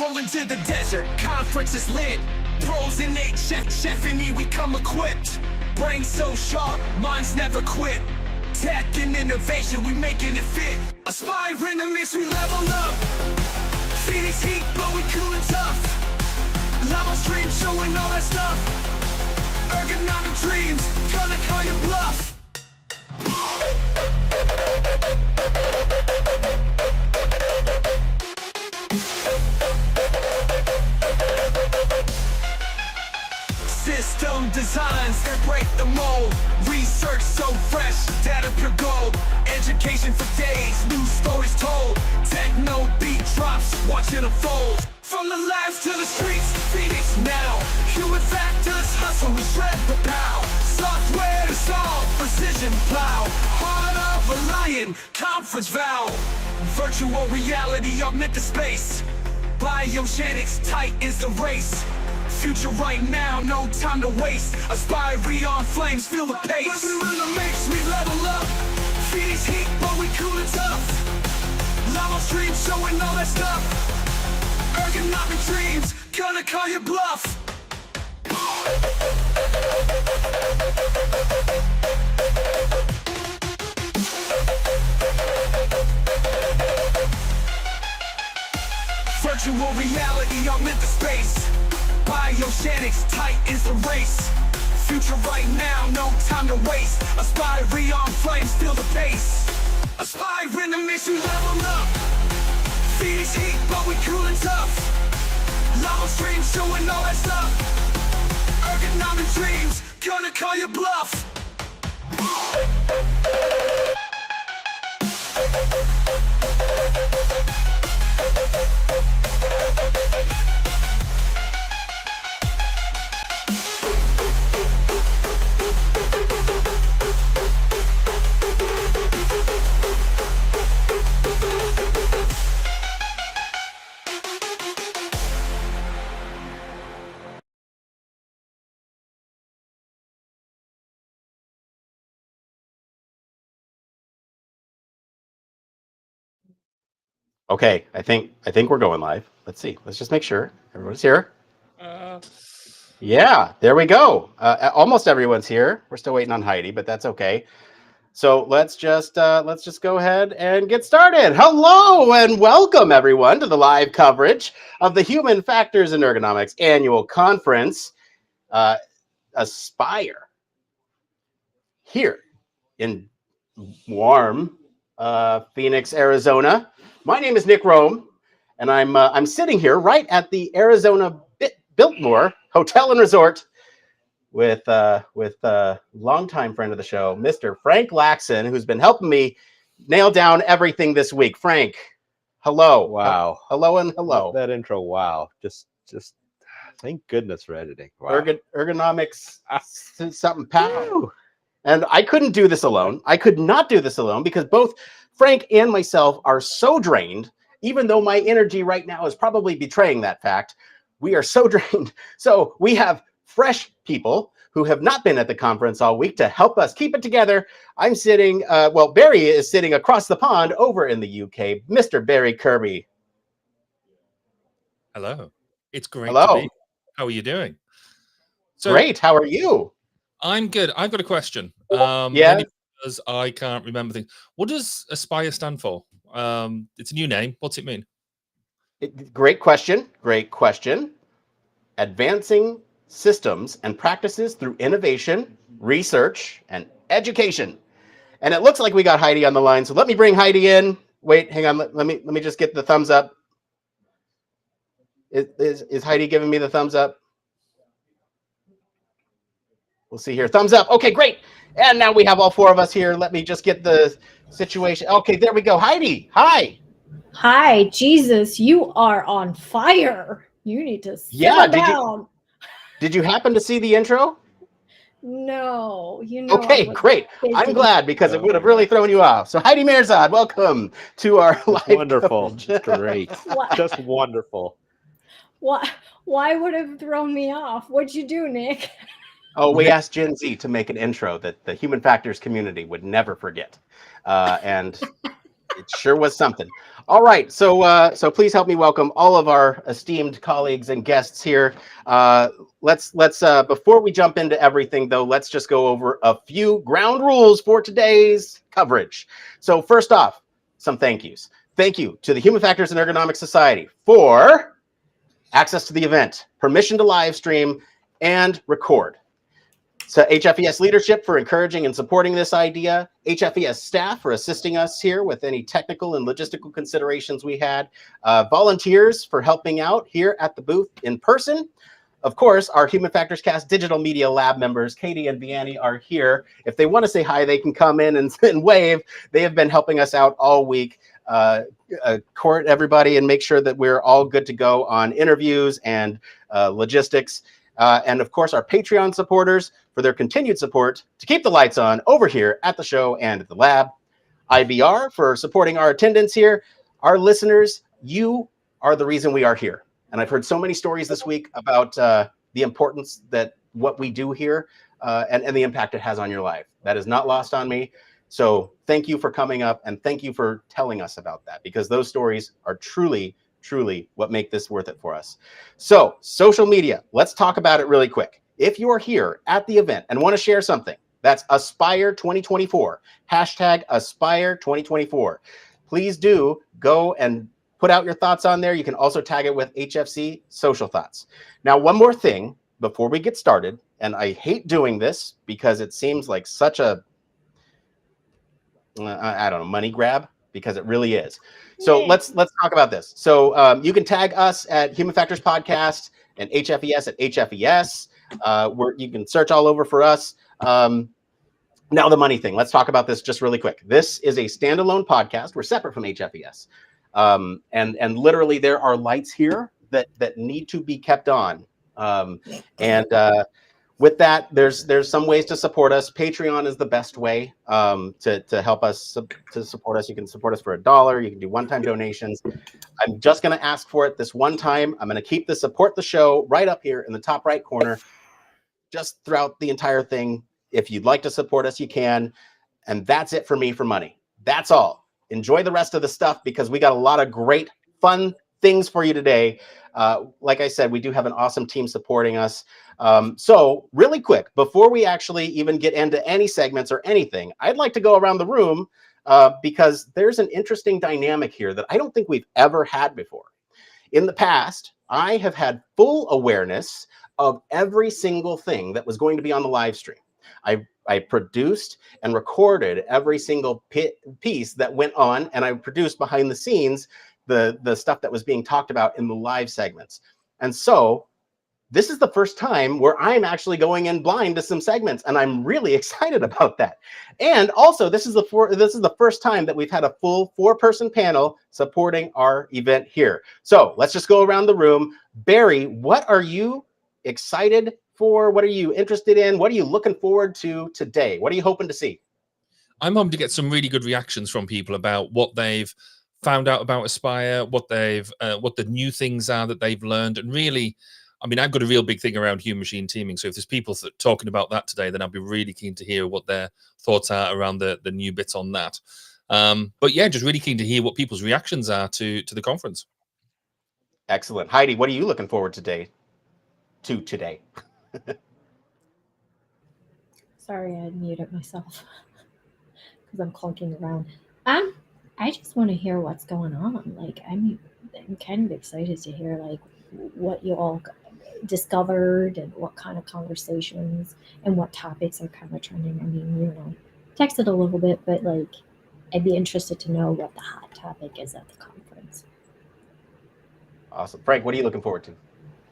Rolling to the desert, conference is lit. Pros in HFES, we come equipped. Brains so sharp, minds never quit. Tech and innovation, we making it fit. ASPIRE2024, we level up. Phoenix heat, but we cool and tough. Livestream showing all that stuff. Ergonomic dreams, gonna call your bluff. System designs that break the mold. Research so fresh, data pure gold. Education for days, new stories told. Techno beat drops, watch it unfold. From the labs to the streets, Phoenix now. Human factors, hustle, we shred the pow. Software to solve, precision plow. Heart of a lion, conference vow. Virtual reality, augmented space. Biogenics, tight is the race. Future right now, no time to waste. Aspire beyond flames, feel the pace. Ergonomics, we level up. Phoenix heat, but we cool and tough. Livestream showing all that stuff. Ergonomic dreams, gonna call your bluff. Virtual reality, augmented space. Biogenics, tight is the race. Future right now, no time to waste. Aspire beyond flames, feel the pace. Aspire in the mission, level up. Phoenix heat, but we cool and tough. Livestream showing all that stuff. Ergonomic dreams, gonna call your bluff. Okay, I think we're going live. Let's see. Let's just make sure everyone's here. Yeah, there we go. Almost everyone's here. We're still waiting on Heidi, but that's okay. So let's just go ahead and get started. Hello and welcome everyone to the live coverage of the Human Factors in Ergonomics Annual Conference, Aspire, here in warm Phoenix, Arizona. My name is Nick Roome, and I'm sitting here right at the Arizona Biltmore Hotel and Resort with longtime friend of the show, Mr. Frank Lacson, who's been helping me nail down everything this week. Frank, hello. Wow. Hello and hello. That intro, wow. Just thank goodness for editing. Wow. Ergonomics, something pow. And I couldn't do this alone. I could not do this alone because both Frank and myself are so drained, even though my energy right now is probably betraying that fact. We are so drained. So we have fresh people who have not been at the conference all week to help us keep it together. I'm sitting, well, Barry is sitting across the pond over in the UK, Mr. Barry Kirby. Hello. It's great Hello. to be. How are you doing? Great. How are you? I'm good. I've got a question. Yeah. Maybe because I can't remember things. What does ASPIRE stand for? It's a new name. What's it mean? Great question. Great question. Advancing systems and practices through innovation, research, and education. And it looks like we got Heidi on the line. So let me bring Heidi in. Wait, hang on. Let me just get the thumbs up. Is Heidi giving me the thumbs up? We'll see here. Thumbs up. Okay, great. And now we have all four of us here. Let me just get the situation. Okay, there we go. Heidi, hi. Hi, Jesus, you are on fire. You need to simmer down. Did you happen to see the intro? No, you know. Okay, great. I'm glad because it would have really thrown you off. So Heidi Mehrzad, welcome to our live wonderful. coverage. Great. Just wonderful. Why would have thrown me off? What'd you do, Nick? Oh, we asked Gen Z to make an intro that the human factors community would never forget. And It sure was something. All right, so please help me welcome all of our esteemed colleagues and guests here. Let's before we jump into everything though, let's just go over a few ground rules for today's coverage. So first off, some thank yous. Thank you to the Human Factors and Ergonomics Society for access to the event, permission to live stream and record. So HFES leadership for encouraging and supporting this idea, HFES staff for assisting us here with any technical and logistical considerations we had, volunteers for helping out here at the booth in person. Of course, our Human Factors Cast Digital Media Lab members, Katie and Vianney, are here. If they want to say hi, they can come in and wave. They have been helping us out all week. Court everybody and make sure that we're all good to go on interviews and logistics. And of course, our Patreon supporters for their continued support to keep the lights on over here at the show and at the lab. IBR for supporting our attendance here. Our listeners, you are the reason we are here. And I've heard so many stories this week about the importance that what we do here and the impact it has on your life. That is not lost on me. So thank you for coming up and thank you for telling us about that, because those stories are truly what make this worth it for us. So social media, let's talk about it really quick. If you're here at the event and want to share something, that's ASPIRE2024, hashtag ASPIRE2024. Please do go and put out your thoughts on there. You can also tag it with HFC Social Thoughts. Now, one more thing before we get started, and I hate doing this because it seems like such a, I don't know, money grab, because it really is. So let's talk about this. So you can tag us at Human Factors Podcast and HFES at HFES. Where you can search all over for us. Now the money thing. Let's talk about this just really quick. This is a standalone podcast. We're separate from HFES. And literally there are lights here that need to be kept on. With that, there's some ways to support us. Patreon is the best way to help us to support us. You can support us for $1. You can do one-time donations. I'm just going to ask for it this one time. I'm going to keep the support the show right up here in the top right corner, just throughout the entire thing. If you'd like to support us, you can. And that's it for me for money. That's all. Enjoy the rest of the stuff because we got a lot of great, fun things for you today. Like I said, we do have an awesome team supporting us. So really quick, before we actually even get into any segments or anything, I'd like to go around the room because there's an interesting dynamic here that I don't think we've ever had before. In the past, I have had full awareness of every single thing that was going to be on the live stream. I produced and recorded every single piece that went on, and I produced behind the scenes the stuff that was being talked about in the live segments. And so this is the first time where I'm actually going in blind to some segments, and I'm really excited about that. And also, this is the first time that we've had a full 4-person panel supporting our event here. So let's just go around the room. Barry, what are you excited for? What are you interested in? What are you looking forward to today? What are you hoping to see? I'm hoping to get some really good reactions from people about what they've found out about Aspire, what the new things are that they've learned, and really, I mean, I've got a real big thing around human-machine teaming. So if there's people talking about that today, then I'll be really keen to hear what their thoughts are around the new bits on that. But yeah, just really keen to hear what people's reactions are to the conference. Excellent. Heidi, what are you looking forward today? Sorry, I muted myself because I'm clunking around. I just want to hear what's going on. Like, I'm kind of excited to hear like what you all discovered and what kind of conversations and what topics are kind of trending. I mean, texted a little bit, but like, I'd be interested to know what the hot topic is at the conference. Awesome. Frank, what are you looking forward to?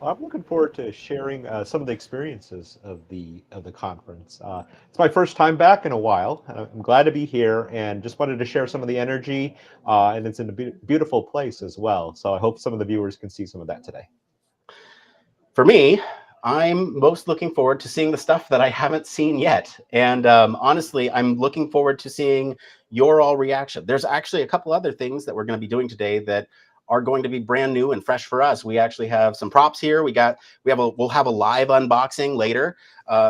Well, I'm looking forward to sharing some of the experiences of the conference. It's my first time back in a while. I'm glad to be here and just wanted to share some of the energy. And it's in a beautiful place as well. So I hope some of the viewers can see some of that today. For me, I'm most looking forward to seeing the stuff that I haven't seen yet. And honestly, I'm looking forward to seeing your all reaction. There's actually a couple other things that we're going to be doing today that are going to be brand new and fresh for us. We actually have some props here. We'll have a live unboxing later.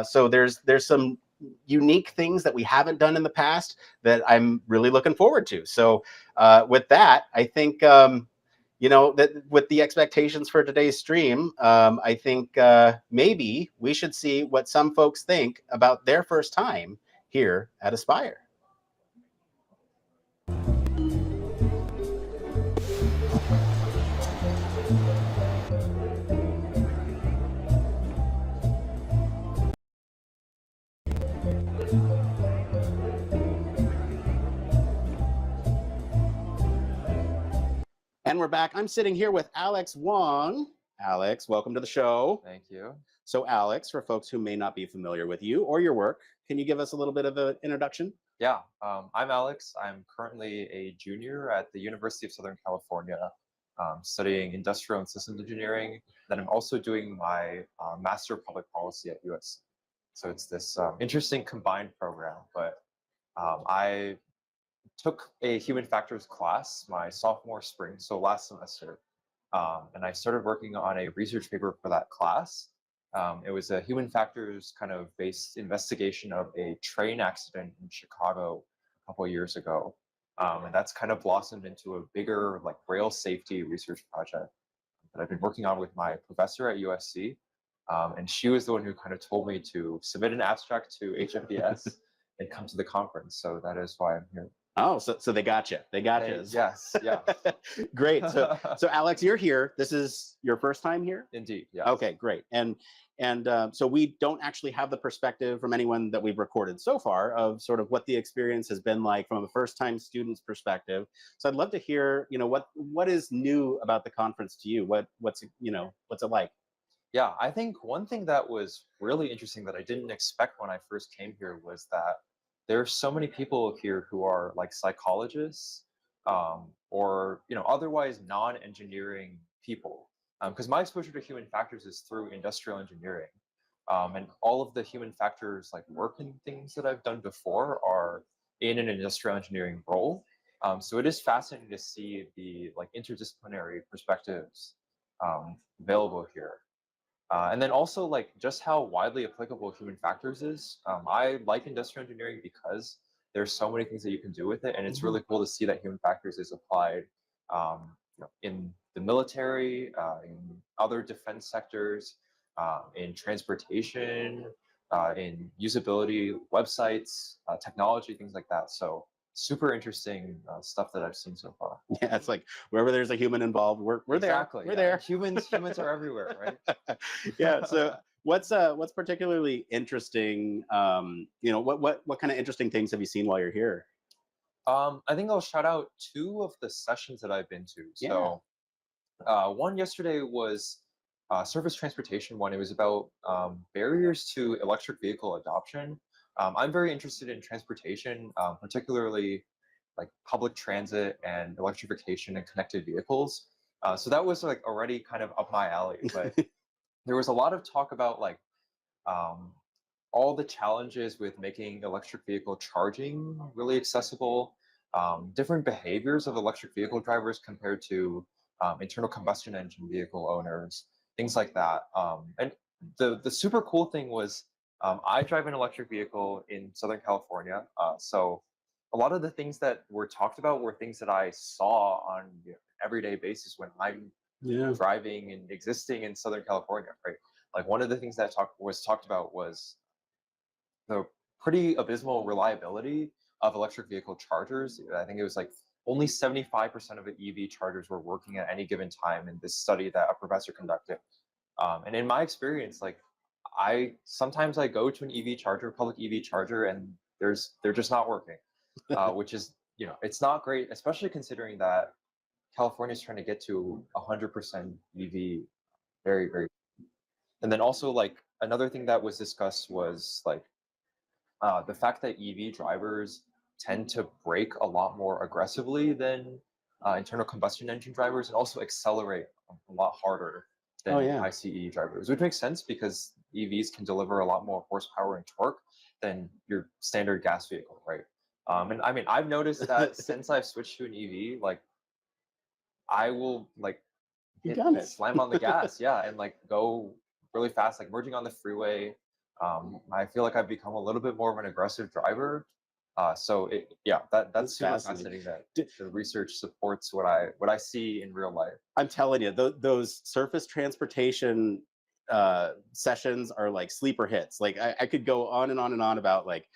So there's some unique things that we haven't done in the past that I'm really looking forward to. So with that, I think, you know, that with the expectations for today's stream, I think maybe we should see what some folks think about their first time here at Aspire. And we're back. I'm sitting here with Alex Wong. Alex, welcome to the show. Thank you. So Alex, for folks who may not be familiar with you or your work, can you give us a little bit of an introduction? Yeah, I'm Alex. I'm currently a junior at the University of Southern California, studying industrial and systems engineering. Then I'm also doing my Master of Public Policy at USC. So it's this interesting combined program, but I took a human factors class my sophomore spring, so last semester, and I started working on a research paper for that class. It was a human factors kind of based investigation of a train accident in Chicago a couple of years ago, and that's kind of blossomed into a bigger like rail safety research project that I've been working on with my professor at USC, and she was the one who kind of told me to submit an abstract to HFES and come to the conference. So that is why I'm here. Oh, so they got you. They got you. Yes, yeah. Great. So Alex, you're here. This is your first time here? Indeed, yes. Okay, great. And so we don't actually have the perspective from anyone that we've recorded so far of sort of what the experience has been like from a first-time student's perspective. So I'd love to hear, you know, what is new about the conference to you? What's it like? Yeah, I think one thing that was really interesting that I didn't expect when I first came here was that there are so many people here who are like psychologists, or otherwise non-engineering people. Because my exposure to human factors is through industrial engineering, and all of the human factors like work and things that I've done before are in an industrial engineering role. So it is fascinating to see the like interdisciplinary perspectives available here. And then also like just how widely applicable human factors is. I like industrial engineering because there's so many things that you can do with it, and it's really cool to see that human factors is applied in the military, in other defense sectors, in transportation, in usability, websites, technology, things like that. So super interesting stuff that I've seen so far. Yeah, it's like wherever there's a human involved, we're Exactly, there. We're there. Humans are everywhere, right? Yeah. So what's particularly interesting? What kind of interesting things have you seen while you're here? I think I'll shout out two of the sessions that I've been to. So one yesterday was surface transportation one. It was about barriers to electric vehicle adoption. I'm very interested in transportation, particularly like public transit and electrification and connected vehicles. So that was like already kind of up my alley, but there was a lot of talk about like all the challenges with making electric vehicle charging really accessible, different behaviors of electric vehicle drivers compared to internal combustion engine vehicle owners, things like that. And the super cool thing was I drive an electric vehicle in Southern California. So a lot of the things that were talked about were things that I saw on an everyday basis when I'm driving and existing in Southern California, right? Like one of the things that was talked about was the pretty abysmal reliability of electric vehicle chargers. I think it was like only 75% of the EV chargers were working at any given time in this study that a professor conducted. And in my experience, like sometimes I go to an EV charger, public EV charger, and they're just not working, which is, it's not great, especially considering that California is trying to get to 100% EV very, very. And then also like another thing that was discussed was like the fact that EV drivers tend to brake a lot more aggressively than internal combustion engine drivers, and also accelerate a lot harder than ICE drivers, which makes sense because EVs can deliver a lot more horsepower and torque than your standard gas vehicle, right? And I mean, I've noticed that since I've switched to an EV, like I will like slam on the gas, and like go really fast, like merging on the freeway, I feel like I've become a little bit more of an aggressive driver. That's super fascinating that the research supports what I see in real life. I'm telling you, those surface transportation sessions are like sleeper hits. Like I could go on and on and on about like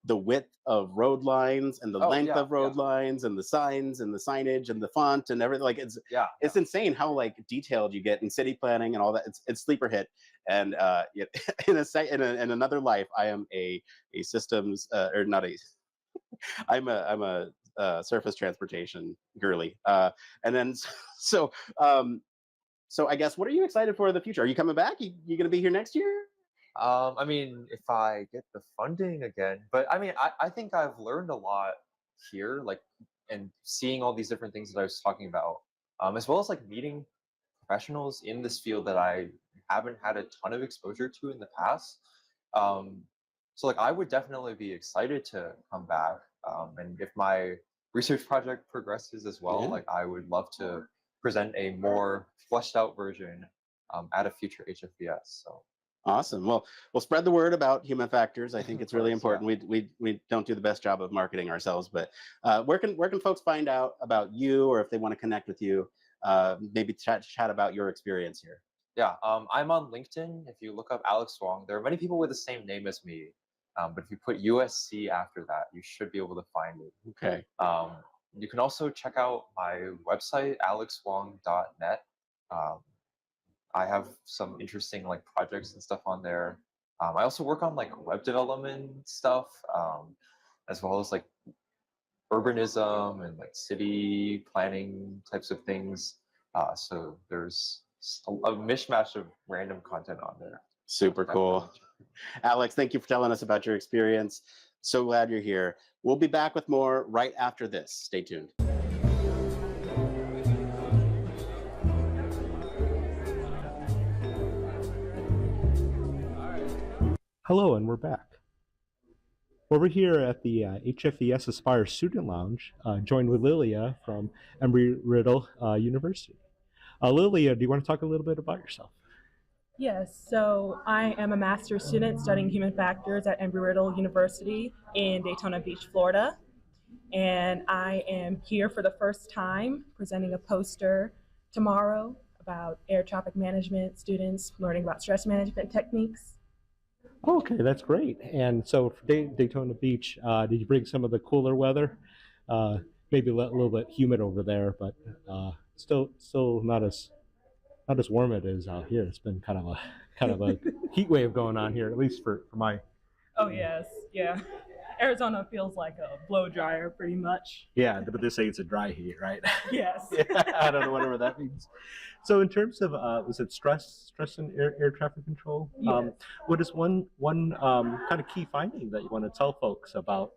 the width of road lines and the length of road lines and the signs and the signage and the font and everything. Like it's insane how like detailed you get in city planning and all that. It's sleeper hit. And in another life, I am a systems or not a. I'm a surface transportation girly. And then so I guess, what are you excited for in the future? Are you coming back? You going to be here next year? I mean, if I get the funding again, but I mean, I think I've learned a lot here, like, and seeing all these different things that I was talking about, as well as like meeting professionals in this field that I haven't had a ton of exposure to in the past. So like, I would definitely be excited to come back. And if my research project progresses as well, like I would love to present a more fleshed out version at a future HFES. So. Awesome. Well, we'll spread the word about human factors. I think it's really important. We don't do the best job of marketing ourselves, but where can folks find out about you, or if they want to connect with you, maybe chat about your experience here? Yeah, I'm on LinkedIn. If you look up Alex Wong, there are many people with the same name as me, but if you put USC after that, you should be able to find me. Okay. You can also check out my website, alexwong.net. I have some interesting like projects and stuff on there. I also work on like web development stuff, as well as like urbanism and like city planning types of things. So there's a mishmash of random content on there. Super cool. Alex, thank you for telling us about your experience. So glad you're here. We'll be back with more right after this. Stay tuned. Hello, and we're back. Over here at the HFES Aspire Student Lounge, joined with Lilia from Embry-Riddle University. Lilia, do you want to talk a little bit about yourself? Yes, so I am a master's student studying human factors at Embry-Riddle University in Daytona Beach, Florida. And I am here for the first time presenting a poster tomorrow about air traffic management, students learning about stress management techniques. Okay, that's great. And so for Daytona Beach, did you bring some of the cooler weather? Maybe a little bit humid over there, but still not as warm it is out here. It's been kind of a heat wave going on here, at least for my. Oh yes, yeah. Arizona feels like a blow dryer pretty much. Yeah, but they say it's a dry heat, right? Yes. I don't know whatever that means. So in terms of was it stress and air traffic control? Yes. What is one kind of key finding that you want to tell folks about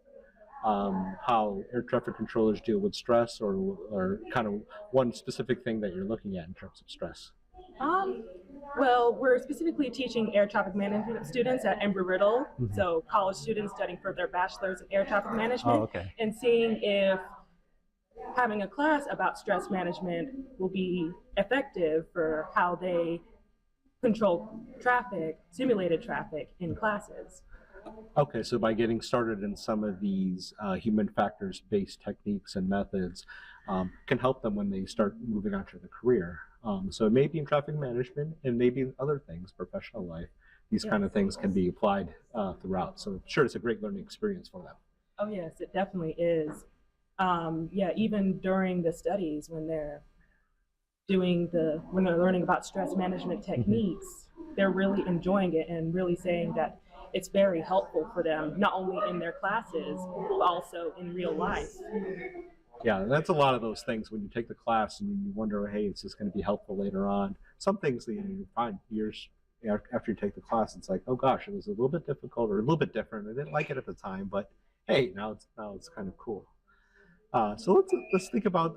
how air traffic controllers deal with stress, or kind of one specific thing that you're looking at in terms of stress? Well, we're specifically teaching air traffic management students at Embry-Riddle, so college students studying for their bachelor's in air traffic management, and seeing if having a class about stress management will be effective for how they control traffic, simulated traffic in classes. Okay, so by getting started in some of these human factors-based techniques and methods can help them when they start moving on to the career. So it may be in traffic management and maybe in other things, professional life. These kind of things can be applied throughout. So sure, it's a great learning experience for them. Oh yes, it definitely is. Yeah, even during the studies when they're learning about stress management techniques, they're really enjoying it and really saying that it's very helpful for them, not only in their classes, but also in real life. Yeah, that's a lot of those things when you take the class and you wonder, hey, is this going to be helpful later on? Some things that you find years after you take the class, it's like, oh gosh, it was a little bit difficult or a little bit different. I didn't like it at the time, but hey, now it's kind of cool. So let's think about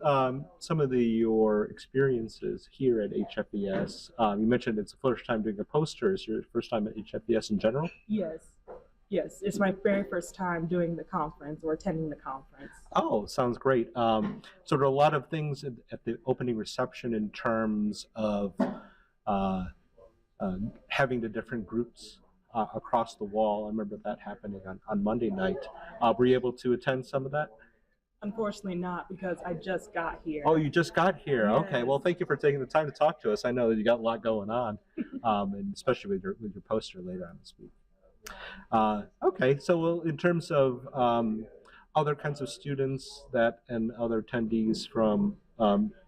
some of your experiences here at HFES. You mentioned it's the first time doing a poster. Is your first time at HFES in general? Yes, it's my very first time doing the conference or attending the conference. Oh, sounds great. So there are a lot of things at the opening reception in terms of having the different groups across the wall. I remember that happening on Monday night. Were you able to attend some of that? Unfortunately not, because I just got here. Oh, you just got here. Yes. Okay. Well, thank you for taking the time to talk to us. I know that you got a lot going on, and especially with your poster later on this week. Okay. So, well, in terms of other kinds of students and other attendees from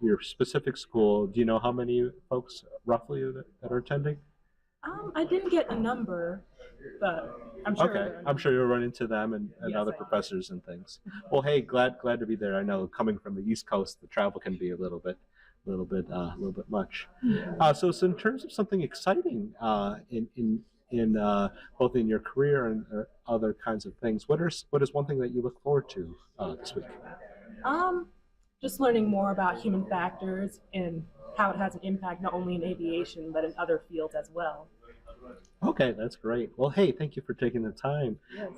your specific school, do you know how many folks roughly that are attending? I didn't get a number, but I'm sure. Okay, I'm sure you'll run into them and Yes, other professors and things. Well, hey, glad to be there. I know coming from the East Coast, the travel can be a little bit much. So in terms of something exciting in both in your career and other kinds of things, what is one thing that you look forward to this week? Just learning more about human factors and how it has an impact not only in aviation but in other fields as well. Okay, that's great. Well, hey, thank you for taking the time. Yes.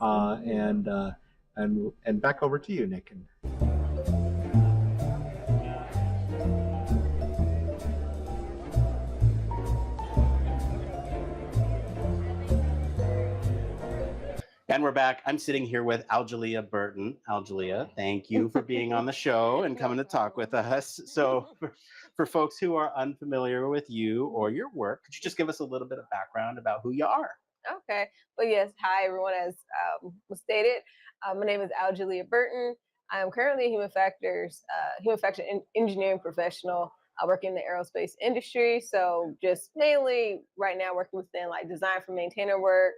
And back over to you, Nick. And we're back. I'm sitting here with Algelia Burton. Algelia, thank you for being on the show and coming to talk with us. So for folks who are unfamiliar with you or your work, could you just give us a little bit of background about who you are? Okay. Well, yes. Hi, everyone. As was stated, my name is Algelia Burton. I am currently a human factor engineering professional. I work in the aerospace industry. So just mainly right now working within like design for maintainer work,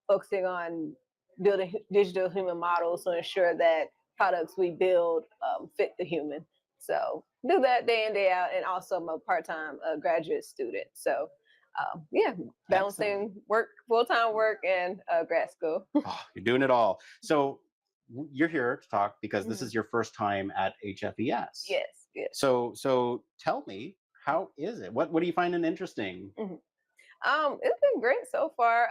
focusing on building digital human models to ensure that products we build fit the human. So do that day in, day out. And also I'm a part-time graduate student. So yeah, balancing work, full-time work and grad school. Oh, you're doing it all. So you're here to talk because this is your first time at HFES. Yes, yes. So tell me, how is it? What are you finding interesting? It's been great so far.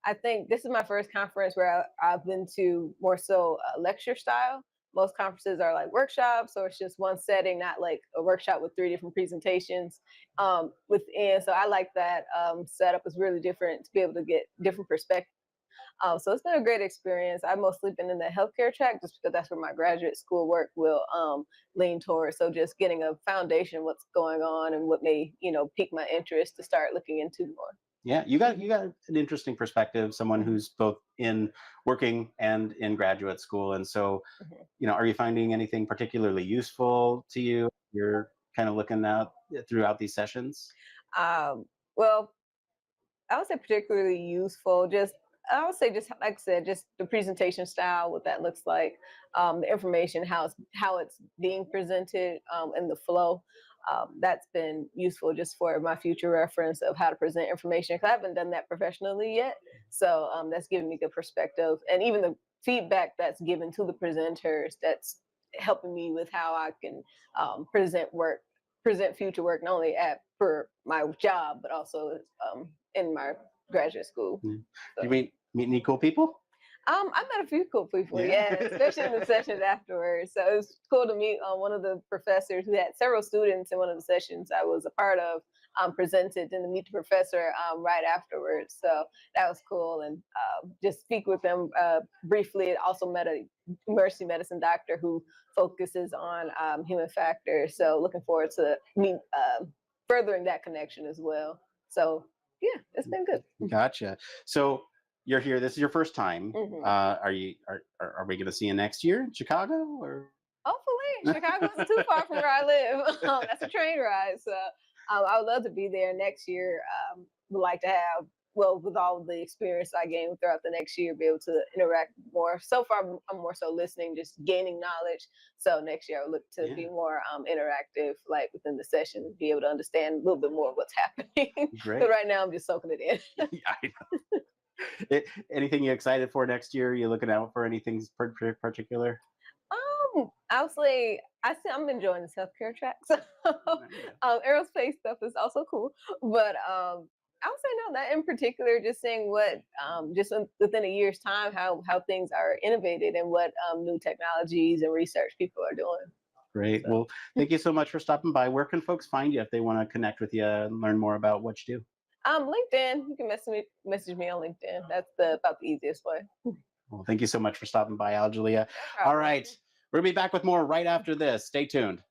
I think this is my first conference where I've been to more so lecture style. Most conferences are like workshops, so it's just one setting, not like a workshop with 3 different presentations within. So I like that setup. Is really different to be able to get different perspectives. So it's been a great experience. I've mostly been in the healthcare track just because that's where my graduate school work will lean towards. So just getting a foundation of what's going on and what may, pique my interest to start looking into more. Yeah, you got an interesting perspective, someone who's both in working and in graduate school. And so, are you finding anything particularly useful to you? You're kind of looking out throughout these sessions? Well, I would say particularly useful. I would say just like I said, just the presentation style, what that looks like, the information, how it's being presented, and the flow. That's been useful just for my future reference of how to present information, because I haven't done that professionally yet. So that's given me good perspective, and even the feedback that's given to the presenters, that's helping me with how I can present future work, not only for my job, but also in my graduate school. So. You meet any cool people? I met a few cool people, yeah, especially in the sessions afterwards. So it was cool to meet one of the professors who had several students in one of the sessions I was a part of presented, and to meet the professor right afterwards. So that was cool, and just speak with them briefly. Also met a emergency medicine doctor who focuses on human factors. So looking forward to me furthering that connection as well. So yeah, it's been good. Gotcha. So you're here. This is your first time. Are we going to see you next year in Chicago? Or hopefully, Chicago isn't too far from where I live. That's a train ride. So I would love to be there next year. Would like to have, with all the experience I gained throughout the next year, be able to interact more. So far, I'm more so listening, just gaining knowledge. So next year, I would look to be more interactive, like within the session, be able to understand a little bit more of what's happening. Great. But right now, I'm just soaking it in. Yeah, I know. Anything you excited for next year? Are you looking out for anything particular? Honestly, I'm enjoying the healthcare track. So aerospace stuff is also cool, but I would say no, that in particular, just seeing what just within a year's time how things are innovated and what new technologies and research people are doing. Great. So. Well, thank you so much for stopping by. Where can folks find you if they want to connect with you and learn more about what you do? LinkedIn. You can message me on LinkedIn. That's about the easiest way. Well, thank you so much for stopping by, Algelia. No problem. All right, we're gonna be back with more right after this. Stay tuned.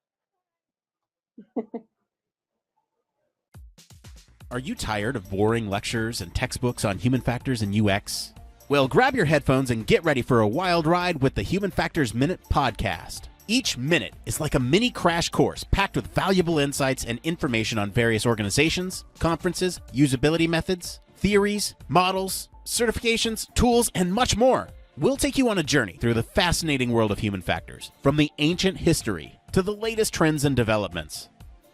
Are you tired of boring lectures and textbooks on human factors and UX? Well, grab your headphones and get ready for a wild ride with the Human Factors Minute podcast. Each minute is like a mini crash course packed with valuable insights and information on various organizations, conferences, usability methods, theories, models, certifications, tools, and much more. We'll take you on a journey through the fascinating world of human factors, from the ancient history to the latest trends and developments.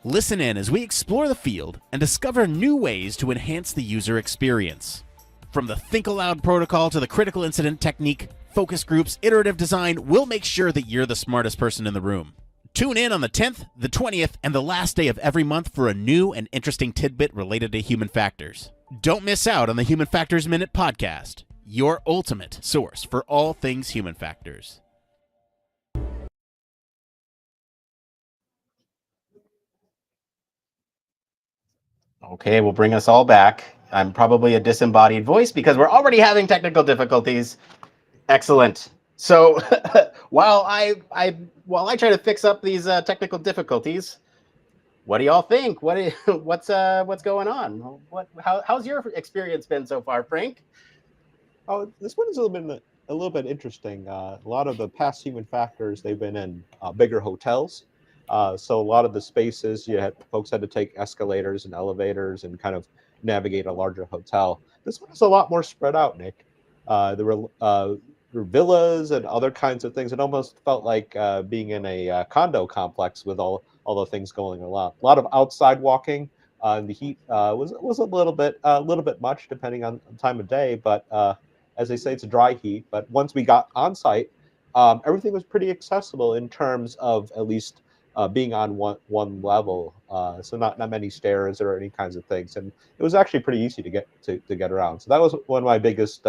Listen in as we explore the field and discover new ways to enhance the user experience. From the think aloud protocol to the critical incident technique, focus groups, iterative design, we'll make sure that you're the smartest person in the room. Tune in on the 10th, the 20th, and the last day of every month for a new and interesting tidbit related to human factors. Don't miss out on the Human Factors Minute podcast, your ultimate source for all things human factors. Okay, we'll bring us all back. I'm probably a disembodied voice because we're already having technical difficulties. Excellent. So while I try to fix up these technical difficulties, what do y'all think? What's going on? How's your experience been so far, Frank? Oh, this one is a little bit interesting. A lot of the past human factors, they've been in bigger hotels. So a lot of the spaces, folks had to take escalators and elevators and kind of navigate a larger hotel. This one is a lot more spread out, Nick. There were villas and other kinds of things. It almost felt like being in a condo complex with all the things going on. A lot of outside walking. The heat was a little bit much depending on time of day, but as they say, it's a dry heat. But once we got on site, everything was pretty accessible in terms of at least being on one level. So not many stairs or any kinds of things, and it was actually pretty easy to get around. So that was one of my biggest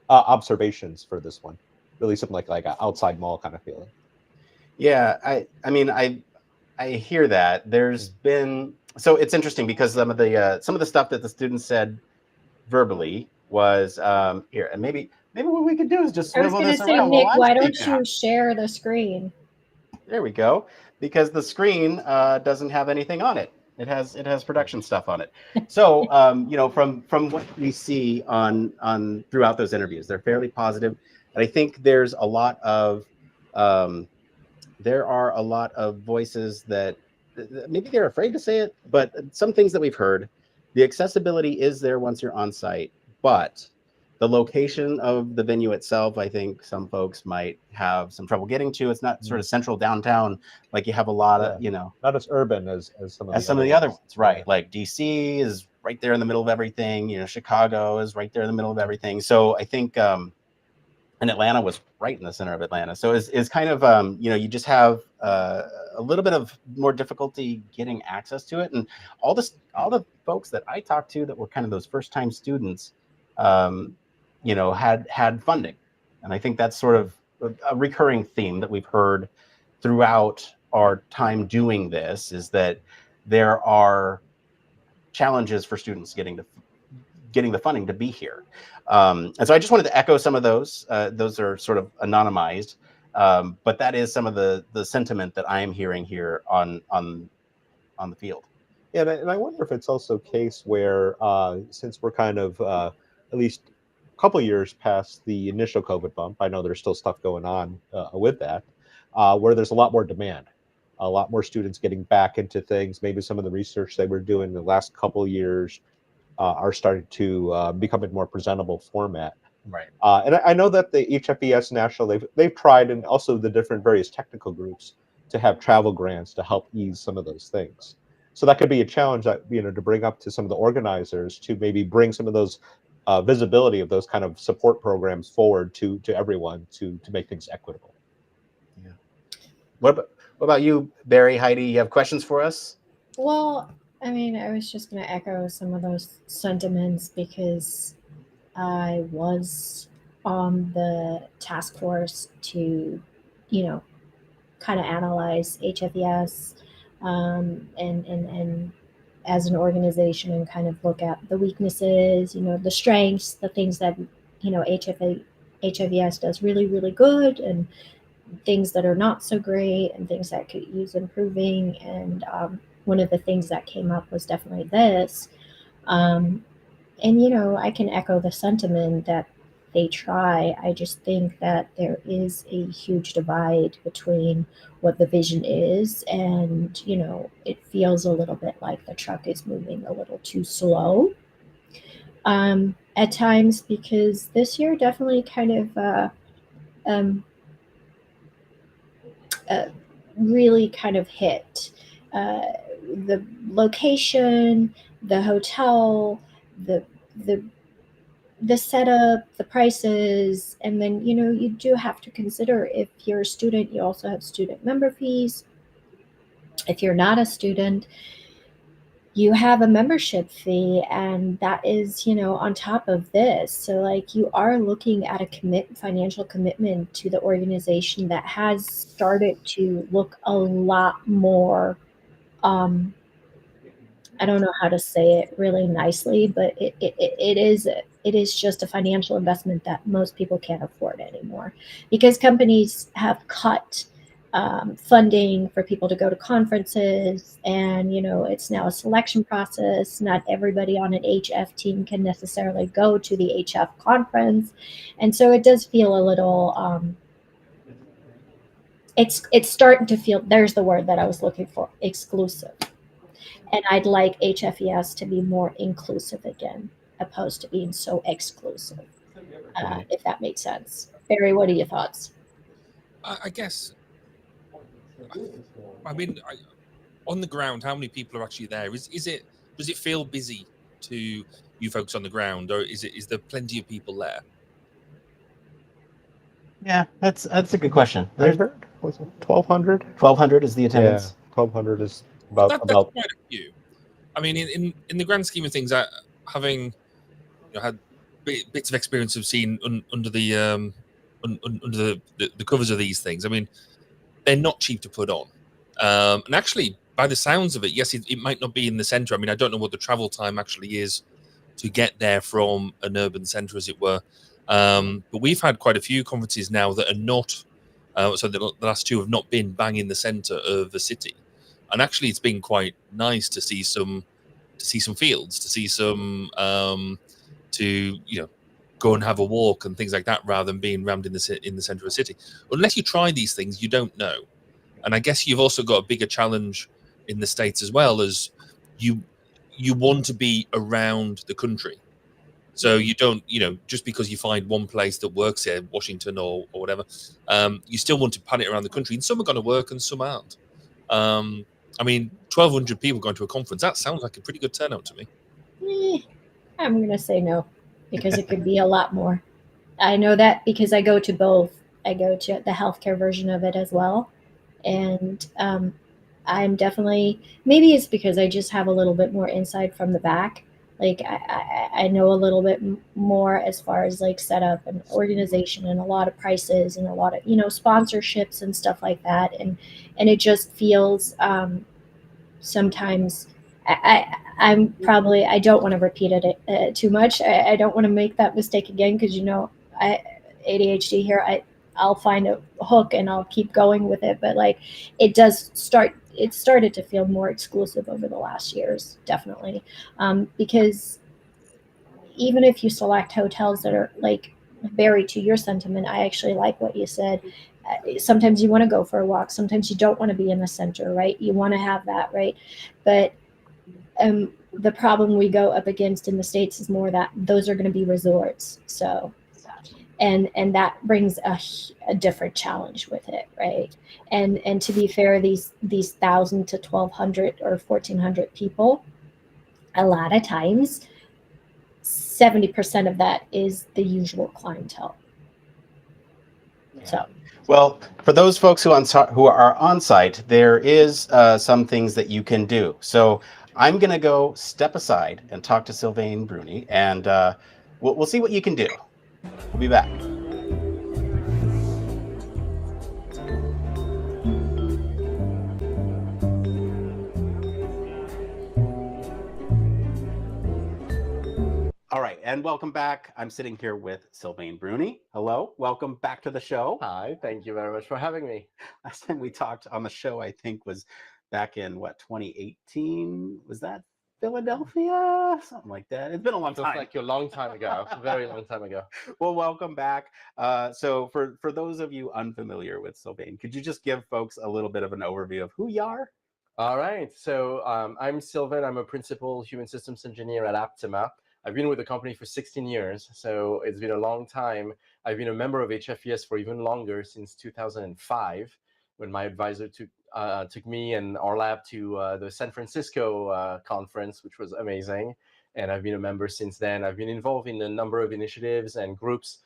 observations for this one. Really something like an outside mall kind of feeling. Yeah, I mean I hear that. There's been, so it's interesting because some of the stuff that the students said verbally was here, and maybe what we could do is just swivel this around. I was going to say, Nick, why don't speaking. you share the screen? There we go. Because the screen doesn't have anything on it. It has production stuff on it. So from what we see on throughout those interviews, they're fairly positive. And I think there are a lot of voices that maybe they're afraid to say it, but some things that we've heard, the accessibility is there once you're on site, but the location of the venue itself, I think some folks might have some trouble getting to. It's not sort of central downtown, like you have a lot of, not as urban as some of the other ones, right? Yeah. Like DC is right there in the middle of everything. Chicago is right there in the middle of everything. So I think, and Atlanta was right in the center of Atlanta. So it's kind of, you just have a little bit of more difficulty getting access to it. And all the folks that I talked to that were kind of those first-time students, had funding. And I think that's sort of a recurring theme that we've heard throughout our time doing this, is that there are challenges for students getting the funding to be here. And so I just wanted to echo some of those. Those are sort of anonymized, but that is some of the sentiment that I am hearing here on the field. Yeah, and I wonder if it's also a case where, since we're kind of at least a couple of years past the initial COVID bump, I know there's still stuff going on with that, where there's a lot more demand, a lot more students getting back into things. Maybe some of the research they were doing the last couple of years are starting to become a more presentable format. Right. And I know that the HFES National, they've tried, and also the different various technical groups, to have travel grants to help ease some of those things. So that could be a challenge that, to bring up to some of the organizers, to maybe bring some of those visibility of those kind of support programs forward to everyone to make things equitable. Yeah. What about you, Barry, Heidi? You have questions for us? Well, I mean, I was just going to echo some of those sentiments because I was on the task force to, kind of analyze HFES and as an organization and kind of look at the weaknesses, the strengths, the things that, HFES does really, really good, and things that are not so great, and things that could use improving. And one of the things that came up was definitely this. And, I can echo the sentiment that they try. I just think that there is a huge divide between what the vision is, and, it feels a little bit like the truck is moving a little too slow at times, because this year definitely kind of really kind of hit the location, the hotel, the setup, the prices. And then, you do have to consider, if you're a student, you also have student member fees. If you're not a student, you have a membership fee, and that is, on top of this. So like, you are looking at a financial commitment to the organization that has started to look a lot more, I don't know how to say it really nicely, but it is just a financial investment that most people can't afford anymore, because companies have cut funding for people to go to conferences, and it's now a selection process. Not everybody on an HF team can necessarily go to the HF conference, and so it does feel a little it's starting to feel, there's the word that I was looking for, exclusive. And I'd like HFES to be more inclusive again, opposed to being so exclusive, if that makes sense. Barry, what are your thoughts? I guess, I mean, on the ground, how many people are actually there? Does it feel busy to you folks on the ground, or is there plenty of people there? Yeah, that's a good question. I heard, was it 1,200? 1,200 is the attendance. Yeah, 1,200 is That's about. quite a few. I mean, in the grand scheme of things, having had bits of experience of seeing under the under the covers of these things, I mean, they're not cheap to put on. And actually, by the sounds of it, yes, it might not be in the center. I mean, I don't know what the travel time actually is to get there from an urban center, as it were. But we've had quite a few conferences now that are not, so the last two have not been bang in the center of the city. And actually, it's been quite nice to see some fields, to see some to go and have a walk and things like that, rather than being rammed in the center of a city. Unless you try these things, you don't know. And I guess you've also got a bigger challenge in the States as well, as you want to be around the country. So you don't, just because you find one place that works here, Washington or whatever, you still want to pan it around the country. And some are going to work and some aren't. I mean, 1,200 people going to a conference, that sounds like a pretty good turnout to me. I'm going to say no, because it could be a lot more. I know that because I go to both. I go to the healthcare version of it as well. And I'm definitely, maybe it's because I just have a little bit more insight from the back. Like I know a little bit more as far as like setup and organization, and a lot of prices, and a lot of sponsorships and stuff like that, and it just feels sometimes I don't want to repeat it too much. I don't want to make that mistake again, because ADHD here, I'll find a hook and I'll keep going with it, but like it started to feel more exclusive over the last years, definitely, because even if you select hotels that are like, Barry, to your sentiment, I actually like what you said. Sometimes you want to go for a walk, sometimes you don't want to be in the center, right? You want to have that, right? But the problem we go up against in the States is more that those are going to be resorts, so and that brings a different challenge with it, right? And to be fair, these 1,000 to 1,200 or 1,400 people, a lot of times 70% of that is the usual clientele. So, well, for those folks who are on site, there is some things that you can do. So I'm going to go step aside and talk to Sylvain Bruni, and we'll see what you can do. We'll be back. All right, and welcome back. I'm sitting here with Sylvain Bruni. Hello, welcome back to the show. Hi, thank you very much for having me. Last time we talked on the show, I think, was back in, what, 2018? Was that Philadelphia? Something like that. It's been a long Feels time. like a long time ago, very long time ago. Well, welcome back. So for those of you unfamiliar with Sylvain, could you just give folks a little bit of an overview of who you are? All right, so I'm Sylvain. I'm a principal human systems engineer at Aptima. I've been with the company for 16 years, so it's been a long time. I've been a member of HFES for even longer, since 2005, when my advisor took me and our lab to the San Francisco conference, which was amazing. And I've been a member since then. I've been involved in a number of initiatives and groups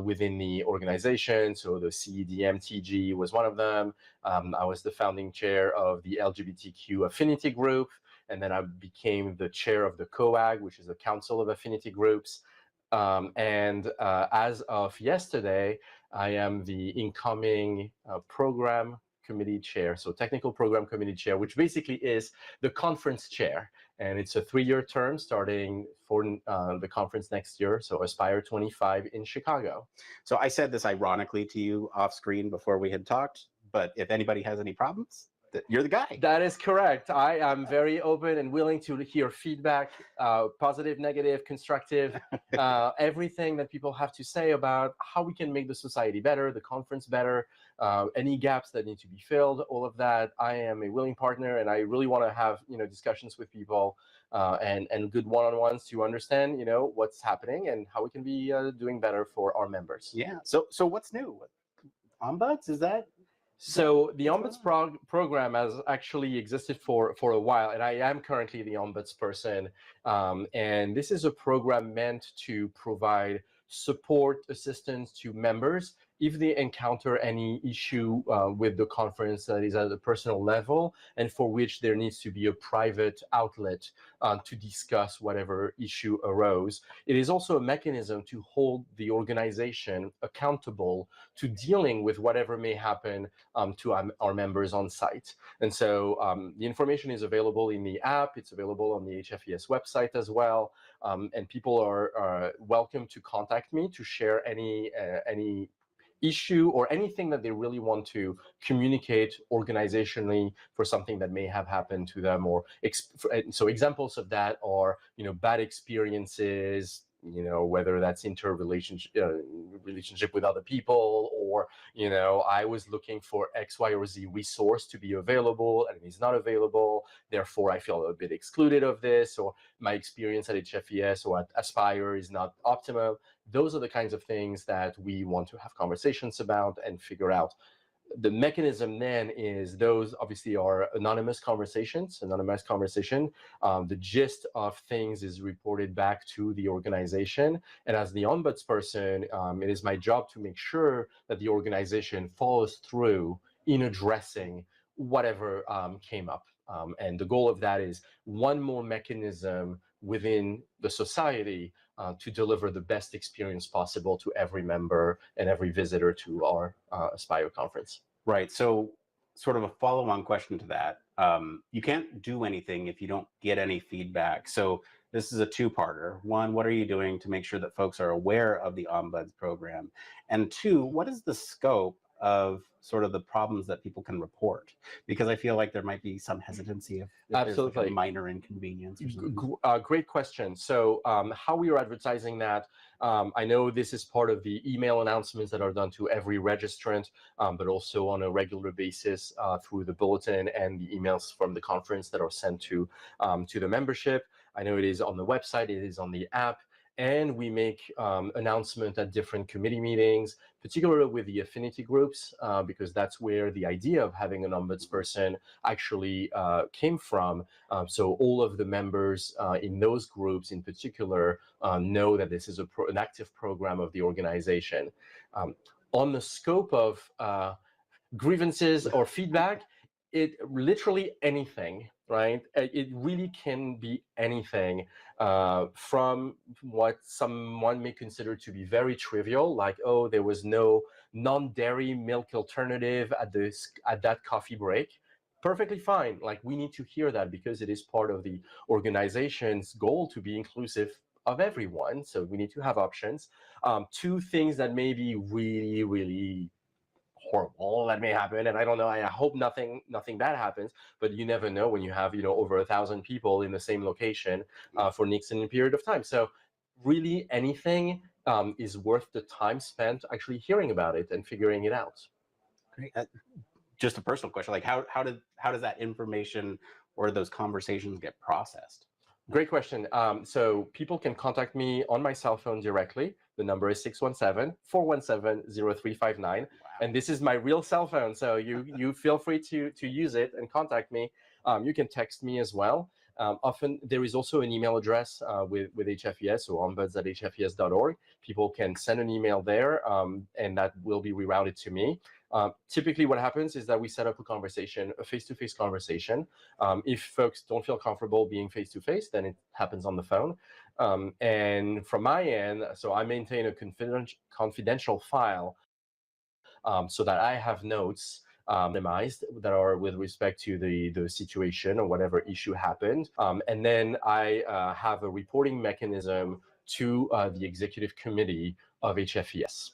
within the organization. So the CEDMTG was one of them. I was the founding chair of the LGBTQ affinity group. And then I became the chair of the COAG, which is the Council of Affinity Groups. As of yesterday, I am the incoming program committee chair, so technical program committee chair, which basically is the conference chair. And it's a 3-year term starting for the conference next year, so ASPIRE2024 in Chicago. So I said this ironically to you off screen before we had talked, but if anybody has any problems, you're the guy. That is correct. I am very open and willing to hear feedback, positive, negative, constructive, everything that people have to say about how we can make the society better, the conference better, any gaps that need to be filled, all of that. I am a willing partner, and I really want to have discussions with people and good one-on-ones to understand what's happening and how we can be doing better for our members. Yeah. So what's new? Ombuds, is that? So the Ombuds program has actually existed for a while, and I am currently the Ombuds person. And this is a program meant to provide support, assistance to members if they encounter any issue with the conference that is at a personal level, and for which there needs to be a private outlet to discuss whatever issue arose. It is also a mechanism to hold the organization accountable to dealing with whatever may happen to our members on site. And so the information is available in the app. It's available on the HFES website as well. And people are welcome to contact me to share any issue or anything that they really want to communicate organizationally for something that may have happened to them. Or so examples of that are bad experiences, whether that's relationship with other people, or I was looking for X, Y, or Z resource to be available and it's not available, therefore I feel a bit excluded of this, or my experience at HFES or at Aspire is not optimal. Those are the kinds of things that we want to have conversations about and figure out. The mechanism then is, those obviously are anonymous conversation. The gist of things is reported back to the organization. And as the Ombuds person, it is my job to make sure that the organization follows through in addressing whatever came up. And the goal of that is one more mechanism within the society to deliver the best experience possible to every member and every visitor to our Aspire conference. Right. So sort of a follow-on question to that. You can't do anything if you don't get any feedback. So this is a two-parter. One, what are you doing to make sure that folks are aware of the Ombuds program? And two, what is the scope of sort of the problems that people can report? Because I feel like there might be some hesitancy if there's like a minor inconvenience or something. Great question. So how we are advertising that, I know this is part of the email announcements that are done to every registrant, but also on a regular basis through the bulletin and the emails from the conference that are sent to the membership. I know it is on the website, it is on the app. And we make announcements at different committee meetings, particularly with the affinity groups, because that's where the idea of having an ombuds person actually came from. So all of the members in those groups in particular know that this is an active program of the organization. On the scope of grievances or feedback, it literally anything, right? It really can be anything, from what someone may consider to be very trivial, like, oh, there was no non-dairy milk alternative at that coffee break. Perfectly fine. Like, we need to hear that because it is part of the organization's goal to be inclusive of everyone. So we need to have options. Two things that may be really, really horrible that may happen, and I don't know, I hope nothing bad happens, but you never know when you have, you know, over 1,000 people in the same location for an extended period of time. So really anything is worth the time spent actually hearing about it and figuring it out. Great. Just a personal question, like how does that information or those conversations get processed? Great question. So people can contact me on my cell phone directly. The number is 617-417-0359. Wow. And this is my real cell phone, so you feel free to use it and contact me. You can text me as well. Often there is also an email address with HFES, or ombuds@hfes.org. People can send an email there, and that will be rerouted to me. Typically what happens is that we set up a conversation, a face-to-face conversation. If folks don't feel comfortable being face-to-face, then it happens on the phone. And from my end, so I maintain a confidential file so that I have notes minimized that are with respect to the situation or whatever issue happened. And then I have a reporting mechanism to the executive committee of HFES.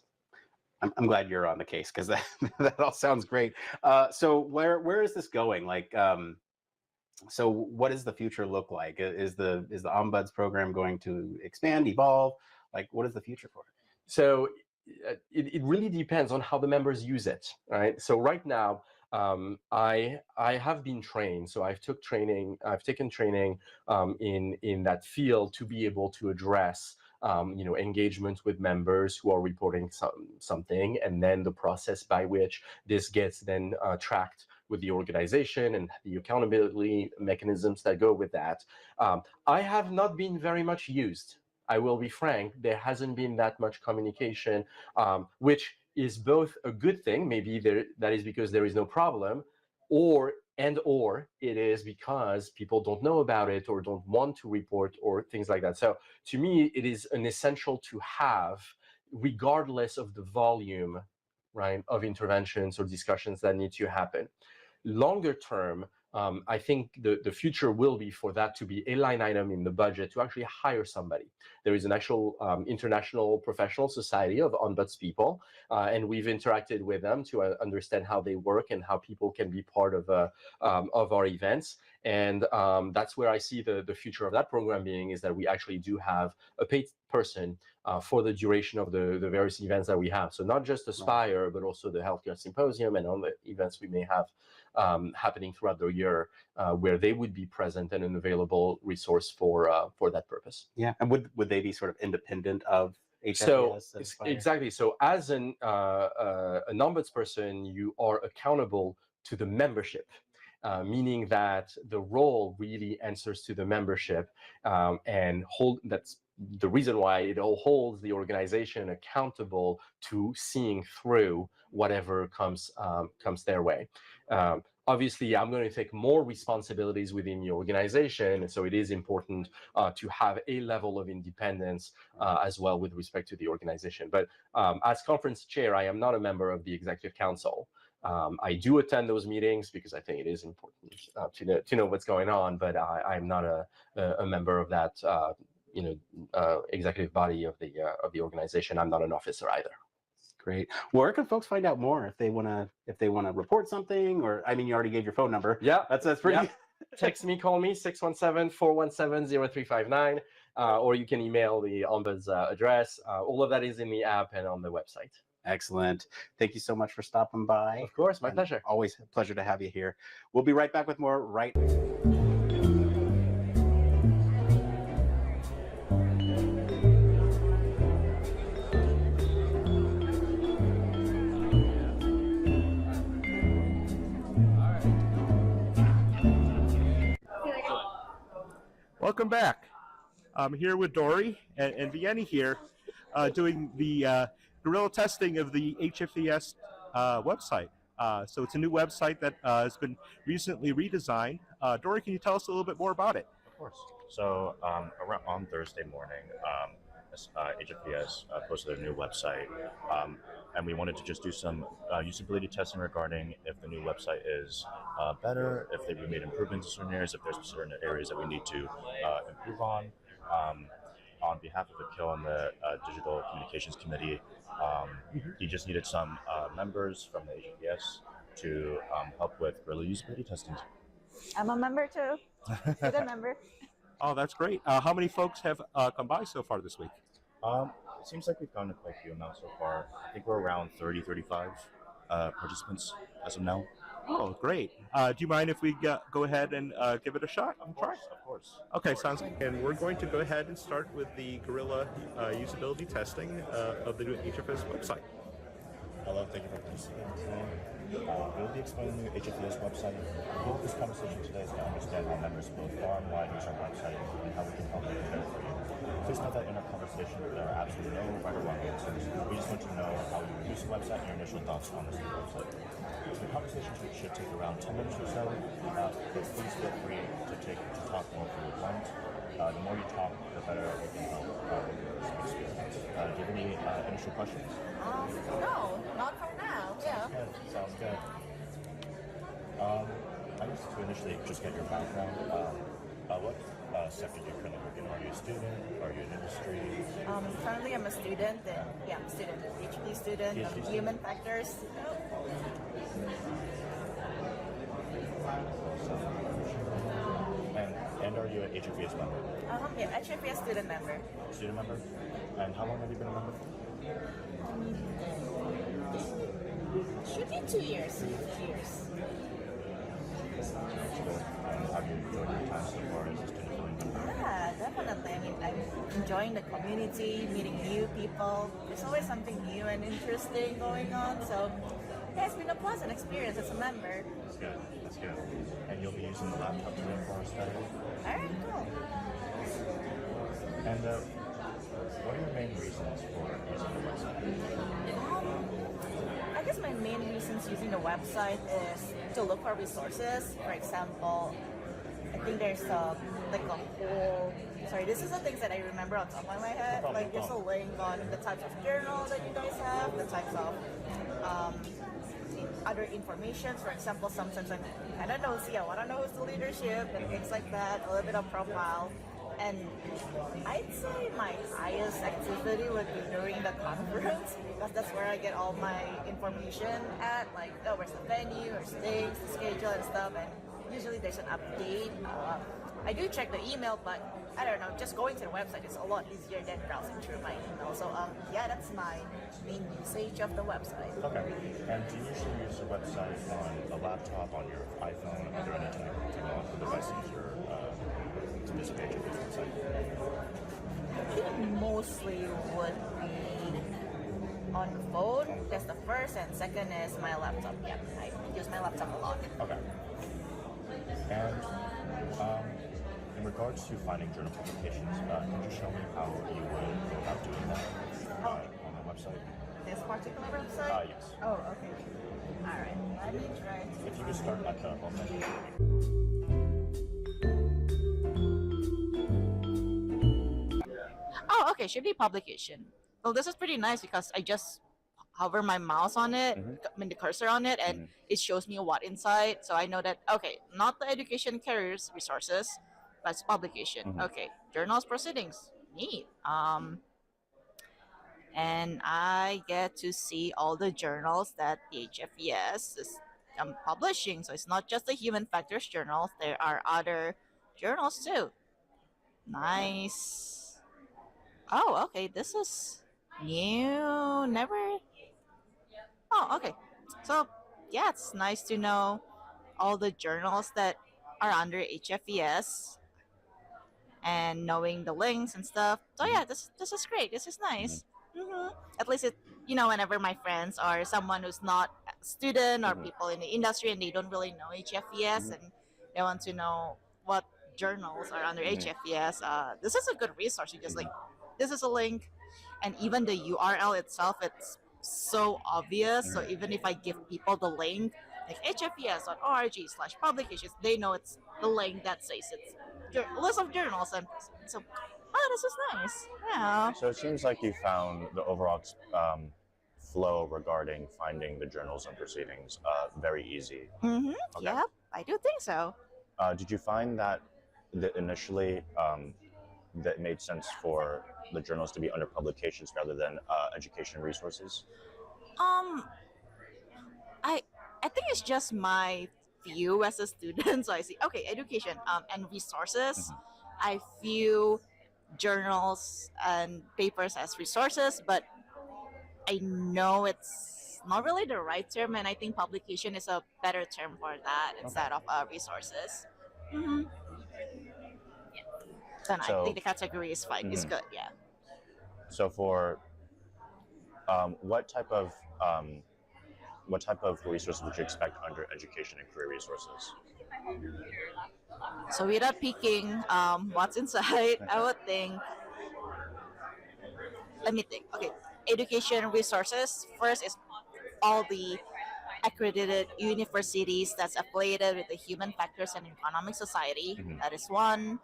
I'm glad you're on the case, because that all sounds great. So where is this going? Like, so what does the future look like? Is the Ombuds program going to expand, evolve? Like, what is the future for it? So it really depends on how the members use it, right? So right now, I have been trained. So I've taken training in that field to be able to address you know, engagement with members who are reporting something, and then the process by which this gets then tracked with the organization and the accountability mechanisms that go with that. I have not been very much used. I will be frank, there hasn't been that much communication, which is both a good thing, maybe that is because there is no problem, or it is because people don't know about it or don't want to report or things like that. So to me, it is an essential to have, regardless of the volume, right, of interventions or discussions that need to happen. Longer term, I think the future will be for that to be a line item in the budget to actually hire somebody. There is an actual international professional society of ombuds people, and we've interacted with them to understand how they work and how people can be part of our events. And that's where I see the future of that program being, is that we actually do have a paid person for the duration of the various events that we have. So not just ASPIRE, but also the Healthcare Symposium and all the events we may have happening throughout the year, where they would be present and an available resource for that purpose. Yeah, and would they be sort of independent of HFES? So exactly. So as an ombuds person, you are accountable to the membership. Meaning that the role really answers to the membership, and that's the reason why it all holds the organization accountable to seeing through whatever comes their way. Obviously, I'm going to take more responsibilities within the organization, and so it is important to have a level of independence as well with respect to the organization. But as conference chair, I am not a member of the executive council. I do attend those meetings because I think it is important to know what's going on, but I'm not a member of that executive body of the organization. I'm not an officer either. Great. Where can folks find out more if they want to report something? Or, I mean, you already gave your phone number. Yeah, that's pretty. Yeah. Text me, call me, 617-417-0359, or you can email the Ombuds address. All of that is in the app and on the website. Excellent. Thank you so much for stopping by. Of course, my pleasure. Always a pleasure to have you here. We'll be right back with more right. Welcome back. I'm here with Dory and Vianney here doing the guerrilla testing of the HFES website. So it's a new website that has been recently redesigned. Dory, can you tell us a little bit more about it? Of course. So around on Thursday morning, HFES posted a new website, and we wanted to just do some usability testing regarding if the new website is better, if we made improvements in certain areas, if there's certain areas that we need to improve on. on behalf of Akil and the Digital Communications Committee, he just needed some members from the HFES to help with guerrilla usability testing. I'm a member too. Student member. Oh, that's great. How many folks have come by so far this week? It seems like we've gotten quite a few amounts so far. I think we're around 30, 35 participants as of now. Oh, great. Do you mind if we go ahead and give it a shot? Of course. Okay, sounds good. And we're going to go ahead and start with the guerrilla usability testing of the new HFS website. Hello, thank you for participating today. We'll be explaining the new HFES website. The goal of this conversation today is to understand how members both far and wide use our website and how we can help make it better for you. Please note that in our conversation there are absolutely no right or wrong answers. We just want to know how you use the website and your initial thoughts on this new website. The conversation should take around 10 minutes or so, but please feel free to talk more if you would want. The more you talk, the better we can help with your experience. Do you have any initial questions? No, not for now. Yeah. Sounds good. I guess to initially just get your background, what sector do you currently work in? Are you a student? Are you in industry? Currently I'm a student, and yeah, I'm a student, PhD student of human factors. And are you an HFES member? Yeah, HFES student member. Student member? And how long have you been a member for? Should be 2 years. 2 years. And have you enjoyed your time so far as a student member? Yeah, definitely. I mean, I'm enjoying the community, meeting new people. There's always something new and interesting going on. So, yeah, it's been a pleasant experience as a member. That's good. That's good. And you'll be using the laptop today for our study? All right, cool. And what are your main reasons for using the website? I guess my main reasons using the website is to look for resources. For example, I think there's like a whole. Sorry, this is the things that I remember on top of my head. Like there's a link on the types of journals that you guys have, the types of other information. For example, sometimes I'm kind of nosy. I want to know who's the leadership and things like that. A little bit of profile. And I'd say my highest activity would be during the conference, because that's where I get all my information at, like, oh, where's the venue, or things, the schedule and stuff, and usually there's an update. I do check the email, but I don't know, just going to the website is a lot easier than browsing through my email. So yeah, that's my main usage of the website. Okay. And do you usually use the website on a laptop, on your iPhone, are there any technological devices you're to this page of this website? I think mostly would be on the phone. That's the first, and second is my laptop. Yeah, I use my laptop a lot. Okay. And in regards to finding journal publications, could you show me how you would go about doing that on the website? This particular website? Yes. Oh, okay. All right. Let me try. If you could start at the homepage. Oh, okay. Should be publication. Well, this is pretty nice because I just hover my mouse on it, I mean the cursor on it, and it shows me what inside. So I know that, okay, not the education careers resources, but it's publication. Okay, journals, proceedings, neat. And I get to see all the journals that the HFES is publishing. So it's not just the human factors journals. There are other journals too. Nice. Oh, okay. This is new. Never. Oh, okay. So yeah, it's nice to know all the journals that are under HFES and knowing the links and stuff. So yeah, this is great. This is nice. At least it, whenever my friends or someone who's not a student or people in the industry and they don't really know HFES and they want to know what journals are under HFES, this is a good resource. You just this is a link, and even the URL itself, it's so obvious. So even if I give people the link, like hfes.org/publications, they know it's the link that says it's a list of journals, and so this is nice. Yeah. So it seems like you found the overall flow regarding finding the journals and proceedings very easy. Okay. Yep, I do think so. Did you find that initially that it made sense for the journals to be under publications rather than education resources? I think it's just my view as a student. So I see, okay, education and resources. I view journals and papers as resources, but I know it's not really the right term, and I think publication is a better term for that instead of resources. Mm-hmm. Then I think the category is fine. It's good, yeah. So for what type of resources would you expect under education and career resources? So without peeking what's inside, I would think, let me think. Okay, education resources first is all the accredited universities that's affiliated with the Human Factors and Economic Society. That is one.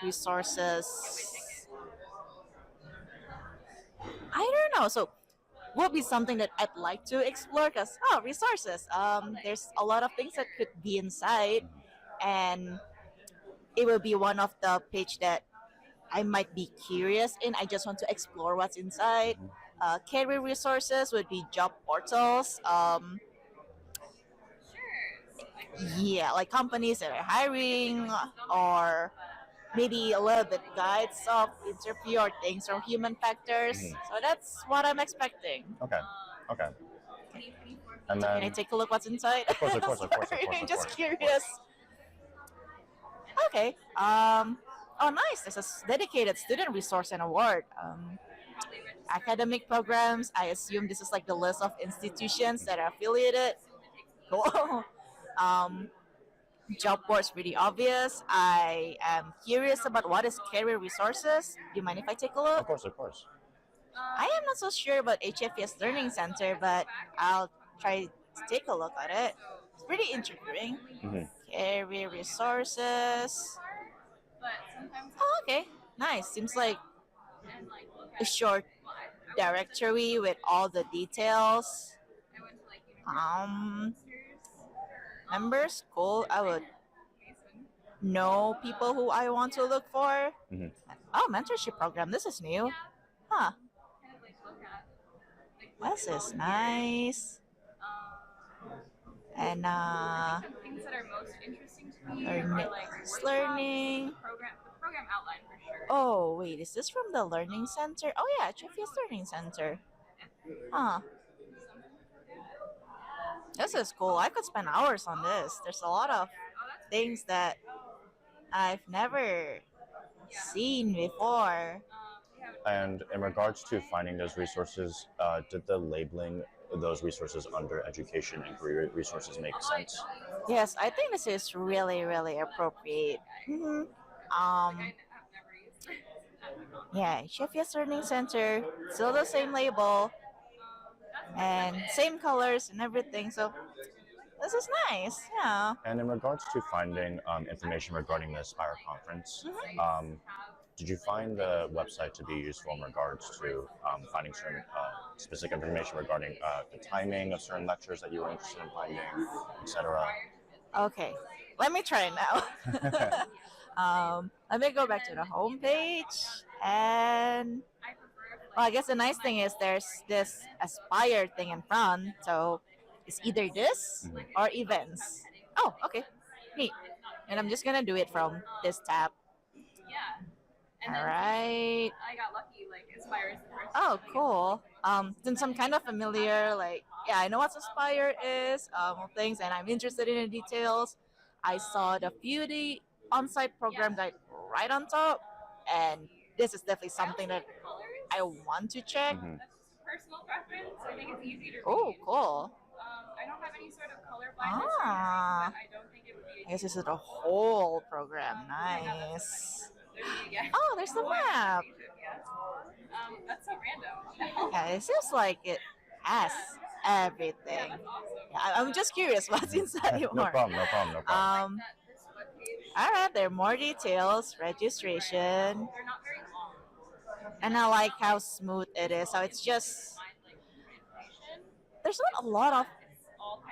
Resources, I don't know. So will be something that I'd like to explore because resources. There's a lot of things that could be inside, and it will be one of the page that I might be curious in. I just want to explore what's inside. Career resources would be job portals. Yeah, like companies that are hiring, or maybe a little bit guides of interview or things from human factors. So that's what I'm expecting. Okay. And so then, can I take a look what's inside? Of course. I'm just curious. Okay. Oh, nice. There's a dedicated student resource and award. Academic programs. I assume this is like the list of institutions that are affiliated. Cool. Job boards pretty obvious. I am curious about what is career resources. Do you mind if I take a look? Of course. I am not so sure about HFES Learning Center, but I'll try to take a look at it. It's pretty intriguing. Career resources. Oh, okay. Nice. Seems like a short directory with all the details. Members, cool. I would know people who I want to look for. Oh, mentorship program. This is new. Huh. This is nice. And things that are most interesting to me learning. are like Learning. The program outline for sure. Oh, wait, is this from the Learning Center? Oh yeah, HFES Learning Center. Huh. This is cool. I could spend hours on this. There's a lot of things that I've never seen before. And in regards to finding those resources, did the labeling of those resources under education and career resources make sense? Yes, I think this is really, really appropriate. Yeah, HFES Learning Center, still the same label, and same colors and everything. So this is nice, yeah. And in regards to finding information regarding the ASPIRE conference, did you find the website to be useful in regards to finding certain specific information regarding the timing of certain lectures that you were interested in finding, etc.? Okay, let me try now. Let me go back to the home page, and well, I guess the nice thing is there's this Aspire thing in front, so it's either this or events. Oh, okay, neat. And I'm just gonna do it from this tab. And all right. I got lucky, like Aspire is the first. Oh, cool. Since I'm kind of familiar, like, yeah, I know what Aspire is, things, and I'm interested in the details. I saw the beauty on-site program guide right on top, and this is definitely something that I want to check. That's personal preference. I think it's easy to read. Oh, cool. I don't have any sort of color blindness or anything, but I don't think it would be. I guess this is the whole program. Nice. Oh, there's the map. That's so random. Yeah, it seems like it has everything. Yeah, I'm just curious what's inside more. No problem. All right, there are more details, registration, and I like how smooth it is. So it's just, there's not a lot of,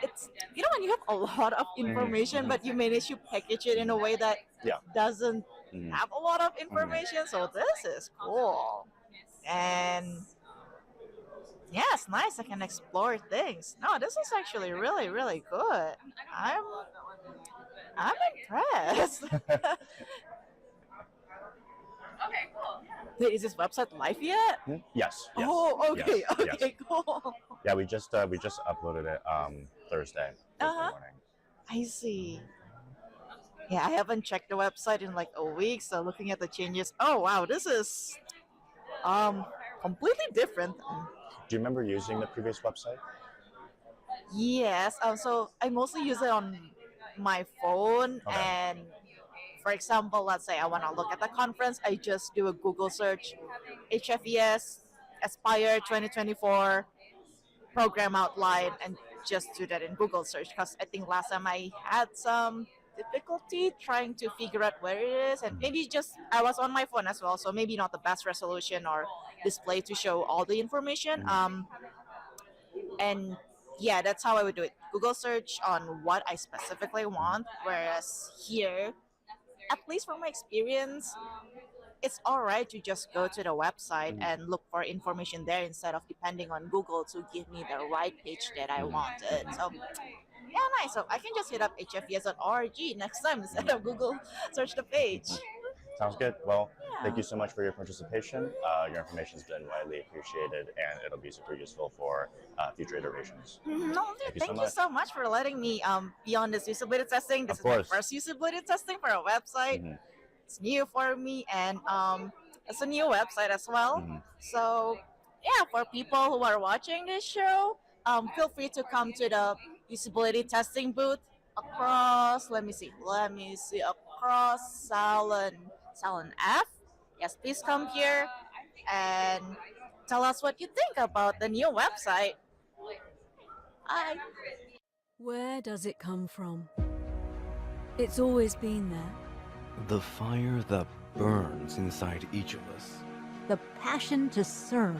it's, you know, when you have a lot of information, but you manage to package it in a way that doesn't have a lot of information. So this is cool. And yeah, it's nice. I can explore things. No, this is actually really, really good. I'm impressed. Okay, cool. Wait, is this website live yet? Yes. Oh, okay, yes, okay, cool. Yeah, we just uploaded it Thursday morning. I see. Yeah, I haven't checked the website in like a week, so looking at the changes. Oh wow, this is completely different. Do you remember using the previous website? Yes, so I mostly use it on my phone, and for example, let's say I want to look at the conference, I just do a Google search, HFES, Aspire 2024, program outline, and just do that in Google search, because I think last time I had some difficulty trying to figure out where it is, and maybe just I was on my phone as well, so maybe not the best resolution or display to show all the information. And yeah, that's how I would do it. Google search on what I specifically want, whereas here, at least from my experience, it's all right to just go to the website and look for information there instead of depending on Google to give me the right page that I wanted. So yeah, nice. So I can just hit up hfes.org next time instead of Google search the page. Sounds good. Well, thank you so much for your participation. Your information has been widely appreciated, and it'll be super useful for future iterations. No, thank you so much for letting me be on this usability testing. This is my first usability testing for a website. It's new for me, and it's a new website as well. So yeah, for people who are watching this show, feel free to come to the usability testing booth across, let me see, across Salon F. Yes, please come here and tell us what you think about the new website. Bye. Where does it come from? It's always been there. The fire that burns inside each of us. The passion to serve.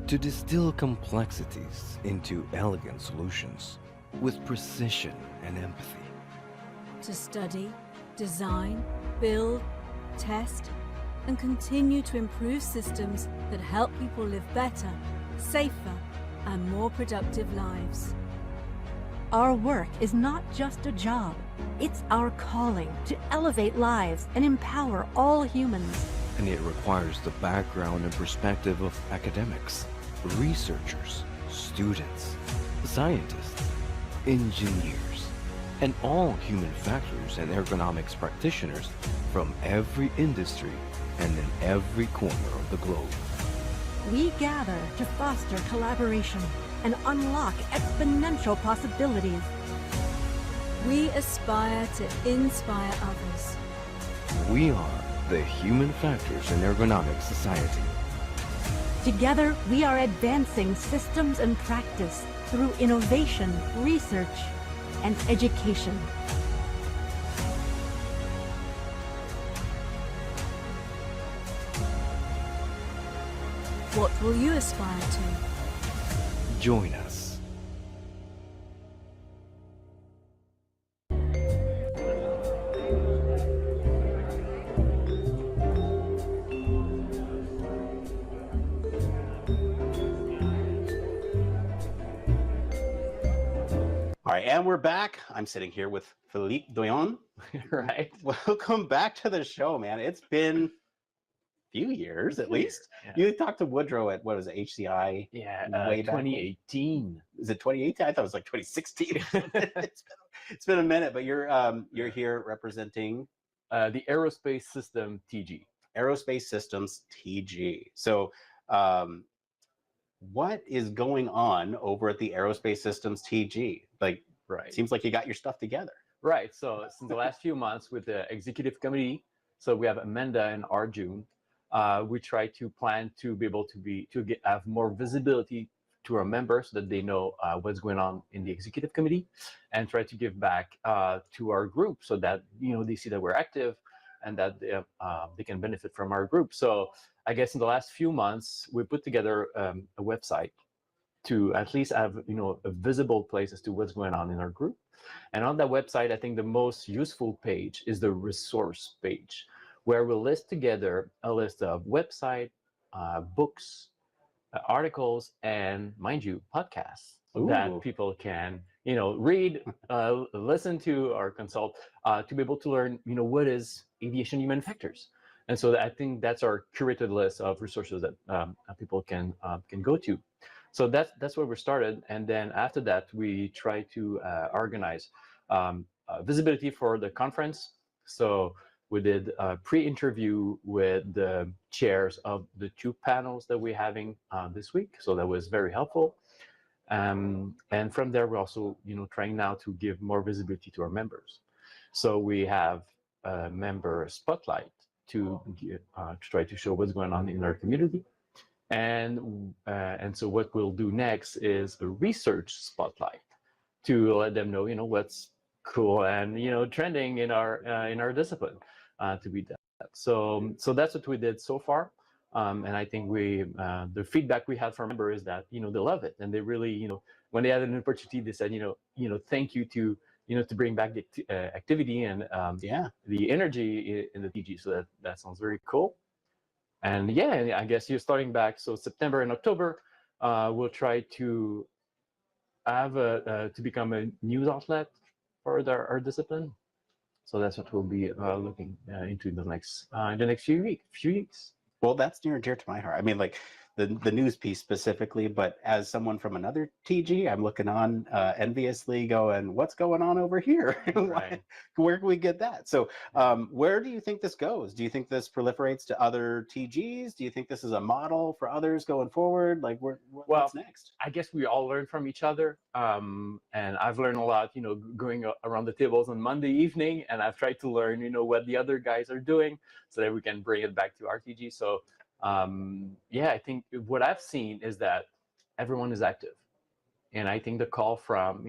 To distill complexities into elegant solutions with precision and empathy. To study, design, build, test, and continue to improve systems that help people live better, safer, and more productive lives. Our work is not just a job. It's our calling to elevate lives and empower all humans. And it requires the background and perspective of academics, researchers, students, scientists, engineers, and all human factors and ergonomics practitioners from every industry and in every corner of the globe. We gather to foster collaboration and unlock exponential possibilities. We aspire to inspire others. We are the Human Factors in Ergonomics Society. Together, we are advancing systems and practice through innovation, research, and education. What will you aspire to? Join us. All right, and we're back. I'm sitting here with Philippe Doyon. Right. Welcome back to the show, man. It's been a few years at least. Yeah. You talked to Woodrow at, what was it, HCI? Yeah, way back when? 2018. Is it 2018? I thought it was like 2016. It's been a minute, but you're here representing the Aerospace System TG. Aerospace Systems TG. So what is going on over at the Aerospace Systems TG? Like, right. Seems like you got your stuff together. Right. So since the last few months with the executive committee, so we have Amanda and Arjun, we try to plan to be able to have more visibility to our members so that they know what's going on in the executive committee, and try to give back to our group so that they see that we're active and that they can benefit from our group. So I guess in the last few months, we put together a website to at least have a visible place as to what's going on in our group. And on that website, I think the most useful page is the resource page, where we'll list together a list of website, books, articles, and mind you, podcasts that people can, read, listen to, or consult to be able to learn, what is aviation human factors. And so I think that's our curated list of resources that people can go to. So that's where we started, and then after that we try to organize visibility for the conference. So we did a pre-interview with the chairs of the 2 panels that we're having this week. So that was very helpful. And from there, we're also, trying now to give more visibility to our members. So we have a member spotlight to try to show what's going on in our community. And so what we'll do next is a research spotlight to let them know, what's cool and, trending in our discipline to be done. So that's what we did so far. And I think the feedback we had from members is that, they love it. And they really, when they had an opportunity, they said, thank you to bring back the activity and the energy in the TG. So that sounds very cool. And I guess you're starting back. So September and October, we'll try to have to become a news outlet for our discipline. So that's what we'll be looking into in the next few weeks. Well, that's near and dear to my heart. I mean, like the news piece specifically, but as someone from another TG, I'm looking on enviously going, what's going on over here? Right. Where can we get that? So where do you think this goes? Do you think this proliferates to other TGs? Do you think this is a model for others going forward? Like what's next? I guess we all learn from each other. And I've learned a lot, going around the tables on Monday evening, and I've tried to learn, what the other guys are doing so that we can bring it back to RTG. So I think what I've seen is that everyone is active. And I think the call from,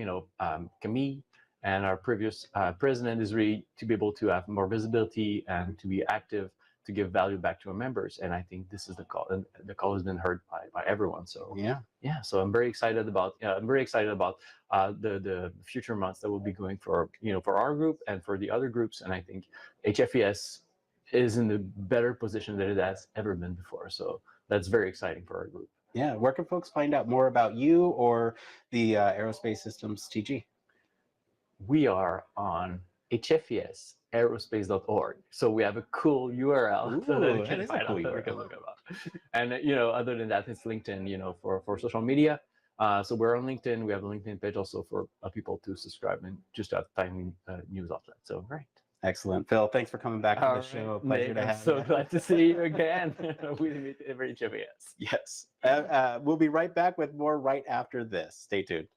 Camille and our previous president is really to be able to have more visibility and to be active, to give value back to our members. And I think this is the call, and the call has been heard by everyone. So so I'm very excited about the future months that will be going for our group and for the other groups. And I think HFES is in a better position than it has ever been before. So that's very exciting for our group. Yeah, where can folks find out more about you or the Aerospace Systems TG? We are on HFES aerospace.org. So we have a cool URL so that you can find out that we can look about. And other than that, it's LinkedIn, for social media. So we're on LinkedIn. We have a LinkedIn page also for people to subscribe and just have timely news outlet. So great. Excellent. Phil, thanks for coming back to the show. Pleasure to have you. So glad to see you again. We meet every HFES. Yes. We'll be right back with more right after this. Stay tuned.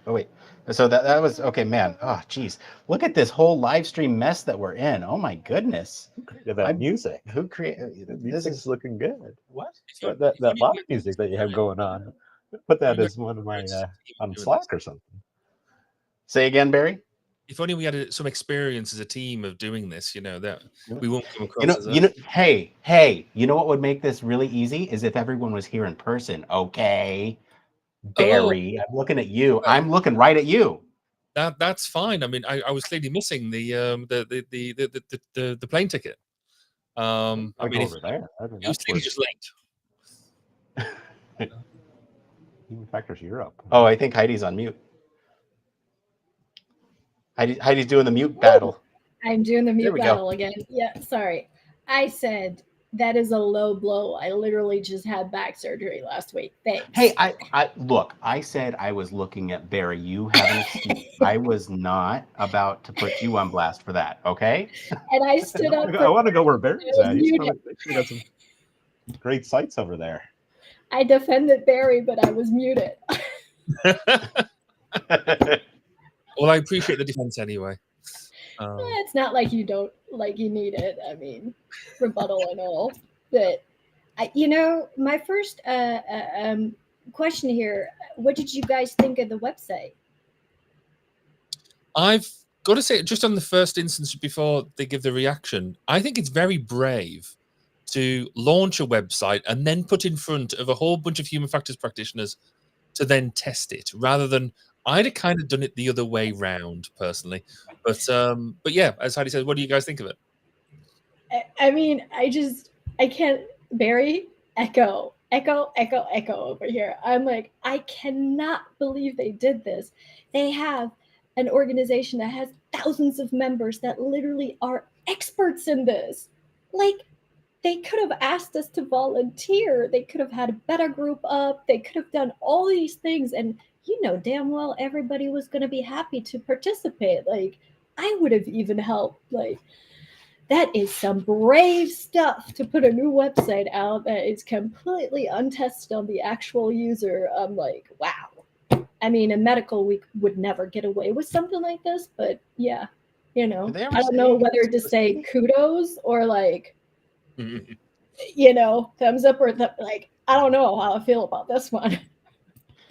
Oh wait, so that was okay, man. Oh geez, look at this whole live stream mess that we're in. Oh my goodness. Yeah, that music. Who created this? Is looking good. What? That live music that you have going on. Put that as one of my on Slack or something. Say again, Barry. If only we had some experience as a team of doing this, that we won't come across. Hey, you know what would make this really easy is if everyone was here in person. Okay. Barry, I'm looking at you. I'm looking right at you. That's fine. I mean, I was clearly missing the plane ticket. I mean, over there. You just linked. Human Factors Europe. Oh, I think Heidi's on mute. Heidi's doing the mute battle. I'm doing the mute battle again. Yeah, sorry. I said that is a low blow. I literally just had back surgery last week. Thanks. Hey, I said I was looking at Barry. You have an excuse. I was not about to put you on blast for that, okay? And I stood up. I want to go where Barry's at. He's got some great sites over there. I defended Barry, but I was muted. Well, I appreciate the defense anyway. It's not like you need it. I mean, rebuttal and all. But my first question here: what did you guys think of the website? I've got to say, just on the first instance before they give the reaction, I think it's very brave to launch a website and then put in front of a whole bunch of human factors practitioners to then test it, rather than I'd have kind of done it the other way round personally. But yeah, as Heidi said, what do you guys think of it? I mean, I can't, Barry, echo over here. I'm like, I cannot believe they did this. They have an organization that has thousands of members that literally are experts in this. Like, they could have asked us to volunteer. They could have had a better group up. They could have done all these things. And you know damn well everybody was going to be happy to participate. Like, I would have even helped. Like, that is some brave stuff to put a new website out that is completely untested on the actual user. I'm like, wow. I mean, in medical, we would never get away with something like this, but yeah, you know, I don't know whether to say kudos or like, you know, thumbs up or like, I don't know how I feel about this one.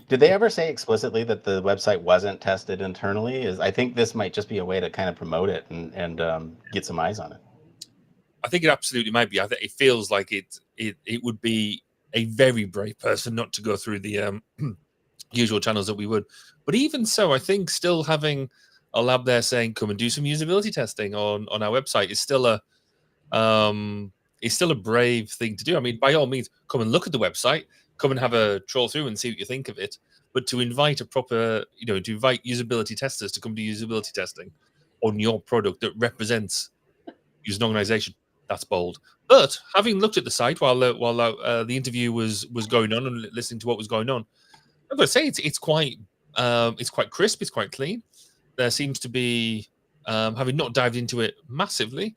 Did they ever say explicitly that the website wasn't tested internally? I think this might just be a way to kind of promote it and get some eyes on it. I think it absolutely might be. I think it feels like it would be a very brave person not to go through the usual channels that we would. But even so, I think still having a lab there saying come and do some usability testing on our website is still a brave thing to do. I mean, by all means, come and look at the website, come and have a troll through and see what you think of it. But to invite a proper, you know, to invite usability testers to come to usability testing on your product that represents you as an organization, that's bold. But having looked at the site while the interview was going on and listening to what was going on, I've got to say it's quite crisp, it's quite clean. There seems to be, having not dived into it massively,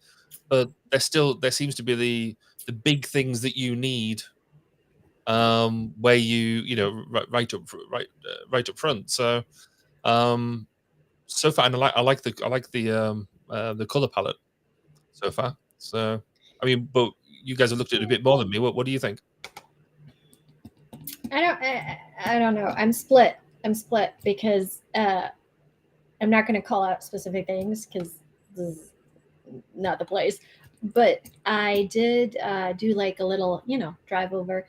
but there seems to be the big things that you need, where you know right up front. So so far, and I like the color palette so far. So I mean, but you guys have looked at it a bit more than me. What do you think? I don't know. I'm split because I'm not going to call out specific things because this is not the place. But I did do like a little, you know, drive over,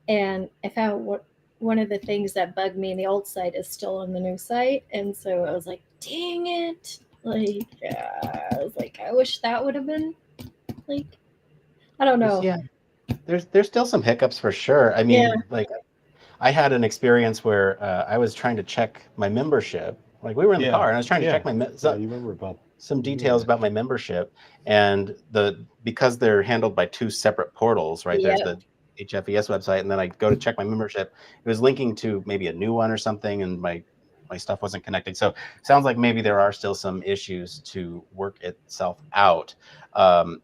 and I found one of the things that bugged me in the old site is still on the new site, and so I was like, dang it! Like, I was like, I wish that would have been like, I don't know. Yeah, there's still some hiccups for sure. I mean, like, I had an experience where I was trying to check my membership. Like, we were in the car and I was trying to check some details about my membership, and because they're handled by two separate portals, right? There's the HFES website, and then I go to check my membership. It was linking to maybe a new one or something, and my stuff wasn't connecting. So sounds like maybe there are still some issues to work itself out.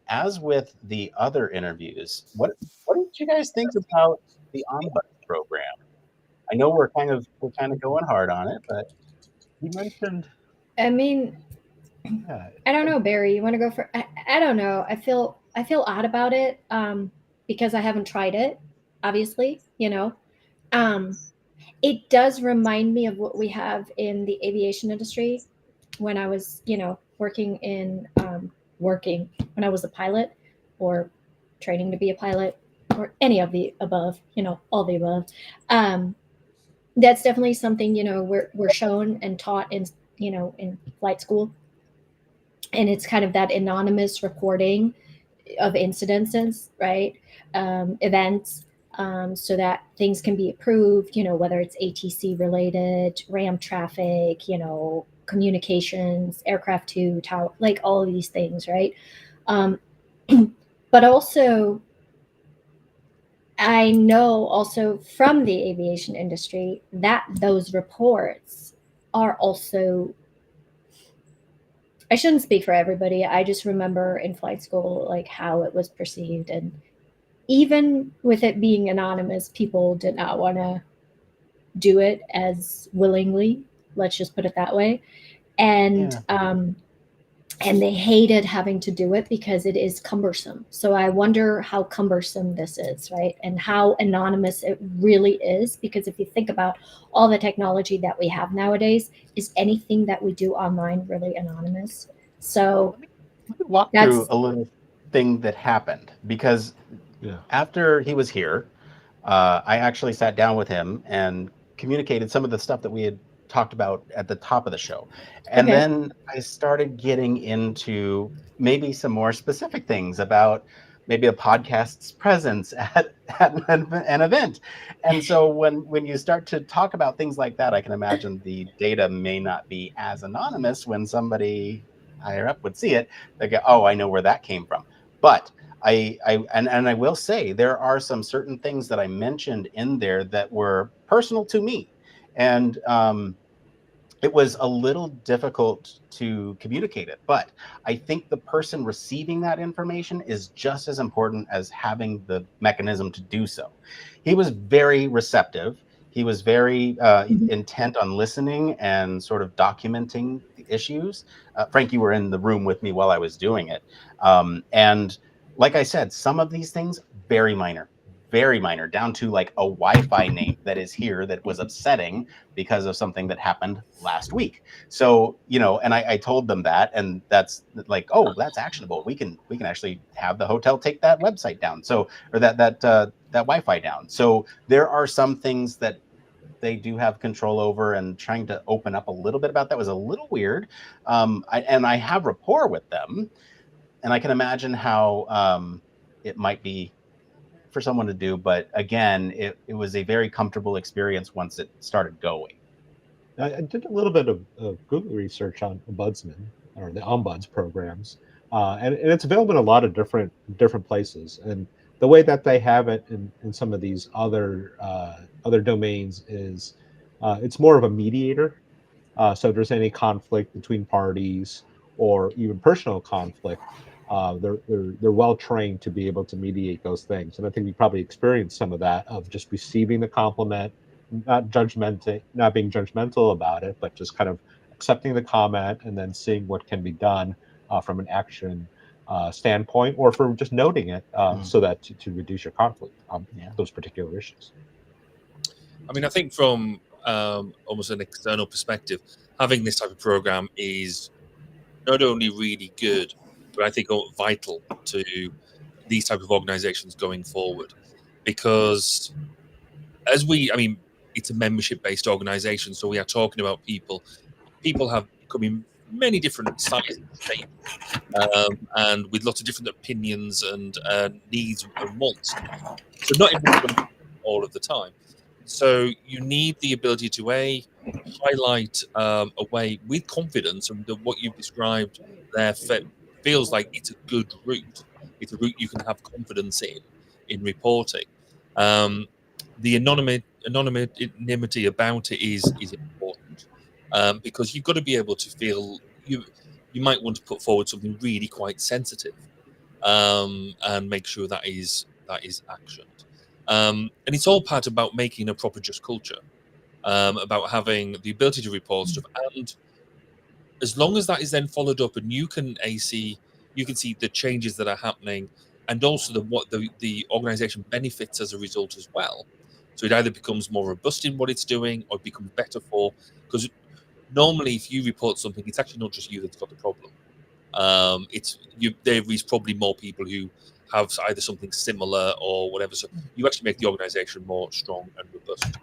As with the other interviews, what did you guys think about the Ombuds program? I know we're kind of going hard on it, but you mentioned. I mean, I don't know, Barry. You want to go for? I don't know. I feel odd about it because I haven't tried it. Obviously, you know, it does remind me of what we have in the aviation industry when I was, you know, working when I was a pilot or training to be a pilot or any of the above. You know, all the above. That's definitely something, you know, we're shown and taught in, you know, in flight school. And it's kind of that anonymous recording of incidences, right? Events, so that things can be approved, you know, whether it's ATC related, RAM traffic, you know, communications, aircraft to tower, like all of these things, right? But also, I know also from the aviation industry that those reports are also, I shouldn't speak for everybody. I just remember in flight school, like how it was perceived. And even with it being anonymous, people did not want to do it as willingly. Let's just put it that way. And and they hated having to do it because it is cumbersome. So I wonder how cumbersome this is, right? And how anonymous it really is. Because if you think about all the technology that we have nowadays, is anything that we do online really anonymous? So Let me walk through a little thing that happened, because after he was here, I actually sat down with him and communicated some of the stuff that we had talked about at the top of the show. And Okay. then I started getting into maybe some more specific things about maybe a podcast's presence at an event. And so when you start to talk about things like that, I can imagine the data may not be as anonymous when somebody higher up would see it. They go, oh, I know where that came from. But and I will say there are some certain things that I mentioned in there that were personal to me, and it was a little difficult to communicate it. But I think the person receiving that information is just as important as having the mechanism to do so. He was very receptive. He was very intent on listening and sort of documenting the issues. Frank, you were in the room with me while I was doing it. And like I said, some of these things, very minor, down to like a Wi-Fi name that is here that was upsetting because of something that happened last week. So, and I told them that, and that's like, oh, that's actionable. We can actually have the hotel take that website down. So, or that Wi-Fi down. So there are some things that they do have control over, and trying to open up a little bit about that was a little weird. I have rapport with them, and I can imagine how it might be for someone to do, but again, it was a very comfortable experience once it started going. I did a little bit of Google research on ombudsman, or the ombuds programs, and it's available in a lot of different places. And the way that they have it in some of these other domains is it's more of a mediator. So if there's any conflict between parties or even personal conflict, they're well trained to be able to mediate those things. And I think you probably experienced some of that, of just receiving the compliment, not being judgmental about it, but just kind of accepting the comment and then seeing what can be done from an action standpoint, or for just noting it so that to reduce your conflict on those particular issues. I mean, I think from almost an external perspective, having this type of program is not only really good, but I think vital to these type of organizations going forward. Because it's a membership-based organization, so we are talking about people. People have come in many different sizes, and with lots of different opinions and needs and wants. So not everyone's going to be all of the time. So you need the ability to highlight a way with confidence, and what you've described there feels like it's a good route. It's a route you can have confidence in reporting. The anonymity about it is important, because you've got to be able to feel you might want to put forward something really quite sensitive, and make sure that is actioned. And it's all part about making a proper just culture, about having the ability to report stuff, and as long as that is then followed up, and you can see the changes that are happening, and also what the organization benefits as a result as well. So it either becomes more robust in what it's doing, or it becomes better because normally if you report something, it's actually not just you that's got the problem. There is probably more people who have either something similar or whatever. So you actually make the organization more strong and robust.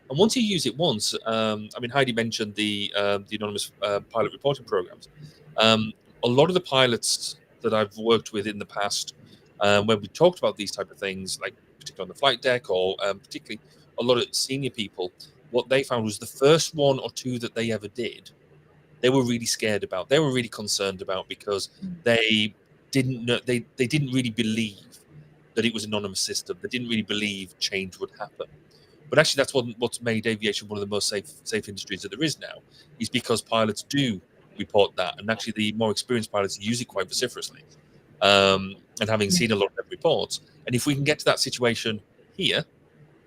And once you use it once, Heidi mentioned the anonymous pilot reporting programs. A lot of the pilots that I've worked with in the past, when we talked about these type of things, like particularly on the flight deck, or particularly a lot of senior people, what they found was the first one or two that they ever did, they were really scared about. They were really concerned about, because they didn't know, they didn't really believe that it was an anonymous system. They didn't really believe change would happen. But actually, that's what's made aviation one of the most safe industries that there is now, is because pilots do report that, and actually the more experienced pilots use it quite vociferously. And having seen a lot of reports, and if we can get to that situation here,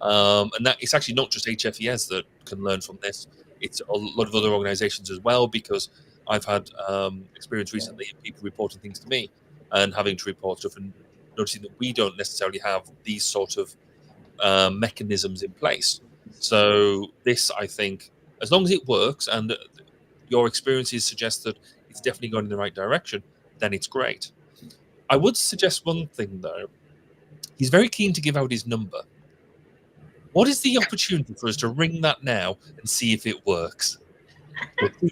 and that it's actually not just HFES that can learn from this, it's a lot of other organizations as well, because I've had experience recently of people reporting things to me and having to report stuff and noticing that we don't necessarily have these sort of mechanisms in place. So this, I think, as long as it works and your experiences suggest that it's definitely going in the right direction, then it's great. I would suggest one thing though. He's very keen to give out his number. What is the opportunity for us to ring that now and see if it works?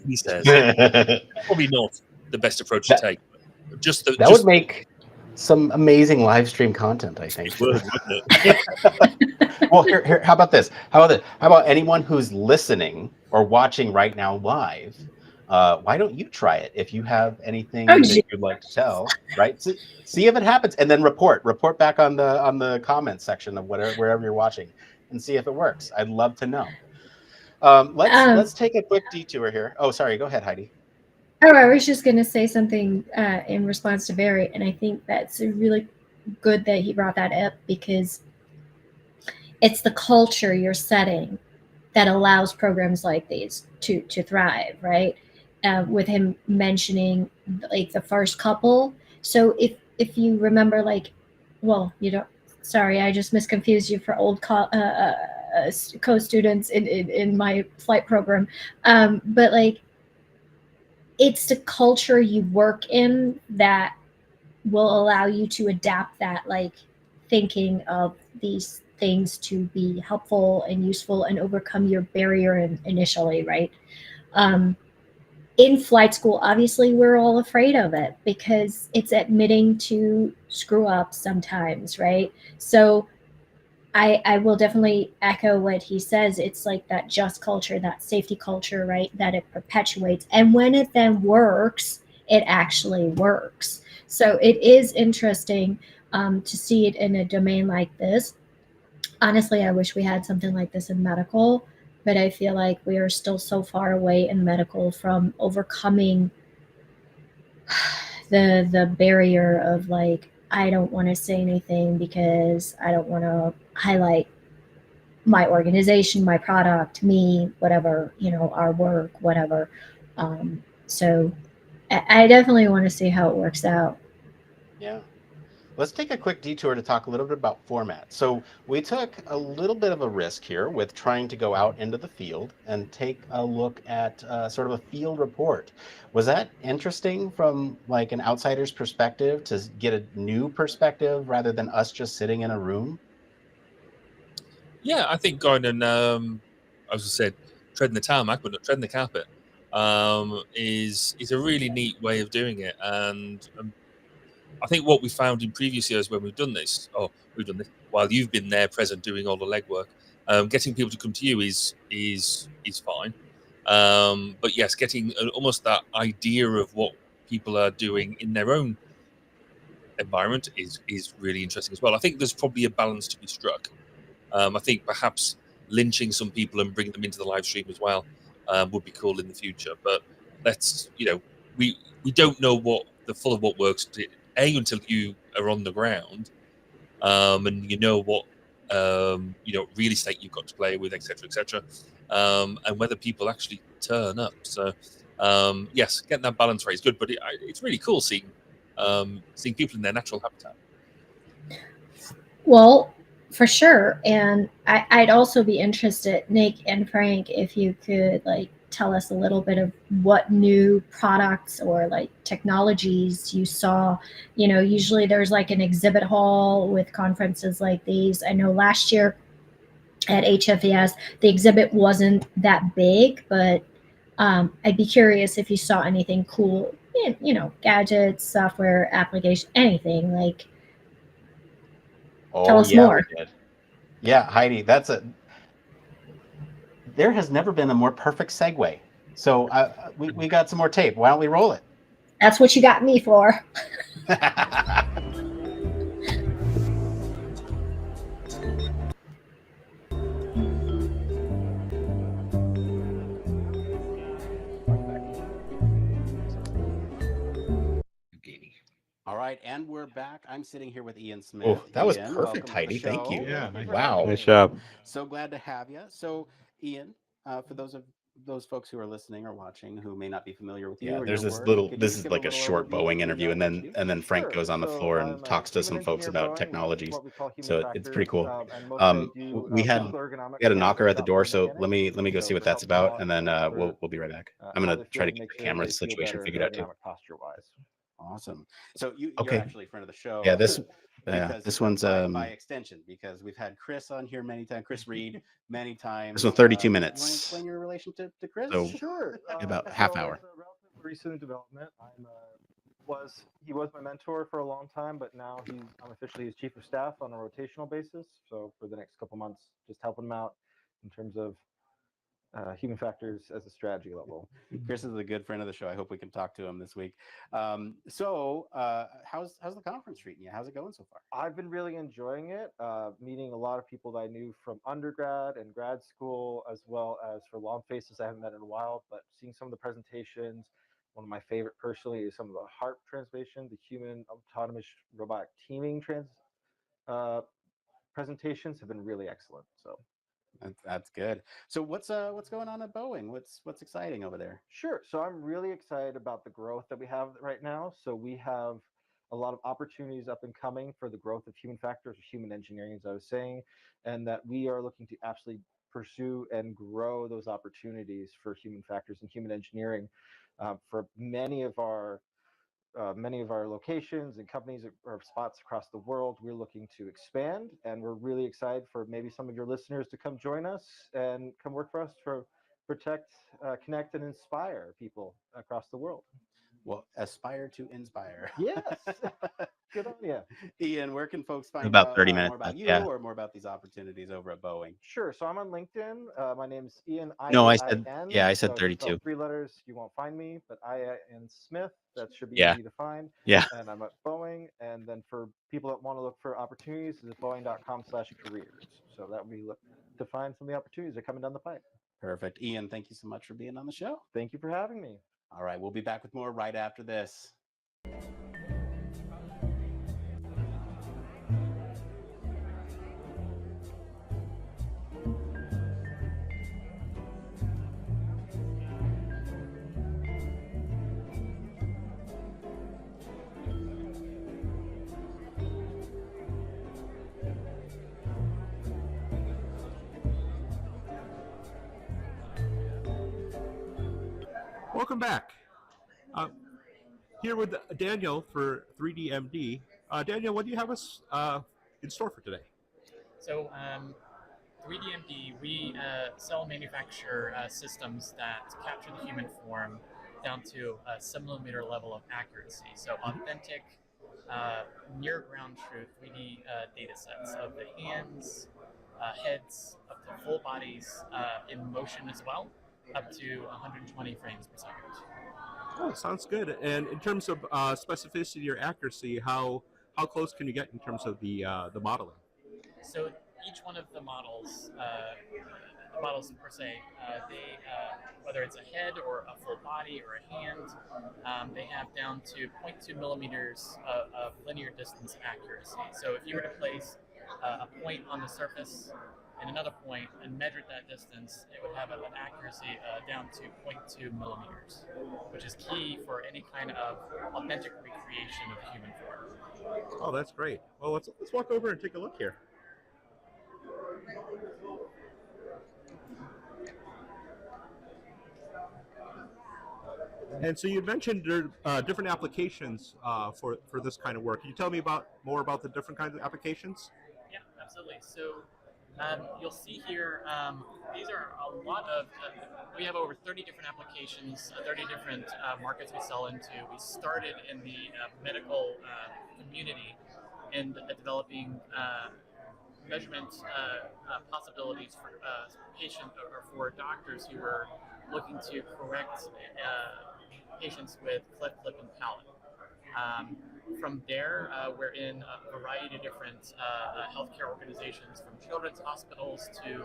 He says probably not the best approach to take. Just that would make some amazing live stream content, I think. It would, wouldn't it? Well, here, how about this? How about anyone who's listening or watching right now live? Why don't you try it if you have anything that you'd like to tell? Right, see if it happens, and then report back on the comments section of wherever you're watching, and see if it works. I'd love to know. Let's take a quick detour here. Oh, sorry. Go ahead, Heidi. Oh, I was just going to say something in response to Barry, and I think that's really good that he brought that up, because it's the culture you're setting that allows programs like these to thrive, right? With him mentioning like the first couple. So if you remember, like, well, you don't. Sorry, I just misconfused you for old co-students in my flight program, but like, it's the culture you work in that will allow you to adapt that, like, thinking of these things to be helpful and useful and overcome your barrier initially, right? In flight school, obviously, we're all afraid of it because it's admitting to screw up sometimes, right? So I will definitely echo what he says. It's like that just culture, that safety culture, right? That it perpetuates. And when it then works, it actually works. So it is interesting to see it in a domain like this. Honestly, I wish we had something like this in medical, but I feel like we are still so far away in medical from overcoming the barrier of, like, I don't want to say anything because I don't want to highlight my organization, my product, me, whatever, our work, whatever. So I definitely want to see how it works out. Yeah. Let's take a quick detour to talk a little bit about format. So we took a little bit of a risk here with trying to go out into the field and take a look at sort of a field report. Was that interesting from like an outsider's perspective to get a new perspective rather than us just sitting in a room? Yeah, I think going and, as I said, treading the tarmac, but not treading the carpet, is a really neat way of doing it. And I think what we found in previous years when we've done this, while you've been there present doing all the legwork, getting people to come to you is fine. But yes, getting almost that idea of what people are doing in their own environment is really interesting as well. I think there's probably a balance to be struck. I think perhaps lynching some people and bringing them into the live stream as well would be cool in the future. But let's, we don't know what the full of what works until you are on the ground, and you know what real estate you've got to play with, etc., and whether people actually turn up. So yes, getting that balance right is good, but it's really cool seeing people in their natural habitat. Well, for sure. And I'd also be interested, Nick and Frank, if you could like tell us a little bit of what new products or like technologies you saw. Usually there's like an exhibit hall with conferences like these. I know last year at HFES, the exhibit wasn't that big, but I'd be curious if you saw anything cool, gadgets, software, application, anything like. Tell us more. We did. Yeah, Heidi, there has never been a more perfect segue. So we got some more tape. Why don't we roll it? That's what you got me for. All right, and we're back. I'm sitting here with Ian Smith. Oh, that was Ian, perfect, Heidi. Thank you. Yeah, nice. wow. Nice job. So glad to have you. So, Ian, for those of those folks who are listening or watching who may not be familiar with you Yeah, or there's your this work, little. could you This just is give a like a little short overview Boeing of interview, and what you do? then Frank Sure. goes on the So floor and I'm a talks to human some folks engineer at about Boeing. We technologies. what we call human So it's factors, pretty cool. and mostly I do We had vehicle ergonomics a training knocker for at the shop door, floor so mechanics. let me go see So what to that's help them about, out and in then terms for we'll be right back. I'm how gonna they try feel to to get make the sure camera they feel situation better figured out too. ergonomic posture wise. Awesome. So you're Okay. actually a friend of the show. Yeah, this because this one's by extension, because we've had Chris on here many times, Chris Reed many times. this one's 32 You want to minutes. explain your relationship to Chris? So Sure. about half So hour. it's a relatively recent development. He was my mentor for a long time, but now I'm officially his chief of staff on a rotational basis. So for the next couple months, just helping him out in terms of human factors as a strategy level. Chris is a good friend of the show. I hope we can talk to him this week. How's the conference treating you? How's it going so far? I've been really enjoying it, meeting a lot of people that I knew from undergrad and grad school, as well as for long faces I haven't met in a while, but seeing some of the presentations. One of my favorite personally is some of the HARP translation, the human autonomous robotic teaming presentations have been really excellent. So that's good. So what's going on at Boeing? What's exciting over there? Sure. So I'm really excited about the growth that we have right now. So we have a lot of opportunities up and coming for the growth of human factors, or human engineering, as I was saying, and that we are looking to absolutely pursue and grow those opportunities for human factors and human engineering for many of our locations and companies or spots across the world. We're looking to expand, and we're really excited for maybe some of your listeners to come join us and come work for us to protect, connect, and inspire people across the world. Well, aspire to inspire. Yes. Good on you. Ian, where can folks find About out 30 minutes more about left, you yeah. or more about these opportunities over at Boeing? Sure. So I'm on LinkedIn. My name's Ian. No, I I-A-I-N. said yeah, I said So if you 32. spell 3 letters, you won't find me, but I-A-N Smith, that should be Yeah. easy to find. Yeah. And I'm at Boeing. And then for people that want to look for opportunities, it's boeing.com/careers. So that we look to find some of the opportunities that are coming down the pipe. Perfect. Ian, thank you so much for being on the show. Thank you for having me. All right, we'll be back with more right after this. Welcome back. Here with Daniel for 3DMD. Daniel, what do you have us in store for today? So 3DMD, we sell and manufacture systems that capture the human form down to a sub-millimeter level of accuracy. So authentic, near ground truth 3D data sets of the hands, heads, up to full bodies in motion as well, up to 120 frames per second. Oh, sounds good. And in terms of specificity or accuracy, how close can you get in terms of the modeling? So each one of the models per se, they whether it's a head or a full body or a hand, they have down to 0.2 millimeters of linear distance accuracy. So if you were to place a point on the surface and another point and measured that distance, it would have an accuracy down to 0.2 millimeters, which is key for any kind of authentic recreation of the human form. Oh, that's great. Well, let's walk over and take a look here. And so you mentioned there are different applications for this kind of work. Can you tell me more about the different kinds of applications? Yeah, absolutely. So you'll see here, these are a lot of, we have over 30 different applications, 30 different markets we sell into. We started in the medical community and developing measurement possibilities for patients or for doctors who were looking to correct patients with cleft lip and palate. From there, we're in a variety of different healthcare organizations, from children's hospitals to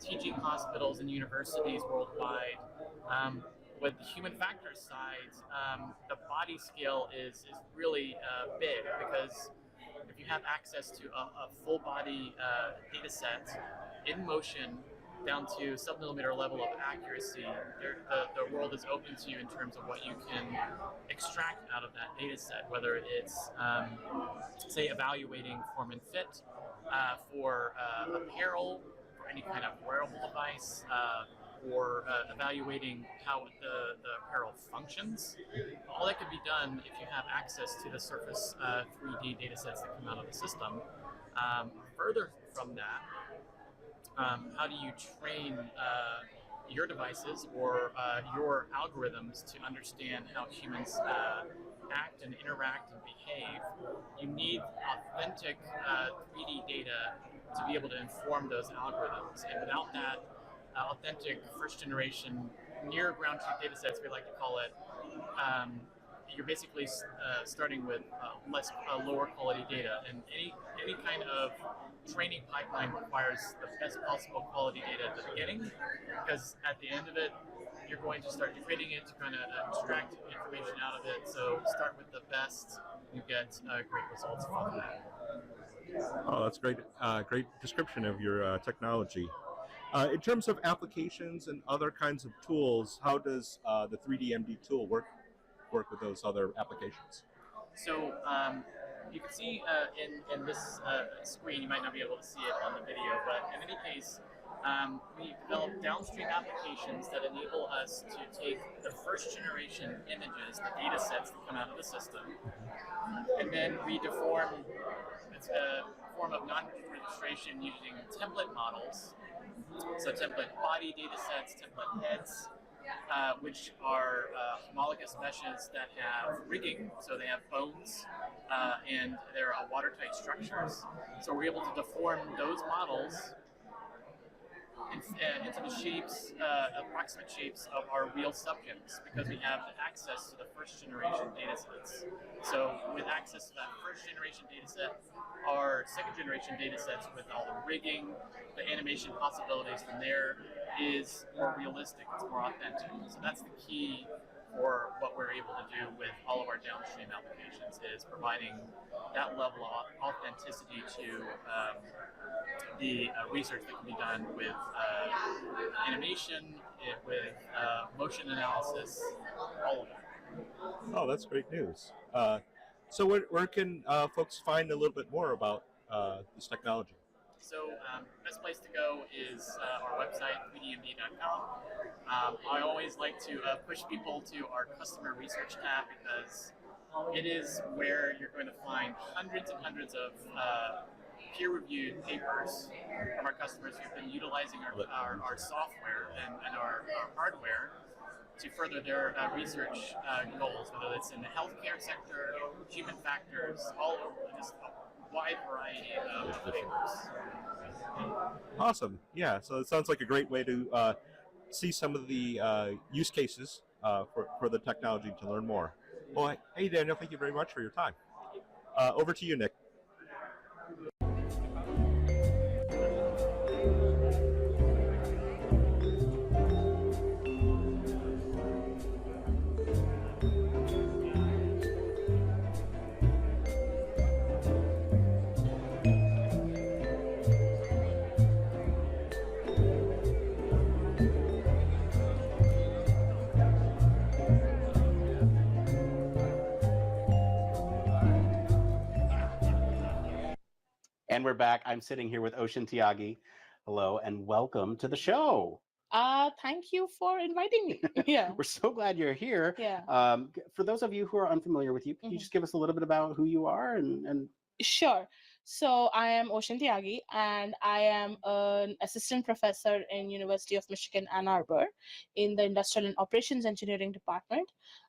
teaching hospitals and universities worldwide. With the human factors side, the body scale is really big, because if you have access to a full body data set in motion down to sub-millimeter level of accuracy, the world is open to you in terms of what you can extract out of that data set, whether it's, say, evaluating form and fit for apparel, for any kind of wearable device, or evaluating how the apparel functions. All that could be done if you have access to the Surface 3D data sets that come out of the system. Further from that, how do you train your devices or your algorithms to understand how humans act and interact and behave? You need authentic 3D data to be able to inform those algorithms. And without that authentic first generation near ground truth data sets, we like to call it, you're basically starting with lower quality data, and any kind of training pipeline requires the best possible quality data at the beginning, because at the end of it, you're going to start degrading it to kind of extract information out of it. So start with the best, you get great results from that. Oh, that's great. Great description of your technology. In terms of applications and other kinds of tools, how does the 3DMD tool work with those other applications? So you can see in this screen, you might not be able to see it on the video, but in any case, we developed downstream applications that enable us to take the first generation images, the data sets that come out of the system, and then we deform, it's a form of non-registration using template models. So template body data sets, template heads, which are homologous meshes that have rigging, so they have bones, and they're watertight structures. So we're able to deform those models into the shapes, approximate shapes of our real subjects, because we have access to the first generation data sets. So with access to that first generation data set, our second generation data sets with all the rigging, the animation possibilities from there is more realistic, it's more authentic. So that's the key for what we're able to do with all of our downstream applications, is providing that level of authenticity to the research that can be done with animation, with motion analysis, all of that. Oh, that's great news. So where can folks find a little bit more about this technology? So best place to go is our website, 3dmd.com. I always like to push people to our customer research tab, because it is where you're going to find hundreds and hundreds of peer-reviewed papers from our customers who've been utilizing our software and our hardware to further their research goals, whether it's in the healthcare sector, human factors, all over, just a wide variety of papers. Awesome. Yeah, so it sounds like a great way to see some of the use cases for the technology to learn more. Well, hey, Daniel, thank you very much for your time. Over to you, Nick. And we're back. I'm sitting here with Ocean Tiagi. Hello, and welcome to the show. Thank you for inviting me. Yeah. We're so glad you're here. Yeah. For those of you who are unfamiliar with you, can you just give us a little bit about who you are and Sure. So I am Ocean Tiagi, and I am an assistant professor in University of Michigan, Ann Arbor, in the Industrial and Operations Engineering Department.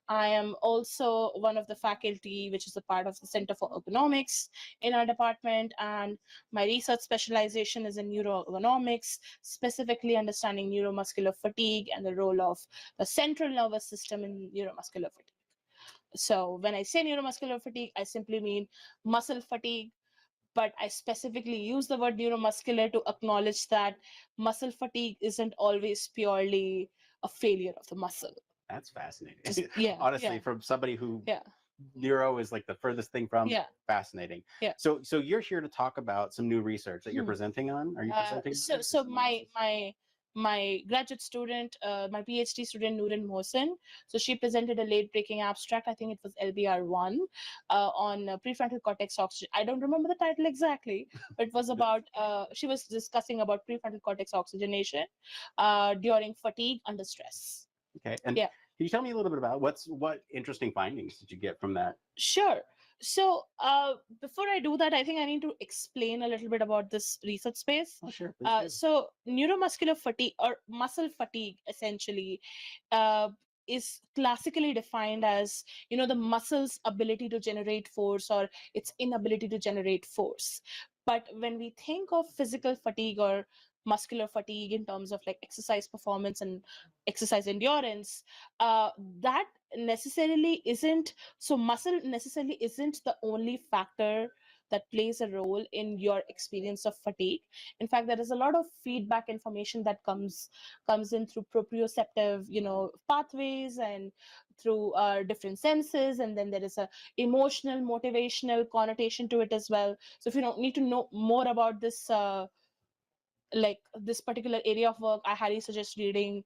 I am also one of the faculty, which is a part of the Center for Ergonomics in our department, and my research specialization is in neuroergonomics, specifically understanding neuromuscular fatigue and the role of the central nervous system in neuromuscular fatigue. So when I say neuromuscular fatigue, I simply mean muscle fatigue, but I specifically use the word neuromuscular to acknowledge that muscle fatigue isn't always purely a failure of the muscle. That's fascinating. Yeah, Honestly, yeah. from somebody who Yeah. neuro is like the furthest thing from, Yeah. fascinating. Yeah. So you're here to talk about some new research that you're presenting on? Are you presenting? So my my graduate student, my PhD student, Noorin Mohsen. So she presented a late-breaking abstract, I think it was LBR1, on prefrontal cortex oxygen. I don't remember the title exactly, but it was about, she was discussing about prefrontal cortex oxygenation during fatigue under stress. Okay, and yeah. can you tell me a little bit about what interesting findings did you get from that? Sure. So before I do that, I think I need to explain a little bit about this research space. Oh, sure. Please do. So neuromuscular fatigue or muscle fatigue essentially is classically defined as, you know, the muscle's ability to generate force or its inability to generate force. But when we think of physical fatigue or muscular fatigue in terms of like exercise performance and exercise endurance, that necessarily isn't, so muscle necessarily isn't the only factor that plays a role in your experience of fatigue. In fact, there is a lot of feedback information that comes in through proprioceptive, you know, pathways and through different senses, and then there is a emotional, motivational connotation to it as well. So if you don't need to know more about this like this particular area of work, I highly suggest reading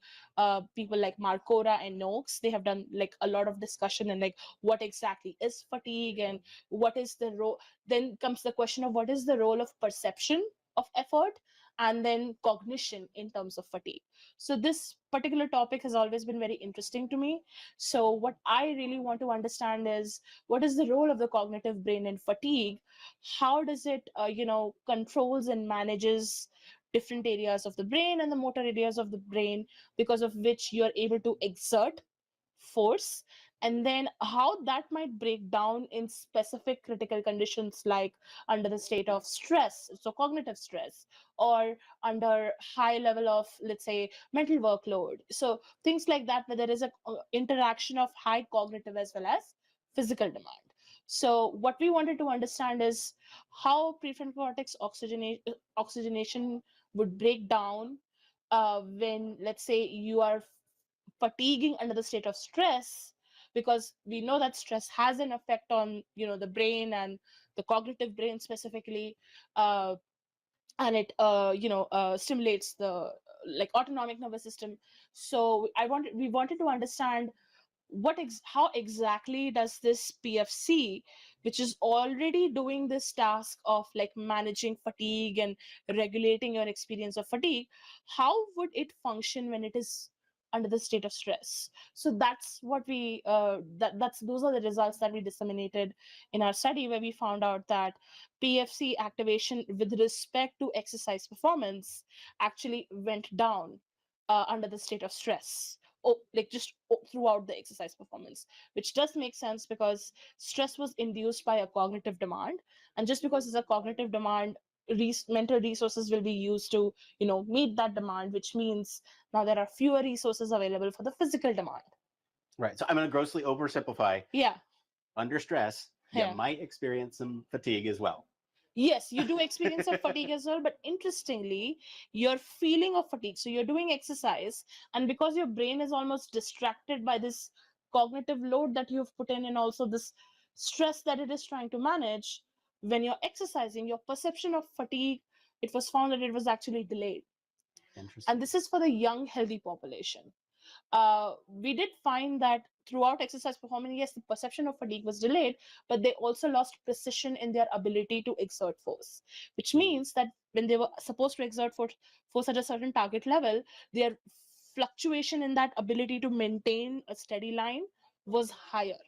people like Marcora and Noakes. They have done like a lot of discussion and like what exactly is fatigue and what is the role. Then comes the question of what is the role of perception of effort and then cognition in terms of fatigue. So this particular topic has always been very interesting to me. So what I really want to understand is what is the role of the cognitive brain in fatigue? How does it, you know, controls and manages different areas of the brain and the motor areas of the brain because of which you're able to exert force, and then how that might break down in specific critical conditions like under the state of stress, so cognitive stress, or under high level of, let's say, mental workload. So things like that, where there is a interaction of high cognitive as well as physical demand. So what we wanted to understand is how prefrontal cortex oxygenation would break down when, let's say, you are fatiguing under the state of stress, because we know that stress has an effect on, you know, the brain and the cognitive brain specifically, and it you know stimulates the like autonomic nervous system. So we wanted to understand how exactly does this PFC, which is already doing this task of like managing fatigue and regulating your experience of fatigue, how would it function when it is under the state of stress? So that's what we those are the results that we disseminated in our study, where we found out that PFC activation with respect to exercise performance actually went down under the state of stress, throughout the exercise performance, which does make sense because stress was induced by a cognitive demand, and just because it's a cognitive demand, mental resources will be used to, you know, meet that demand, which means now there are fewer resources available for the physical demand. Right. So I'm going to grossly oversimplify. Yeah. Under stress, Yeah. you might experience some fatigue as well. Yes, you do experience of fatigue as well, but interestingly, your feeling of fatigue, so you're doing exercise, and because your brain is almost distracted by this cognitive load that you've put in, and also this stress that it is trying to manage, when you're exercising, your perception of fatigue, it was found that it was actually delayed. And this is for the young, healthy population. We did find that throughout exercise performance, yes, the perception of fatigue was delayed, but they also lost precision in their ability to exert force, which means that when they were supposed to exert force at a certain target level, their fluctuation in that ability to maintain a steady line was higher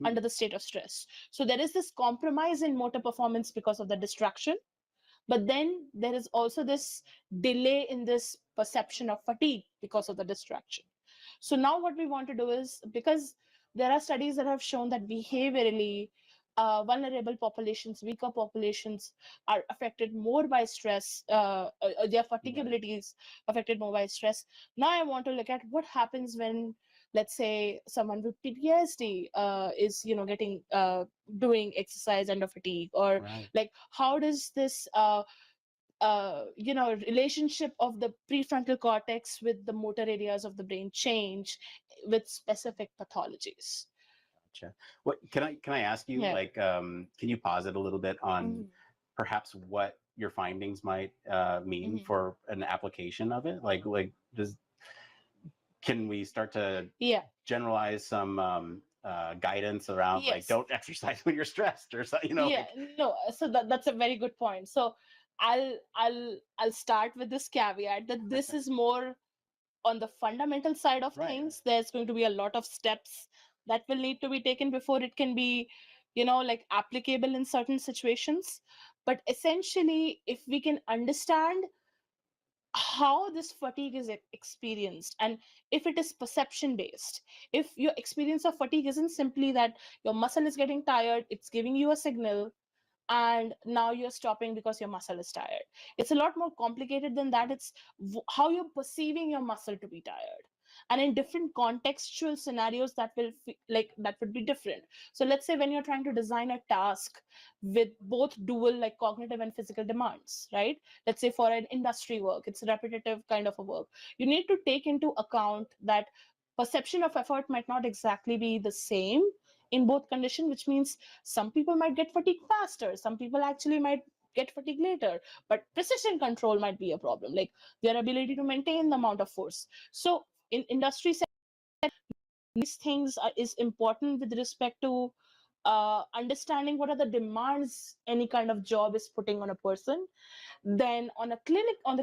under the state of stress. So there is this compromise in motor performance because of the distraction. But then there is also this delay in this perception of fatigue because of the distraction. So now what we want to do is, because there are studies that have shown that behaviorally vulnerable populations, weaker populations are affected more by stress, their fatigability is affected more by stress. Now I want to look at what happens when, let's say, someone with PTSD is, you know, getting doing exercise under fatigue, or like how does this you know, relationship of the prefrontal cortex with the motor areas of the brain change with specific pathologies. Gotcha. What can I ask you? Yeah. Like, can you pause it a little bit on perhaps what your findings might mean for an application of it? Like, can we start to Yeah. generalize some guidance around like Yes. don't exercise when you're stressed or something, you know? Yeah, Like, no, so that's a very good point. So I'll start with this caveat that this is more on the fundamental side of things. There's going to be a lot of steps that will need to be taken before it can be, like applicable in certain situations. But essentially, if we can understand how this fatigue is experienced, and if it is perception based, if your experience of fatigue isn't simply that your muscle is getting tired, it's giving you a signal and now you're stopping because your muscle is tired. It's a lot more complicated than that. It's how you're perceiving your muscle to be tired, and in different contextual scenarios that will that would be different. So let's say when you're trying to design a task with both dual like cognitive and physical demands, right? Let's say for an industry work, it's a repetitive kind of a work, you need to take into account that perception of effort might not exactly be the same in both conditions, which means some people might get fatigued faster, some people actually might get fatigued later, but precision control might be a problem, like their ability to maintain the amount of force. So in industry these things is important with respect to understanding what are the demands any kind of job is putting on a person. Then on the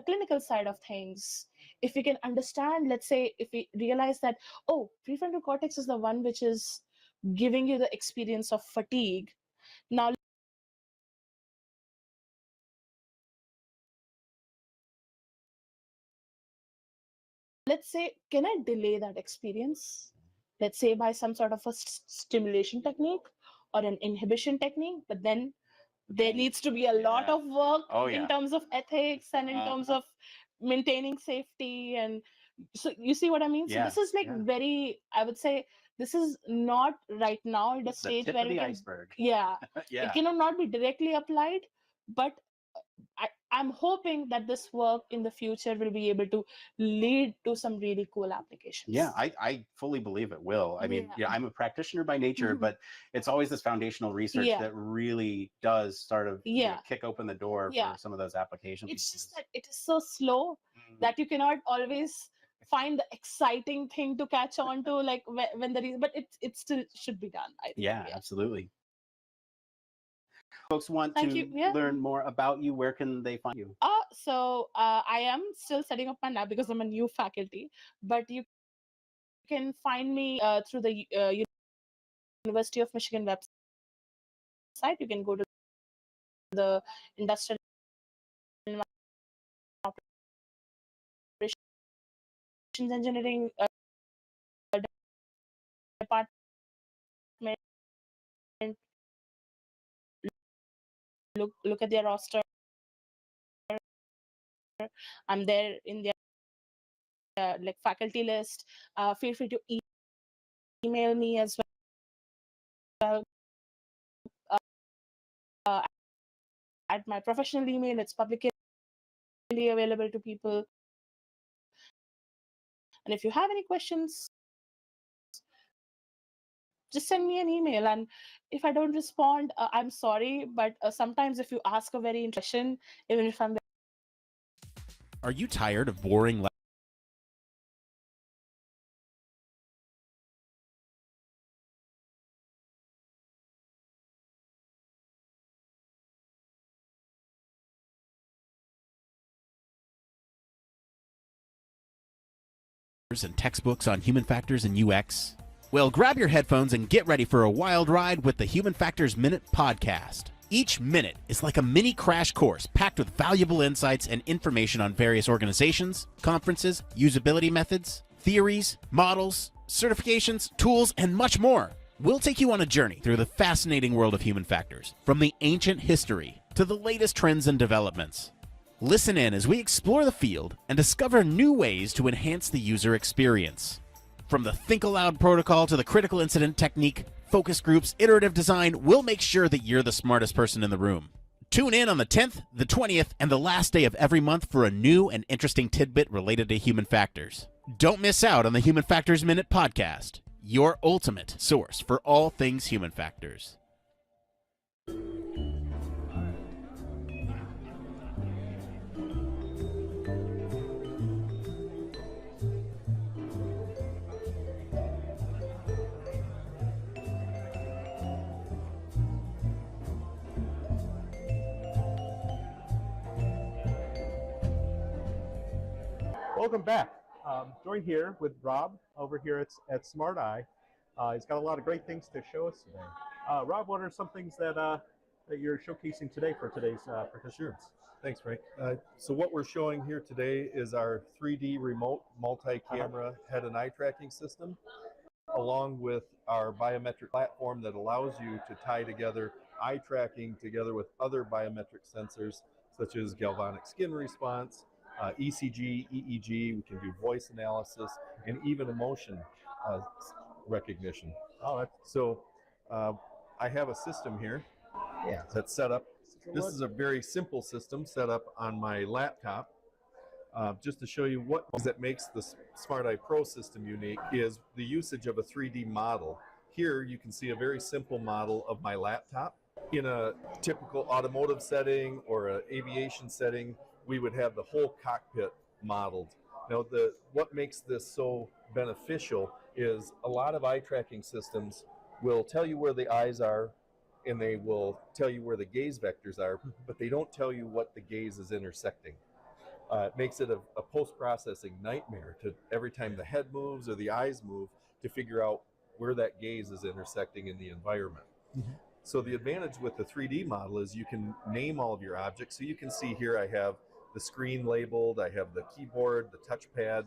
clinical side of things, if we can understand, let's say if we realize that, oh, prefrontal cortex is the one which is giving you the experience of fatigue. Now let's say, can I delay that experience? Let's say by some sort of a stimulation technique or an inhibition technique, but then there needs to be a lot of work in terms of ethics and in terms of maintaining safety. And so you see what I mean? So this is like very, I would say, this is not right now at a stage where we can, iceberg. It cannot not be directly applied, but I'm hoping that this work in the future will be able to lead to some really cool applications. Yeah, I fully believe it will. I mean, I'm a practitioner by nature, but it's always this foundational research that really does sort of kick open the door for some of those applications. It's just that it is so slow that you cannot always find the exciting thing to catch on to, like when there is, but it still should be done, I think. Yeah, absolutely. Folks want to learn more about you, where can they find you? So I am still setting up my lab because I'm a new faculty, but you can find me through the University of Michigan website. You can go to the Industrial Operations Engineering department. Look at their roster. I'm there in their like faculty list. Feel free to email me as well. At my professional email, it's publicly available to people. And if you have any questions, just send me an email. And if I don't respond, I'm sorry, but sometimes if you ask a very interesting, even if I'm... Are you tired of boring and textbooks on human factors and UX? Well, grab your headphones and get ready for a wild ride with the Human Factors Minute podcast. Each minute is like a mini crash course packed with valuable insights and information on various organizations, conferences, usability methods, theories, models, certifications, tools, and much more. We'll take you on a journey through the fascinating world of human factors, from the ancient history to the latest trends and developments. Listen in as we explore the field and discover new ways to enhance the user experience. From the Think Aloud protocol to the critical incident technique, focus groups, iterative design, we'll make sure that you're the smartest person in the room. Tune in on the 10th, the 20th, and the last day of every month for a new and interesting tidbit related to human factors. Don't miss out on the Human Factors Minute podcast, your ultimate source for all things human factors. welcome back. Joined here with Rob over here at Smart Eye. He's got a lot of great things to show us today. Rob, what are some things that that you're showcasing today for today's participants? Sure. Thanks, Frank. So what we're showing here today is our 3D remote multi-camera head and eye tracking system, along with our biometric platform that allows you to tie together eye tracking together with other biometric sensors, such as galvanic skin response, ECG, EEG. We can do voice analysis and even emotion recognition. So I have a system here that's set up. This is a very simple system set up on my laptop. Just to show you what that makes the Smart Eye Pro system unique is the usage of a 3D model. Here you can see a very simple model of my laptop. In a typical automotive setting or an aviation setting, we would have the whole cockpit modeled. Now, what makes this so beneficial is a lot of eye tracking systems will tell you where the eyes are, and they will tell you where the gaze vectors are, but they don't tell you what the gaze is intersecting. It makes it a post-processing nightmare to every time the head moves or the eyes move to figure out where that gaze is intersecting in the environment. So the advantage with the 3D model is you can name all of your objects. So you can see here I have the screen labeled, I have the keyboard, the touchpad,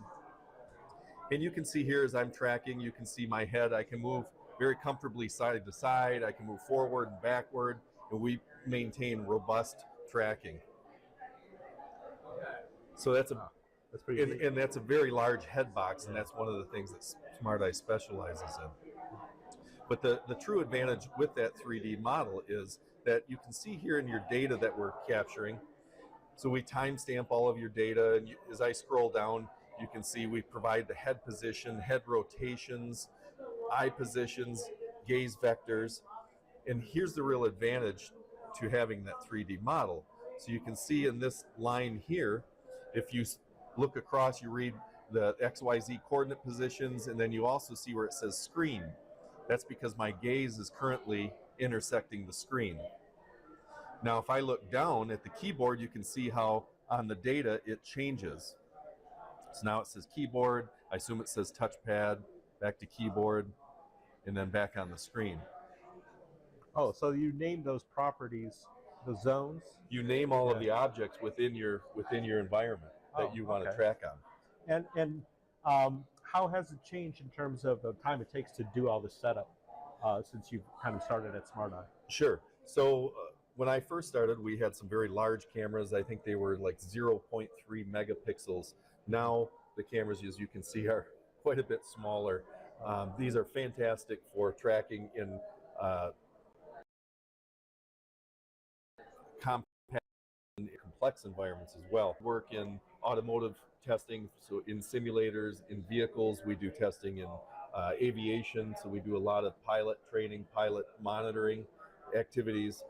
and you can see here as I'm tracking, you can see my head. I can move very comfortably side to side. I can move forward and backward, and we maintain robust tracking. So that's pretty and that's a very large head box, and that's one of the things that Smart Eye specializes in. But the true advantage with that 3D model is that you can see here in your data that we're capturing. So we timestamp all of your data, and as I scroll down, you can see we provide the head position, head rotations, eye positions, gaze vectors. And here's the real advantage to having that 3D model. So you can see in this line here, if you look across, you read the XYZ coordinate positions, and then you also see where it says screen. That's because my gaze is currently intersecting the screen. Now, if I look down at the keyboard, you can see how on the data it changes. So now it says keyboard, I assume it says touchpad, back to keyboard, and then back on the screen. Oh, so you name those properties, the zones? You name all of the objects within your environment that you want to track on. And how has it changed in terms of the time it takes to do all this setup since you've kind of started at Smart Eye? Sure. So when I first started, we had some very large cameras. I think they were like 0.3 megapixels. Now the cameras, as you can see, are quite a bit smaller. These are fantastic for tracking in compact and complex environments as well. Work in automotive testing, so in simulators, in vehicles. We do testing in aviation, so we do a lot of pilot training, pilot monitoring activities.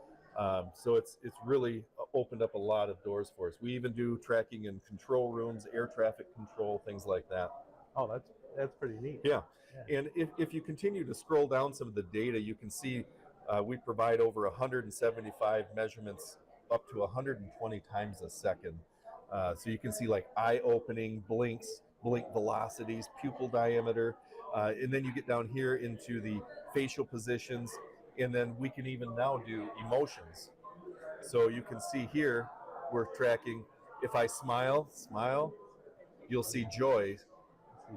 So it's really opened up a lot of doors for us. We even do tracking in control rooms, air traffic control, things like that. Oh, that's pretty neat. Yeah. And if you continue to scroll down some of the data, you can see we provide over 175 measurements up to 120 times a second. So you can see like eye opening, blink velocities, pupil diameter, and then you get down here into the facial positions, and then we can even now do emotions. So you can see here, we're tracking, if I smile, you'll see joy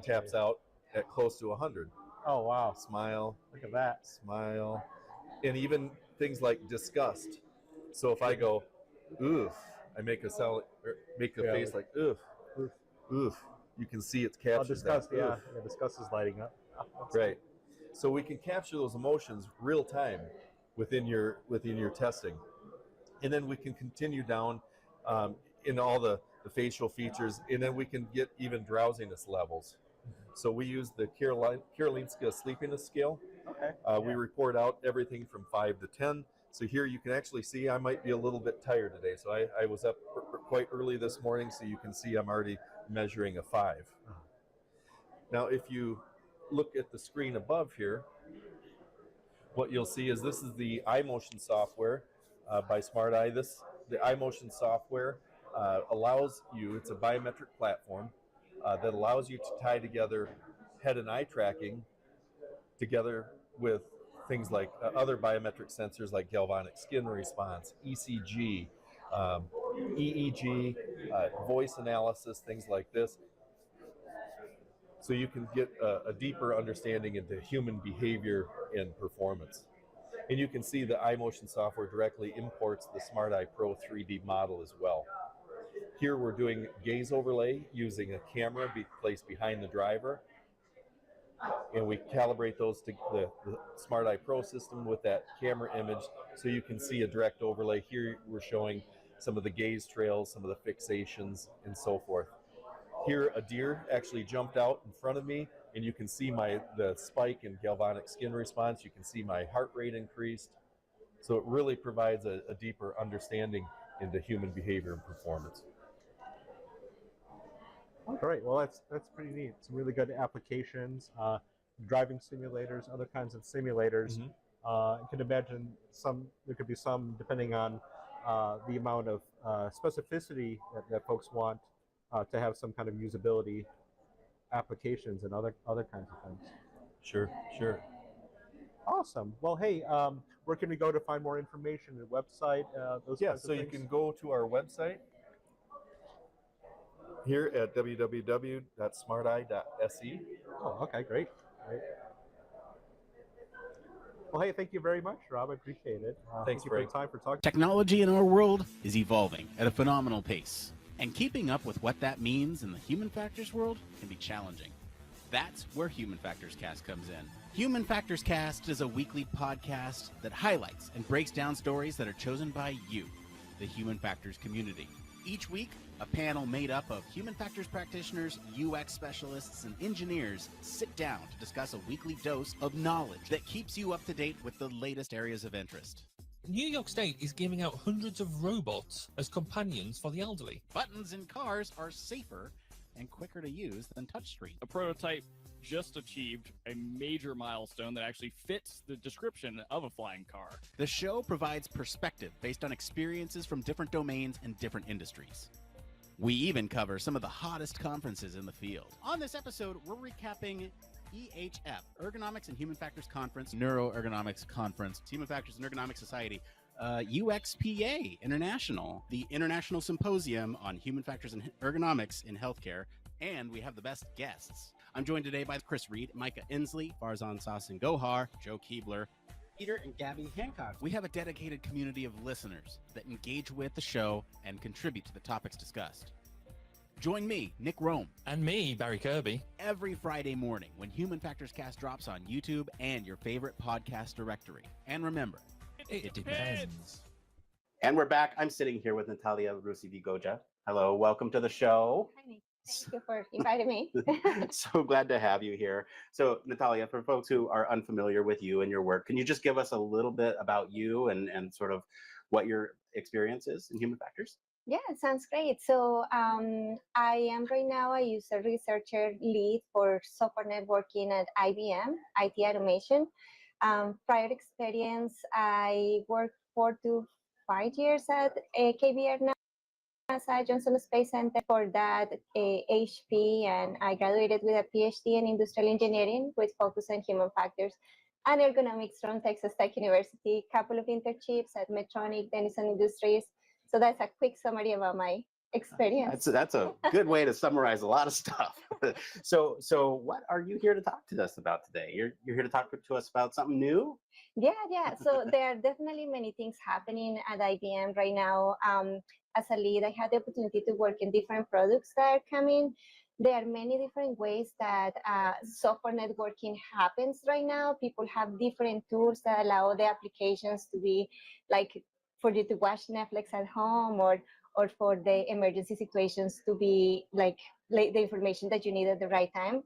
taps out at close to 100. Oh, wow. Smile. Look at that. Smile. And even things like disgust. So if I go, oof, I make a sound, or make a face like, oof, oof. You can see it's captured. Oh, disgust, yeah. Disgust is lighting up. Right. So we can capture those emotions real time within your testing. And then we can continue down in all the facial features, and then we can get even drowsiness levels. So we use the Karolinska sleepiness scale. Okay. We report out everything from 5 to 10. So here you can actually see I might be a little bit tired today. So I was up quite early this morning, so you can see I'm already measuring a 5. Now, if you look at the screen above here, what you'll see is this is the iMotion software by Smart Eye. The iMotion software allows you, it's a biometric platform, that allows you to tie together head and eye tracking together with things like other biometric sensors like galvanic skin response, ECG, EEG, voice analysis, things like this. So you can get a deeper understanding into human behavior and performance. And you can see the iMotion software directly imports the SmartEye Pro 3D model as well. Here we're doing gaze overlay using a camera placed behind the driver. And we calibrate those to the SmartEye Pro system with that camera image so you can see a direct overlay. Here we're showing some of the gaze trails, some of the fixations, and so forth. Here a deer actually jumped out in front of me, and you can see the spike in galvanic skin response. You can see my heart rate increased. So it really provides a deeper understanding into human behavior and performance. All right, well, that's pretty neat. Some really good applications, driving simulators, other kinds of simulators. I can imagine there could be some, depending on the amount of specificity that folks want to have some kind of usability applications and other kinds of things. Sure, sure. Awesome. Well, hey, where can we go to find more information? The website, those kinds of so things? you can go to our website here at www.smarteye.se. Oh, okay, great. Well, hey, thank you very much, Rob. I appreciate it. Thanks for the time for talking. Technology in our world is evolving at a phenomenal pace, and keeping up with what that means in the human factors world can be challenging. That's where Human Factors Cast comes in. Human Factors Cast is a weekly podcast that highlights and breaks down stories that are chosen by you, the Human Factors community. Each week, a panel made up of human factors practitioners, UX specialists, and engineers sit down to discuss a weekly dose of knowledge that keeps you up to date with the latest areas of interest. New York State is giving out hundreds of robots as companions for the elderly. Buttons in cars are safer and quicker to use than touchscreen. A prototype just achieved a major milestone that actually fits the description of a flying car. The show provides perspective based on experiences from different domains and different industries. We even cover some of the hottest conferences in the field. On this episode, we're recapping EHF, Ergonomics and Human Factors Conference, Neuroergonomics Conference, Human Factors and Ergonomics Society, UXPA International, the International Symposium on Human Factors and Ergonomics in Healthcare, and we have the best guests. I'm joined today by Chris Reed, Micah Inslee, Farzan Sassin Gohar, Joe Keebler, Peter and Gabby Hancock. We have a dedicated community of listeners that engage with the show and contribute to the topics discussed. Join me, Nick Roome. And me, Barry Kirby. Every Friday morning when Human Factors Cast drops on YouTube and your favorite podcast directory. And remember, it depends. And we're back. I'm sitting here with Natalia Rusivigoja. Hello, welcome to the show. Hi, Nick. Thank you for inviting me. So glad to have you here. So Natalia, for folks who are unfamiliar with you and your work, can you just give us a little bit about you and sort of what your experience is in human factors? Yeah, sounds great. So I am right now a user researcher lead for software networking at IBM, IT automation. Prior experience, I worked 4 to 5 years at KBR NASA Johnson Space Center. For that, HP, and I graduated with a PhD in industrial engineering with focus on human factors and ergonomics from Texas Tech University. Couple of internships at Medtronic, Denison Industries. So that's a quick summary about my experience. That's a good way to summarize a lot of stuff. So what are you here to talk to us about today? You're here to talk to us about something new? Yeah. So there are definitely many things happening at IBM right now. As a lead, I had the opportunity to work in different products that are coming. There are many different ways that software networking happens right now. People have different tools that allow the applications to be like for you to watch Netflix at home, or for the emergency situations to be like the information that you need at the right time.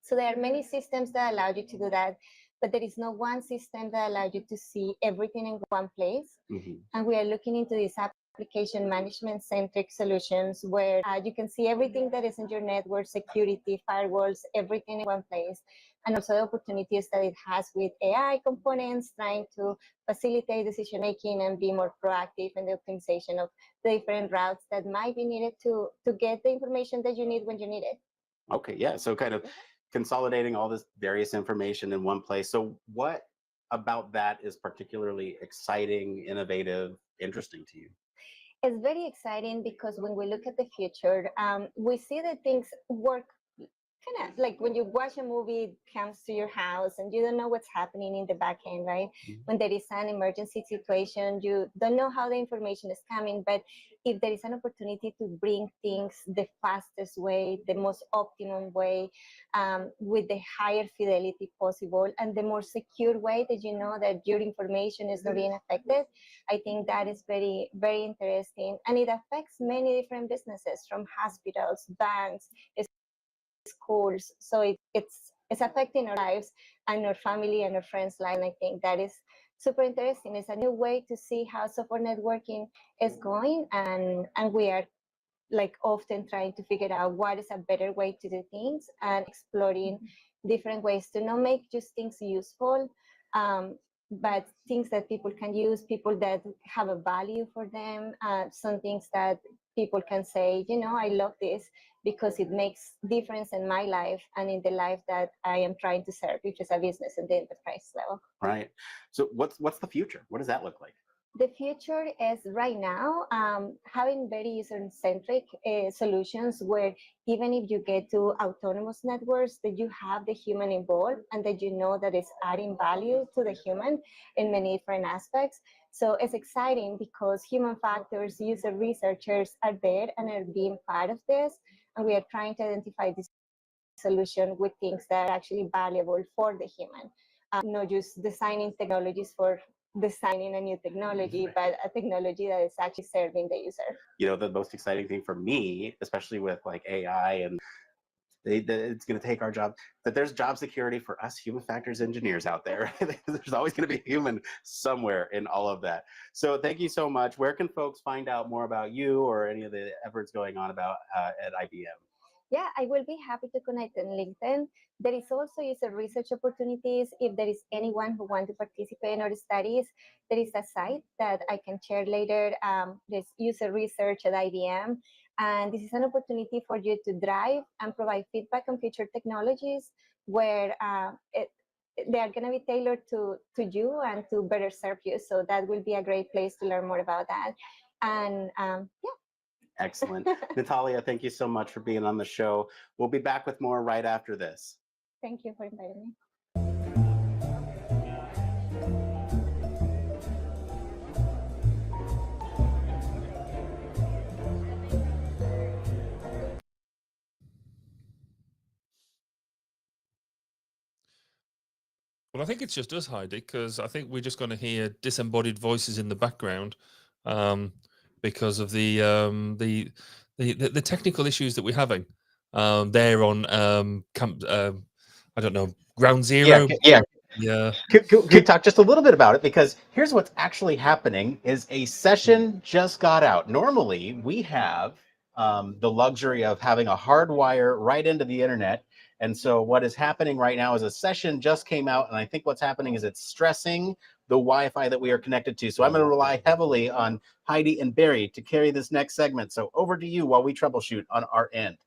So there are many systems that allow you to do that, but there is no one system that allows you to see everything in one place. Mm-hmm. And we are looking into this application management centric solutions where you can see everything that is in your network, security, firewalls, everything in one place. And also the opportunities that it has with AI components, trying to facilitate decision making and be more proactive in the optimization of the different routes that might be needed to get the information that you need when you need it. Okay, yeah. So kind of consolidating all this various information in one place. So what about that is particularly exciting, innovative, interesting to you? It's very exciting because when we look at the future, we see that things work kind of like when you watch a movie, it comes to your house and you don't know what's happening in the back end, right? When there is an emergency situation, you don't know how the information is coming, but if there is an opportunity to bring things the fastest way, the most optimum way, with the higher fidelity possible and the more secure way that you know that your information is not being affected, I think that is very, very interesting. And it affects many different businesses, from hospitals, banks, schools. So it's affecting our lives and our family and our friends' life. And I think that is super interesting. It's a new way to see how software networking is going, and we are like often trying to figure out what is a better way to do things and exploring different ways to not make just things useful, but things that people can use, people that have a value for them, some things that people can say, you know, I love this because it makes difference in my life and in the life that I am trying to serve, which is a business at the enterprise level. Right. So what's the future? What does that look like? The future is right now having very user-centric solutions where even if you get to autonomous networks, that you have the human involved and that you know that it's adding value to the human in many different aspects. So it's exciting because human factors, user researchers are there and are being part of this. And we are trying to identify this solution with things that are actually valuable for the human. Not just designing technologies for designing a new technology, but a technology that is actually serving the user. You know, the most exciting thing for me, especially with like AI and it's going to take our job, that there's job security for us human factors engineers out there. There's always going to be a human somewhere in all of that. So thank you so much. Where can folks find out more about you or any of the efforts going on about at IBM? Yeah, I will be happy to connect on LinkedIn. There is also user research opportunities. If there is anyone who wants to participate in our studies, there is a site that I can share later. There's user research at IBM. And this is an opportunity for you to drive and provide feedback on future technologies where they are going to be tailored to you and to better serve you. So that will be a great place to learn more about that. And yeah. Excellent. Natalia, thank you so much for being on the show. We'll be back with more right after this. Thank you for inviting me. Well, I think it's just us, Heidi, because I think we're just going to hear disembodied voices in the background because of the technical issues that we're having there on camp. I don't know, ground zero. Yeah. Could we talk just a little bit about it? Because here's what's actually happening: is a session just got out. Normally, we have the luxury of having a hard wire right into the internet. And so what is happening right now is a session just came out, and I think what's happening is it's stressing the Wi-Fi that we are connected to. So I'm going to rely heavily on Heidi and Barry to carry this next segment. So over to you while we troubleshoot on our end.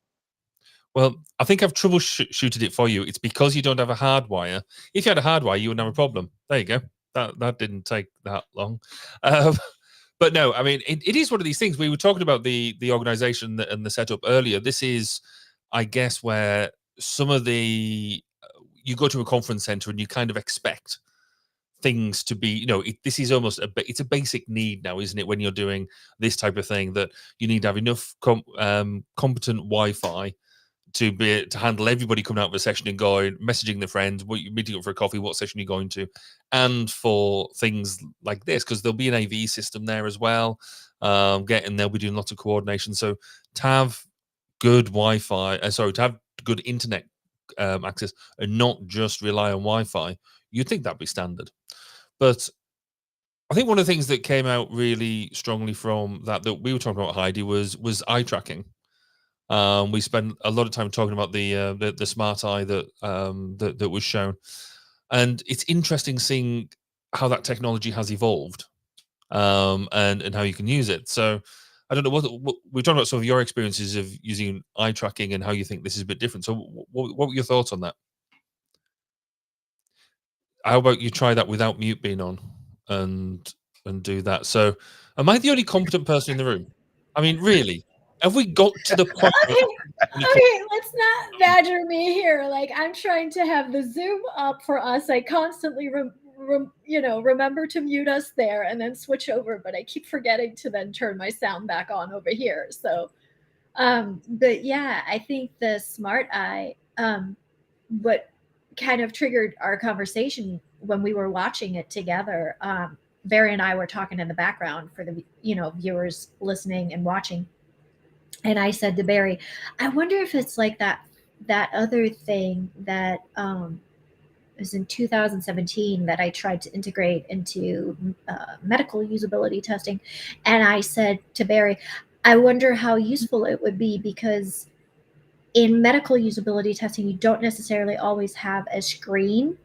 Well, I think I've troubleshooted it for you. It's because you don't have a hard wire. If you had a hard wire, you wouldn't have a problem. There you go. That didn't take that long. But no, I mean, it is one of these things. We were talking about the organization and the setup earlier. This is, I guess, where some of the you go to a conference center and you kind of expect things to be, you know, this is almost it's a basic need now, isn't it? When you're doing this type of thing, that you need to have enough competent Wi-Fi to handle everybody coming out of a session and going, messaging their friends, what you're meeting up for a coffee, what session you're going to, and for things like this, because there'll be an AV system there as well. They'll be doing lots of coordination. So to have good Wi-Fi, to have good internet access and not just rely on Wi-Fi, you'd think that'd be standard. But I think one of the things that came out really strongly from that we were talking about, Heidi, was eye tracking. We spent a lot of time talking about the smart eye that was shown, and it's interesting seeing how that technology has evolved, and how you can use it. So I don't know what we're talking about. Some of your experiences of using eye tracking and how you think this is a bit different. So, what were your thoughts on that? How about you try that without mute being on, and do that? So, am I the only competent person in the room? I mean, really, have we got to the point? Okay, let's not badger me here. Like, I'm trying to have the Zoom up for us. I constantly, remember to mute us there and then switch over, but I keep forgetting to then turn my sound back on over here. So, but yeah, I think the smart eye, what kind of triggered our conversation when we were watching it together. Barry and I were talking in the background for the viewers listening and watching. And I said to Barry, I wonder if it's like that other thing that was in 2017 that I tried to integrate into medical usability testing. And I said to Barry, I wonder how useful it would be, because in medical usability testing, you don't necessarily always have a screen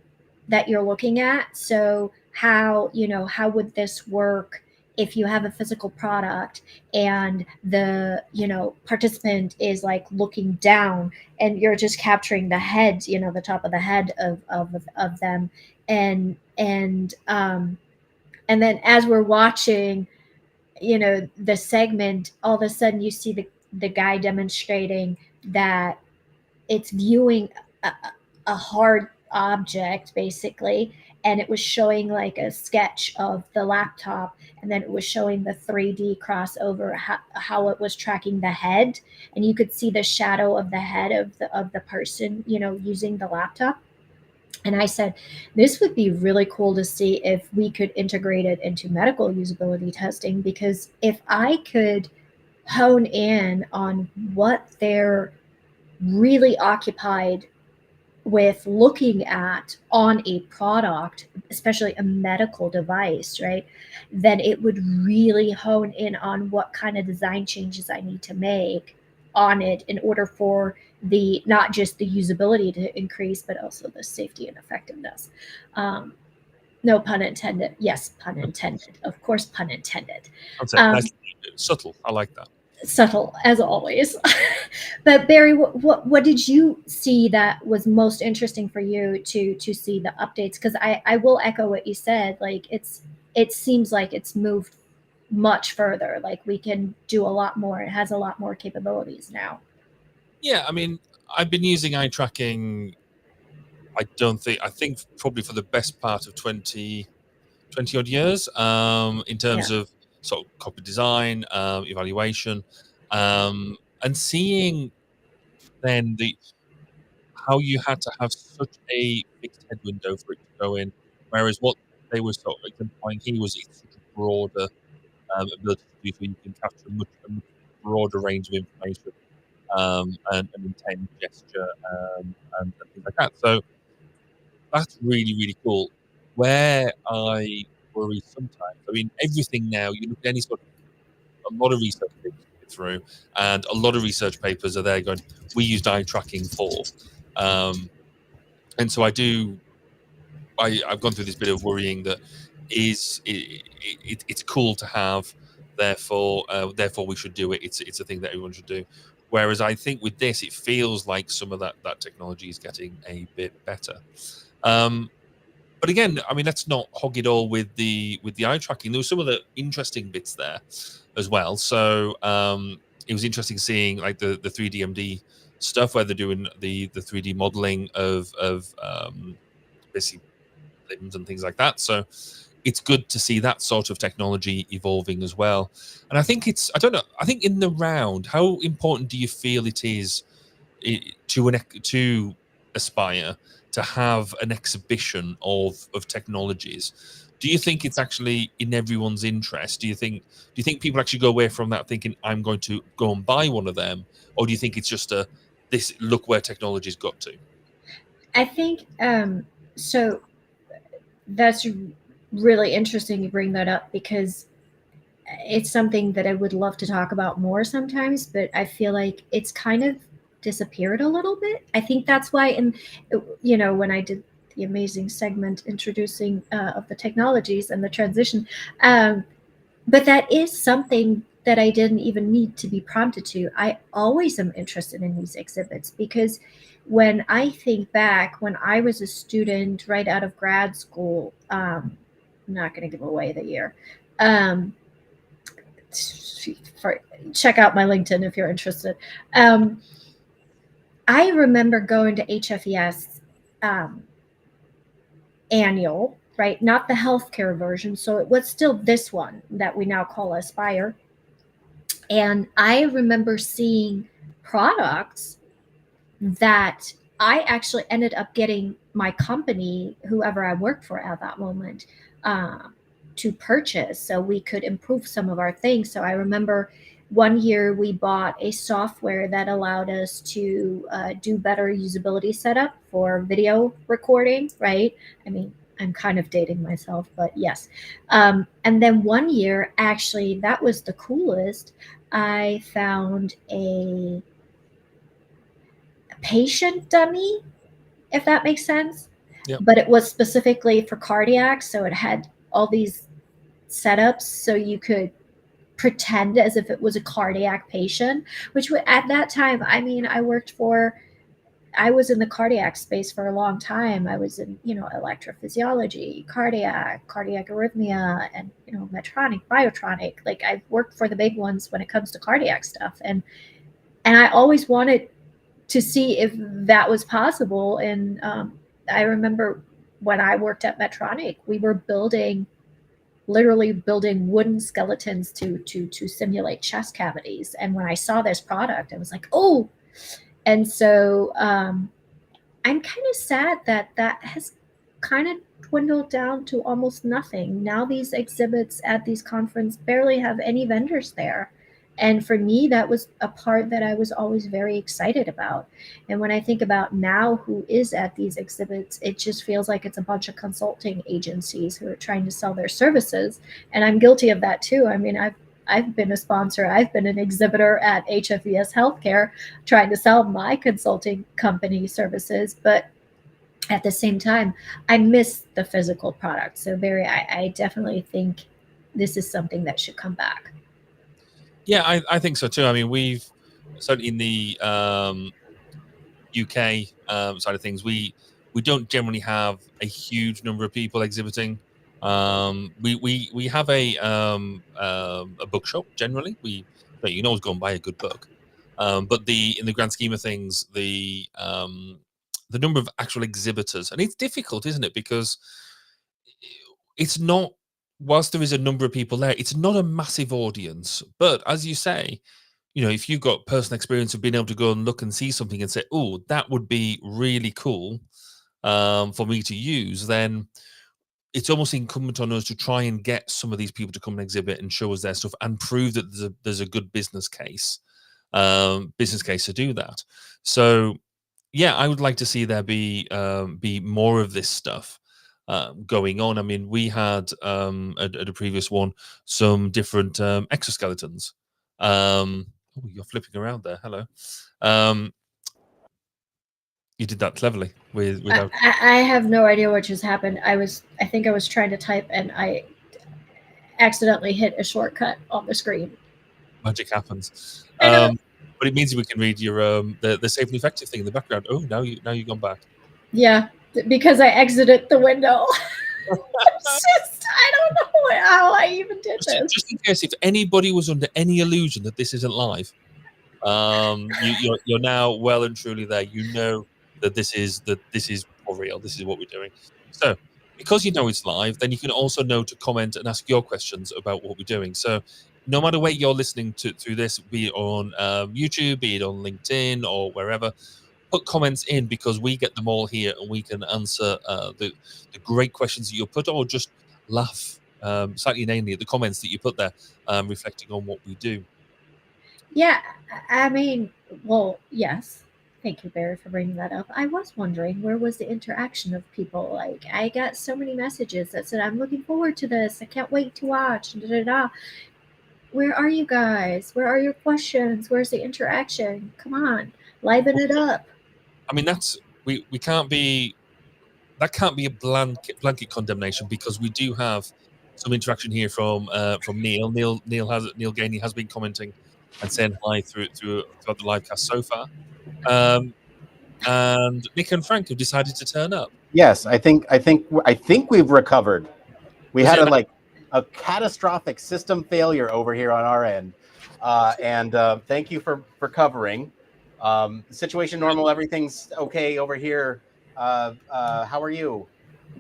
that you're looking at. So how would this work if you have a physical product and the participant is like looking down and you're just capturing the head, the top of the head of them, and then as we're watching the segment, all of a sudden you see the guy demonstrating that it's viewing a hard object basically, and it was showing like a sketch of the laptop, and then it was showing the 3D crossover, how it was tracking the head, and you could see the shadow of the head of the person using the laptop. And I said, this would be really cool to see if we could integrate it into medical usability testing, because if I could hone in on what they're really occupied with looking at on a product, especially a medical device, right, then it would really hone in on what kind of design changes I need to make on it in order for the not just the usability to increase, but also the safety and effectiveness. No pun intended. Yes, pun intended. Of course, pun intended. That's subtle. I like that. Subtle as always. But Barry, what did you see that was most interesting for you to see the updates? Because I will echo what you said. Like it seems like it's moved much further. Like we can do a lot more. It has a lot more capabilities now. Yeah, I mean, I've been using eye tracking. I think probably for the best part of 20 odd years, in terms of sort of copy design, evaluation, and seeing then how you had to have such a fixed head window for it to go in, whereas what they were sort of implying here was it's such a broader ability to do, so you can capture a much broader range of information, and intent, gesture, and things like that. So that's really, really cool. Where I worry sometimes, I mean, everything now, you look at any sort of, a lot of research papers through, and a lot of research papers are there going, we used eye tracking for. And so I've gone through this bit of worrying that it's cool to have, therefore we should do it. It's a thing that everyone should do. Whereas I think with this, it feels like some of that technology is getting a bit better. But again, I mean, let's not hog it all with the eye tracking. There were some of the interesting bits there as well. So it was interesting seeing like the 3DMD stuff where they're doing the 3D modeling of basically limbs and things like that. So it's good to see that sort of technology evolving as well. And I think I think in the round, how important do you feel it is to Aspire to have an exhibition of technologies? Do you think it's actually in everyone's interest? Do you think people actually go away from that thinking I'm going to go and buy one of them, or do you think it's just this look where technology's got to? I think so. That's really interesting you bring that up, because it's something that I would love to talk about more sometimes, but I feel like it's kind of disappeared a little bit. I think that's why, when I did the amazing segment introducing of the technologies and the transition, but that is something that I didn't even need to be prompted to. I always am interested in these exhibits because when I think back, when I was a student right out of grad school, I'm not going to give away the year. Check out my LinkedIn if you're interested. I remember going to HFES annual, right? Not the healthcare version. So it was still this one that we now call Aspire. And I remember seeing products that I actually ended up getting my company, whoever I worked for at that moment, to purchase so we could improve some of our things. So I remember one year we bought a software that allowed us to do better usability setup for video recording, right? I mean, I'm kind of dating myself, but yes. And then one year, actually, that was the coolest. I found a patient dummy, if that makes sense. Yep. But it was specifically for cardiac, so it had all these setups so you could pretend as if it was a cardiac patient, which at that time, I mean, I was in the cardiac space for a long time. I was in, electrophysiology, cardiac arrhythmia, and, Medtronic, Biotronic. Like, I've worked for the big ones when it comes to cardiac stuff. And I always wanted to see if that was possible. And I remember when I worked at Medtronic, we were literally building wooden skeletons to simulate chest cavities. And when I saw this product, I was like, oh. And so I'm kind of sad that has kind of dwindled down to almost nothing. Now these exhibits at these conferences barely have any vendors there. And for me, that was a part that I was always very excited about. And when I think about now who is at these exhibits, it just feels like it's a bunch of consulting agencies who are trying to sell their services. And I'm guilty of that too. I mean, I've been a sponsor. I've been an exhibitor at HFES Healthcare trying to sell my consulting company services. But at the same time, I miss the physical product. So I definitely think this is something that should come back. Yeah, I think so too. I mean, we've certainly in the UK side of things, we don't generally have a huge number of people exhibiting. We have a bookshop generally. You can always go and buy a good book, but in the grand scheme of things, the number of actual exhibitors, and it's difficult, isn't it? Because it's not. Whilst there is a number of people there, it's not a massive audience. But as you say, if you've got personal experience of being able to go and look and see something and say, oh, that would be really cool for me to use, then it's almost incumbent on us to try and get some of these people to come and exhibit and show us their stuff and prove that there's a good business case to do that. So, yeah, I would like to see there be more of this stuff going on. I mean, we had at a previous one some different exoskeletons. Oh, you're flipping around there. Hello. You did that cleverly. Without. I have no idea what just happened. I think I was trying to type and I accidentally hit a shortcut on the screen. Magic happens. But it means we can read your the safe and effective thing in the background. Oh, now you've gone back. Yeah, because I exited the window. I don't know how I even did this. Just in case, if anybody was under any illusion that this isn't live, you're now well and truly there. You know that this is for real. This is what we're doing. So, because you know it's live, then you can also know to comment and ask your questions about what we're doing. So, no matter where you're listening through this, be it on YouTube, be it on LinkedIn or wherever, put comments in because we get them all here and we can answer the great questions that you put, or just laugh slightly inanely at the comments that you put there, reflecting on what we do. Yeah, I mean, well, yes. Thank you, Barry, for bringing that up. I was wondering, where was the interaction of people? Like, I got so many messages that said, I'm looking forward to this. I can't wait to watch. Da, da, da. Where are you guys? Where are your questions? Where's the interaction? Come on, liven it up. I mean, we can't be, that can't be a blanket condemnation, because we do have some interaction here from Neil. Neil Gainey has been commenting and saying hi throughout the live cast so far. And Nick and Frank have decided to turn up. Yes, I think we've recovered. We Was had it a catastrophic system failure over here on our end, and thank you for covering. Situation normal, everything's okay over here. How are you?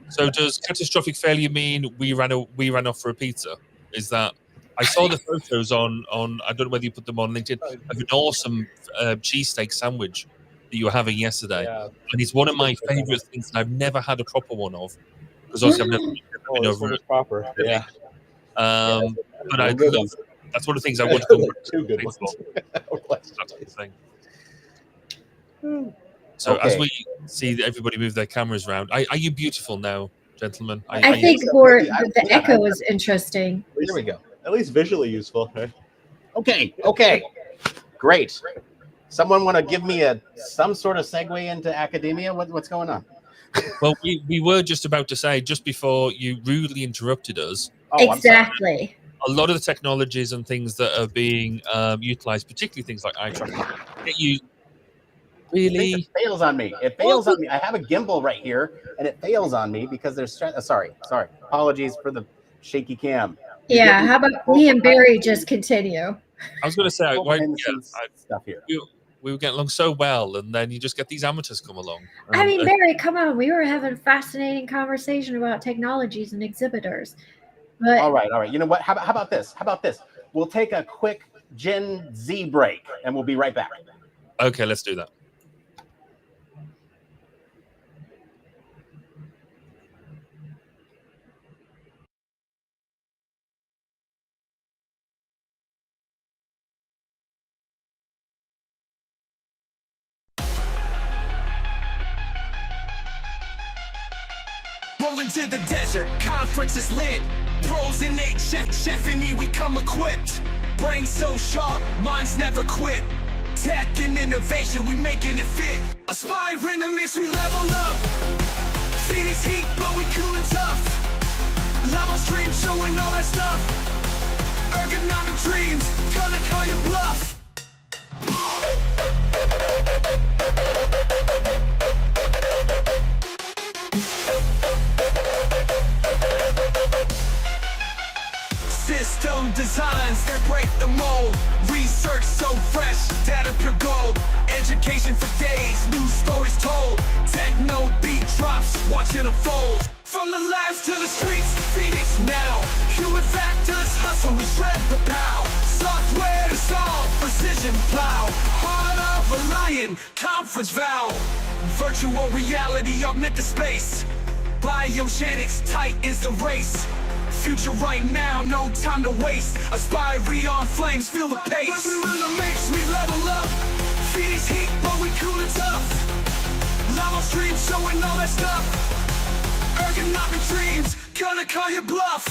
So does catastrophic failure mean we ran off for a pizza? Is that I saw the photos on I don't know whether you put them on LinkedIn of an awesome cheesesteak sandwich that you were having yesterday, and it's one of my favorite things that I've never had a proper one of because obviously I've never been this over one it. is proper. Yeah. But I good love ones. that's one of the things I would come back to. Two good ones. That's the thing. So Okay. as we see that everybody move their cameras around, are you beautiful now, gentlemen? I think the echo is interesting. There we go. At least visually useful, right? Okay. Great. Someone want to give me some sort of segue into academia? What's going on? Well, we were just about to say, just before you rudely interrupted us. Oh, Exactly. A lot of the technologies and things that are being utilized, particularly things like eye tracking, get you really. It fails on me. It fails on me. I have a gimbal right here, and it fails on me because there's sorry. Apologies for the shaky cam. Yeah, how about me and Barry just continue? I was going to say, stuff here. We were getting along so well, and then you just get these amateurs come along. I mean, Barry, come on. We were having a fascinating conversation about technologies and exhibitors. But All right. You know what? How about this? We'll take a quick Gen Z break, and we'll be right back. Okay, let's do that. Rolling to the desert, conference is lit. Pros in chef and me, we come equipped. Brain so sharp, minds never quit. Tech and innovation, we making it fit. Aspiring to mix, we level up. Phoenix heat, but we cool and tough. Livestream showing all that stuff. Ergonomic dreams, gonna call you bluff. System designs that break the mold. Research so fresh, data pure gold. Education for days, new stories told. Techno beat drops, watch it unfold. From the labs to the streets, Phoenix now. Human factors, hustle, we shred the pow. Software to solve, precision plow. Heart of a lion, conference vow. Virtual reality, augmented space. Biogenics, tight is the race. Future right now, no time to waste. Aspire on flames, feel the pace. Ergonomics, we level up. Phoenix heat, but we cool and tough. Livestream showing all that stuff. Ergonomic dreams, gonna call you bluff.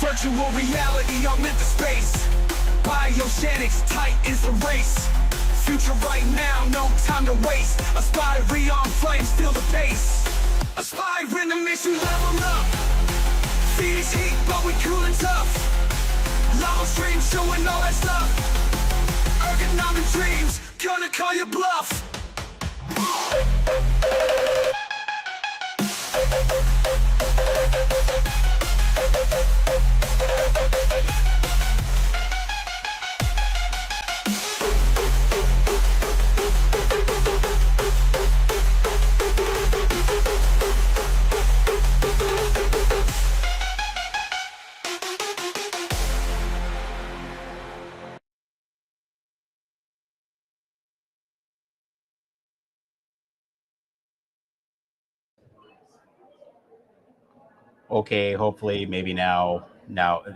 Virtual reality, augmented space. Biogenics, tight is the race. Future right now, no time to waste. Aspire on flames, feel the pace. Aspire in the mission, level up. Phoenix heat, but we cool and tough. Livestream showing all that stuff. Ergonomic dreams, gonna call you bluff. Okay, hopefully, maybe now.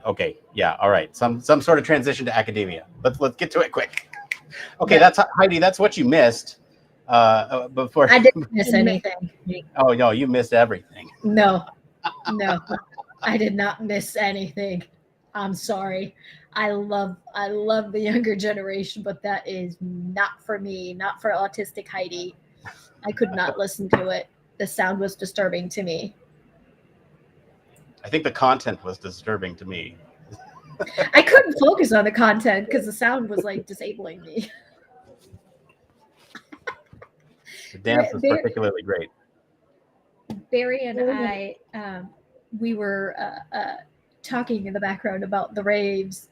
Okay, yeah, all right. Some sort of transition to academia. Let's get to it quick. Okay, Yeah. that's Heidi. That's what you missed. Before I didn't miss anything. Oh no, you missed everything. No, I did not miss anything. I'm sorry. I love the younger generation, but that is not for me, not for autistic Heidi. I could not listen to it. The sound was disturbing to me. I think the content was disturbing to me. I couldn't focus on the content because the sound was like disabling me. The dance was particularly great. Barry and I, we were talking in the background about the raves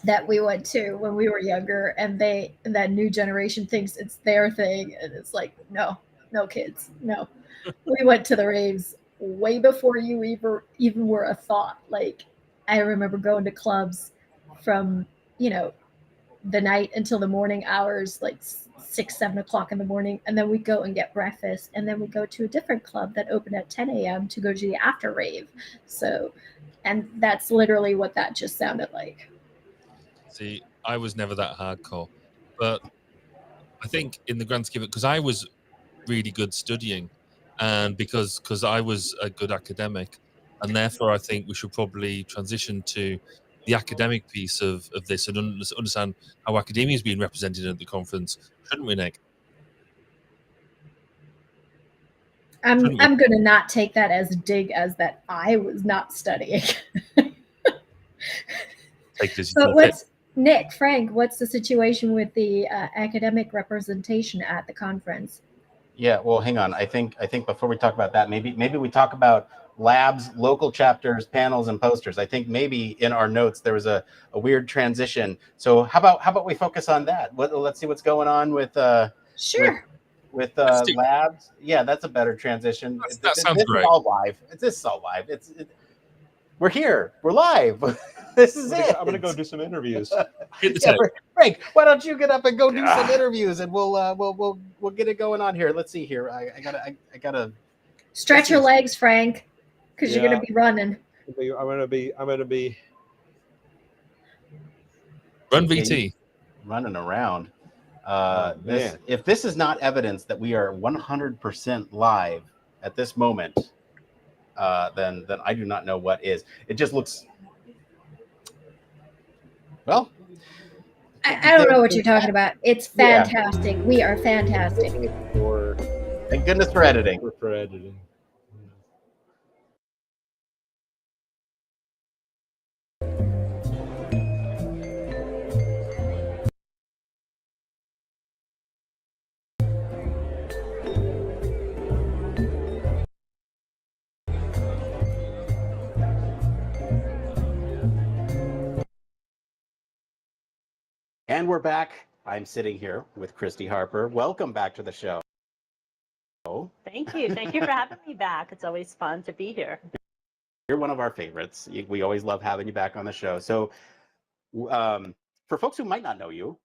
that we went to when we were younger, and that new generation thinks it's their thing, and it's like, no, kids, no. We went to the raves way before you even were a thought. Like, I remember going to clubs from, the night until the morning hours, like 6, 7 o'clock in the morning. And then we go and get breakfast. And then we go to a different club that opened at 10 a.m. to go to the after rave. So, and that's literally what that just sounded like. See, I was never that hardcore. But I think in the grand scheme, because I was really good studying, and because I was a good academic, and therefore I think we should probably transition to the academic piece of this and understand how academia is being represented at the conference, shouldn't we, Nick? I'm going to not take that as a dig as that I was not studying. But Nick, Frank, what's the situation with the academic representation at the conference? Yeah, well, hang on. I think before we talk about that, maybe we talk about labs, local chapters, panels, and posters. I think maybe in our notes there was a weird transition. So how about we focus on that? Let's see what's going on with sure with labs. Yeah, that's a better transition. That sounds this great. Is all live. This is all live. We're here. We're live. This is it. I'm gonna go do some interviews. Frank, why don't you get up and go do some interviews, and we'll get it going on here. Let's see here. I gotta stretch your legs, Frank, because you're gonna be running. I'm gonna be run VT, running around. If this is not evidence that we are 100% live at this moment, then I do not know what is. It just looks. Well, I don't know what you're talking about. It's fantastic. Yeah. We are fantastic. Thank goodness for editing. For editing. And we're back. I'm sitting here with Christy Harper. Welcome back to the show. Thank you. Thank you for having me back. It's always fun to be here. You're one of our favorites. We always love having you back on the show. So for folks who might not know you,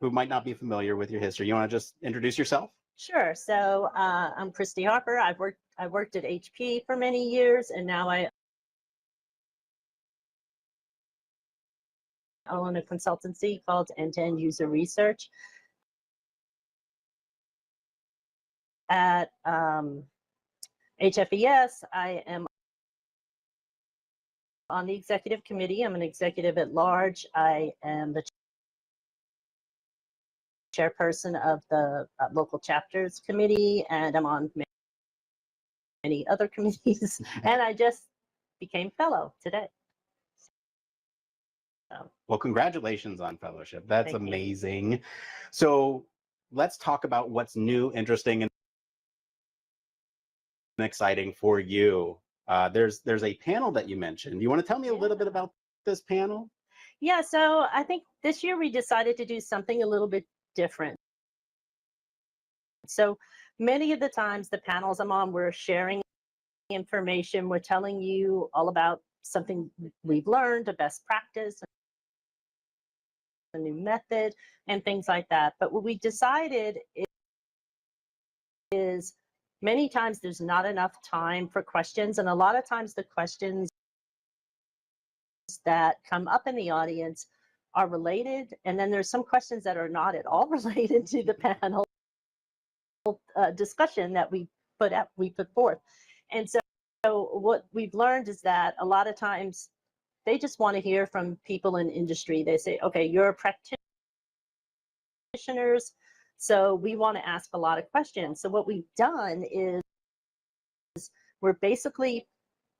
who might not be familiar with your history, you want to just introduce yourself? Sure. So I'm Christy Harper. I worked at HP for many years, and now I own a consultancy called End-to-End User Research. At HFES, I am on the executive committee. I'm an executive at large. I am the chairperson of the local chapters committee, and I'm on many other committees. And I just became fellow today. Well, congratulations on fellowship. That's amazing. So let's talk about what's new, interesting, and exciting for you. There's a panel that you mentioned. You want to tell me a little bit about this panel? Yeah, so I think this year we decided to do something a little bit different. So many of the times the panels I'm on, we're sharing information. We're telling you all about something we've learned, a best practice, a new method, and things like that. But what we decided is many times there's not enough time for questions, and a lot of times the questions that come up in the audience are related, and then there's some questions that are not at all related to the panel discussion that we put forth. And so what we've learned is that a lot of times they just want to hear from people in industry. They say, okay, you're practitioners, so we want to ask a lot of questions. So what we've done is we're basically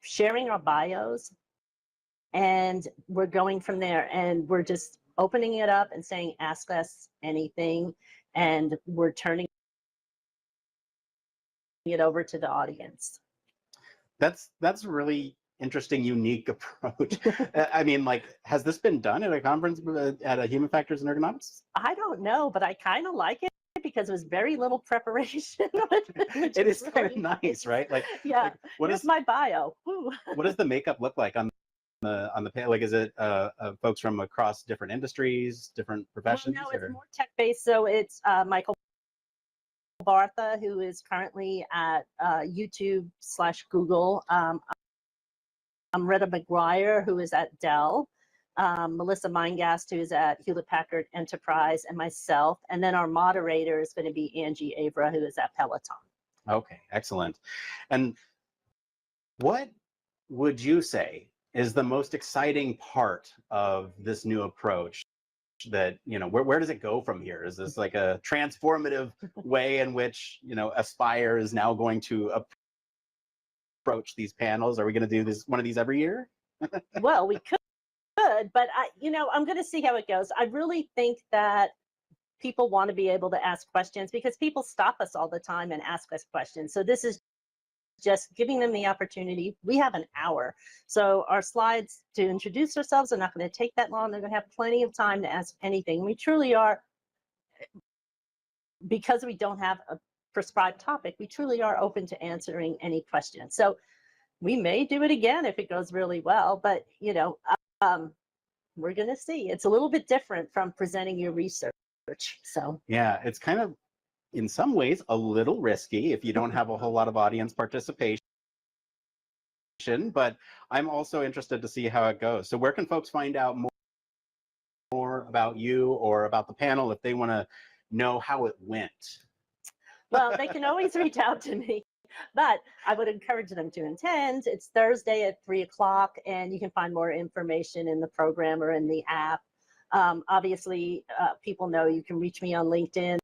sharing our bios, and we're going from there, and we're just opening it up and saying, ask us anything, and we're turning it over to the audience. That's really interesting, unique approach. I mean, like, has this been done at a conference at a Human Factors and Ergonomics? I don't know, but I kind of like it because it was very little preparation. It is kind of nice, right? Like, yeah, like, what here's is my bio. Woo. what does the makeup look like on the panel? Like, is it folks from across different industries, different professions? Well, no, it's more tech-based. So it's Michael Bartha, who is currently at YouTube/Google. I'm Retta McGuire, who is at Dell. Melissa Meingast, who is at Hewlett Packard Enterprise, and myself. And then our moderator is going to be Angie Avra, who is at Peloton. Okay, excellent. And what would you say is the most exciting part of this new approach? That, you know, where does it go from here? Is this like a transformative way in which, you know, Aspire is now going to approach these panels? Are we going to do this one of these every year? Well, we could, but I'm going to see how it goes. I really think that people want to be able to ask questions because people stop us all the time and ask us questions. So this is just giving them the opportunity. We have an hour. So our slides to introduce ourselves are not going to take that long. They're going to have plenty of time to ask anything. We truly are, because we don't have a prescribed topic, we truly are open to answering any question. So we may do it again if it goes really well, but we're going to see. It's a little bit different from presenting your research. So yeah, it's kind of, in some ways, a little risky if you don't have a whole lot of audience participation, but I'm also interested to see how it goes. So where can folks find out more about you or about the panel if they want to know how it went? Well, they can always reach out to me, but I would encourage them to attend. It's Thursday at 3 o'clock, and you can find more information in the program or in the app. Obviously, people know you can reach me on LinkedIn.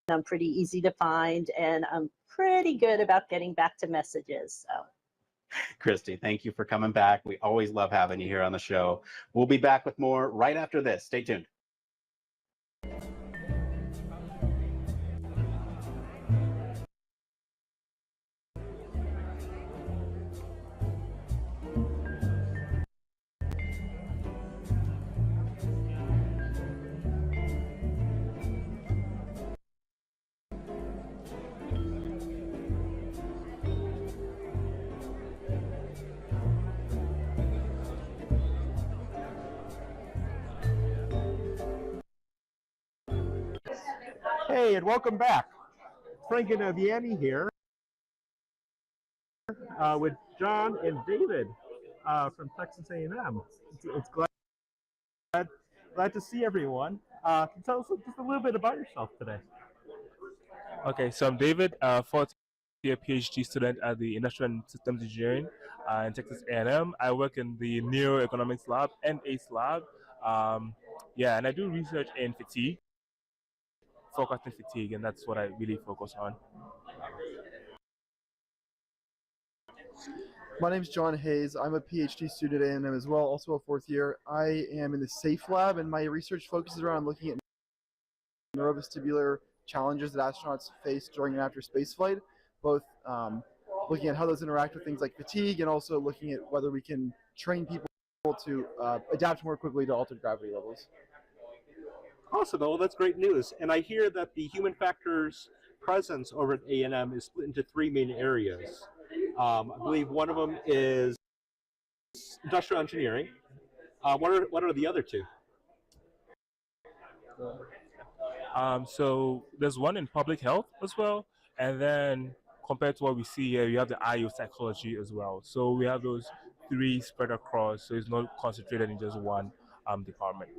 I'm pretty easy to find, and I'm pretty good about getting back to messages. So, Christy, thank you for coming back. We always love having you here on the show. We'll be back with more right after this. Stay tuned. Hey, and welcome back. Frank and Vianney here with John and David from Texas A&M. It's glad to see everyone. Can you tell us just a little bit about yourself today? Okay, so I'm David, fourth year PhD student at the Industrial and Systems Engineering in Texas A&M. I work in the Ergonomics lab and ACE lab. And I do research in fatigue, forecasting fatigue, and that's what I really focus on. My name is John Hayes. I'm a PhD student at A&M as well, also a fourth year. I am in the SAFE lab, and my research focuses around looking at neurovestibular challenges that astronauts face during and after spaceflight, both looking at how those interact with things like fatigue and also looking at whether we can train people to adapt more quickly to altered gravity levels. Awesome. Well, that's great news. And I hear that the human factors presence over at A&M is split into three main areas. I believe one of them is industrial engineering. What are the other two? So there's one in public health as well, and then compared to what we see here, you have the IO psychology as well. So we have those three spread across, so it's not concentrated in just one department.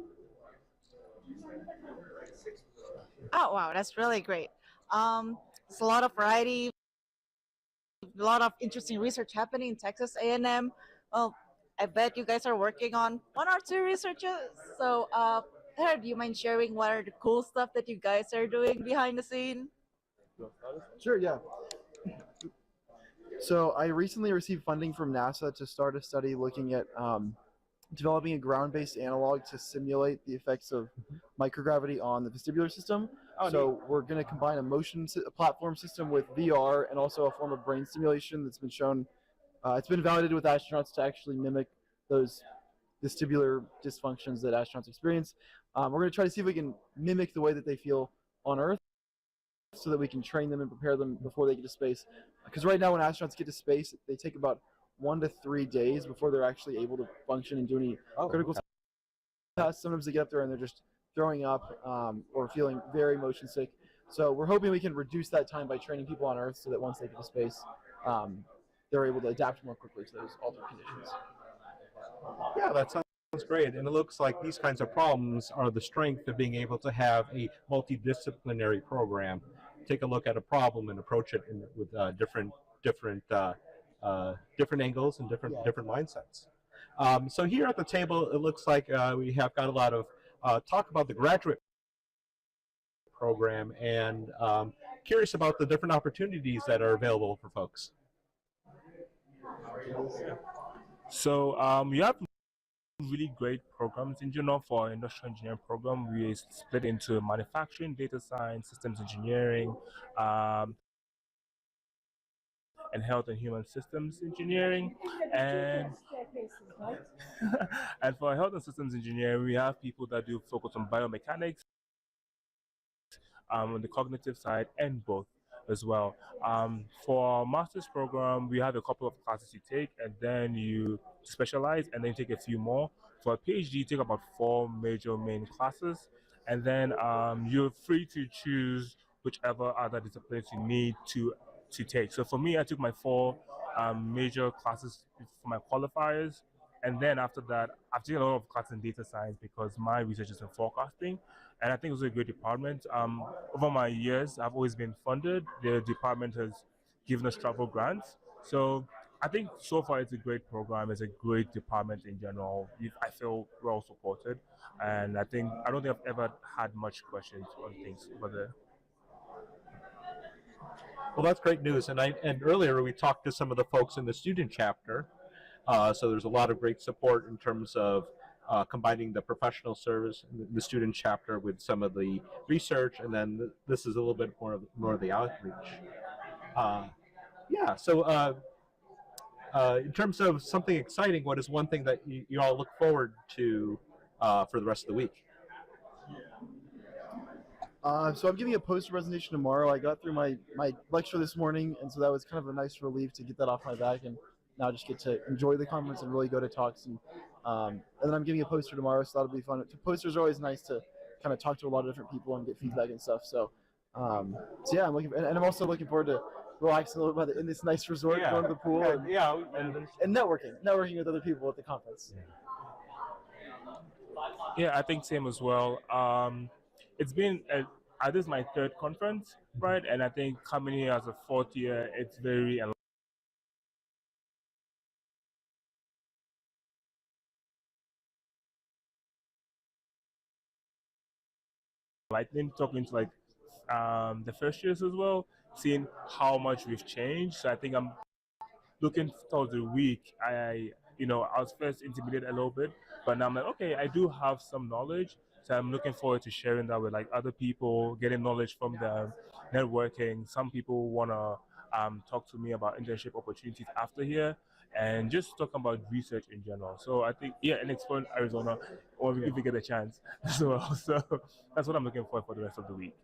Oh, wow, that's really great. There's a lot of variety, a lot of interesting research happening in Texas A&M. Well, I bet you guys are working on one or two researches. So, Heather, do you mind sharing what are the cool stuff that you guys are doing behind the scene? Sure, yeah. So I recently received funding from NASA to start a study looking at developing a ground-based analog to simulate the effects of microgravity on the vestibular system. So we're going to combine a platform system with VR and also a form of brain stimulation that's been shown. It's been validated with astronauts to actually mimic those vestibular dysfunctions that astronauts experience. We're going to try to see if we can mimic the way that they feel on Earth, so that we can train them and prepare them before they get to space. Because right now when astronauts get to space, they take about 1 to 3 days before they're actually able to function and do any critical tasks. Sometimes they get up there and they're just throwing up or feeling very motion sick. So we're hoping we can reduce that time by training people on Earth so that once they get to space, they're able to adapt more quickly to those altered conditions. Yeah, that sounds great. And it looks like these kinds of problems are the strength of being able to have a multidisciplinary program. Take a look at a problem and approach it with different angles and different mindsets. So here at the table, it looks like we have got a lot of talk about the graduate program, and curious about the different opportunities that are available for folks. So we have really great programs in general for our industrial engineering program. We split into manufacturing, data science, systems engineering, and health and human systems engineering. And and for health and systems engineering, we have people that do focus on biomechanics, on the cognitive side, and both as well. For our master's program, we have a couple of classes you take, and then you specialize, and then take a few more. For a PhD, you take about 4 major main classes, and then you're free to choose whichever other disciplines you need to take. So for me, I took my 4 major classes for my qualifiers, and then after that, I've taken a lot of classes in data science because my research is in forecasting, and I think it was a great department. Over my years, I've always been funded. The department has given us travel grants. So I think so far it's a great program. It's a great department in general. I feel well supported, and I don't think I've ever had much questions on things over there. Well, that's great news. And earlier we talked to some of the folks in the student chapter. So there's a lot of great support in terms of combining the professional service, the student chapter, with some of the research, and then this is a little bit more of the outreach. Yeah. So in terms of something exciting, what is one thing that you all look forward to for the rest of the week? So I'm giving a poster presentation tomorrow. I got through my lecture this morning, and so that was kind of a nice relief to get that off my back, and now just get to enjoy the conference and really go to talks. And then I'm giving a poster tomorrow, so that'll be fun. Posters are always nice to kind of talk to a lot of different people and get feedback and stuff. So, yeah, I'm also looking forward to relaxing a little bit in this nice resort, going to the pool, and networking with other people at the conference. Yeah, I think same as well. It's been this is my 3rd conference, right? And I think coming here as a 4th year, it's very enlightening, talking to like the first years as well, seeing how much we've changed. So I think I'm looking towards the week. I was first intimidated a little bit, but now I'm like, okay, I do have some knowledge. So I'm looking forward to sharing that with like other people, getting knowledge from them, networking. Some people want to talk to me about internship opportunities after here, and just talk about research in general. So I think, yeah, and explore Arizona, or if we get a chance as well. So that's what I'm looking for the rest of the week.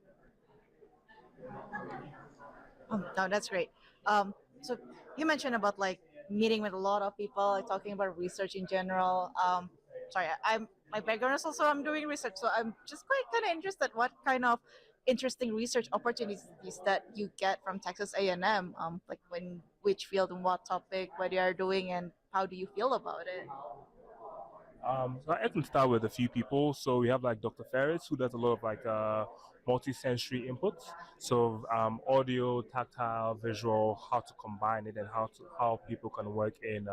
No, that's great. So you mentioned about like meeting with a lot of people, like, talking about research in general. Sorry, my background is also I'm doing research, so I'm just quite kind of interested what kind of interesting research opportunities that you get from Texas A&M. Like which field and what topic, what you are doing, and how do you feel about it? So I can start with a few people. So we have like Dr. Ferris, who does a lot of like multi-sensory inputs. So audio, tactile, visual, how to combine it, and how people can work in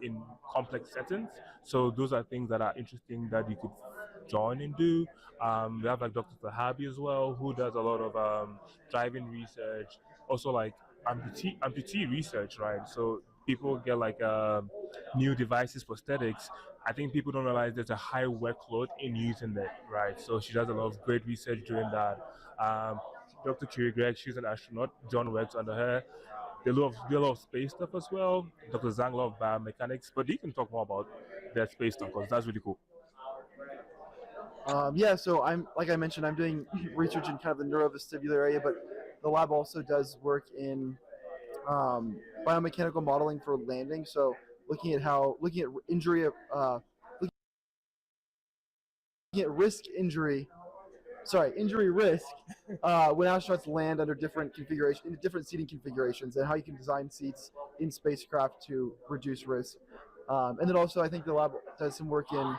in complex settings. So those are things that are interesting that you could join and do. We have like Dr. Sahabi as well, who does a lot of driving research, also like amputee research, right? So people get like new devices, prosthetics. I think people don't realize there's a high workload in using that, right? So she does a lot of great research doing that. Dr. Curie Gregg, she's an astronaut. John works under her. They do a lot of space stuff as well. Dr. Zhang loves biomechanics, but you can talk more about that space stuff because that's really cool. Yeah, so like I mentioned, I'm doing research in kind of the neurovestibular area, but the lab also does work in biomechanical modeling for landing. So looking at injury, looking at injury risk when astronauts land under different seating configurations, and how you can design seats in spacecraft to reduce risk. And then also, I think the lab does some work in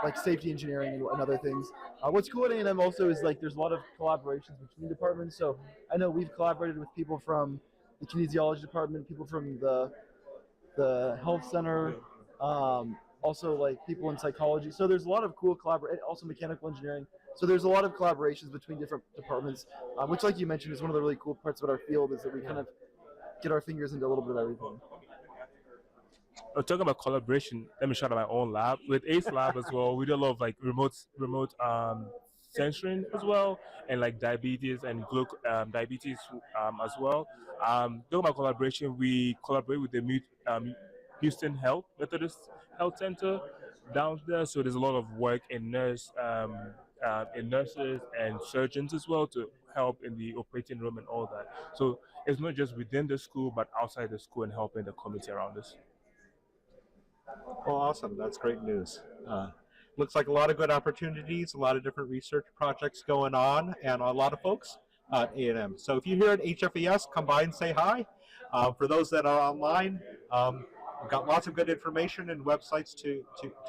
like safety engineering and other things. What's cool at A&M also is like there's a lot of collaborations between departments. So I know we've collaborated with people from the kinesiology department, people from the health center, also like people in psychology. So there's a lot of cool collaboration, also mechanical engineering. So there's a lot of collaborations between different departments, which, like you mentioned, is one of the really cool parts about our field, is that we kind of get our fingers into a little bit of everything. Talking about collaboration, let me shout out my own lab. With ACE Lab as well, we do a lot of like remote censoring as well, and like diabetes and diabetes as well. Talking about collaboration, we collaborate with the Houston Methodist Health Center down there. So there's a lot of work in nurses and surgeons as well to help in the operating room and all that. So it's not just within the school, but outside the school and helping the community around us. Well, awesome. That's great news. Looks like a lot of good opportunities, a lot of different research projects going on, and a lot of folks at A&M. So if you're here at HFES, come by and say hi. For those that are online, we've got lots of good information and websites to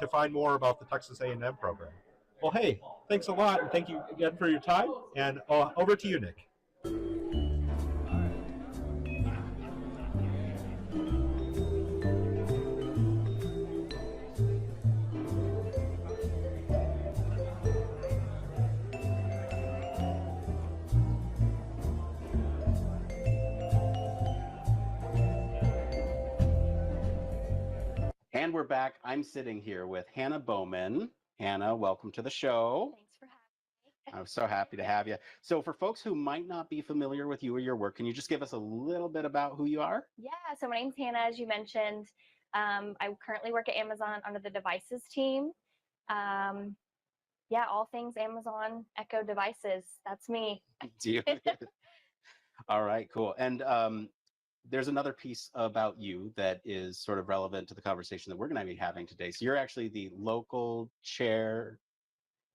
find more about the Texas A&M program. Well, hey, thanks a lot, and thank you again for your time. And over to you, Nick. And we're back. I'm sitting here with Hannah Bowman. Hannah, welcome to the show. Thanks for having me. I'm so happy to have you. So for folks who might not be familiar with you or your work, can you just give us a little bit about who you are? Yeah, so my name's Hannah, as you mentioned. I currently work at Amazon under the devices team. Yeah, all things Amazon Echo devices. That's me. All right, cool. And there's another piece about you that is sort of relevant to the conversation that we're going to be having today. So you're actually the local chair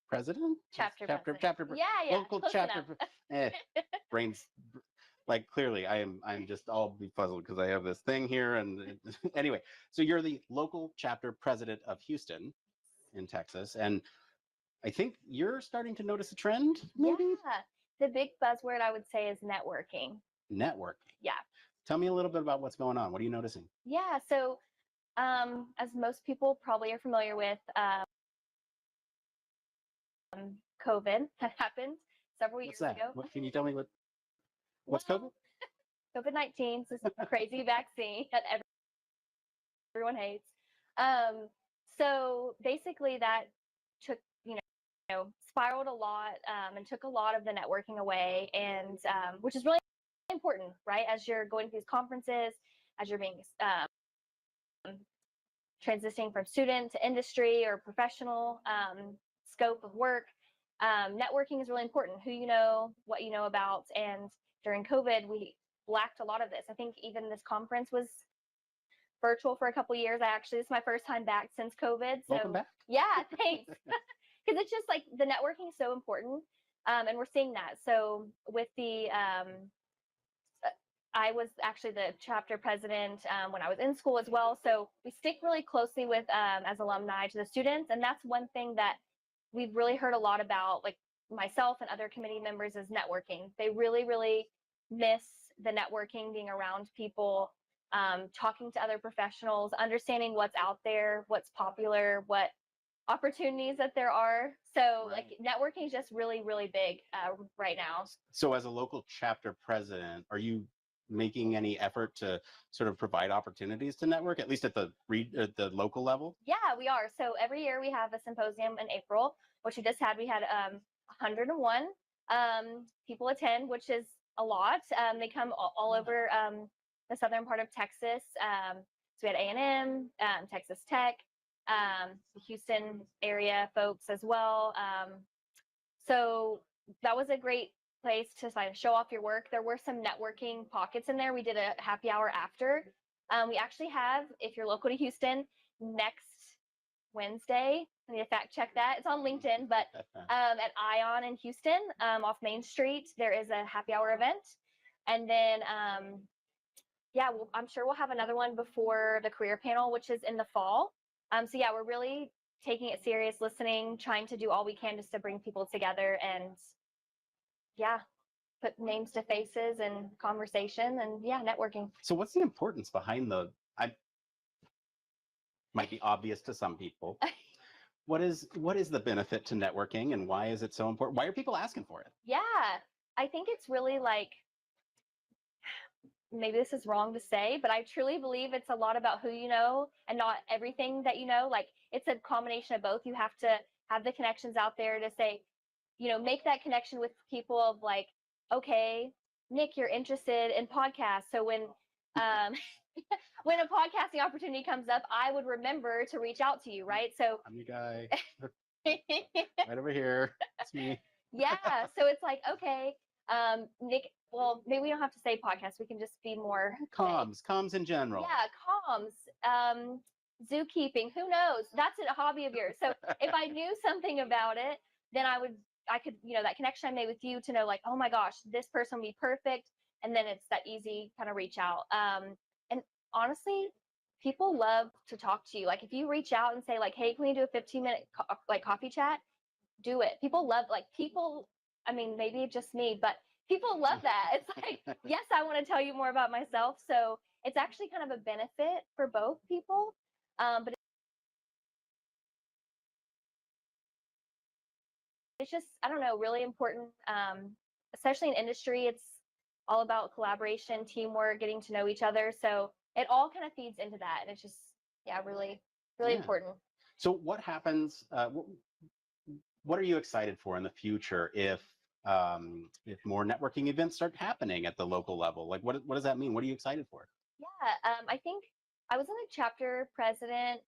president? Chapter president. Chapter Yeah, local chapter. Brains, like clearly I'm just all befuddled because I have this thing here. And anyway, so you're the local chapter president of Houston in Texas. And I think you're starting to notice a trend, maybe? Yeah, the big buzzword I would say is networking. Networking. Yeah. Tell me a little bit about what's going on. What are you noticing? Yeah, so as most people probably are familiar with, COVID that happened several years ago. What, can you tell me what's COVID? COVID-19, this crazy vaccine that everyone hates. So basically that took, spiraled a lot and took a lot of the networking away, and which is really important, right? As you're going to these conferences, as you're being transitioning from student to industry or professional scope of work, networking is really important. Who you know, what you know about, and during COVID, we lacked a lot of this. I think even this conference was virtual for a couple of years. This is my first time back since COVID. So welcome back. Yeah, thanks. Because it's just like the networking is so important, and we're seeing that. So with the I was actually the chapter president when I was in school as well. So we stick really closely with, as alumni, to the students. And that's one thing that we've really heard a lot about, like myself and other committee members, is networking. They really, really miss the networking, being around people, talking to other professionals, understanding what's out there, what's popular, what opportunities that there are. So like networking is just really, really big right now. So as a local chapter president, are you making any effort to sort of provide opportunities to network, at least at the local level? Yeah, we are. So every year we have a symposium in April, which we just had. We had 101 people attend, which is a lot. They come all over the southern part of Texas. So we had A&M, Texas Tech, the Houston area folks as well. So that was a great place to show off your work. There were some networking pockets in there. We did a happy hour after. We actually have, if you're local to Houston, next Wednesday, I need to fact check that. It's on LinkedIn, but at Ion in Houston, off Main Street, there is a happy hour event. And then, yeah, I'm sure we'll have another one before the career panel, which is in the fall. So yeah, we're really taking it serious, listening, trying to do all we can just to bring people together and, yeah, put names to faces and conversation and, yeah, networking. So what's the importance behind might be obvious to some people. What is the benefit to networking, and why is it so important? Why are people asking for it? Yeah, I think it's really like, maybe this is wrong to say, but I truly believe it's a lot about who you know and not everything that you know. Like, it's a combination of both. You have to have the connections out there to say, you know, make that connection with people of like, okay, Nick, you're interested in podcasts. So when when a podcasting opportunity comes up, I would remember to reach out to you, right? So I'm your guy. Right over here. It's me. Yeah. So it's like, okay, Nick, well, maybe we don't have to say podcast. We can just be more comms in general. Yeah, comms, zookeeping, who knows? That's a hobby of yours. So if I knew something about it, then I could, you know, that connection I made with you to know like, oh my gosh, this person would be perfect. And then it's that easy kind of reach out. And honestly, people love to talk to you. Like if you reach out and say like, hey, can we do a 15-minute like coffee chat? Do it. People love, like people, I mean, maybe it's just me, but people love that. It's like, yes, I want to tell you more about myself. So it's actually kind of a benefit for both people. But it's just, I don't know, really important, especially in industry. It's all about collaboration, teamwork, getting to know each other. So it all kind of feeds into that. And it's just, yeah, really, really important. So what happens, what are you excited for in the future if more networking events start happening at the local level? Like, what does that mean? What are you excited for? Yeah, I think I was in a chapter president,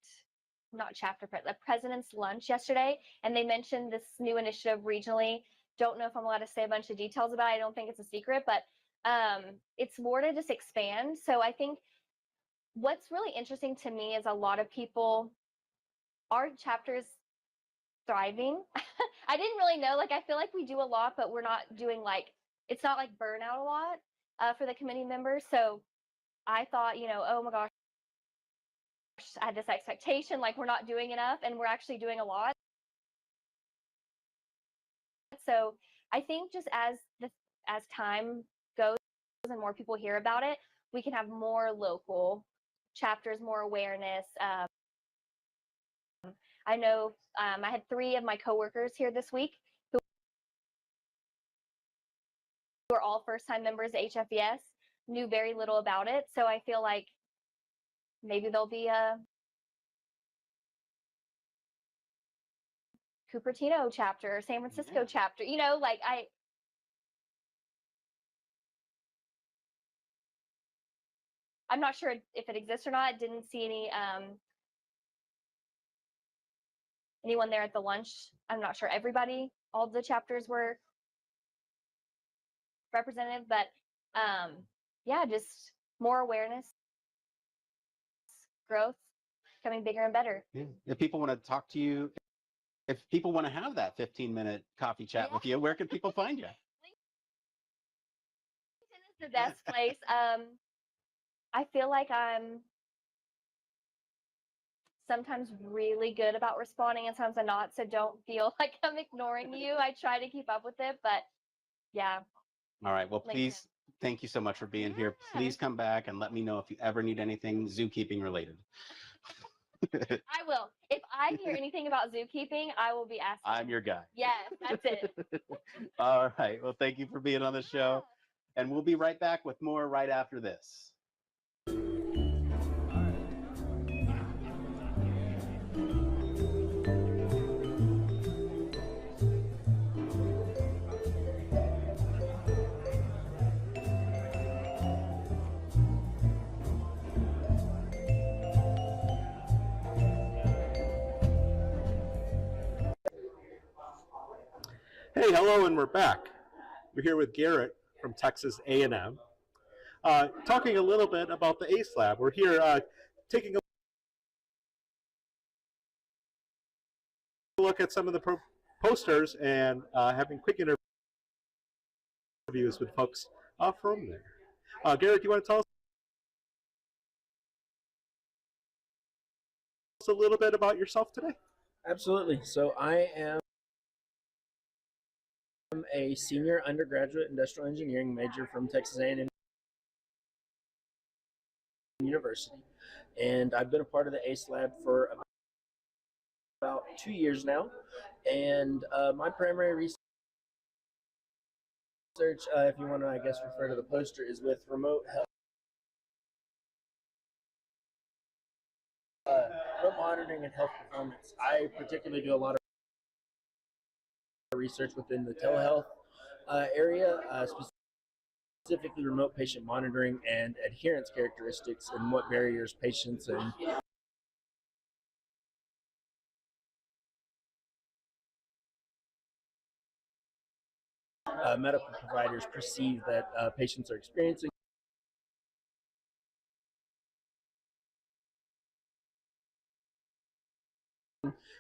not chapter president, a president's lunch yesterday, and they mentioned this new initiative regionally. Don't know if I'm allowed to say a bunch of details about it. I don't think it's a secret, but it's more to just expand. So I think what's really interesting to me is a lot of people, our chapters thriving. I didn't really know, like, I feel like we do a lot, but we're not doing like, it's not like burnout a lot for the committee members. So I thought, you know, oh my gosh, I had this expectation, like we're not doing enough, and we're actually doing a lot. So I think just as time goes and more people hear about it, we can have more local chapters, more awareness. I know I had 3 of my coworkers here this week who are all first-time members of HFES, knew very little about it. So I feel like maybe there'll be a Cupertino chapter or San Francisco chapter, you know, like I'm not sure if it exists or not. I didn't see anyone there at the lunch. I'm not sure everybody, all the chapters were represented, but yeah, just more awareness, growth, becoming bigger and better. Yeah. If people want to talk to you, if people want to have that 15-minute coffee chat with you, where can people find you? LinkedIn is the best place. I feel like I'm sometimes really good about responding and sometimes I'm not, so don't feel like I'm ignoring you. I try to keep up with it, but yeah. All right. Well, LinkedIn. please, thank you so much for being here. Please come back and let me know if you ever need anything zookeeping related. I will. If I hear anything about zookeeping, I will be asking. I'm your guy. Yes, that's it. All right. Well, thank you for being on the show. And we'll be right back with more right after this. Hey, hello, and we're back. We're here with Garrett from Texas A&M, talking a little bit about the ACE Lab. We're here taking a look at some of the posters and having quick interviews with folks from there. Garrett, do you want to tell us a little bit about yourself today? Absolutely. So I am a senior undergraduate industrial engineering major from Texas A&M University, and I've been a part of the ACE Lab for about 2 years now. And my primary research, if you want to, I guess, refer to the poster, is with remote health. Remote monitoring and health performance. I particularly do a lot of research within the telehealth area, specifically remote patient monitoring and adherence characteristics and what barriers patients and medical providers perceive that patients are experiencing.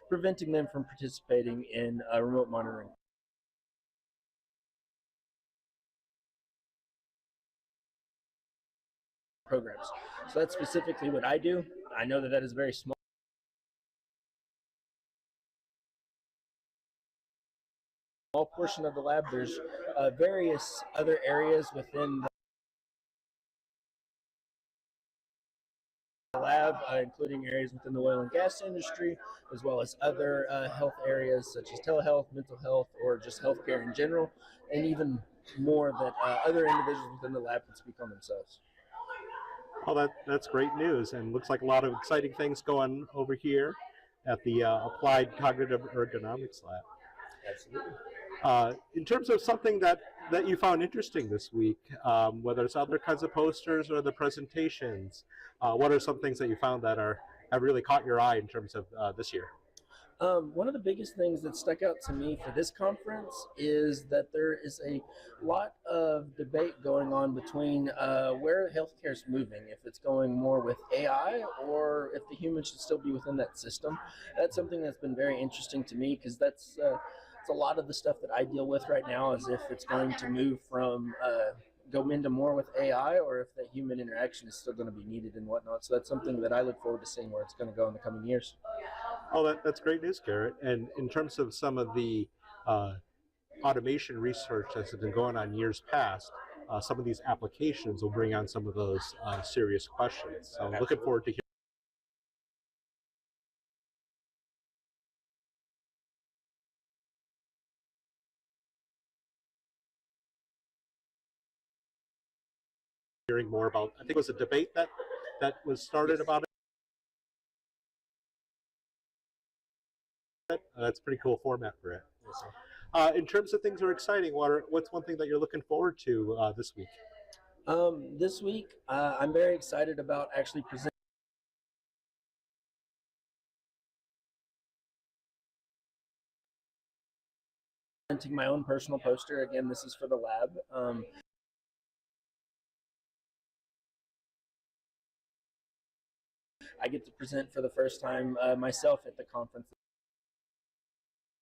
Preventing them from participating in remote monitoring programs. So that's specifically what I do. I know that that is very small portion of the lab. There's various other areas within the lab, including areas within the oil and gas industry, as well as other health areas such as telehealth, mental health, or just healthcare in general, and even more that other individuals within the lab can speak on themselves. Well, that's great news, and looks like a lot of exciting things going over here at the Applied Cognitive Ergonomics Lab. Absolutely. In terms of something that you found interesting this week, whether it's other kinds of posters or the presentations, what are some things that you found that have really caught your eye in terms of this year? One of the biggest things that stuck out to me for this conference is that there is a lot of debate going on between where healthcare is moving, if it's going more with AI or if the human should still be within that system. That's something that's been very interesting to me because that's it's a lot of the stuff that I deal with right now, is if it's going to move from go into more with AI or if that human interaction is still going to be needed and whatnot. So that's something that I look forward to seeing where it's going to go in the coming years. Oh, that's great news, Garrett. And in terms of some of the automation research that's been going on years past, some of these applications will bring on some of those serious questions. So I'm looking forward to hearing more about, I think it was a debate that was started about it. That's a pretty cool format for it. In terms of things that are exciting, what's one thing that you're looking forward to this week? This week, I'm very excited about actually presenting my own personal poster. Again, this is for the lab. I get to present for the first time myself at the conference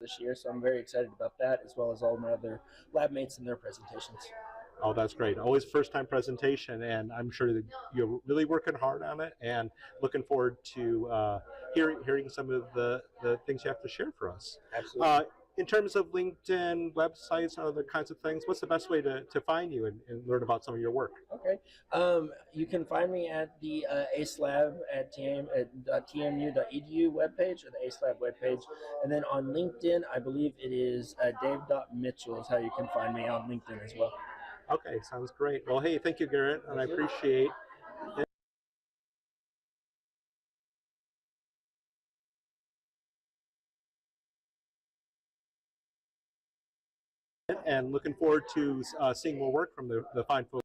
this year, so I'm very excited about that, as well as all my other lab mates and their presentations. Oh, that's great. Always first-time presentation, and I'm sure that you're really working hard on it, and looking forward to hearing some of the things you have to share for us. Absolutely. In terms of LinkedIn, websites, and other kinds of things, what's the best way to find you and learn about some of your work? Okay. You can find me at the ACE Lab at tmu.edu webpage, or the ACE Lab webpage. And then on LinkedIn, I believe it is Dave.Mitchell is how you can find me on LinkedIn as well. Okay, sounds great. Well, hey, thank you, Garrett, and I appreciate it. And looking forward to seeing more work from the fine folks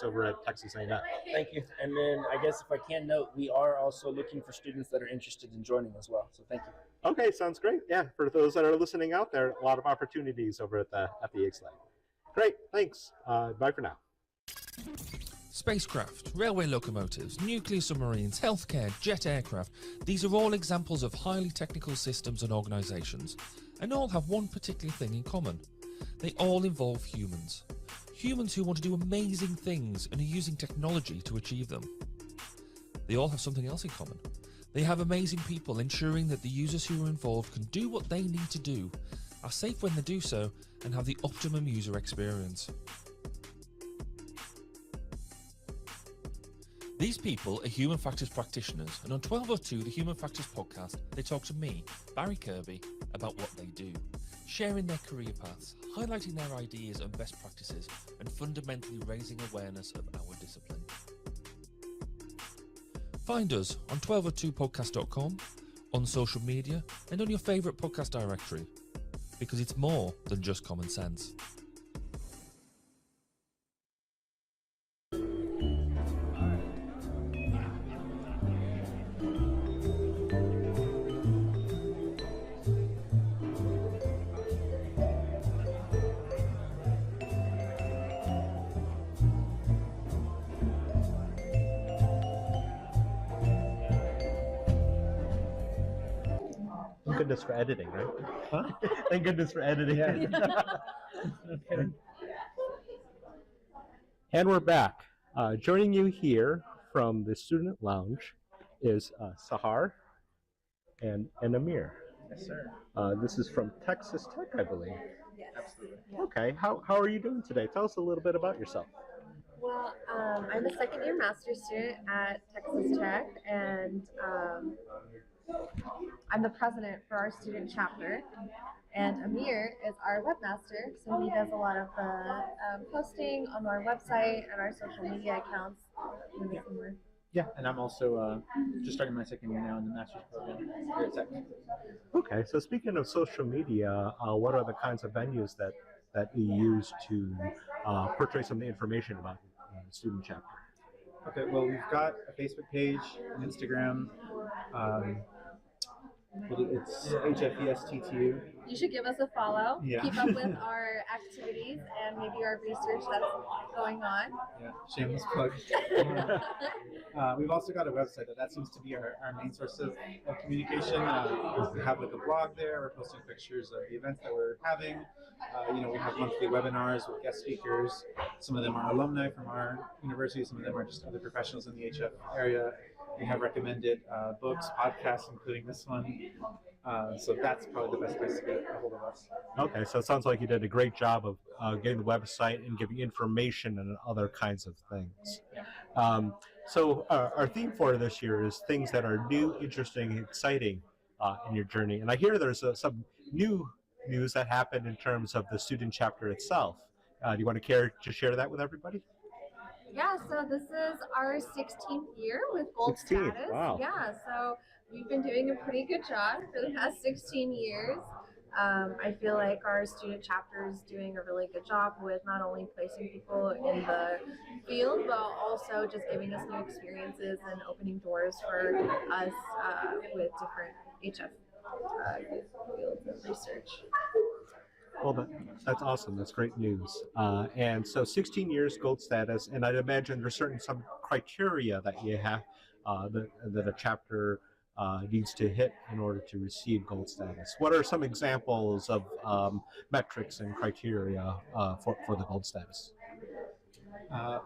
over at Texas A&M. Thank you. And then I guess if I can note, we are also looking for students that are interested in joining as well. So thank you. Okay, sounds great. Yeah, for those that are listening out there, a lot of opportunities over at the ACE Lab. Great, thanks. Bye for now. Spacecraft, railway locomotives, nuclear submarines, healthcare, jet aircraft, these are all examples of highly technical systems and organisations, and all have one particular thing in common. They all involve humans. Humans who want to do amazing things and are using technology to achieve them. They all have something else in common. They have amazing people ensuring that the users who are involved can do what they need to do, are safe when they do so, and have the optimum user experience. These people are human factors practitioners, and on 1202, the Human Factors podcast, they talk to me, Barry Kirby, about what they do, sharing their career paths, highlighting their ideas and best practices, and fundamentally raising awareness of our discipline. Find us on 1202podcast.com, on social media, and on your favourite podcast directory, because it's more than just common sense. Thank goodness for editing, right? Huh? Thank goodness for editing. Yeah. Okay. And we're back. Joining you here from the Student Lounge is Sahar and Amir. Yes, sir. This is from Texas Tech, I believe. Yes. Absolutely. Okay, how are you doing today? Tell us a little bit about yourself. Well, I'm a second-year master's student at Texas Tech, and I'm the president for our student chapter. And Amir is our webmaster, so he does a lot of the posting on our website and our social media accounts. Yeah, and I'm also just starting my second year now in the master's program here at Tech. Okay, so speaking of social media, what are the kinds of venues that you use to portray some of the information about the student chapter? Okay, well, we've got a Facebook page, an Instagram. It's HFES TTU. You should give us a follow, Yeah. keep up with our activities and maybe our research that's going on. Yeah, shameless plug. We've also got a website that seems to be our main source of communication. We have like a blog there. We're posting pictures of the events that we're having. We have monthly webinars with guest speakers. Some of them are alumni from our university. Some of them are just other professionals in the HF area. We have recommended books, podcasts, including this one. So that's probably the best place to get a hold of us. Okay, so it sounds like you did a great job of getting the website and giving information and other kinds of things. So our theme for this year is things that are new, interesting, exciting in your journey. And I hear there's some new news that happened in terms of the student chapter itself. Do you want to care to share that with everybody? Yeah, so this is our 16th year with gold 16th, status. wow. Yeah, so we've been doing a pretty good job for the past 16 years. I feel like our student chapter is doing a really good job with not only placing people in the field, but also just giving us new experiences and opening doors for us with different HF fields of research. Well, that's awesome. That's great news. And so 16 years gold status, and I'd imagine there's some criteria that you have that a chapter needs to hit in order to receive gold status? What are some examples of metrics and criteria for the gold status?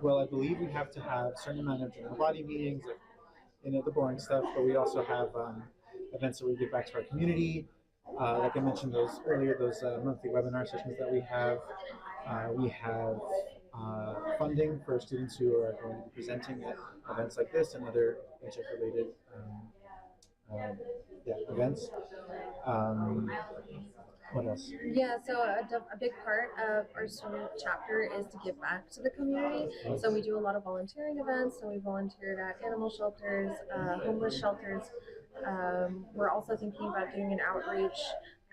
Well, I believe we have to have a certain amount of general body meetings, like, the boring stuff, but we also have events that we give back to our community. Like I mentioned those earlier, those monthly webinar sessions that we have. We have funding for students who are going to be presenting at events like this and other HF-related events. What else? Yeah, so a big part of our student chapter is to give back to the community. So we do a lot of volunteering events. So we volunteered at animal shelters, homeless shelters. We're also thinking about doing an outreach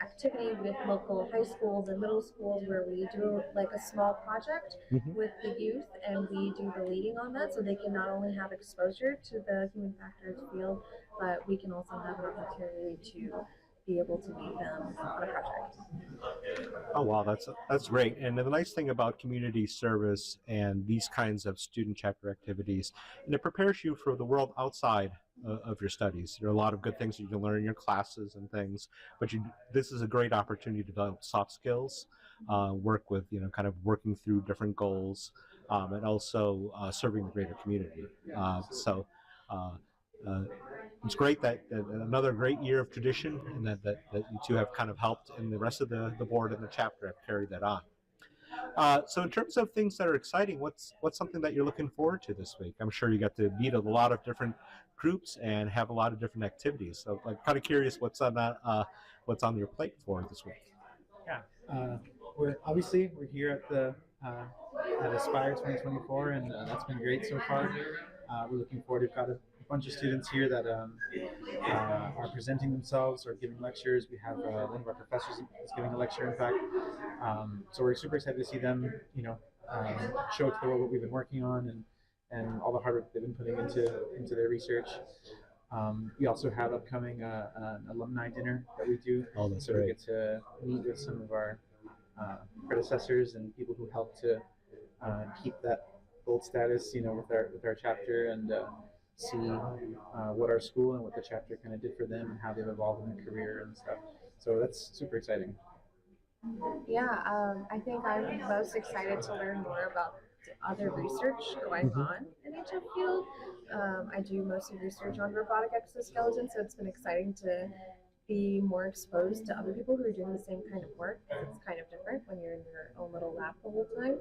activity with local high schools and middle schools where we do like a small project with the youth, and we do the leading on that so they can not only have exposure to the human factors field, but we can also have an opportunity to be able to lead them on a project. Oh wow, that's great. And the nice thing about community service and these kinds of student chapter activities, and it prepares you for the world outside of your studies. There are a lot of good things that you can learn in your classes and things, but this is a great opportunity to develop soft skills, work with, kind of working through different goals, and also serving the greater community. It's great that another great year of tradition, and that you two have kind of helped, and the rest of the board and the chapter have carried that on. So in terms of things that are exciting, what's something that you're looking forward to this week? I'm sure you got to meet a lot of different groups and have a lot of different activities. So I'm kind of curious what's on your plate for this week. Yeah, we're here at the at ASPIRE2024, and that's been great so far. We're looking forward. We've got a bunch of students here that are presenting themselves or giving lectures. We have one of our professors is giving a lecture, in fact. So we're super excited to see them, show to the world what we've been working on and all the hard work they've been putting into their research. We also have upcoming an alumni dinner that we do. Oh, that's so great. We get to meet with some of our predecessors and people who helped to keep that gold status, with our chapter, and see what our school and what the chapter kind of did for them and how they've evolved in their career and stuff. So that's super exciting. Yeah, I think I'm most excited to learn more about the other research going on in HF field. I do mostly research on robotic exoskeletons, so it's been exciting to be more exposed to other people who are doing the same kind of work. It's kind of different when you're in your own little lab the whole time.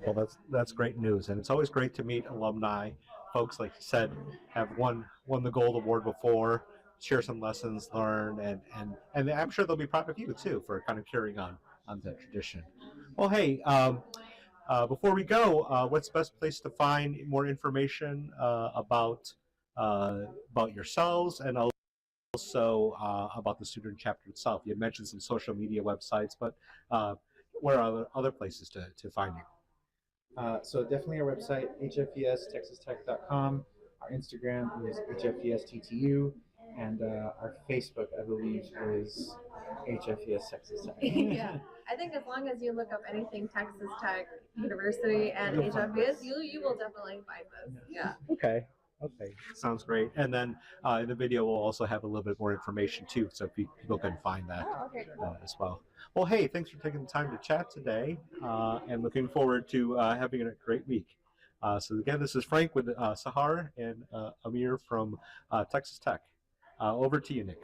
Well, that's great news, and it's always great to meet alumni folks, like you said, have won the gold award before, share some lessons learned, and I'm sure they'll be proud of you too for kind of carrying on that tradition. Well, hey, before we go, what's the best place to find more information about yourselves and also about the student chapter itself? You mentioned some social media websites, but where are other places to find you? So definitely our website, hfestexastech.com. Our Instagram is hfesttu, and our Facebook, I believe, is HFES Texas Tech. Yeah, I think as long as you look up anything Texas Tech University and HFES, you will definitely find this. Yeah. Okay, sounds great. And then in the video, we'll also have a little bit more information too, so people can find that as well. Well, hey, thanks for taking the time to chat today, and looking forward to having a great week. So again, this is Frank with Sahar and Amir from Texas Tech. Over to you, Nick.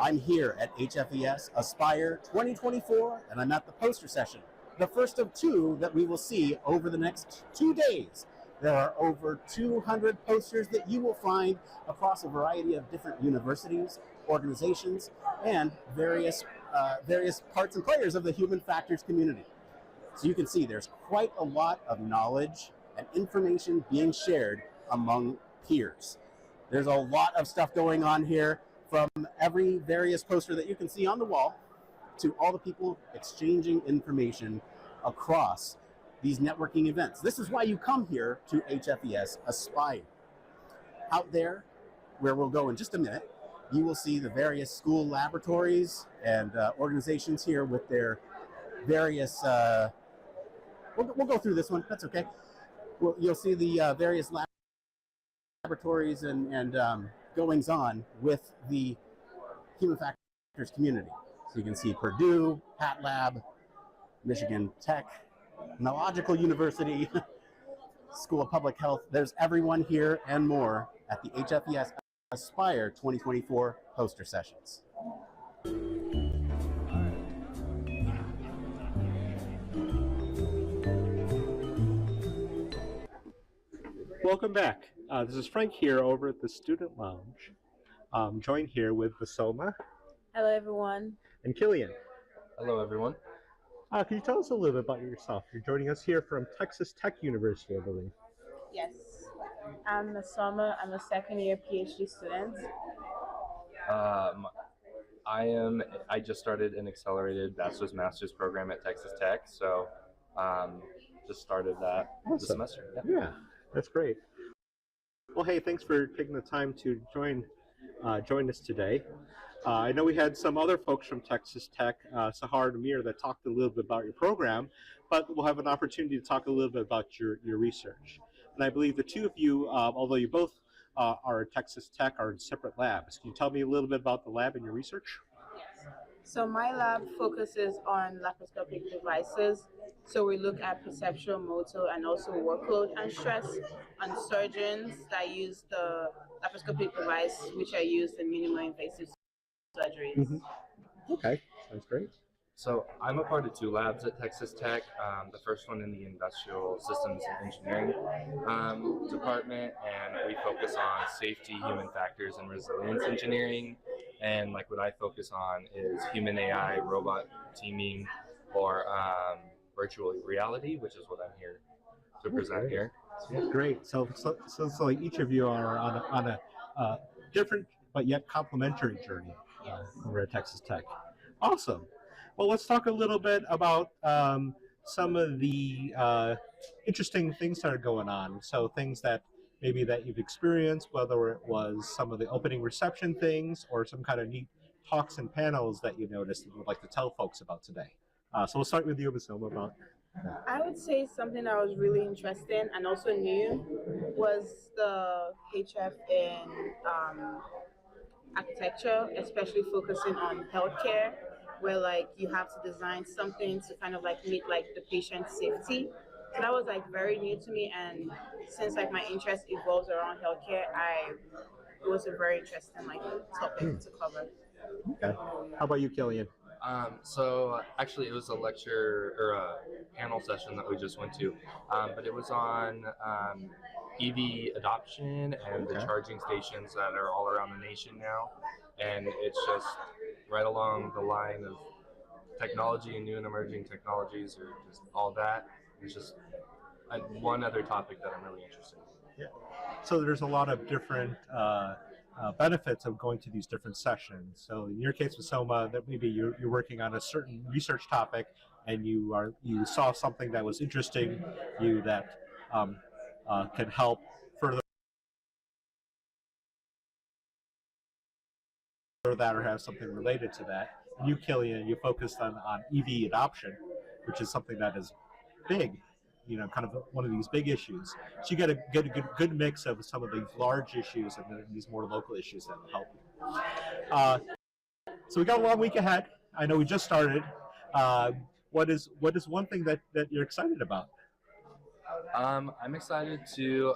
I'm here at HFES Aspire 2024, and I'm at the poster session, the first of two that we will see over the next 2 days. There are over 200 posters that you will find across a variety of different universities, organizations, and various parts and players of the human factors community. So you can see there's quite a lot of knowledge and information being shared among peers. There's a lot of stuff going on here, from every various poster that you can see on the wall to all the people exchanging information across these networking events. This is why you come here to HFES Aspire. Out there, where we'll go in just a minute, you will see the various school laboratories and organizations here with their various, we'll go through this one, that's okay. You'll see the various laboratories and goings on with the human factors community. So you can see Purdue, Pat Lab, Michigan Tech, Neological University, School of Public Health. There's everyone here and more at the HFES Aspire 2024 poster sessions. Welcome back. This is Frank here over at the Student Lounge. I'm joined here with Basoma. Hello, everyone. And Killian. Hello, everyone. Can you tell us a little bit about yourself? You're joining us here from Texas Tech University, I believe. Yes. I'm Basoma. I'm a second-year PhD student. I just started an accelerated master's program at Texas Tech, so just started that this semester. Yeah, that's great. Well, hey, thanks for taking the time to join us today. I know we had some other folks from Texas Tech, Sahar and Amir, that talked a little bit about your program, but we'll have an opportunity to talk a little bit about your research. And I believe the two of you, although you both are at Texas Tech, are in separate labs. Can you tell me a little bit about the lab and your research? Yes. So my lab focuses on laparoscopic devices. So we look at perceptual, motor, and also workload and stress on surgeons that use the laparoscopic device, which are used in minimally invasive surgeries. Mm-hmm. Okay, sounds great. So I'm a part of two labs at Texas Tech. The first one in the Industrial Systems and Engineering department, and we focus on safety, human factors, and resilience engineering. And like what I focus on is human AI, robot teaming, or virtual reality, which is what I'm here to present here. Yeah, great. So like each of you are on a different but yet complementary journey over at Texas Tech. Awesome. Well, let's talk a little bit about some of the interesting things that are going on. So things that maybe that you've experienced, whether it was some of the opening reception things or some kind of neat talks and panels that you noticed that you would like to tell folks about today. So we'll start with you, Basoma, about that. I would say something that was really interesting and also new was the HF in architecture, especially focusing on healthcare, where like you have to design something to kind of like meet like the patient safety. So that was like very new to me, and since like my interest evolves around healthcare, it was a very interesting like topic to cover. Okay. How about you, Killian? So actually, it was a lecture or a panel session that we just went to, but it was on EV adoption and the charging stations that are all around the nation now, and it's just right along the line of technology and new and emerging technologies, or just all that. It's just one other topic that I'm really interested in. Yeah. So there's a lot of different benefits of going to these different sessions. So in your case with Soma, that maybe you're working on a certain research topic, and you saw something that was interesting you that can help further that or have something related to that. And you, Killian, you focused on EV adoption, which is something that is big, kind of one of these big issues. So you get a good mix of some of these large issues and then these more local issues that will help you. So we got a long week ahead. I know we just started. What is one thing that you're excited about? I'm excited to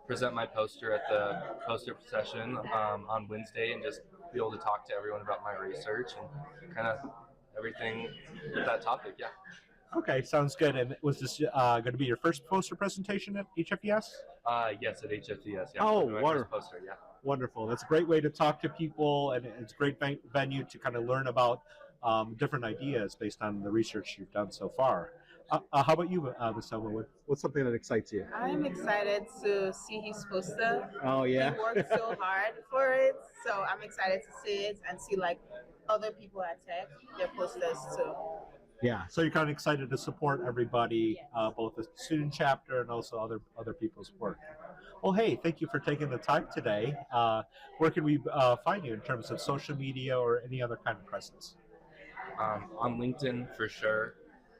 present my poster at the poster session on Wednesday, and just be able to talk to everyone about my research and kind of everything with that topic. Yeah. Okay, sounds good. And was this going to be your first poster presentation at HFES? Yes, at HFES. Yeah. Oh, wonderful. Poster, yeah. Wonderful. That's a great way to talk to people, and it's a great venue to kind of learn about different ideas based on the research you've done so far. How about you, Basoma? What's something that excites you? I'm excited to see his poster. Oh, yeah? He worked so hard for it, so I'm excited to see it and see like other people at Tech, their posters too. Yeah, so you're kind of excited to support everybody, both the student chapter and also other people's work. Well, hey, thank you for taking the time today. Where can we find you in terms of social media or any other kind of presence? On LinkedIn for sure.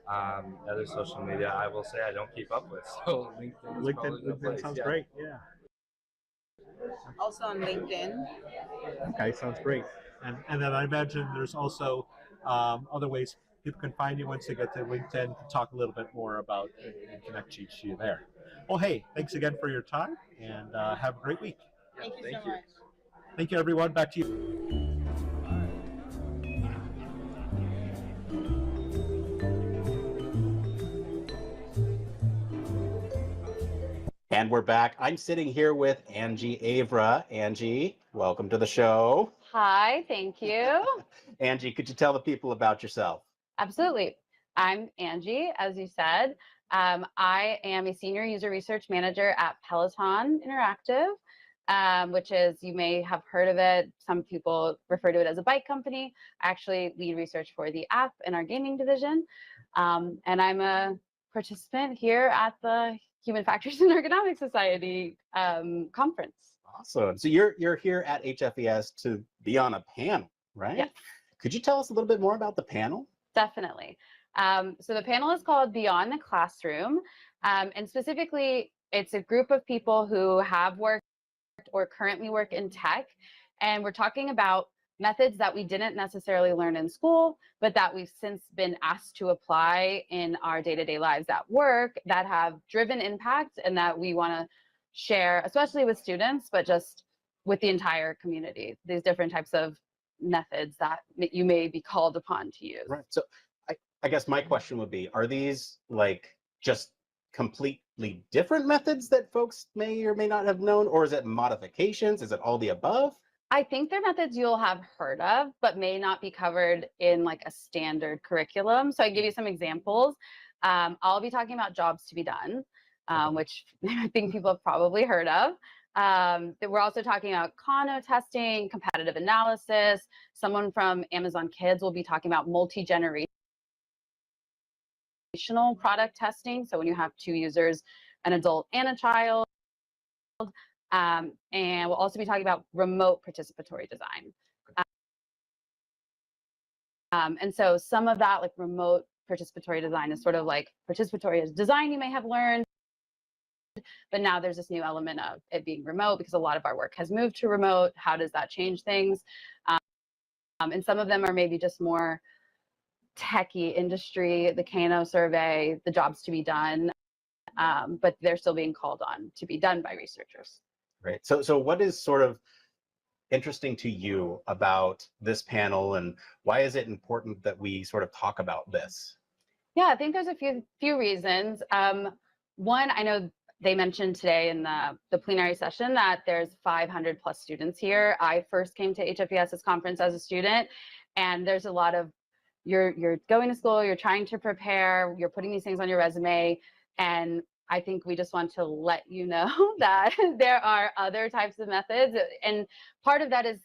Other social media, I will say I don't keep up with. So LinkedIn is probably the place. sounds Yeah. great. Yeah. Also on LinkedIn. Okay, sounds great. And then I imagine there's also other ways people can find you once they get to LinkedIn to talk a little bit more about and connect to you there. Well, hey, thanks again for your time, and have a great week. Thank you so much. Thank you, everyone. Back to you. And we're back. I'm sitting here with Angie Avra. Angie, welcome to the show. Hi, thank you. Angie, could you tell the people about yourself? Absolutely. I'm Angie, as you said. I am a senior user research manager at Peloton Interactive, which is, you may have heard of it. Some people refer to it as a bike company. I actually lead research for the app in our gaming division. And I'm a participant here at the Human Factors and Ergonomics Society conference. Awesome. So you're here at HFES to be on a panel, right? Yes. Could you tell us a little bit more about the panel? Definitely. So the panel is called Beyond the Classroom. And specifically, it's a group of people who have worked or currently work in tech. And we're talking about methods that we didn't necessarily learn in school, but that we've since been asked to apply in our day-to-day lives at work that have driven impact and that we want to share, especially with students, but just with the entire community, these different types of methods that you may be called upon to use. Right. So I guess my question would be, are these like just completely different methods that folks may or may not have known, or is it modifications? Is it all the above? I think they're methods you'll have heard of, but may not be covered in like a standard curriculum. So I give you some examples. I'll be talking about jobs to be done, which I think people have probably heard of. We're also talking about Kano testing, competitive analysis. Someone from Amazon Kids will be talking about multi-generational product testing. So when you have two users, an adult and a child. And we'll also be talking about remote participatory design. And so some of that, like remote participatory design, is sort of like participatory as design you may have learned, but now there's this new element of it being remote because a lot of our work has moved to remote. How does that change things? And some of them are maybe just more techie industry, the Kano survey, the jobs to be done, but they're still being called on to be done by researchers. Right. So what is sort of interesting to you about this panel, and why is it important that we sort of talk about this? Yeah, I think there's a few reasons. One, I know they mentioned today in the plenary session that there's 500 plus students here. I first came to HFES's conference as a student, and there's a lot of, you're going to school, you're trying to prepare, you're putting these things on your resume, and I think we just want to let you know that there are other types of methods. And part of that is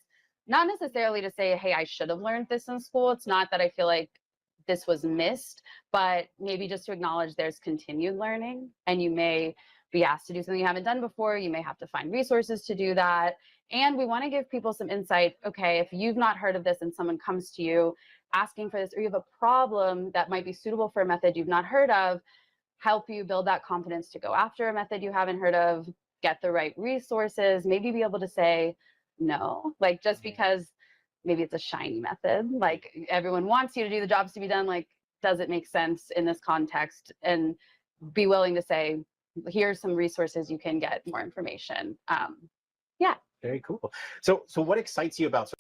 not necessarily to say, hey, I should have learned this in school. It's not that I feel like this was missed, but maybe just to acknowledge there's continued learning, and you may be asked to do something you haven't done before. You may have to find resources to do that. And we want to give people some insight. Okay, if you've not heard of this and someone comes to you asking for this, or you have a problem that might be suitable for a method you've not heard of, help you build that confidence to go after a method you haven't heard of, get the right resources, maybe be able to say no, like just because maybe it's a shiny method, like everyone wants you to do the jobs to be done, like, does it make sense in this context? And be willing to say, here's some resources you can get more information. Yeah. Very cool. So what excites you about?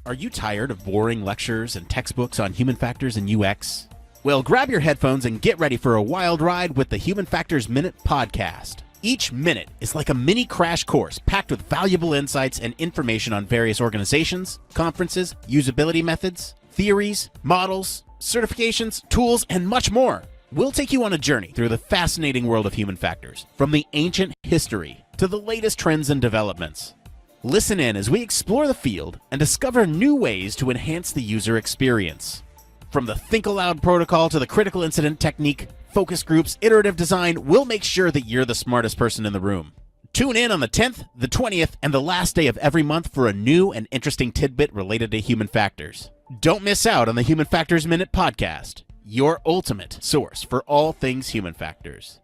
Are you tired of boring lectures and textbooks on human factors and UX? Well, grab your headphones and get ready for a wild ride with the Human Factors Minute podcast. Each minute is like a mini crash course packed with valuable insights and information on various organizations, conferences, usability methods, theories, models, certifications, tools, and much more. We'll take you on a journey through the fascinating world of human factors, from the ancient history to the latest trends and developments. Listen in as we explore the field and discover new ways to enhance the user experience. From the Think Aloud protocol to the critical incident technique, focus groups, iterative design, we'll make sure that you're the smartest person in the room. Tune in on the 10th, the 20th, and the last day of every month for a new and interesting tidbit related to human factors. Don't miss out on the Human Factors Minute podcast, your ultimate source for all things human factors.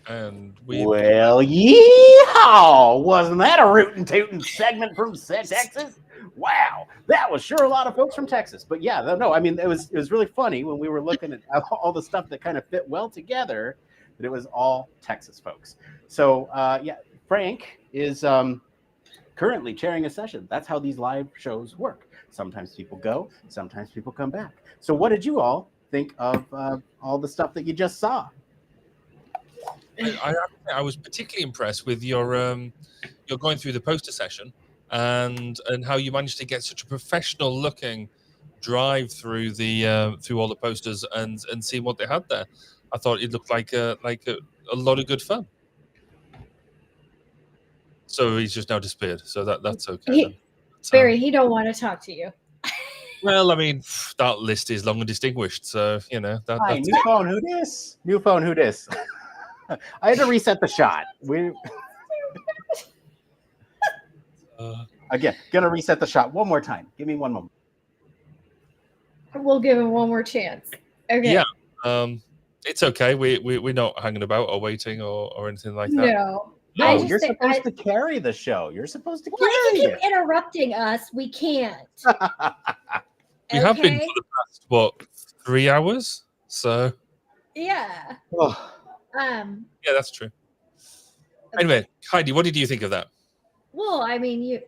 And we Well, yeehaw! Wasn't that a rootin' tootin' segment from Texas? Wow, that was sure a lot of folks from Texas. But yeah, no, I mean, it was really funny when we were looking at all the stuff that kind of fit well together, that it was all Texas folks. So yeah, Frank is currently chairing a session. That's how these live shows work. Sometimes people go, sometimes people come back. So what did you all think of all the stuff that you just saw? I was particularly impressed with your going through the poster session and how you managed to get such a professional looking drive through the through all the posters and see what they had there. I thought it looked like a lot of good fun. So he's just now disappeared. So that's okay. Barry, he don't want to talk to you. Well, I mean, that list is long and distinguished, so you know that. Hi, That's new phone, who dis? New phone, who dis? I had to reset the shot. Again, gonna reset the shot one more time. Give me one moment. We'll give him one more chance. Okay. Yeah, it's okay. We're not hanging about or waiting or anything like that. No. No, you're supposed to carry the show. You're supposed to Well, if carry you keep it. interrupting us, we can't. We have been Okay? for the past 3 hours. So Yeah. Oh. yeah, that's true. Anyway, Heidi, what did you think of that? Well, I mean, you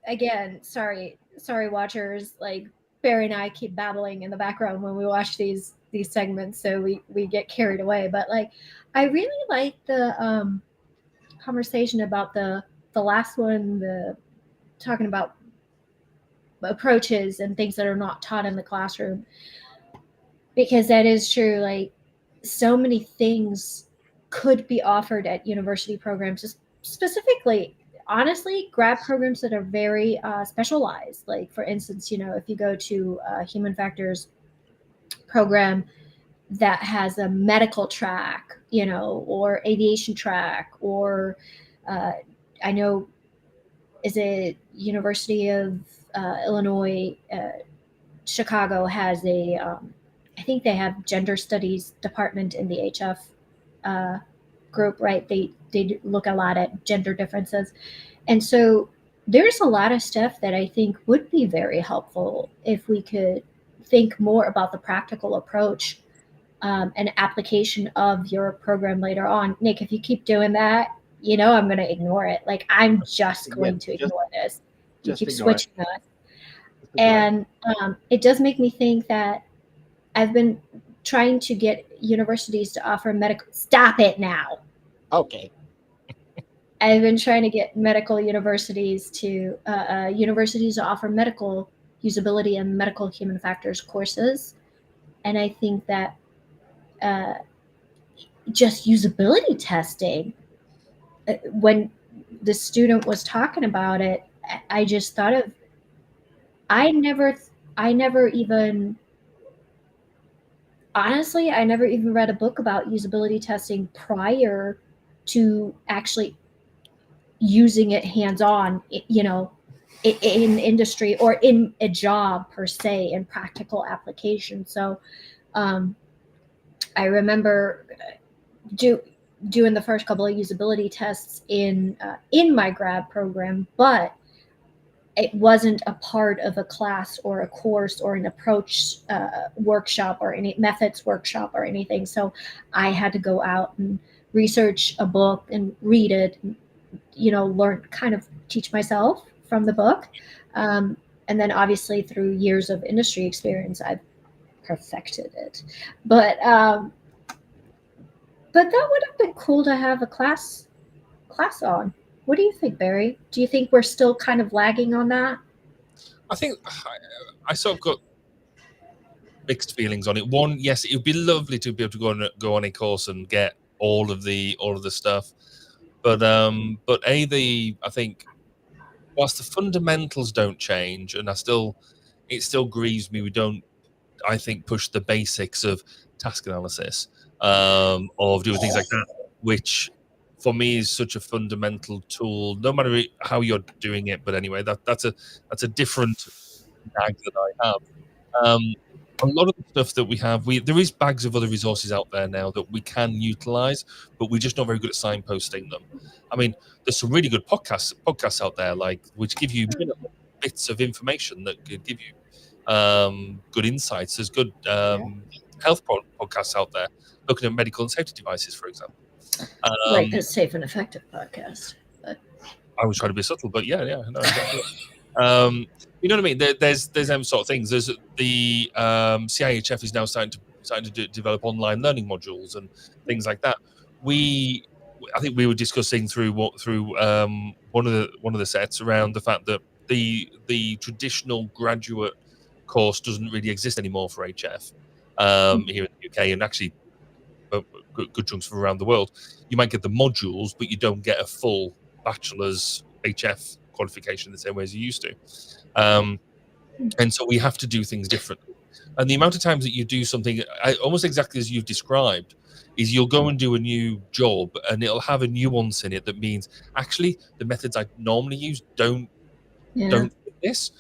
again, sorry, watchers. Like Barry and I keep babbling in the background when we watch these segments, so we get carried away. But like, I really like the conversation about the last one, the talking about approaches and things that are not taught in the classroom, because that is true. Like, so many things could be offered at university programs, just specifically, honestly, grad programs that are very specialized. Like, for instance, if you go to a human factors program that has a medical track, or aviation track, or I know, is it University of Illinois, Chicago has a I think they have gender studies department in the HF group, right? They look a lot at gender differences. And so there's a lot of stuff that I think would be very helpful if we could think more about the practical approach and application of your program later on. Nick, if you keep doing that, I'm going to ignore it. Like, I'm just going to ignore this. You keep switching us. And it does make me think that I've been trying to get universities to offer medical. Stop it now. Okay. I've been trying to get medical universities to offer medical usability and medical human factors courses, and I think that just usability testing. When the student was talking about it, I just thought of. I never even read a book about usability testing prior to actually using it hands-on, in industry or in a job per se, in practical application. So I remember doing the first couple of usability tests in my grad program, but it wasn't a part of a class or a course or an approach workshop or any methods workshop or anything. So I had to go out and research a book and read it, and, learn, kind of teach myself from the book. And then obviously through years of industry experience, I've perfected it. But that would have been cool to have a class on. What do you think, Barry? Do you think we're still kind of lagging on that? I think I sort of got mixed feelings on it. One, yes, it would be lovely to be able to go on a course and get all of the stuff. But I think whilst the fundamentals don't change, and it still grieves me we don't, I think, push the basics of task analysis, of doing things like that, which for me is such a fundamental tool, no matter how you're doing it. But anyway, that's a different bag that I have. A lot of the stuff that we have, there is bags of other resources out there now that we can utilize, but we're just not very good at signposting them. I mean, there's some really good podcasts out there, like which give you bits of information that could give you good insights. There's good health podcasts out there looking at medical and safety devices, for example. Like the Safe and Effective podcast. But I was trying to be subtle, but yeah, no, exactly. You know what I mean? There's them sort of things. There's the CIHF is now starting to develop online learning modules and things like that. I think we were discussing through one of the sets around the fact that the traditional graduate course doesn't really exist anymore for HF here in the UK, and actually good chunks from around the world. You might get the modules, but you don't get a full bachelor's HF qualification the same way as you used to. And so we have to do things differently. And the amount of times that you do something almost exactly as you've described is you'll go and do a new job and it'll have a nuance in it that means actually the methods I normally use don't fit this.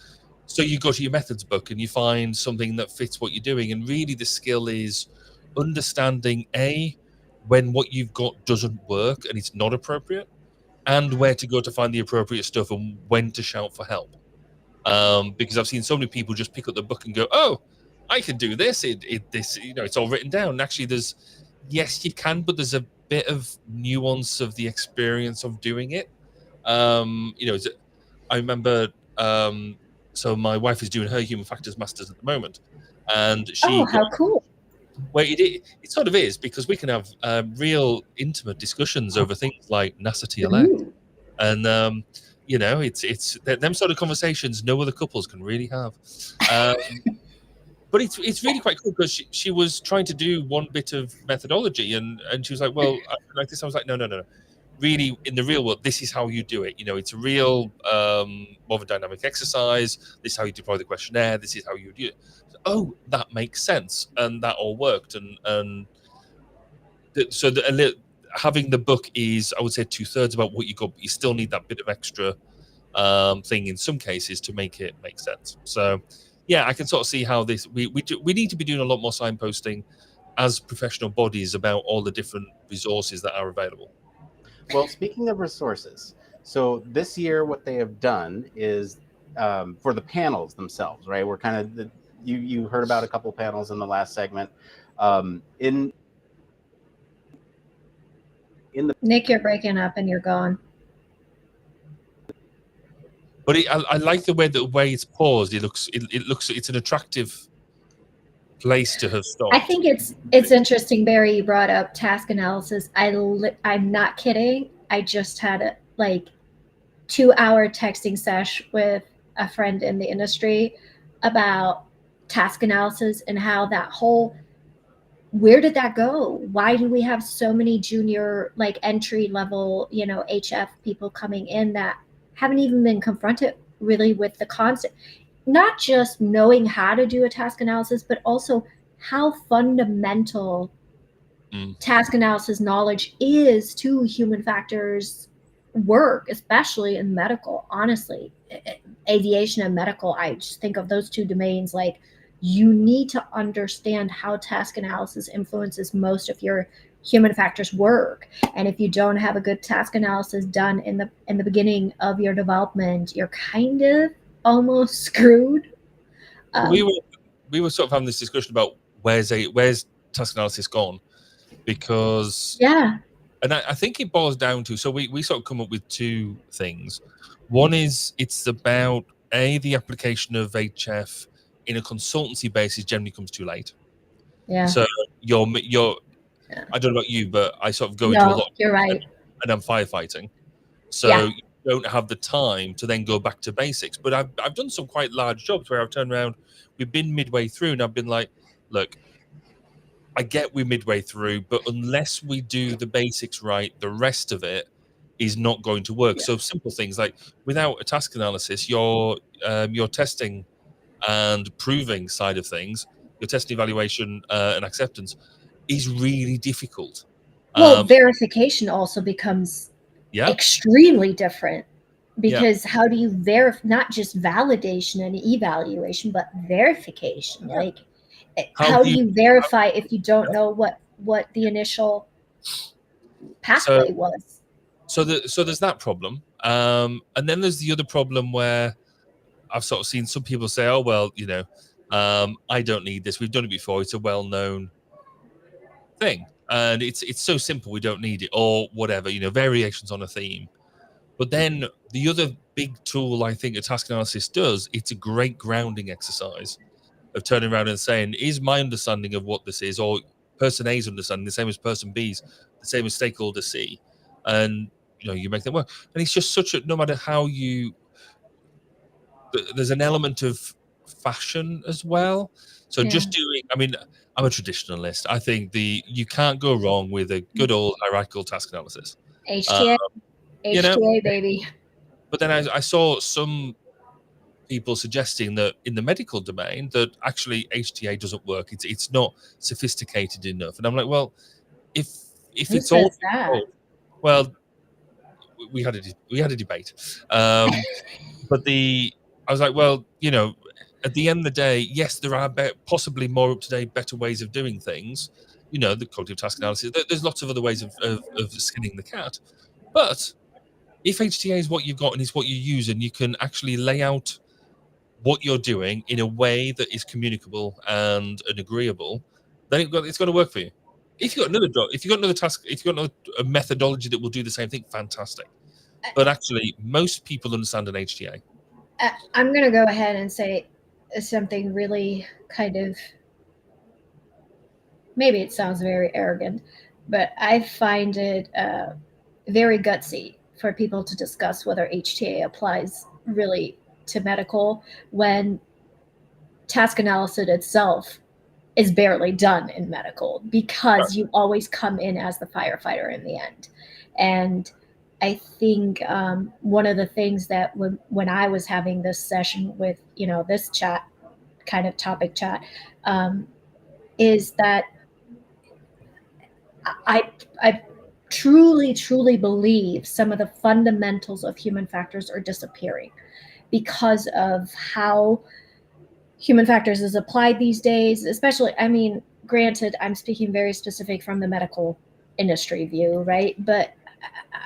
So you go to your methods book and you find something that fits what you're doing. And really the skill is understanding when what you've got doesn't work and it's not appropriate, and where to go to find the appropriate stuff and when to shout for help. Because I've seen so many people just pick up the book and go, "Oh, I can do this. It's all written down." And actually, yes, you can, but there's a bit of nuance of the experience of doing it. I remember. So my wife is doing her human factors masters at the moment, and she. How cool! Well, it sort of is, because we can have real intimate discussions over things like NASA TLA, and it's them sort of conversations no other couples can really have. But it's really quite cool, because she was trying to do one bit of methodology, and she was like, "Well, I like this." I was like, "No. Really, in the real world, this is how you do it. It's a real more of a dynamic exercise. This is how you deploy the questionnaire. This is how you do it." So, oh, that makes sense, and that all worked. Having the book is, I would say, 2/3 about what you got, but you still need that bit of extra thing in some cases to make it make sense. So, yeah, I can sort of see how this we need to be doing a lot more signposting as professional bodies about all the different resources that are available. Well, speaking of resources, so this year what they have done is for the panels themselves, right? We're kind of you heard about a couple panels in the last segment. Nick, you're breaking up and you're gone. But I like the way it's paused. It's an attractive place to have stopped. I think it's interesting, Barry. You brought up task analysis. I'm not kidding. I just had a 2-hour texting sesh with a friend in the industry about task analysis and how where did that go? Why do we have so many junior, entry level, HF people coming in that haven't even been confronted really with the concept, not just knowing how to do a task analysis, but also how fundamental task analysis knowledge is to human factors work, especially in medical. Honestly, aviation and medical, I just think of those two domains. You need to understand how task analysis influences most of your human factors work. And if you don't have a good task analysis done in the beginning of your development, you're kind of almost screwed. We were sort of having this discussion about where's task analysis gone, because and I think it boils down to, so we sort of come up with two things. One is it's about the application of HF in a consultancy basis generally comes too late. Yeah. So you're I don't know about you, but I sort of go into a lot. You're right. And I'm firefighting, so you don't have the time to then go back to basics. But I've done some quite large jobs where I've turned around. We've been midway through, and I've been like, look, I get we're midway through, but unless we do the basics right, the rest of it is not going to work. So simple things like without a task analysis, your testing and proving side of things, your testing evaluation and acceptance is really difficult. Well, verification also becomes extremely different, because how do you verify not just validation and evaluation, but verification? Like, how do you verify if you don't know what the initial pathway was? So there's that problem, and then there's the other problem where I've sort of seen some people say, "Oh well, you know, I don't need this. We've done it before. It's a well-known thing, and it's so simple. We don't need it, or whatever. You know, variations on a theme." But then the other big tool I think a task analysis does, it's a great grounding exercise of turning around and saying, "Is my understanding of what this is, or person A's understanding the same as person B's, the same as stakeholder C?" And you know, you make them work. And it's just such a, no matter how you, there's an element of fashion as well. So just doing, I mean, I'm a traditionalist. I think you can't go wrong with a good old hierarchical task analysis. HTA, you know, HTA, baby. But then I saw some people suggesting that in the medical domain that actually HTA doesn't work. It's not sophisticated enough. And I'm like, well, if Who it's all says that? well, we had a debate. But I was like, well, you know, at the end of the day, yes, there are possibly more up to date, better ways of doing things. You know, the cognitive task analysis. There's lots of other ways of skinning the cat. But if HTA is what you've got and it's what you use, and you can actually lay out what you're doing in a way that is communicable and agreeable, then it's going to work for you. If you've got another task, if you've got a methodology that will do the same thing, fantastic. But actually, most people understand an HTA. I'm going to go ahead and say something really kind of, maybe it sounds very arrogant, but I find it very gutsy for people to discuss whether HTA applies really to medical when task analysis itself is barely done in medical, because you always come in as the firefighter in the end. And I think one of the things that when I was having this session with, you know, this chat, kind of topic chat, is that I truly, truly believe some of the fundamentals of human factors are disappearing because of how human factors is applied these days, especially, I mean, granted, I'm speaking very specific from the medical industry view, right? But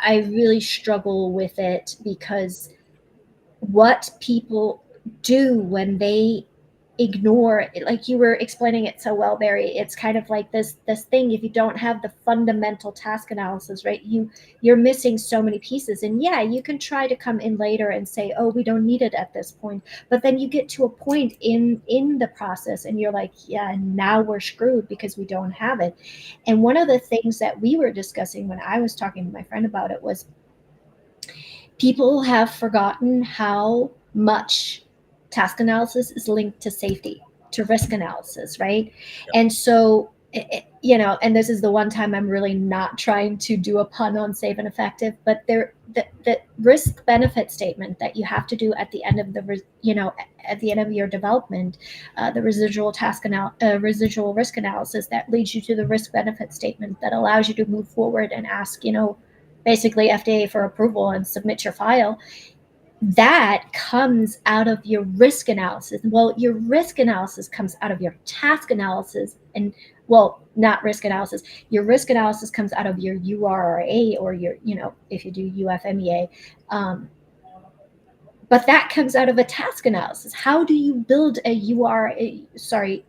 I really struggle with it because what people do when they ignore, like you were explaining it so well, Barry, it's kind of like this thing, if you don't have the fundamental task analysis, right, you're missing so many pieces. And yeah, you can try to come in later and say, oh, we don't need it at this point, but then you get to a point in the process and you're like, yeah, now we're screwed because we don't have it. And one of the things that we were discussing when I was talking to my friend about it was people have forgotten how much task analysis is linked to safety, to risk analysis, right? And so, you know, and this is the one time I'm really not trying to do a pun on safe and effective, but the risk benefit statement that you have to do at the end of at the end of your development, the residual residual risk analysis that leads you to the risk benefit statement that allows you to move forward and ask, you know, basically FDA for approval and submit your file. That comes out of your risk analysis. Well, your risk analysis comes out of your task analysis, and well, not risk analysis. Your risk analysis comes out of your URA or your, you know, if you do UFMEA, but that comes out of a task analysis. How do you build a use-related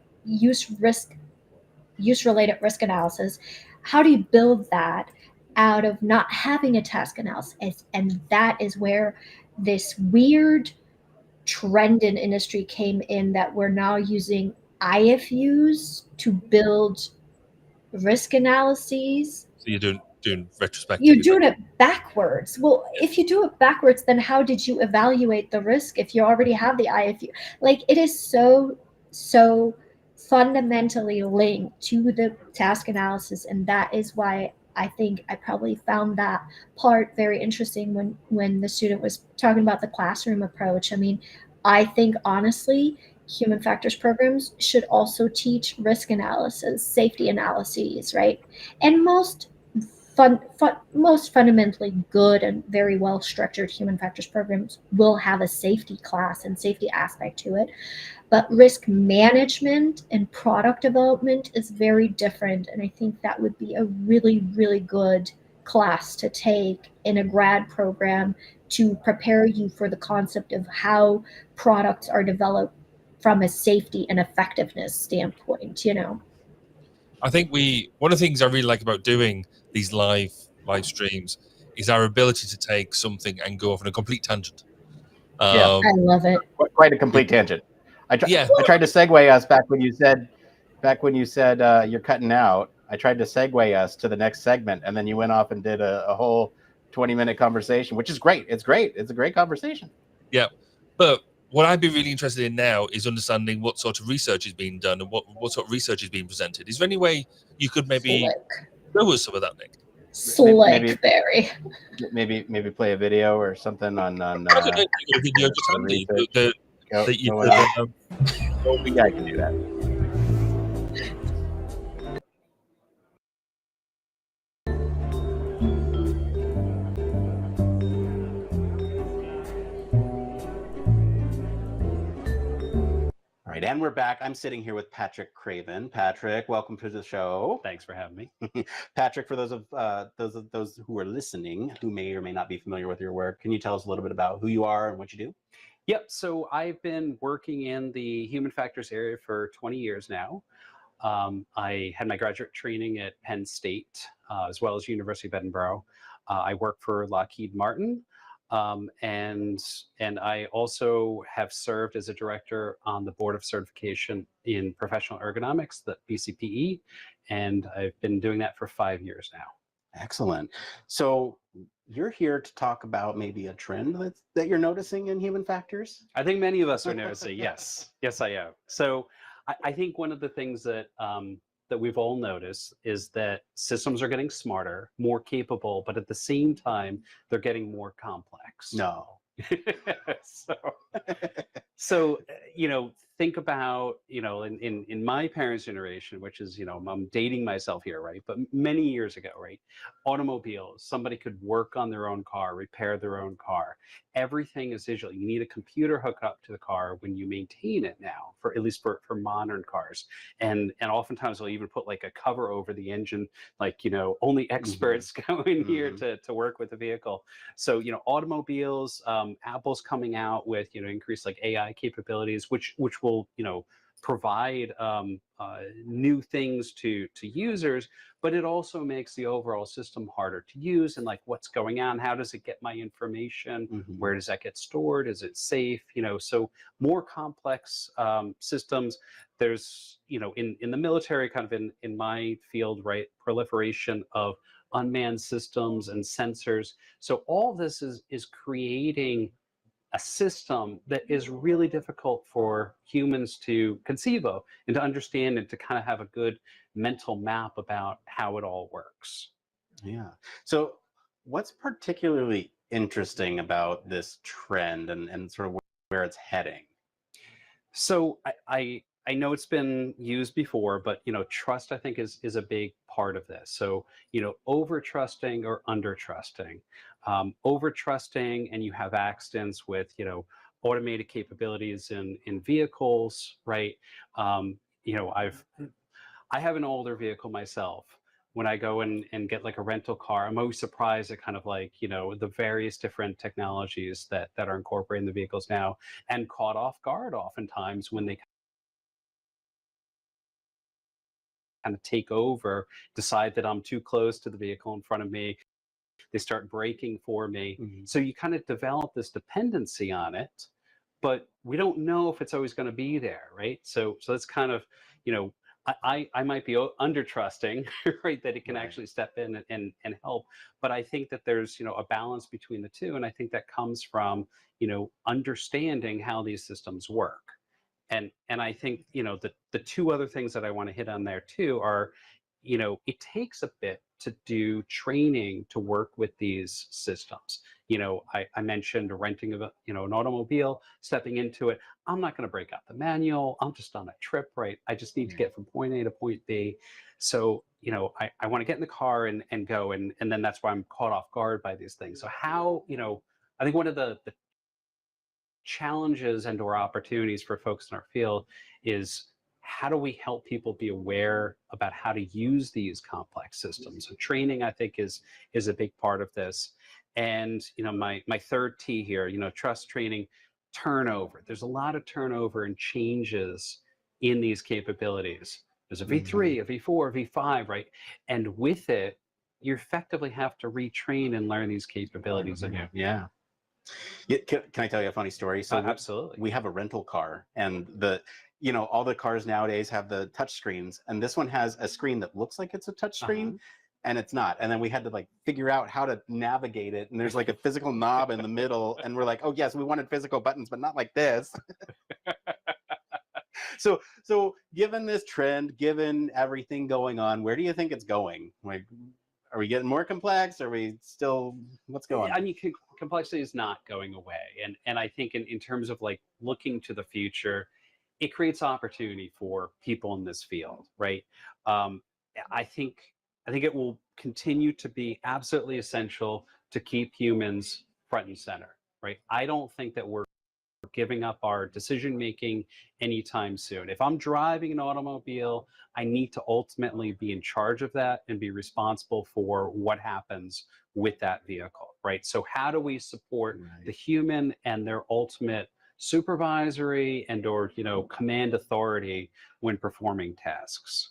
risk analysis? How do you build that out of not having a task analysis? And that is where this weird trend in industry came in, that we're now using IFUs to build risk analyses. So you're doing retrospective. You're doing it backwards. Well, if you do it backwards, then how did you evaluate the risk if you already have the IFU? Like, it is so fundamentally linked to the task analysis, and that is why I think I probably found that part very interesting when the student was talking about the classroom approach. I mean, I think honestly, human factors programs should also teach risk analysis, safety analyses, right? And most fundamentally good and very well structured human factors programs will have a safety class and safety aspect to it. But risk management and product development is very different. And I think that would be a really, really good class to take in a grad program to prepare you for the concept of how products are developed from a safety and effectiveness standpoint, you know. I think one of the things I really like about doing these live streams is our ability to take something and go off on a complete tangent. Yeah, I love it. Quite a complete tangent. I tried to segue us back when you said you're cutting out. I tried to segue us to the next segment, and then you went off and did a whole 20-minute conversation, which is great. It's great. It's a great conversation. Yeah, but what I'd be really interested in now is understanding what sort of research is being done and what sort of research is being presented. Is there any way you could maybe show us some of that, Nick? Slick, Barry. Maybe play a video or something on. I don't know, a video just handy. Yeah, I can do that. All right, and we're back. I'm sitting here with Patrick Craven. Patrick, welcome to the show. Thanks for having me. Patrick, for those who are listening who may or may not be familiar with your work, can you tell us a little bit about who you are and what you do? Yep. So I've been working in the human factors area for 20 years now. I had my graduate training at Penn State, as well as University of Edinburgh. I work for Lockheed Martin. And I also have served as a director on the board of certification in professional ergonomics, the BCPE, and I've been doing that for 5 years now. Excellent. So you're here to talk about maybe a trend that you're noticing in human factors? I think many of us are noticing, yes. Yes, I am. So I think one of the things that that we've all noticed is that systems are getting smarter, more capable, but at the same time, they're getting more complex. No. So, you know, think about, you know, in my parents' generation, which is, you know, I'm dating myself here, right? But many years ago, right? Automobiles, somebody could work on their own car, repair their own car. Everything is digital. You need a computer hooked up to the car when you maintain it now, for at least for modern cars. And oftentimes they'll even put like a cover over the engine, like, you know, only experts go in here to work with the vehicle. So, you know, automobiles, Apple's coming out with, you know, increased like AI capabilities, which will, you know, provide new things to users, but it also makes the overall system harder to use. And like, what's going on? How does it get my information? Where does that get stored? Is it safe? You know, so more complex systems. There's, you know, in the military, kind of in my field, right, proliferation of unmanned systems and sensors. So all this is creating a system that is really difficult for humans to conceive of and to understand and to kind of have a good mental map about how it all works. Yeah. So what's particularly interesting about this trend and sort of where it's heading? So I know it's been used before, but you know, trust I think is a big part of this. So you know, over trusting or under trusting. Over trusting, and you have accidents with, you know, automated capabilities in vehicles, right? You know, I have an older vehicle myself. When I go and get like a rental car, I'm always surprised at kind of like, you know, the various different technologies that are incorporated in the vehicles now, and caught off guard oftentimes when they kind of take over, decide that I'm too close to the vehicle in front of me. They start braking for me. So you kind of develop this dependency on it, but we don't know if it's always going to be there, right? So that's kind of, you know, I might be under trusting, right, that it can actually step in and help. But I think that there's, you know, a balance between the two. And I think that comes from, you know, understanding how these systems work. And I think, you know, the two other things that I want to hit on there too are, you know, it takes a bit to do training to work with these systems. You know, I mentioned renting of you know, an automobile, stepping into it. I'm not going to break out the manual. I'm just on a trip, right? I just need to get from point A to point B. So, you know, I want to get in the car and go, and then that's why I'm caught off guard by these things. So how, you know, I think one of the challenges and or opportunities for folks in our field is how do we help people be aware about how to use these complex systems? So training, I think, is a big part of this. And, you know, my third T here, you know, trust, training, turnover. There's a lot of turnover and changes in these capabilities. There's a V3, a V4, a V5, right? And with it, you effectively have to retrain and learn these capabilities anew. Yeah. Can I tell you a funny story? So absolutely. We have a rental car, and you know, all the cars nowadays have the touch screens, and this one has a screen that looks like it's a touch screen, and it's not. And then we had to like figure out how to navigate it, and there's like a physical knob in the middle, and we're like, oh yes, we wanted physical buttons, but not like this. So given this trend, given everything going on, where do you think it's going? Like, are we getting more complex? Are we still, what's going on? I mean, complexity is not going away. And I think in terms of like looking to the future, it creates opportunity for people in this field, right? I think it will continue to be absolutely essential to keep humans front and center, right? I don't think that we're giving up our decision making anytime soon. If I'm driving an automobile, I need to ultimately be in charge of that and be responsible for what happens with that vehicle, right? So how do we support the human and their ultimate supervisory and or, you know, command authority when performing tasks?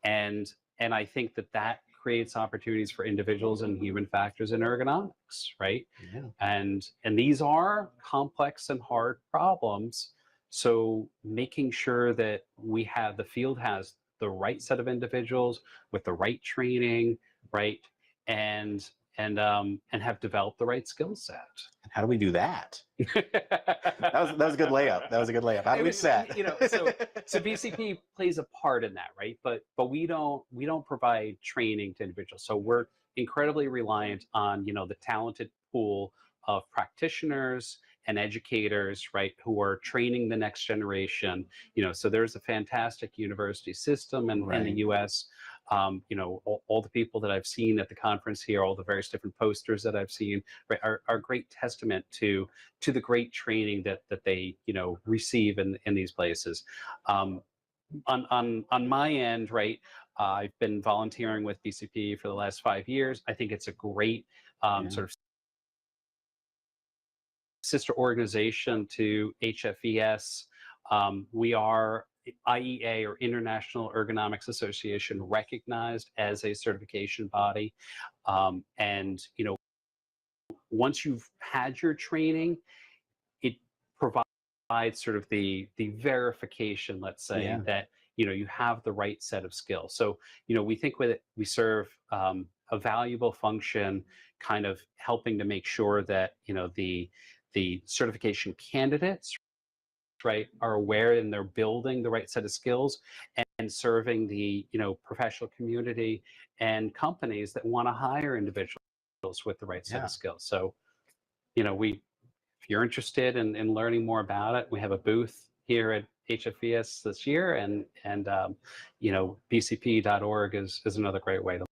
And I think that creates opportunities for individuals and human factors in ergonomics, right? Yeah. And these are complex and hard problems. So making sure that the field has the right set of individuals with the right training, right? And have developed the right skill set. And how do we do that? that was a good layup. That was a good layup. How do we set? You know, so BCP plays a part in that, right? But we don't provide training to individuals. So we're incredibly reliant on, you know, the talented pool of practitioners and educators, right, who are training the next generation. You know, so there's a fantastic university system in the US. You know, all the people that I've seen at the conference here, all the various different posters that I've seen, right, are a great testament to the great training that they, you know, receive in these places. On my end, right, I've been volunteering with BCP for the last 5 years. I think it's a great sort of sister organization to HFES. We are IEA, or International Ergonomics Association, recognized as a certification body. And, you know, once you've had your training, it provides sort of the verification, let's say, that, you know, you have the right set of skills. So, you know, we think with it, we serve a valuable function, kind of helping to make sure that, you know, the certification candidates, right, are aware and they're building the right set of skills and serving the, you know, professional community and companies that want to hire individuals with the right set of skills. So, you know, if you're interested in learning more about it, we have a booth here at HFES this year, and you know, bcp.org is another great way to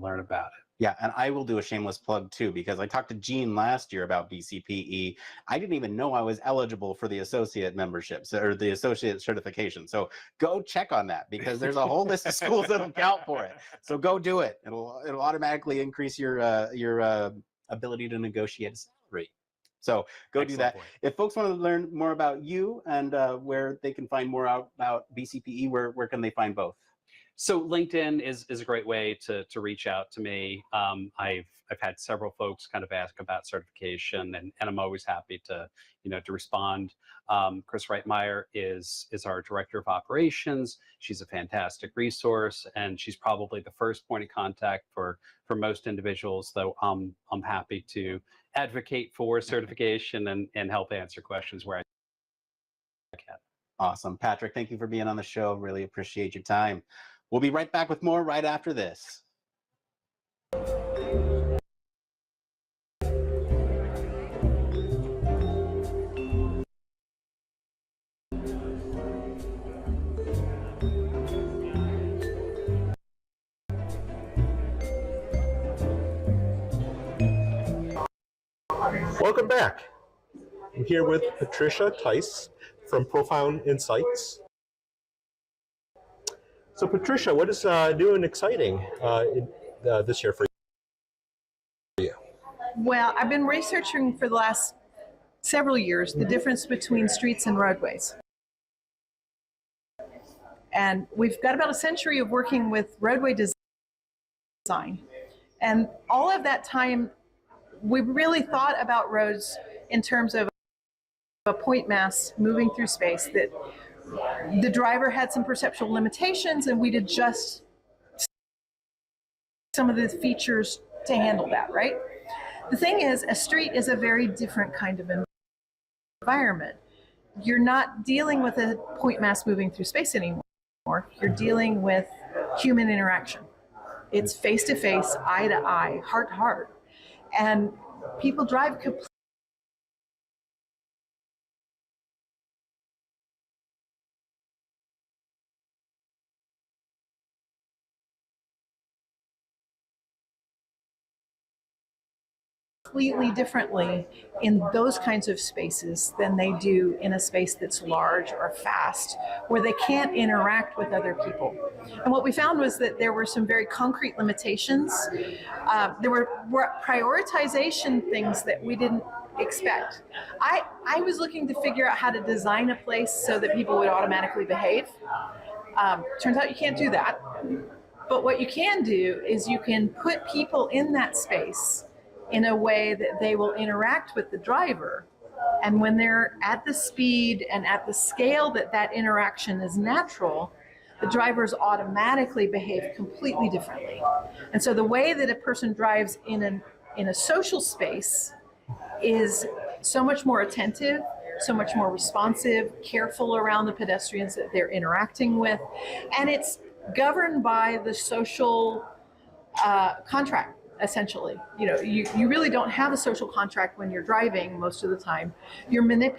learn about it. Yeah, and I will do a shameless plug too, because I talked to Gene last year about BCPE. I didn't even know I was eligible for the associate memberships or the associate certification. So go check on that, because there's a whole list of schools that'll count for it. So go do it. It'll automatically increase your ability to negotiate a salary. So go do that. If folks want to learn more about you and where they can find more out about BCPE, where can they find both? So LinkedIn is a great way to reach out to me. I've had several folks kind of ask about certification, and I'm always happy to to respond. Chris Reitmeyer is our director of operations. She's a fantastic resource, and she's probably the first point of contact for most individuals. Though I'm happy to advocate for certification and help answer questions where I can. Awesome. Patrick, thank you for being on the show. Really appreciate your time. We'll be right back with more right after this. Welcome back. I'm here with Patricia Tice from Profound Insights. So Patricia, what is new and exciting this year for you? Well, I've been researching for the last several years the difference between streets and roadways. And we've got about a century of working with roadway design. And all of that time, we really thought about roads in terms of a point mass moving through space, that the driver had some perceptual limitations and we'd adjust some of the features to handle that, right? The thing is, a street is a very different kind of environment. You're not dealing with a point mass moving through space anymore. You're dealing with human interaction. It's face to face, eye to eye, heart to heart. And people drive completely differently in those kinds of spaces than they do in a space that's large or fast, where they can't interact with other people. And what we found was that there were some very concrete limitations. There were prioritization things that we didn't expect. I was looking to figure out how to design a place so that people would automatically behave. Turns out you can't do that. But what you can do is you can put people in that space in a way that they will interact with the driver. And when they're at the speed and at the scale that that interaction is natural, the drivers automatically behave completely differently. And so the way that a person drives in a social space is so much more attentive, so much more responsive, careful around the pedestrians that they're interacting with. And it's governed by the social contract. Essentially, you really don't have a social contract when you're driving most of the time. You're manipulating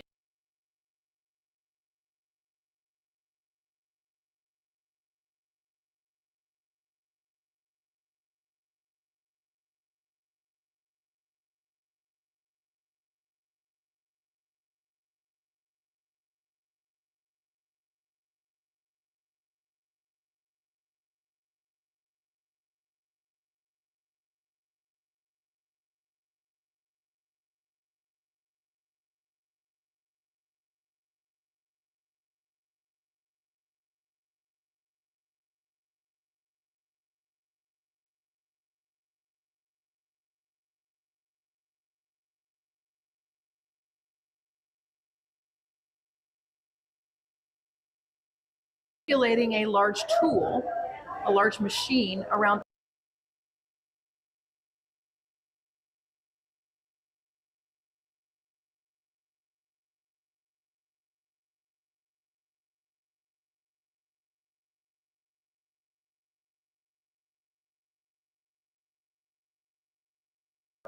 a large tool, a large machine around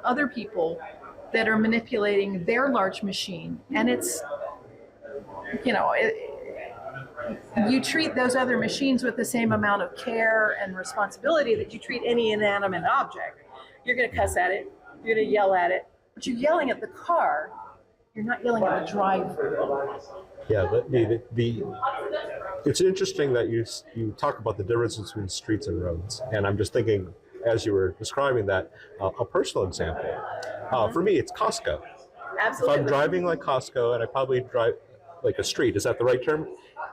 other people that are manipulating their large machine. And it's, you treat those other machines with the same amount of care and responsibility that you treat any inanimate object. You're going to cuss at it, you're going to yell at it, but you're yelling at the car, you're not yelling at the driver. Yeah, it's interesting that you talk about the difference between streets and roads. And I'm just thinking, as you were describing that, a personal example. For me, it's Costco. Absolutely. If I'm driving like Costco, and I probably drive like a street, is that the right term?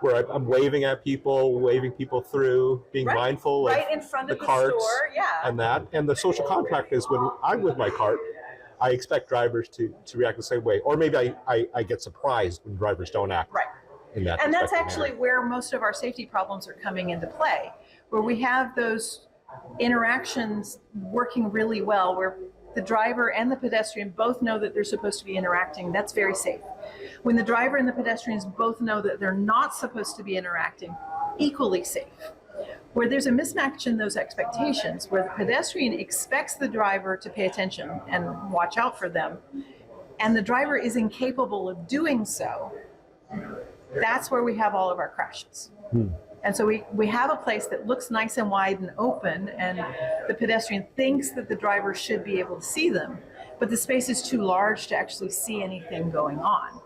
where I'm waving at people, waving people through, being mindful of right in front of the carts store, yeah. and that. And the social contract is when I'm with my cart, I expect drivers to react the same way. Or maybe I get surprised when drivers don't act in that. And that's respective actually manner. where most of our safety problems are coming into play, where we have those interactions working really well, where the driver and the pedestrian both know that they're supposed to be interacting. That's very safe. When the driver and the pedestrians both know that they're not supposed to be interacting, equally safe. Where there's a mismatch in those expectations, where the pedestrian expects the driver to pay attention and watch out for them, and the driver is incapable of doing so, that's where we have all of our crashes. And so we have a place that looks nice and wide and open, and the pedestrian thinks that the driver should be able to see them, but the space is too large to actually see anything going on.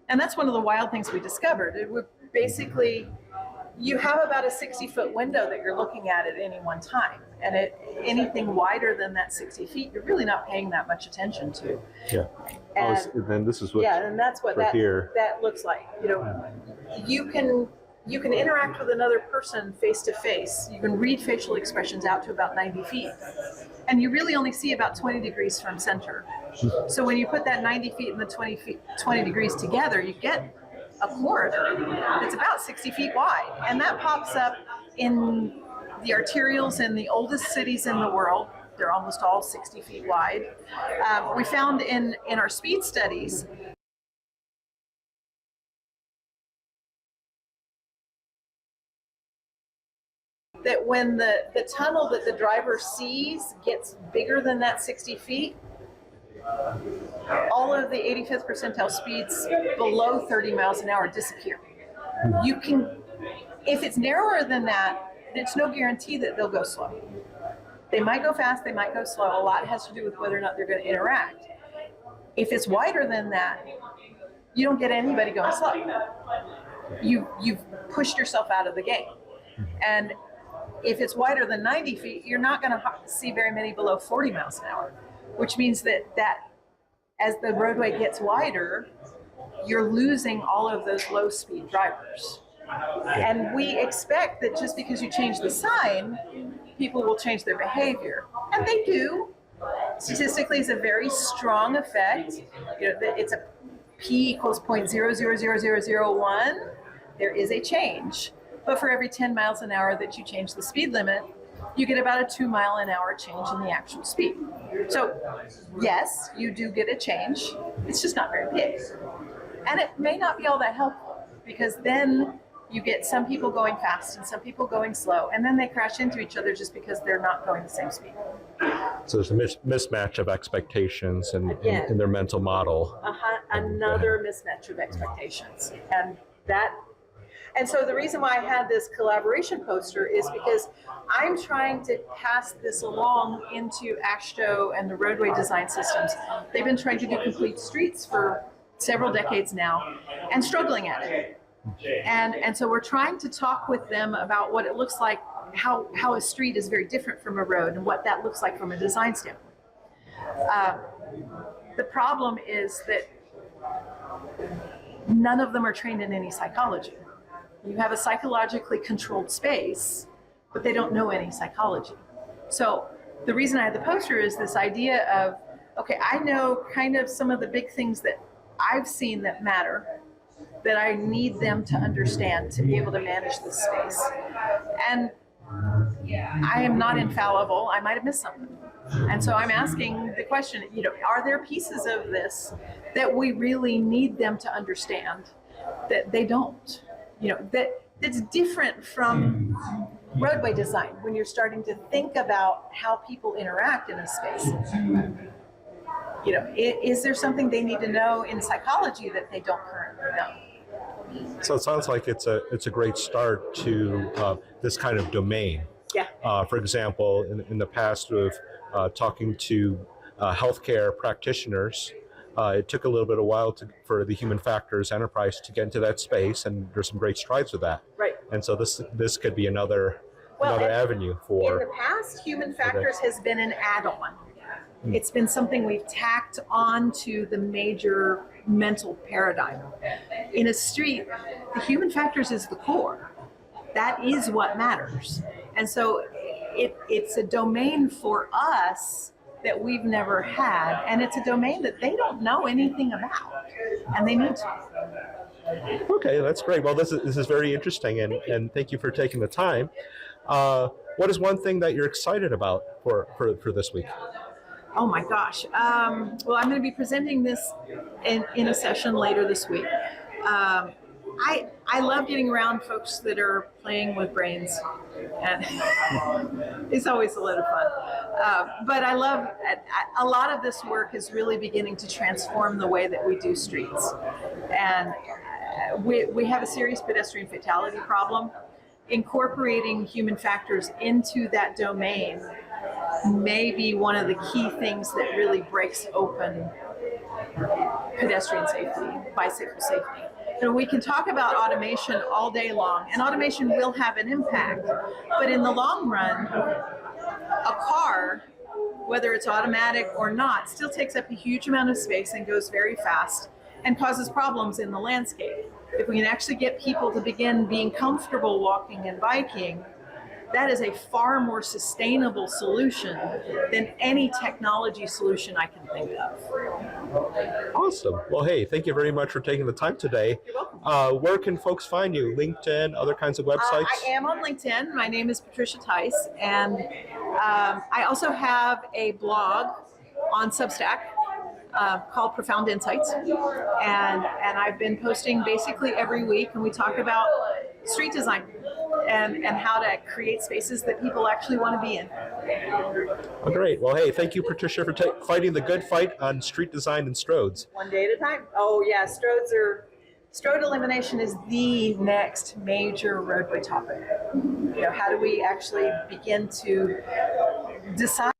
And that's one of the wild things we discovered. It would basically, you have about a 60-foot window that you're looking at any one time. And anything wider than that 60 feet, you're really not paying that much attention to. Yeah. And, then this is what. yeah, and that's what that looks like. You know, you can interact with another person face to face. You can read facial expressions out to about 90 feet. And you really only see about 20 degrees from center. So when you put that 90 feet and the 20 degrees together, you get a corridor that's about 60 feet wide. And that pops up in the arterials in the oldest cities in the world. They're almost all 60 feet wide. We found in our speed studies that when the tunnel that the driver sees gets bigger than that 60 feet, all of the 85th percentile speeds below 30 miles an hour disappear. You can, if it's narrower than that, it's no guarantee that they'll go slow. They might go fast, they might go slow. A lot has to do with whether or not they're going to interact. If it's wider than that, you don't get anybody going slow. You've pushed yourself out of the game. And if it's wider than 90 feet, you're not going to see very many below 40 miles an hour, which means that as the roadway gets wider, you're losing all of those low-speed drivers. And we expect that just because you change the sign, people will change their behavior. And they do. Statistically, it's a very strong effect. You know, it's a P equals 0.000001. There is a change. But for every 10 miles an hour that you change the speed limit, you get about a 2 mile an hour change in the actual speed. So yes, you do get a change. It's just not very big. And it may not be all that helpful, because then you get some people going fast and some people going slow, and then they crash into each other just because they're not going the same speed. So there's a mismatch of expectations in their mental model. Another mismatch of expectations. And so the reason why I had this collaboration poster is because I'm trying to pass this along into AASHTO and the roadway design systems. They've been trying to do complete streets for several decades now and struggling at it. And so we're trying to talk with them about what it looks like, how a street is very different from a road and what that looks like from a design standpoint. The problem is that none of them are trained in any psychology. You have a psychologically controlled space, but they don't know any psychology. So the reason I had the poster is this idea of, okay, I know kind of some of the big things that I've seen that matter, that I need them to understand to be able to manage this space. And I am not infallible. I might have missed something. And so I'm asking the question, you know, are there pieces of this that we really need them to understand that they don't? You know, that's different from roadway design, when you're starting to think about how people interact in a space. You know, is there something they need to know in psychology that they don't currently know? So it sounds like it's a great start to this kind of domain. Yeah. For example, in the past of talking to healthcare practitioners, it took a little bit of while for the human factors enterprise to get into that space, and there's some great strides with that. Right. And so this could be another avenue for. In the past, human factors has been an add-on. It's been something we've tacked onto the major mental paradigm. In a street, the human factors is the core. That is what matters. And so it's a domain for us that we've never had, and it's a domain that they don't know anything about, and they need to. Okay, that's great. Well, this is very interesting, and thank you for taking the time. What is one thing that you're excited about for this week? Oh my gosh. Well, I'm going to be presenting this in a session later this week. I love getting around folks that are playing with brains, and it's always a lot of fun. But I love, a lot of this work is really beginning to transform the way that we do streets. And we have a serious pedestrian fatality problem. Incorporating human factors into that domain may be one of the key things that really breaks open pedestrian safety, bicycle safety. You know, we can talk about automation all day long, and automation will have an impact, but in the long run, a car, whether it's automatic or not, still takes up a huge amount of space and goes very fast and causes problems in the landscape. If we can actually get people to begin being comfortable walking and biking, that is a far more sustainable solution than any technology solution I can think of. Awesome. Well, hey, thank you very much for taking the time today. You're welcome. Where can folks find you? LinkedIn, other kinds of websites? I am on LinkedIn. My name is Patricia Tice, and I also have a blog on Substack called Profound Insights, and I've been posting basically every week, and we talk about street design and how to create spaces that people actually want to be in. Oh, great. Well, hey, thank you, Patricia, for fighting the good fight on street design and Stroads. One day at a time. Oh yeah, Stroad elimination is the next major roadway topic. You know, how do we actually begin to decide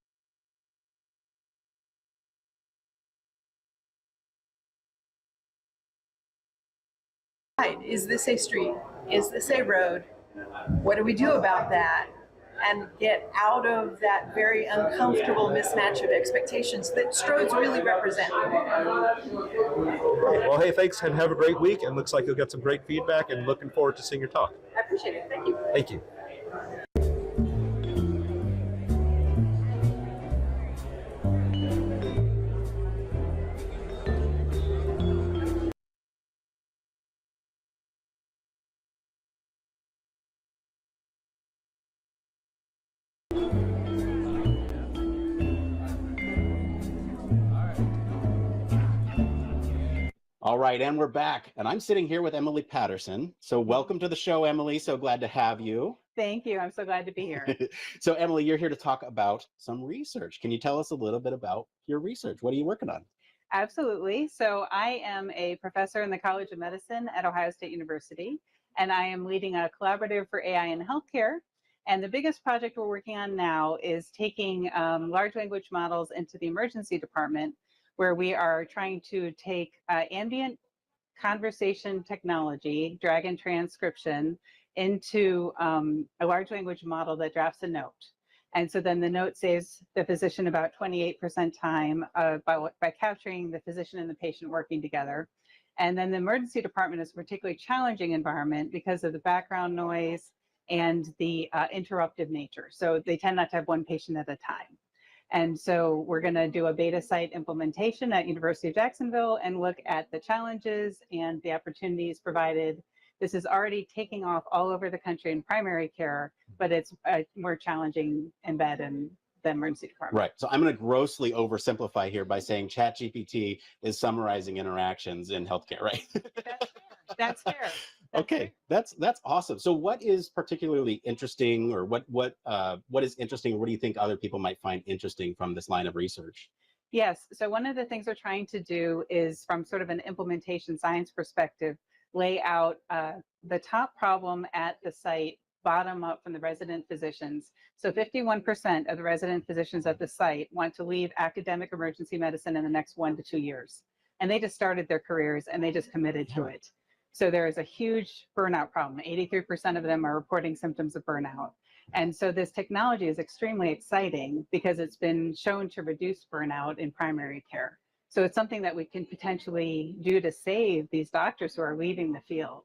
is this a street? Is this a road? What do we do about that? And get out of that very uncomfortable mismatch of expectations that Stroads really represent. Great. Well, hey, thanks, and have a great week. And looks like you'll get some great feedback, and looking forward to seeing your talk. I appreciate it. Thank you. Thank you. All right, and we're back. And I'm sitting here with Emily Patterson. So welcome to the show, Emily. So glad to have you. Thank you. I'm so glad to be here. So Emily, you're here to talk about some research. Can you tell us a little bit about your research? What are you working on? Absolutely. So I am a professor in the College of Medicine at Ohio State University, and I am leading a collaborative for AI in healthcare. And the biggest project we're working on now is taking large language models into the emergency department, where we are trying to take ambient conversation technology, drag and transcription, into a large language model that drafts a note. And so then the note saves the physician about 28% time by capturing the physician and the patient working together. And then the emergency department is a particularly challenging environment because of the background noise and the interruptive nature. So they tend not to have one patient at a time. And so we're going to do a beta site implementation at University of Jacksonville and look at the challenges and the opportunities provided. This is already taking off all over the country in primary care, but it's a more challenging embed in the emergency department. Right. So I'm going to grossly oversimplify here by saying ChatGPT is summarizing interactions in healthcare, right? That's fair. Okay, that's awesome. So what is particularly interesting, or what is interesting, or what do you think other people might find interesting from this line of research? Yes. So one of the things we're trying to do is, from sort of an implementation science perspective, lay out the top problem at the site bottom up from the resident physicians. So 51% of the resident physicians at the site want to leave academic emergency medicine in the next 1 to 2 years. And they just started their careers and they just committed to it. So there is a huge burnout problem. 83% of them are reporting symptoms of burnout. And so this technology is extremely exciting because it's been shown to reduce burnout in primary care. So it's something that we can potentially do to save these doctors who are leaving the field.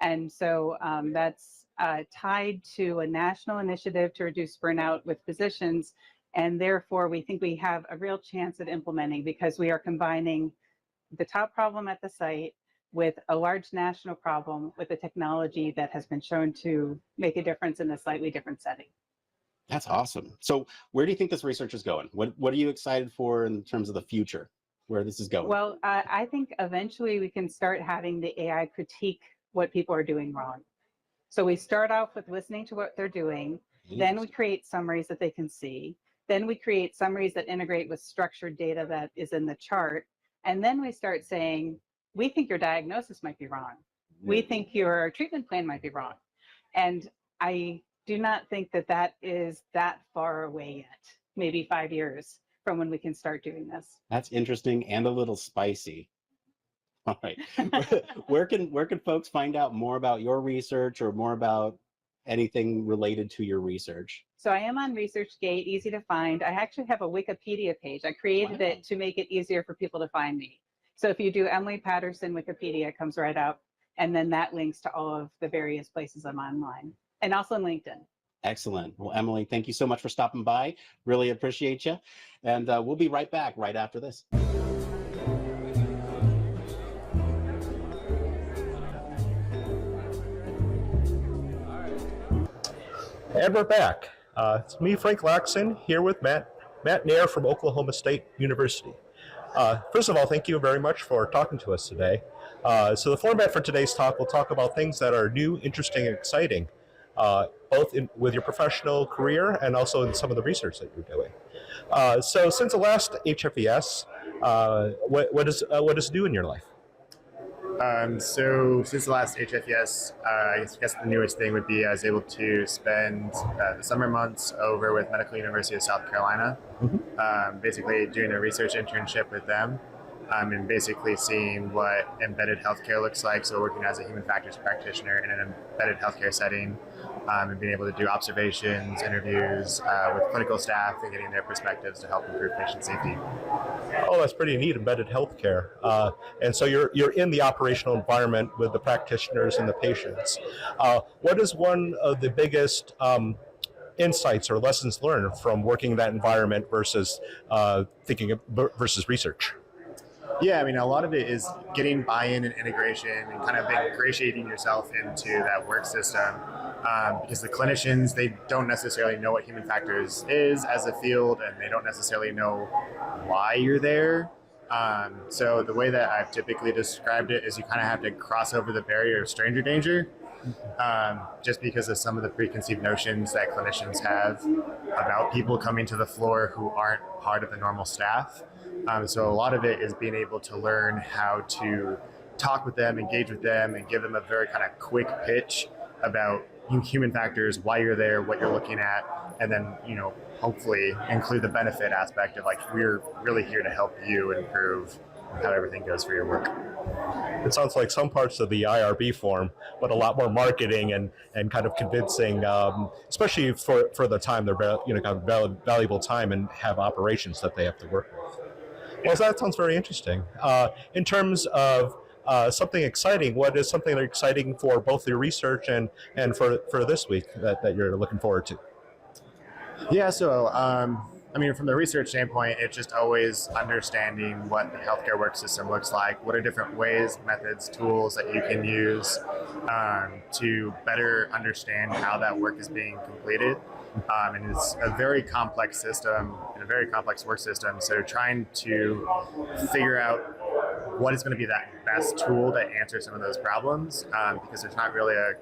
And so that's tied to a national initiative to reduce burnout with physicians. And therefore, we think we have a real chance at implementing because we are combining the top problem at the site with a large national problem with a technology that has been shown to make a difference in a slightly different setting. That's awesome. So where do you think this research is going? What are you excited for in terms of the future, where this is going? Well, I think eventually we can start having the AI critique what people are doing wrong. So we start off with listening to what they're doing, then we create summaries that they can see, then we create summaries that integrate with structured data that is in the chart, and then we start saying, we think your diagnosis might be wrong. We think your treatment plan might be wrong. And I do not think that that is that far away yet, maybe 5 years from when we can start doing this. That's interesting and a little spicy. All right. Where can folks find out more about your research or more about anything related to your research? So I am on ResearchGate, easy to find. I actually have a Wikipedia page. I created it to make it easier for people to find me. So if you do Emily Patterson Wikipedia, it comes right up. And then that links to all of the various places I'm online. And also on LinkedIn. Excellent. Well, Emily, thank you so much for stopping by. Really appreciate you. And we'll be right back right after this. And we're back. It's me, Frank Lacson, here with Matt Nair from Oklahoma State University. First of all, thank you very much for talking to us today. So the format for today's talk, we'll talk about things that are new, interesting, and exciting, both with your professional career and also in some of the research that you're doing. So since the last HFES, what is new in your life? So since the last HFES, I guess the newest thing would be I was able to spend the summer months over with Medical University of South Carolina, basically doing a research internship with them, and basically seeing what embedded healthcare looks like. So working as a human factors practitioner in an embedded healthcare setting, and being able to do observations, interviews with clinical staff and getting their perspectives to help improve patient safety. Oh, that's pretty neat, embedded healthcare. And so you're in the operational environment with the practitioners and the patients. What is one of the biggest insights or lessons learned from working in that environment versus versus research? Yeah, I mean, a lot of it is getting buy-in and integration and kind of ingratiating yourself into that work system. Because the clinicians, they don't necessarily know what human factors is as a field, and they don't necessarily know why you're there. So the way that I've typically described it is you kind of have to cross over the barrier of stranger danger, just because of some of the preconceived notions that clinicians have about people coming to the floor who aren't part of the normal staff. So a lot of it is being able to learn how to talk with them, engage with them, and give them a very kind of quick pitch about human factors, why you're there, what you're looking at, and then, hopefully include the benefit aspect of like, we're really here to help you improve how everything goes for your work. It sounds like some parts of the IRB form, but a lot more marketing and kind of convincing, especially for the time they're kind of valuable time and have operations that they have to work with. Well, that sounds very interesting. In terms of something exciting, what is something exciting for both your research and for this week that you're looking forward to? Yeah, so I mean, from the research standpoint, it's just always understanding what the healthcare work system looks like. What are different ways, methods, tools that you can use to better understand how that work is being completed. And it's a very complex system and a very complex work system. So trying to figure out what is going to be that best tool to answer some of those problems, because there's not really a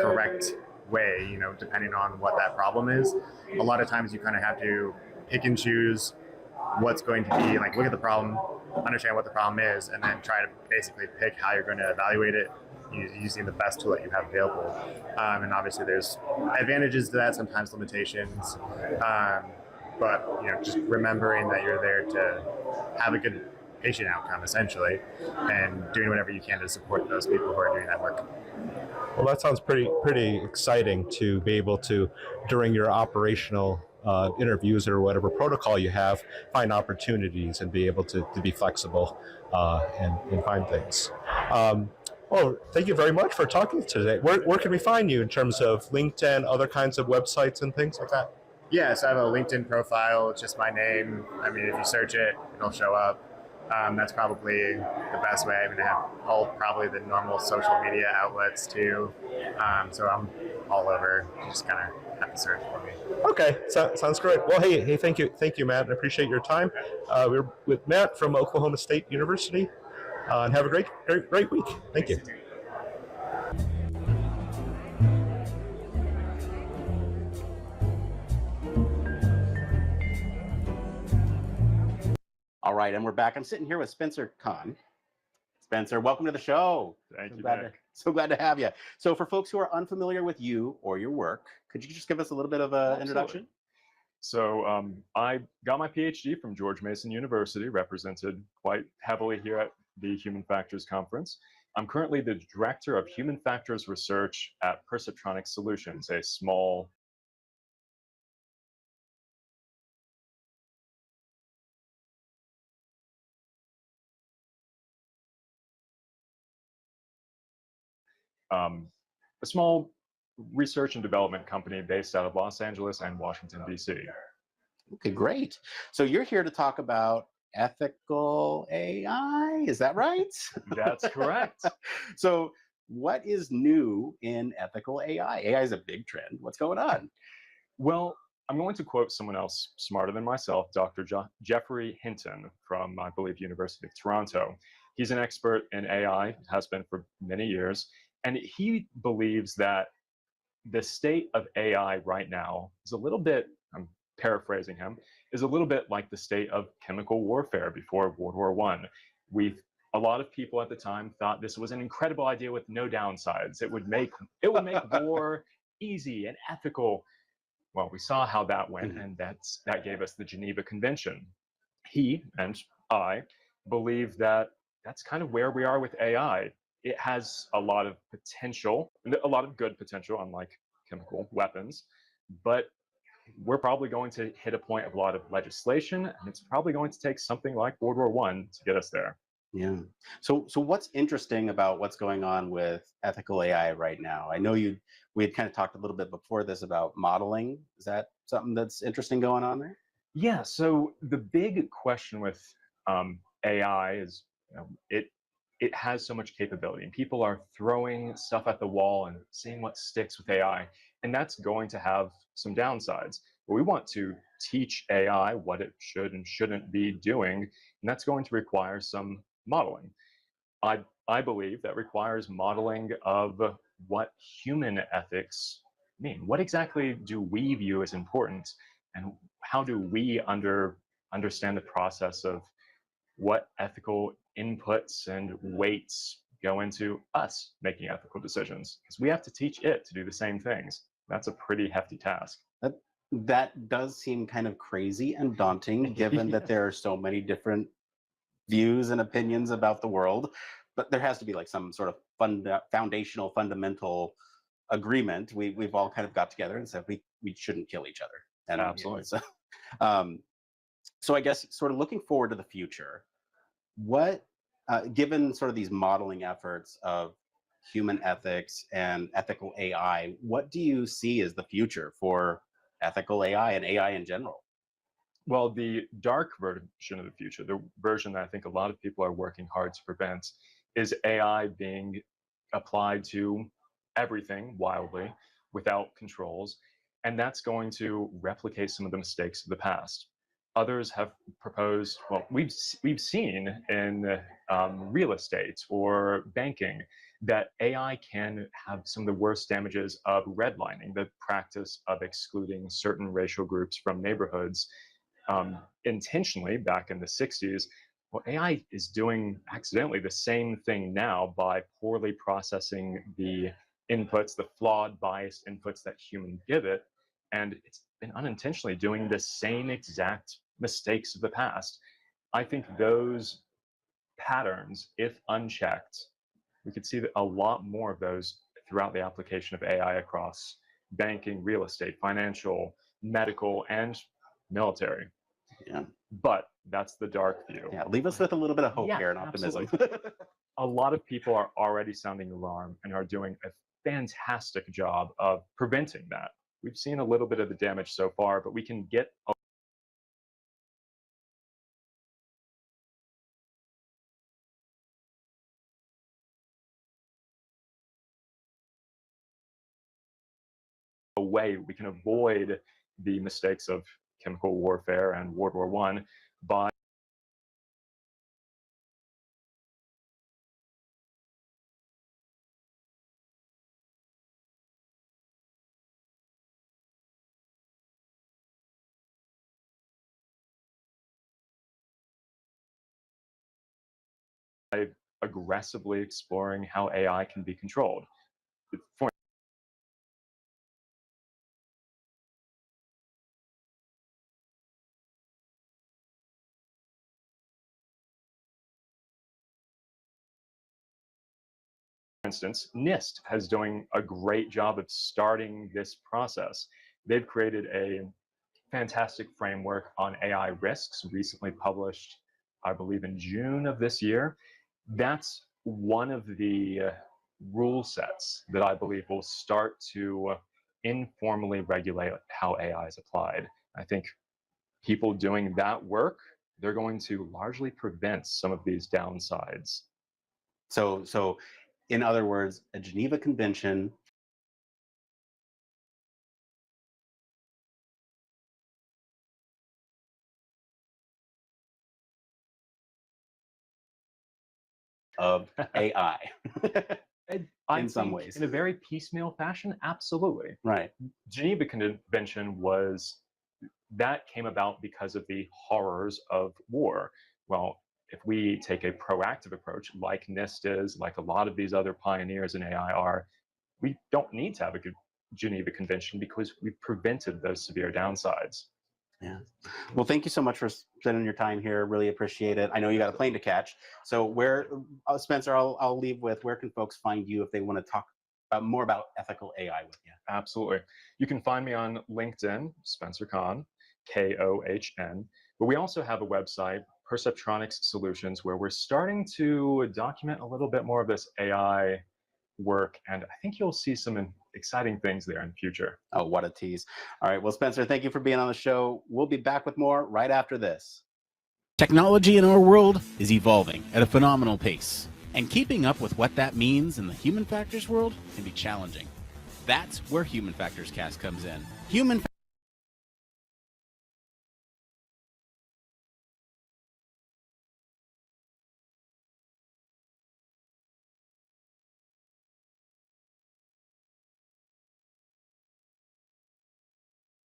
correct way, depending on what that problem is. A lot of times you kind of have to pick and choose what's going to be like, look at the problem, understand what the problem is, and then try to basically pick how you're going to evaluate it using the best tool that you have available. And obviously there's advantages to that, sometimes limitations, but just remembering that you're there to have a good patient outcome, essentially, and doing whatever you can to support those people who are doing that work. Well, that sounds pretty exciting to be able to, during your operational interviews or whatever protocol you have, find opportunities and be able to be flexible and find things. Well, thank you very much for talking today. Where can we find you in terms of LinkedIn, other kinds of websites and things like that? Yeah, so I have a LinkedIn profile. It's just my name. I mean, if you search it, it'll show up. That's probably the best way. I mean, I have probably the normal social media outlets too. So I'm all over. You just kind of have to search for me. Okay, sounds great. Well, hey, thank you, Matt. I appreciate your time. We're with Matt from Oklahoma State University, and have a great week. Thank you. All right, and we're back. I'm sitting here with Spencer Kahn. Spencer, welcome to the show. Thank you, So glad to have you. So for folks who are unfamiliar with you or your work, could you just give us a little bit of an introduction? So I got my PhD from George Mason University, represented quite heavily here at the Human Factors Conference. I'm currently the Director of Human Factors Research at Perceptronic Solutions, a small research and development company based out of Los Angeles and Washington, D.C. Okay, great. So you're here to talk about ethical AI, is that right? That's correct. So what is new in ethical AI? AI is a big trend. What's going on? Well, I'm going to quote someone else smarter than myself, Dr. Jeffrey Hinton from, I believe, University of Toronto. He's an expert in AI, has been for many years, and he believes that the state of AI right now is a little bit, I'm paraphrasing him, is a little bit like the state of chemical warfare before World War I. A lot of people at the time thought this was an incredible idea with no downsides. It would make war easy and ethical. Well, we saw how that went, and that gave us the Geneva Convention. He and I believe that that's kind of where we are with AI. It has a lot of potential, a lot of good potential, unlike chemical weapons, but we're probably going to hit a point of a lot of legislation, and it's probably going to take something like World War I to get us there. Yeah. So what's interesting about what's going on with ethical AI right now? I know we had kind of talked a little bit before this about modeling. Is that something that's interesting going on there? Yeah. So the big question with AI is, it has so much capability, and people are throwing stuff at the wall and seeing what sticks with AI, and that's going to have some downsides. But we want to teach AI what it should and shouldn't be doing, and that's going to require some modeling. I believe that requires modeling of what human ethics mean. What exactly do we view as important, and how do we understand the process of what ethical inputs and weights go into us making ethical decisions? Because we have to teach it to do the same things. That's a pretty hefty task. That does seem kind of crazy and daunting, given that there are so many different views and opinions about the world. But there has to be like some sort of foundational, fundamental agreement. We've all kind of got together and said we shouldn't kill each other. And, absolutely. So I guess sort of looking forward to the future, what, given sort of these modeling efforts of human ethics and ethical AI, what do you see as the future for ethical AI and AI in general? Well, the dark version of the future, the version that I think a lot of people are working hard to prevent, is AI being applied to everything wildly without controls, and that's going to replicate some of the mistakes of the past. Others have proposed, well, we've seen in real estate or banking that AI can have some of the worst damages of redlining, the practice of excluding certain racial groups from neighborhoods intentionally back in the 60s. Well, AI is doing accidentally the same thing now by poorly processing the inputs, the flawed, biased inputs that humans give it, and it's been unintentionally doing the same exact mistakes of the past. I think those patterns, if unchecked, we could see that a lot more of those throughout the application of AI across banking, real estate, financial, medical, and military. Yeah. But that's the dark view. Yeah, leave us with a little bit of hope Yeah, here and optimism. A lot of people are already sounding the alarm and are doing a fantastic job of preventing that. We've seen a little bit of the damage so far, but we can get away. We can avoid the mistakes of chemical warfare and World War I by aggressively exploring how AI can be controlled. For instance, NIST is doing a great job of starting this process. They've created a fantastic framework on AI risks, recently published, I believe, in June of this year. That's one of the rule sets that I believe will start to informally regulate how AI is applied. I think people doing that work, they're going to largely prevent some of these downsides. So in other words, a Geneva Convention of AI in some ways. In a very piecemeal fashion, absolutely. Right. Geneva Convention that came about because of the horrors of war. Well, if we take a proactive approach, like NIST is, like a lot of these other pioneers in AI are, we don't need to have a Geneva Convention because we've prevented those severe downsides. Yeah. Well, thank you so much for spending your time here. Really appreciate it. I know you got a plane to catch. So Spencer, I'll leave with, where can folks find you if they want to talk more about ethical AI with you? Absolutely. You can find me on LinkedIn, Spencer Kohn, Kohn. But we also have a website, Perceptronics Solutions, where we're starting to document a little bit more of this AI work, and I think you'll see some exciting things there in the future. Oh, what a tease. All right, well, Spencer, thank you for being on the show. We'll be back with more right after this. Technology in our world is evolving at a phenomenal pace, and keeping up with what that means in the human factors world can be challenging. That's where Human Factors Cast comes in.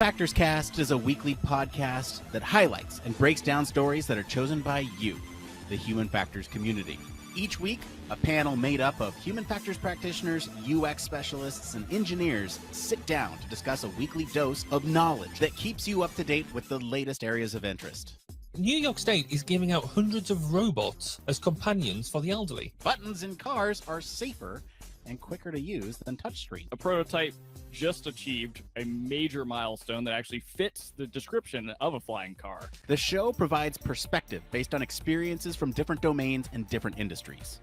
Factors Cast is a weekly podcast that highlights and breaks down stories that are chosen by you, the Human Factors community. Each week, a panel made up of human factors practitioners, UX specialists, and engineers sit down to discuss a weekly dose of knowledge that keeps you up to date with the latest areas of interest. New York State is giving out hundreds of robots as companions for the elderly. Buttons in cars are safer and quicker to use than touchscreen. A prototype just achieved a major milestone that actually fits the description of a flying car. The show provides perspective based on experiences from different domains and different industries.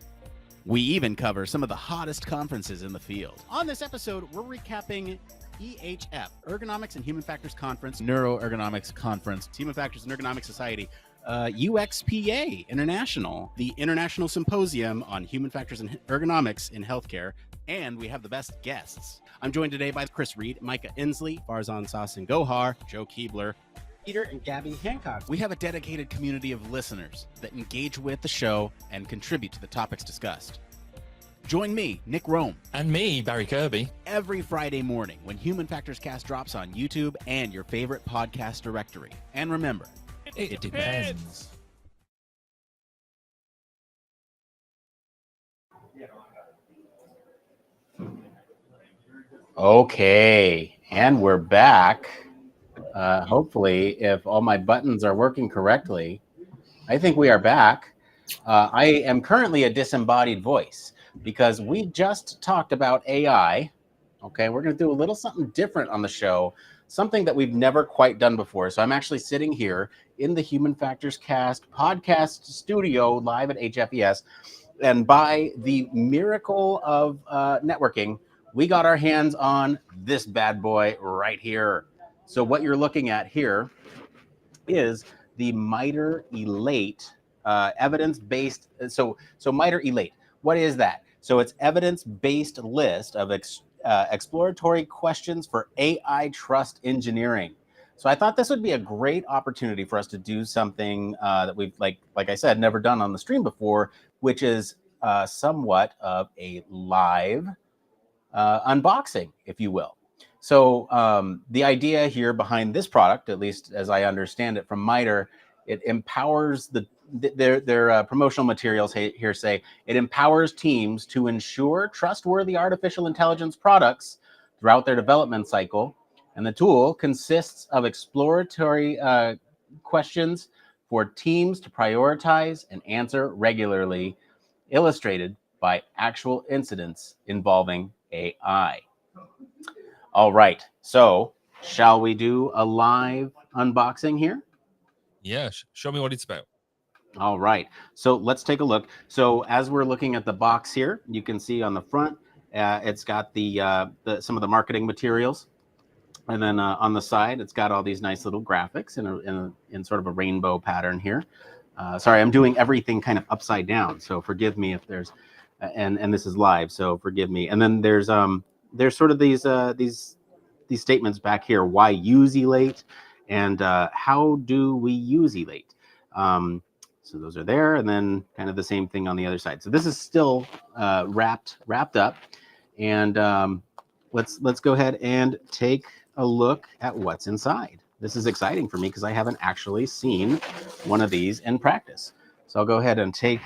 We even cover some of the hottest conferences in the field. On this episode, we're recapping EHF, Ergonomics and Human Factors Conference, Neuroergonomics Conference, Human Factors and Ergonomics Society, UXPA International, the International Symposium on Human Factors and Ergonomics in Healthcare, and we have the best guests. I'm joined today by Chris Reed, Micah Inslee, Farzan Sassin Gohar, Joe Keebler, Peter and Gabby Hancock. We have a dedicated community of listeners that engage with the show and contribute to the topics discussed. Join me, Nick Roome. And me, Barry Kirby. Every Friday morning when Human Factors Cast drops on YouTube and your favorite podcast directory. And remember, it depends. Okay, and we're back. Hopefully, if all my buttons are working correctly, I think we are back. I am currently a disembodied voice because we just talked about AI. Okay, we're going to do a little something different on the show, something that we've never quite done before. So I'm actually sitting here in the Human Factors Cast podcast studio live at HFES. And by the miracle of networking, we got our hands on this bad boy right here. So what you're looking at here is the MITRE ELATE evidence-based. So MITRE ELATE, what is that? So it's evidence-based list of exploratory questions for AI trust engineering. So I thought this would be a great opportunity for us to do something that we've, like I said, never done on the stream before, which is somewhat of a live unboxing, if you will. So the idea here behind this product, at least as I understand it from MITRE, it empowers their promotional materials here say it empowers teams to ensure trustworthy artificial intelligence products throughout their development cycle. And the tool consists of exploratory questions for teams to prioritize and answer regularly, illustrated by actual incidents involving AI. All right, so shall we do a live unboxing here? Yeah, show me what it's about. All right, so let's take a look. So as we're looking at the box here, you can see on the front, it's got some of the marketing materials. And then on the side, it's got all these nice little graphics in sort of a rainbow pattern here. Sorry, I'm doing everything kind of upside down, so forgive me if there's, and this is live, so forgive me. And then there's sort of these statements back here. Why use ELATE, and how do we use ELATE? So those are there, and then kind of the same thing on the other side. So this is still wrapped up, and let's go ahead and take a look at what's inside. This is exciting for me because I haven't actually seen one of these in practice. So I'll go ahead and take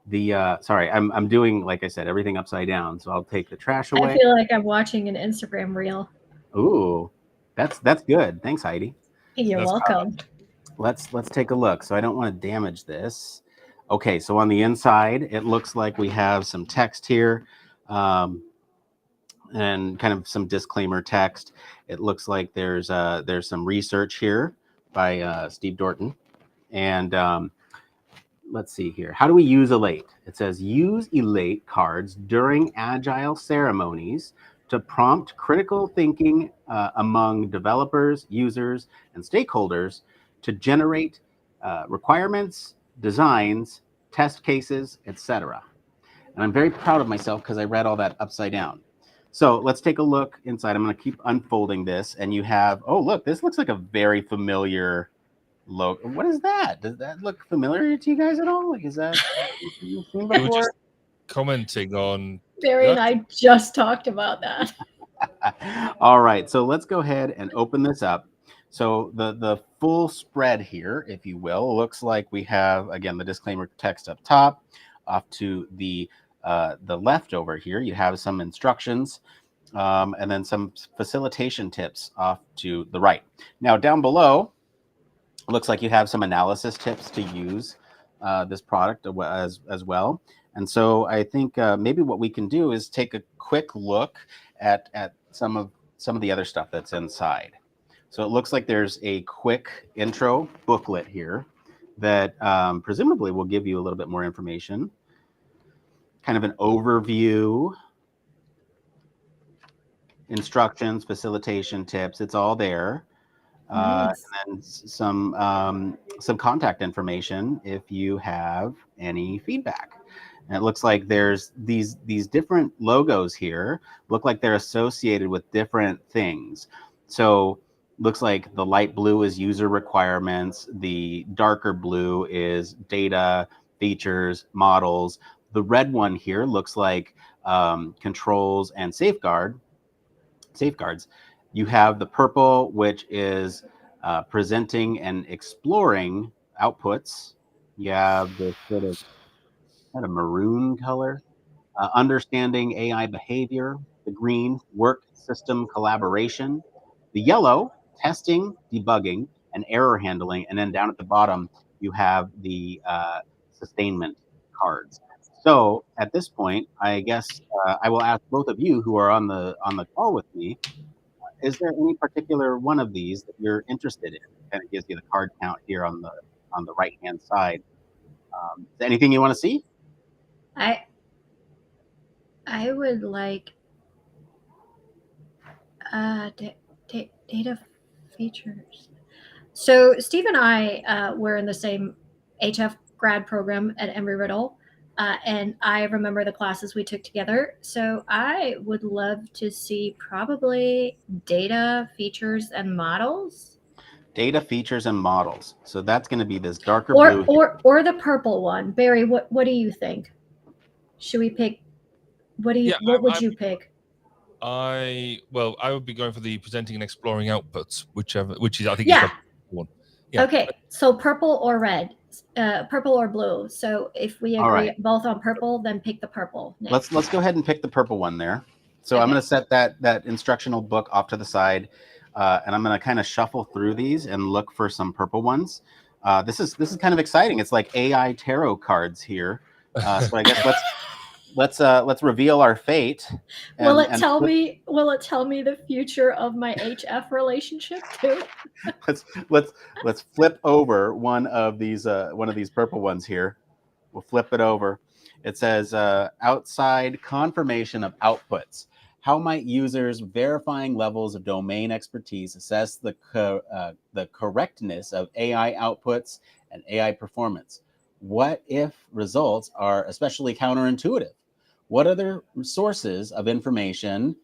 the sorry, I'm doing, like I said, everything upside down. So I'll take the trash away. I feel like I'm watching an Instagram reel. Ooh, that's good. Thanks, Heidi. You're welcome. Let's take a look. So I don't want to damage this. Okay, so on the inside, it looks like we have some text here. And kind of some disclaimer text. It looks like there's some research here by Steve Dorton. And let's see here. How do we use ELATE? It says use ELATE cards during agile ceremonies to prompt critical thinking among developers, users, and stakeholders to generate requirements, designs, test cases, etc. And I'm very proud of myself because I read all that upside down. So let's take a look inside. I'm going to keep unfolding this, and you have, oh, look, this looks like a very familiar logo. What is that? Does that look familiar to you guys at all? Like, is that you've seen before? We were just commenting on. Barry and I just talked about that. All right, so let's go ahead and open this up. So the full spread here, if you will, looks like we have, again, the disclaimer text up top. Off to the left over here, you have some instructions, and then some facilitation tips off to the right. Now down below, it looks like you have some analysis tips to use this product as well. And so I think maybe what we can do is take a quick look at some of the other stuff that's inside. So it looks like there's a quick intro booklet here that presumably will give you a little bit more information. Kind of an overview, instructions, facilitation tips. It's all there. Nice. And then some contact information if you have any feedback. And it looks like there's these different logos here. Look like they're associated with different things. So looks like the light blue is user requirements. The darker blue is data, features, models. The red one here looks like controls and safeguards. You have the purple, which is presenting and exploring outputs. You have the sort of kind of maroon color, understanding AI behavior. The green, work system collaboration. The yellow, testing, debugging, and error handling. And then down at the bottom, you have the sustainment cards. So at this point, I guess I will ask both of you who are on the call with me, is there any particular one of these that you're interested in? It kind of gives you the card count here on the right hand side. Is there anything you want to see? I would like data features. So Steve and I were in the same HF grad program at Embry-Riddle, and I remember the classes we took together. So I would love to see probably data features and models. Data features and models. So that's going to be this darker blue. Or the purple one. Barry, what do you think? Should we pick? What would you pick? I would be going for the presenting and exploring outputs, which is I think Yeah. is the one. Yeah. Okay, so purple or red, purple or blue. So if we agree both on purple, then pick the purple. Let's go ahead and pick the purple one there. So I'm going to set that instructional book off to the side, and I'm going to kind of shuffle through these and look for some purple ones. This is kind of exciting. It's like AI tarot cards here. So I guess let's reveal our fate. Will it tell me the future of my HF relationship too? let's flip over one of these purple ones here. We'll flip it over. It says outside confirmation of outputs. How might users verifying levels of domain expertise assess the correctness of AI outputs and AI performance? What if results are especially counterintuitive? What other sources of information,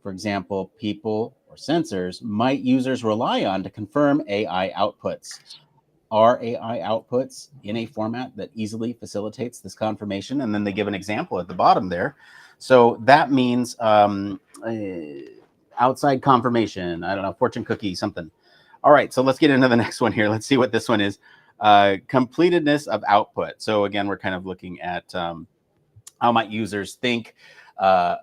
for example, people or sensors, might users rely on to confirm AI outputs? Are AI outputs in a format that easily facilitates this confirmation? And then they give an example at the bottom there. So that means outside confirmation, I don't know, fortune cookie, something. All right, so let's get into the next one here. Let's see what this one is. Completedness of output. So again, we're kind of looking at how might users think, how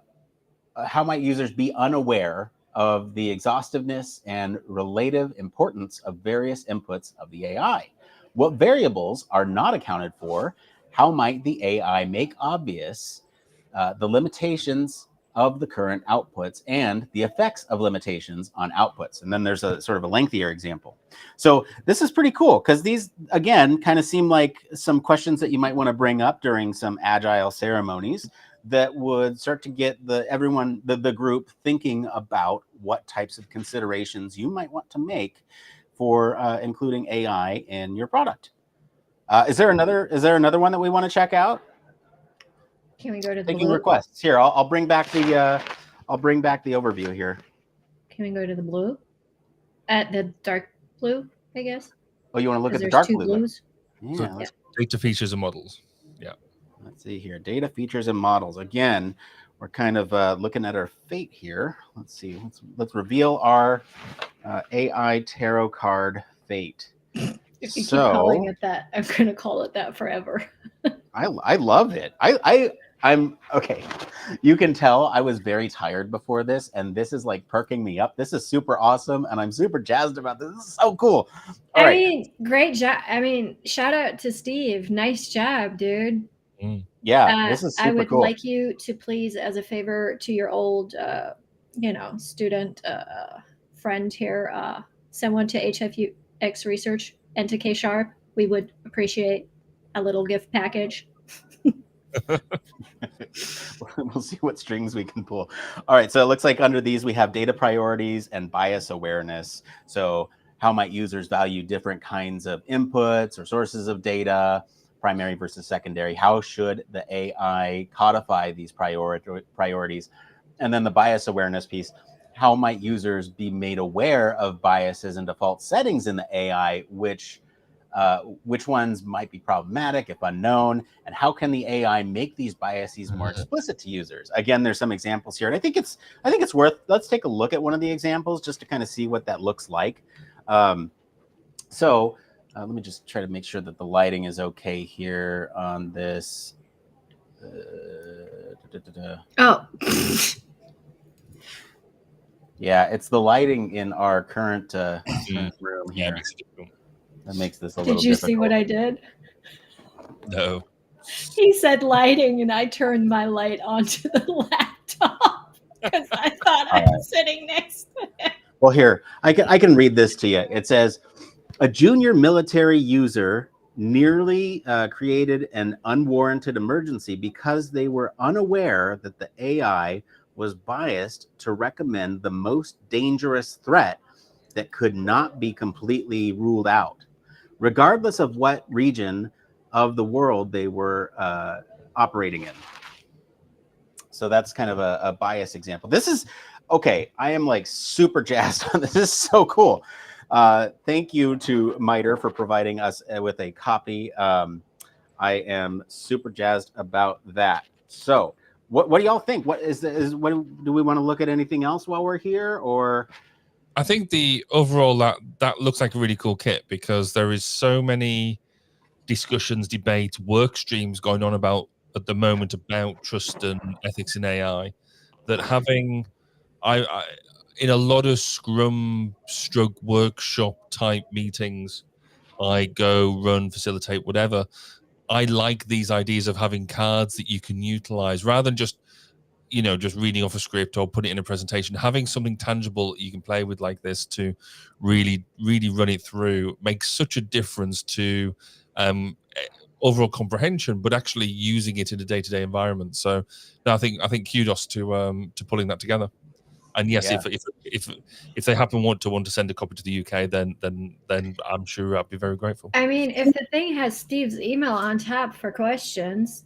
might users be unaware of the exhaustiveness and relative importance of various inputs of the AI? What variables are not accounted for? How might the AI make obvious the limitations of the current outputs and the effects of limitations on outputs? And then there's a sort of a lengthier example. So this is pretty cool because these, again, kind of seem like some questions that you might want to bring up during some agile ceremonies that would start to get the group thinking about what types of considerations you might want to make for including AI in your product. Is there another one that we want to check out? Can we go to the Taking blue? requests here. I'll bring back the overview here. Can we go to the blue? At the dark blue, I guess. Oh, you want to look at the There's dark two blue? blues. Yeah. Data features and models. Yeah. Let's see here. Data features and models. Again, we're kind of looking at our fate here. Let's see. Let's reveal our AI tarot card fate. If you keep calling it that, I'm going to call it that forever. I love it. I'm okay. You can tell I was very tired before this, and this is like perking me up. This is super awesome, and I'm super jazzed about this. This is so cool. All right. I mean, great job. I mean, shout out to Steve. Nice job, dude. Yeah, this is super I would cool. like you to please, as a favor to your old, student friend here, send one to HFES Research and to K Sharp. We would appreciate a little gift package. We'll see what strings we can pull. All right, so it looks like under these we have data priorities and bias awareness. So how might users value different kinds of inputs or sources of data, primary versus secondary? How should the AI codify these priorities? And then the bias awareness piece, how might users be made aware of biases and default settings in the AI, which ones might be problematic if unknown, and how can the AI make these biases more explicit to users? Again, there's some examples here, and I think it's worth, let's take a look at one of the examples just to kind of see what that looks like. Let me just try to make sure that the lighting is okay here on this. Oh. Yeah, it's the lighting in our current room here. That makes this a little difficult. Did you see what I did? No. He said lighting, and I turned my light onto the laptop because I thought I was sitting next to him. Well, here, I can read this to you. It says, a junior military user nearly created an unwarranted emergency because they were unaware that the AI was biased to recommend the most dangerous threat that could not be completely ruled out, regardless of what region of the world they were operating in. So that's kind of a bias example. This is, okay, I am like super jazzed on this. This is so cool. Thank you to MITRE for providing us with a copy. I am super jazzed about that. So what do y'all think? What do we want to look at anything else while we're here, or? I think the overall that looks like a really cool kit, because there is so many discussions, debates, work streams going on about at the moment about trust and ethics in AI, that having I in a lot of Scrum stroke workshop type meetings, I go run, facilitate, whatever. I like these ideas of having cards that you can utilize rather than just, you know, just reading off a script or put it in a presentation. Having something tangible you can play with like this to really run it through makes such a difference to overall comprehension, but actually using it in a day-to-day environment. So no, I think kudos to pulling that together. And yes, yeah. if they happen want to send a copy to the UK, then I'm sure I'd be very grateful. I mean, if the thing has Steve's email on tap for questions,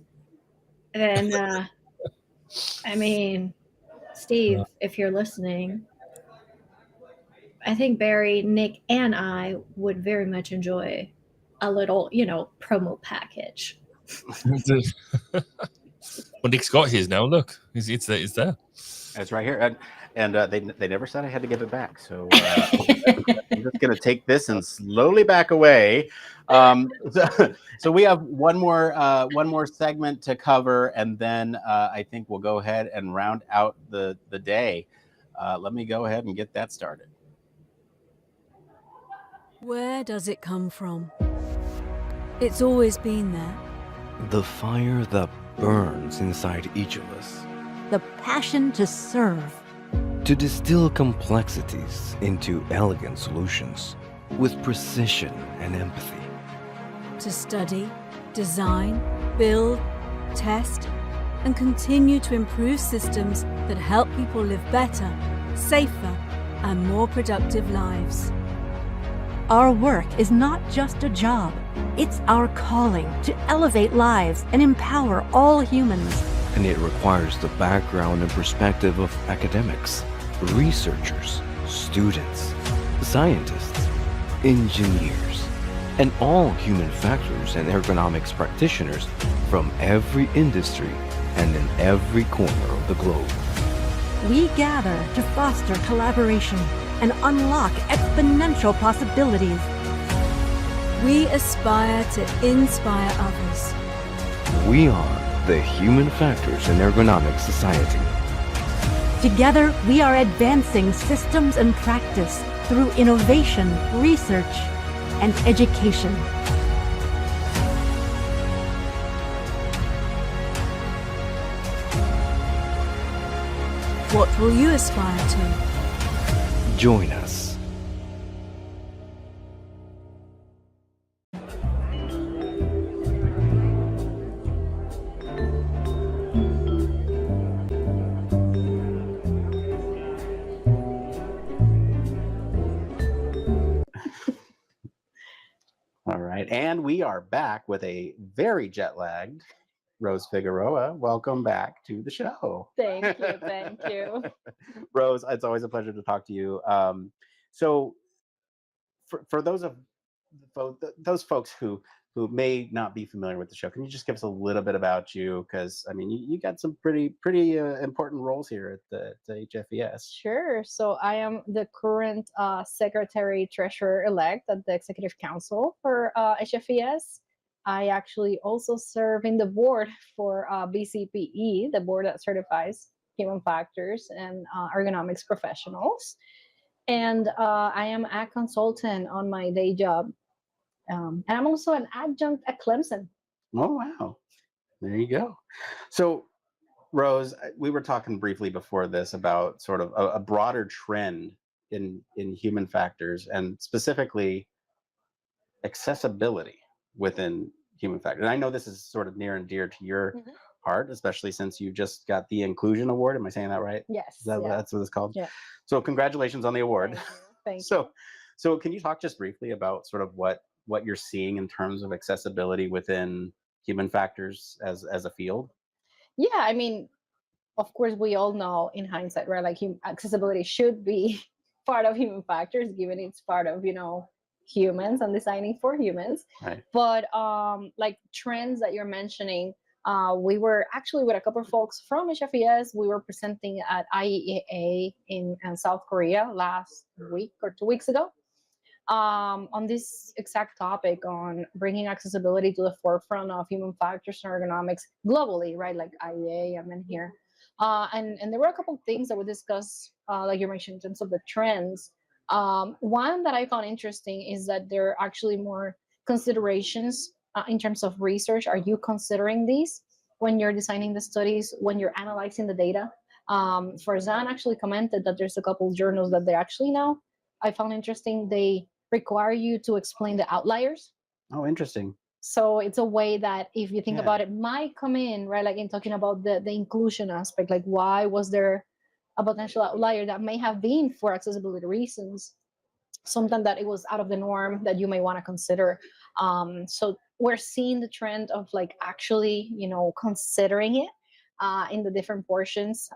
then I mean, Steve, if you're listening, I think Barry, Nick, and I would very much enjoy a little, promo package. Well, Nick's got his now. Look, it's there. It's right here, and they never said I had to give it back. So I'm just gonna take this and slowly back away. So we have one more segment to cover, and then I think we'll go ahead and round out the day. Let me go ahead and get that started. Where does it come from? It's always been there. The fire that burns inside each of us. The passion to serve. To distill complexities into elegant solutions with precision and empathy. To study, design, build, test, and continue to improve systems that help people live better, safer, and more productive lives. Our work is not just a job. It's our calling to elevate lives and empower all humans. And it requires the background and perspective of academics, researchers, students, scientists, engineers, and all human factors and ergonomics practitioners from every industry and in every corner of the globe. We gather to foster collaboration and unlock exponential possibilities. We aspire to inspire others. We are the Human Factors in Ergonomics Society. Together, we are advancing systems and practice through innovation, research, and education. What will you aspire to? Join us. All right, and we are back with a very jet-lagged Rose Figueroa. Welcome back to the show. Thank you. Rose, it's always a pleasure to talk to you. So for those folks who may not be familiar with the show, can you just give us a little bit about you? Because I mean, you got some pretty important roles here at the HFES. Sure. So I am the current Secretary Treasurer elect at the Executive Council for HFES. I actually also serve in the board for BCPE, the board that certifies human factors and ergonomics professionals. And I am a consultant on my day job. And I'm also an adjunct at Clemson. Oh, wow. There you go. So, Rose, we were talking briefly before this about sort of a broader trend in human factors, and specifically accessibility within human factors. And I know this is sort of near and dear to your heart, especially since you just got the Inclusion Award. Am I saying that right? Yes. Is that, that's what it's called? Yeah. So congratulations on the award. Thank so, you. so can you talk just briefly about sort of what you're seeing in terms of accessibility within human factors as a field? Yeah, I mean, of course, we all know in hindsight, right? Like accessibility should be part of human factors, given it's part of, humans and designing for humans. Right. But like trends that you're mentioning, we were actually with a couple of folks from HFES. We were presenting at IEA in South Korea last week or 2 weeks ago. On this exact topic on bringing accessibility to the forefront of human factors and ergonomics globally, right? Like IEA, I'm in here. And there were a couple of things that we discussed, like you mentioned, in terms of the trends. One that I found interesting is that there are actually more considerations in terms of research. Are you considering these when you're designing the studies, when you're analyzing the data? Farzan actually commented that there's a couple of journals that they actually now, I found interesting, they require you to explain the outliers. Oh, interesting. So it's a way that, if you think about it, might come in, right? Like in talking about the inclusion aspect, like why was there a potential outlier that may have been for accessibility reasons, something that it was out of the norm that you may want to consider. So we're seeing the trend of like actually, considering it in the different portions.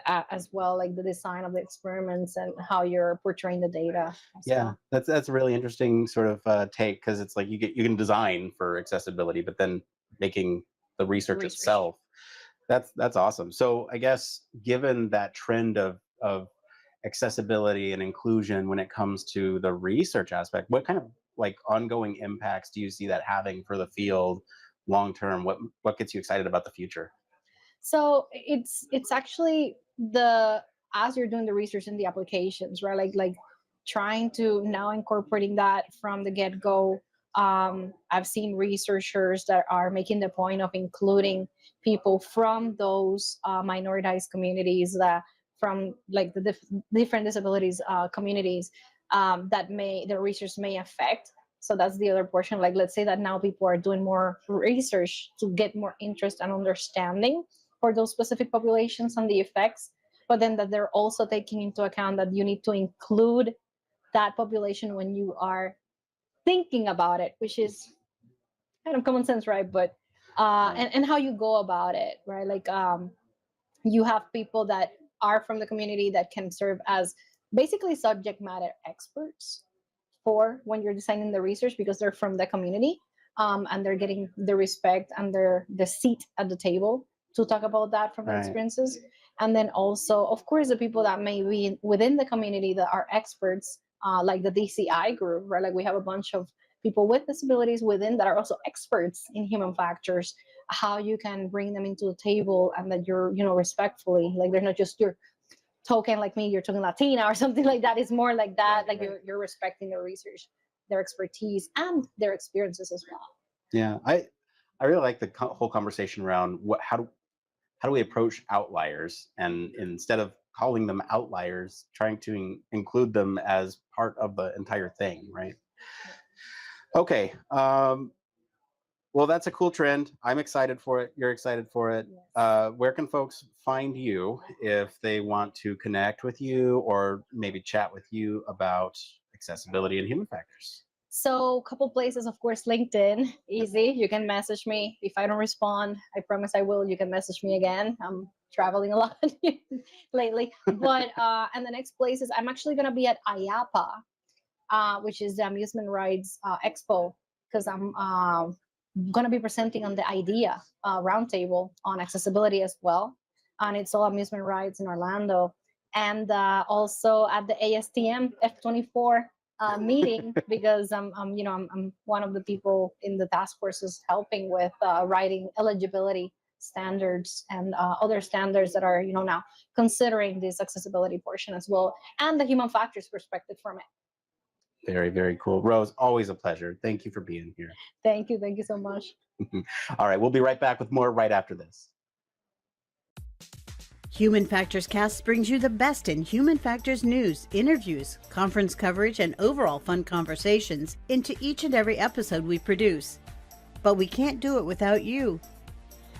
As well, like the design of the experiments and how you're portraying the data. Yeah, that's a really interesting sort of take, because it's like you can design for accessibility, but then making the research itself. That's awesome. So I guess given that trend of accessibility and inclusion when it comes to the research aspect, what kind of like ongoing impacts do you see that having for the field long term? What gets you excited about the future? So it's actually as you're doing the research and the applications, right? Like trying to now incorporating that from the get-go. I've seen researchers that are making the point of including people from those minoritized communities, that from like the different disabilities communities that the research may affect. So that's the other portion. Like, let's say that now people are doing more research to get more interest and understanding for those specific populations and the effects, but then that they're also taking into account that you need to include that population when you are thinking about it, which is kind of common sense, right? But and how you go about it, right? Like you have people that are from the community that can serve as basically subject matter experts for when you're designing the research, because they're from the community and they're getting the respect and the seat at the table to talk about that from their experiences. And then also, of course, the people that may be within the community that are experts, like the DCI group, right? Like we have a bunch of people with disabilities within that are also experts in human factors, how you can bring them into the table and that you're, respectfully, like they're not just your token like me, you're talking Latina or something like that. It's more like that, like you're respecting their research, their expertise, and their experiences as well. Yeah, I really like the whole conversation around how do we approach outliers, and instead of calling them outliers, trying to include them as part of the entire thing, right? Okay. Well, that's a cool trend. I'm excited for it. You're excited for it. Yes. Where can folks find you if they want to connect with you or maybe chat with you about accessibility and human factors? So a couple places, of course, LinkedIn, easy. You can message me. If I don't respond, I promise I will. You can message me again. I'm traveling a lot lately. But and the next place is I'm actually going to be at IAAPA, which is the Amusement Rides Expo, because I'm going to be presenting on the IDEA roundtable on accessibility as well. And it's all amusement rides in Orlando. And also at the ASTM F24 meeting, because I'm one of the people in the task forces helping with writing eligibility standards and other standards that are now considering this accessibility portion as well, and the human factors perspective from it. Very, very cool. Rose, always a pleasure. Thank you for being here. Thank you so much. All right, we'll be right back with more right after this. Human Factors Cast brings you the best in human factors news, interviews, conference coverage, and overall fun conversations into each and every episode we produce. But we can't do it without you.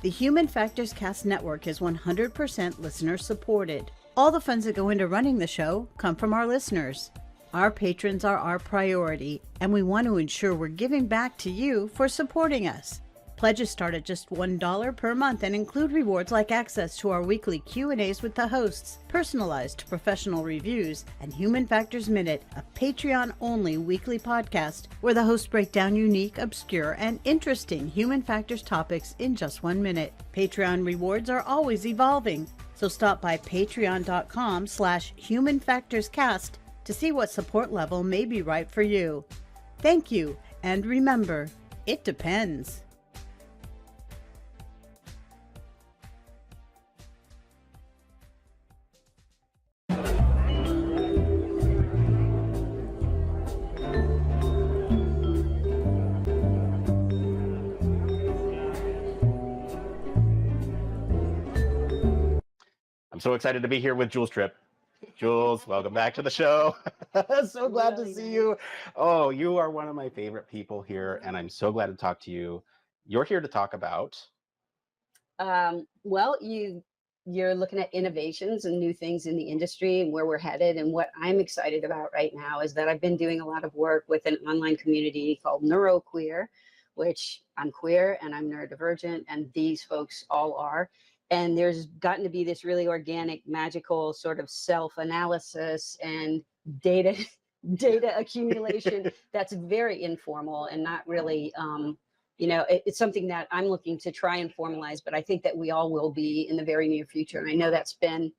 The Human Factors Cast network is 100% listener supported. All the funds that go into running the show come from our listeners. Our patrons are our priority, and we want to ensure we're giving back to you for supporting us. Pledges start at just $1 per month and include rewards like access to our weekly Q&As with the hosts, personalized professional reviews, and Human Factors Minute, a Patreon-only weekly podcast where the hosts break down unique, obscure, and interesting human factors topics in just 1 minute. Patreon rewards are always evolving, so stop by patreon.com/humanfactorscast to see what support level may be right for you. Thank you, and remember, it depends. I'm so excited to be here with Jules Tripp. Jules, welcome back to the show. So glad to see you. Oh, you are one of my favorite people here, and I'm so glad to talk to you. You're here to talk about... Well, you're looking at innovations and new things in the industry and where we're headed. And what I'm excited about right now is that I've been doing a lot of work with an online community called NeuroQueer, which I'm queer and I'm neurodivergent, and these folks all are. And there's gotten to be this really organic, magical sort of self-analysis and data accumulation that's very informal and not really, it's something that I'm looking to try and formalize, but I think that we all will be in the very near future. And I know it's been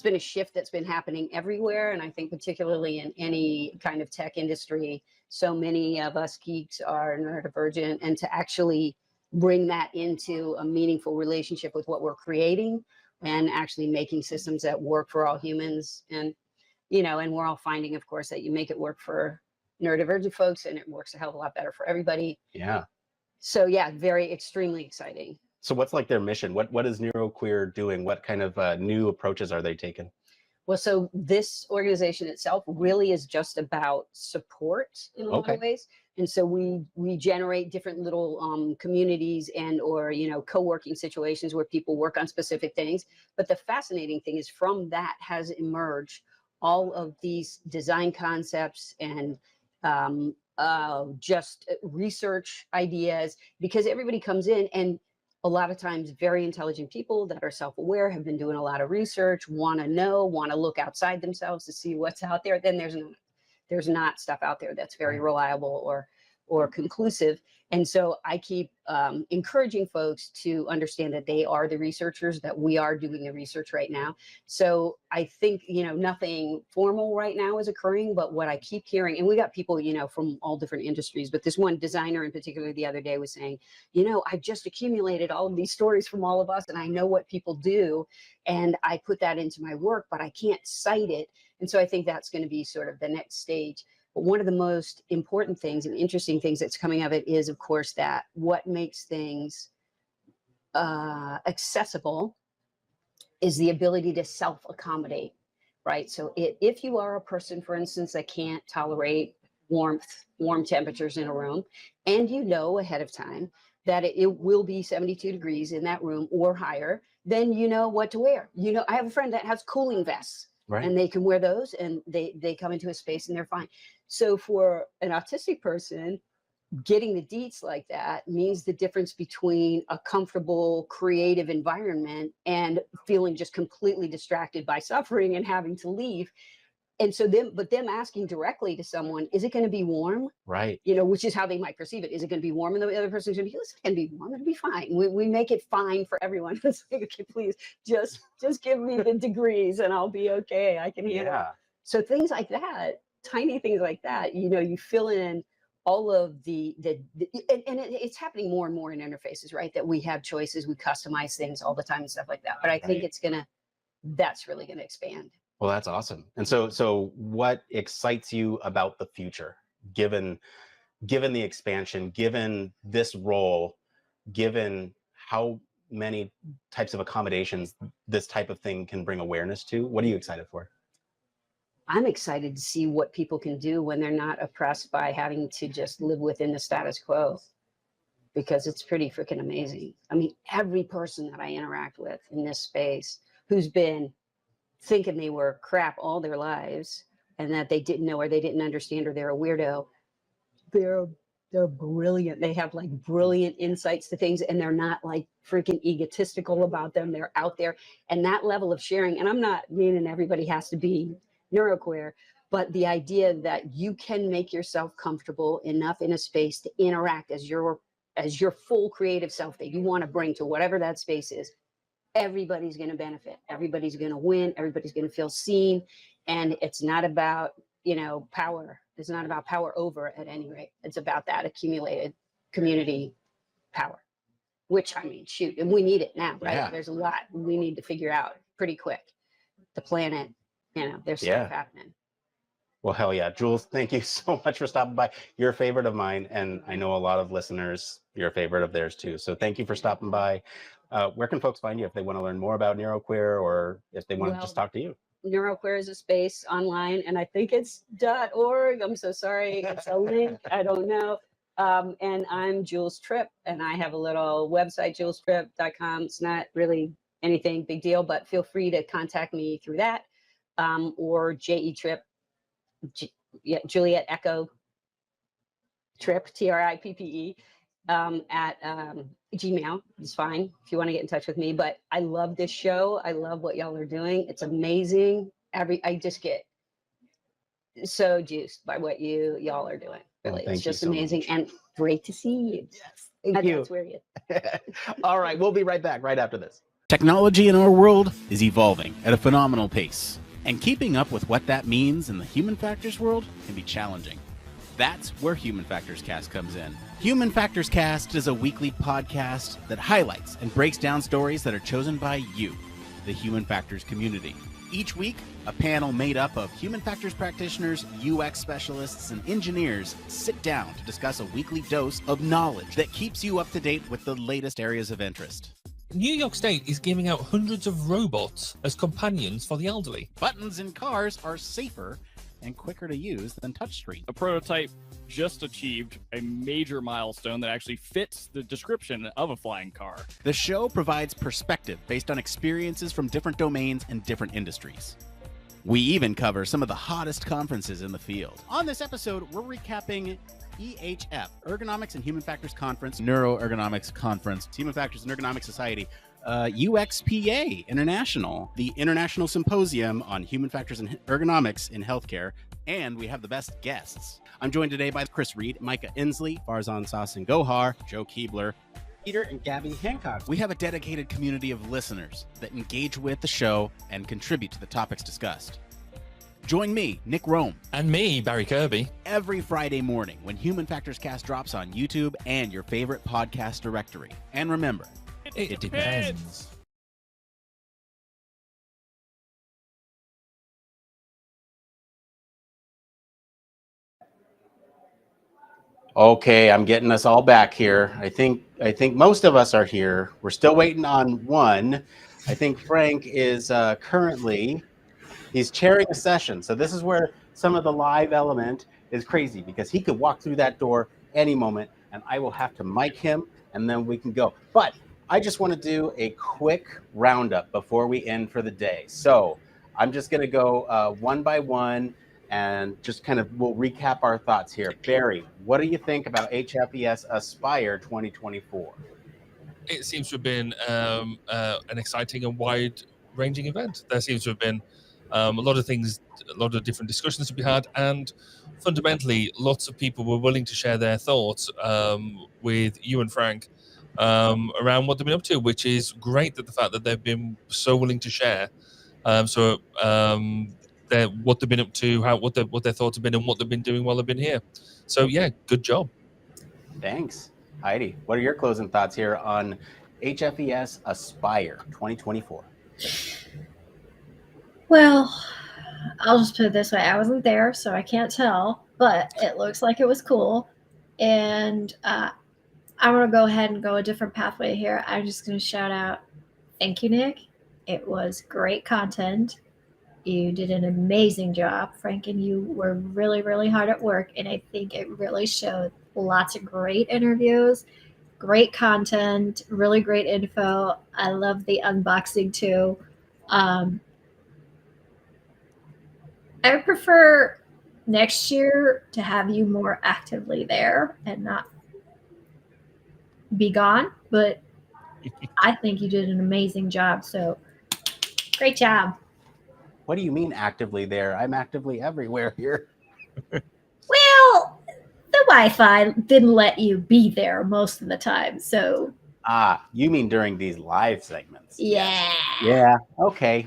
a shift that's been happening everywhere. And I think particularly in any kind of tech industry, so many of us geeks are neurodivergent, and to actually bring that into a meaningful relationship with what we're creating and actually making systems that work for all humans. And, and we're all finding, of course, that you make it work for neurodivergent folks and it works a hell of a lot better for everybody. Yeah. So yeah, extremely exciting. So what's like their mission? What is NeuroQueer doing? What kind of new approaches are they taking? Well, so this organization itself really is just about support in a lot of ways. And so we generate different little communities and or, co-working situations where people work on specific things. But the fascinating thing is from that has emerged all of these design concepts and just research ideas, because everybody comes in, and a lot of times very intelligent people that are self-aware, have been doing a lot of research, want to look outside themselves to see what's out there. Then there's not stuff out there that's very reliable or conclusive. And so I keep encouraging folks to understand that they are the researchers, that we are doing the research right now. So I think, nothing formal right now is occurring, but what I keep hearing, and we got people, from all different industries, but this one designer in particular the other day was saying, I've just accumulated all of these stories from all of us, and I know what people do, and I put that into my work, but I can't cite it. And so I think that's going to be sort of the next stage. But one of the most important things and interesting things that's coming of it is, of course, that what makes things accessible is the ability to self-accommodate, right? So if you are a person, for instance, that can't tolerate warm temperatures in a room, and ahead of time that it will be 72 degrees in that room or higher, then you know what to wear. I have a friend that has cooling vests. Right. And they can wear those, and they come into a space and they're fine. So for an autistic person, getting the deets like that means the difference between a comfortable, creative environment and feeling just completely distracted by suffering and having to leave. And so them asking directly to someone, is it going to be warm? Right. Which is how they might perceive it. Is it going to be warm? And the other person's going to be, listen, it's going to be warm. It'll be fine. We make it fine for everyone. It's like, okay, please just give me the degrees and I'll be okay. I can handle it. So things like that, tiny things like that, you fill in all of it's happening more and more in interfaces, right? That we have choices, we customize things all the time and stuff like that. But I think that's really going to expand. Well, that's awesome. And so what excites you about the future? given the expansion, given this role, given how many types of accommodations this type of thing can bring awareness to? What are you excited for? I'm excited to see what people can do when they're not oppressed by having to just live within the status quo, because it's pretty freaking amazing. I mean, every person that I interact with in this space who's been thinking they were crap all their lives and that they didn't know or they didn't understand or they're a weirdo, they're brilliant. They have like brilliant insights to things, and they're not like freaking egotistical about them. They're out there, and that level of sharing, and I'm not meaning everybody has to be neuroqueer, but the idea that you can make yourself comfortable enough in a space to interact as your full creative self that you want to bring to whatever that space is, everybody's going to benefit. Everybody's going to win. Everybody's going to feel seen. And it's not about, power. It's not about power over, at any rate. It's about that accumulated community power, which, I mean, shoot, and we need it now, right? Yeah. There's a lot we need to figure out pretty quick. The planet, there's stuff happening. Well, hell yeah. Jules, thank you so much for stopping by. You're a favorite of mine, and I know a lot of listeners, you're a favorite of theirs too. So thank you for stopping by. Where can folks find you if they want to learn more about neuroqueer, or if they want to just talk to you? Neuroqueer is a space online, and I think it's .org. I'm so sorry. It's a link. I don't know. And I'm Jules Tripp, and I have a little website, julestripp.com. It's not really anything big deal, but feel free to contact me through that, or JE Tripp, Juliet Echo Tripp, TRIPPE, at Gmail. It's fine if you want to get in touch with me. But I love this show. I love what y'all are doing. It's amazing. I just get so juiced by what y'all are doing. Really, it's just amazing and great to see you. Yes, thank you. That's where you. All right, we'll be right back right after this. Technology in our world is evolving at a phenomenal pace, and keeping up with what that means in the human factors world can be challenging. That's where Human Factors Cast comes in. Human Factors Cast is a weekly podcast that highlights and breaks down stories that are chosen by you, the Human Factors community. Each week, a panel made up of human factors practitioners, UX specialists, and engineers sit down to discuss a weekly dose of knowledge that keeps you up to date with the latest areas of interest. New York State is giving out hundreds of robots as companions for the elderly. Buttons in cars are safer and quicker to use than touchscreen. A prototype just achieved a major milestone that actually fits the description of a flying car. The show provides perspective based on experiences from different domains and different industries. We even cover some of the hottest conferences in the field. On this episode, we're recapping EHF, Ergonomics and Human Factors Conference, Neuroergonomics Conference, Human Factors and Ergonomics Society, UXPA International, the International Symposium on Human Factors and Ergonomics in Healthcare, and we have the best guests. I'm joined today by Chris Reed, Micah Inslee, Farzan Sassin Gohar, Joe Keebler, Peter and Gabby Hancock. We have a dedicated community of listeners that engage with the show and contribute to the topics discussed. Join me, Nick Roome. And me, Barry Kirby. Every Friday morning when Human Factors Cast drops on YouTube and your favorite podcast directory. And remember, it depends. Okay, I'm getting us all back here. I think most of us are here. We're still waiting on one. I think Frank is currently, he's chairing a session. So this is where some of the live element is crazy, because he could walk through that door any moment and I will have to mic him and then we can go. But I just want to do a quick roundup before we end for the day. So I'm just going to go one by one and just kind of, we'll recap our thoughts here. Barry, what do you think about HFES Aspire 2024? It seems to have been an exciting and wide-ranging event. There seems to have been a lot of things, a lot of different discussions to be had, and fundamentally, lots of people were willing to share their thoughts with you and Frank around what they've been up to, which is great. That the fact that they've been so willing to share, what they've been up to, what their thoughts have been, and what they've been doing while they've been here. So yeah, good job. Thanks. Heidi, what are your closing thoughts here on HFES Aspire 2024? Well, I'll just put it this way. I wasn't there, so I can't tell. but it looks like it was cool. And I'm going to go ahead and go a different pathway here. I'm just going to shout out, thank you, Nick. It was great content. You did an amazing job, Frank, and you were really, really hard at work. And I think it really showed lots of great interviews, great content, really great info. I love the unboxing too. I would prefer next year to have you more actively there and not be gone, but I think you did an amazing job. So great job. What do you mean actively there? I'm actively everywhere here. Well, the Wi-Fi didn't let you be there most of the time, so. You mean during these live segments? Yeah. Yeah. Okay.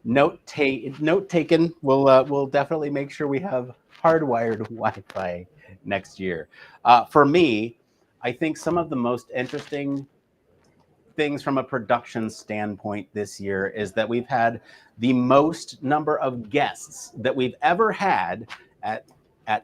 Note taken. We'll definitely make sure we have hardwired Wi-Fi next year. For me, I think some of the most interesting things from a production standpoint this year is that we've had the most number of guests that we've ever had at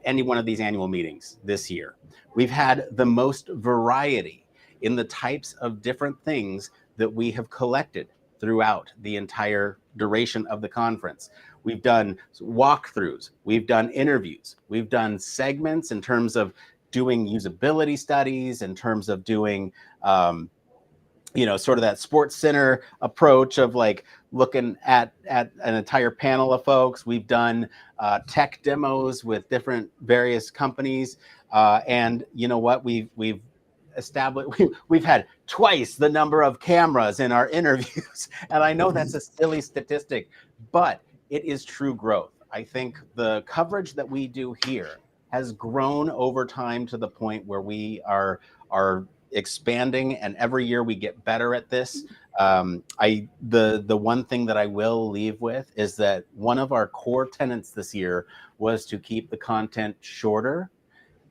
any one of these annual meetings this year. We've had the most variety in the types of different things that we have collected throughout the entire duration of the conference. We've done walkthroughs, we've done interviews, we've done segments in terms of doing usability studies, in terms of doing sort of that sports center approach of like looking at an entire panel of folks. We've done tech demos with different various companies. And you know what? We've established, we've had twice the number of cameras in our interviews. And I know that's a silly statistic, but it is true growth. I think the coverage that we do here has grown over time to the point where we are expanding, and every year we get better at this. The one thing that I will leave with is that one of our core tenets this year was to keep the content shorter,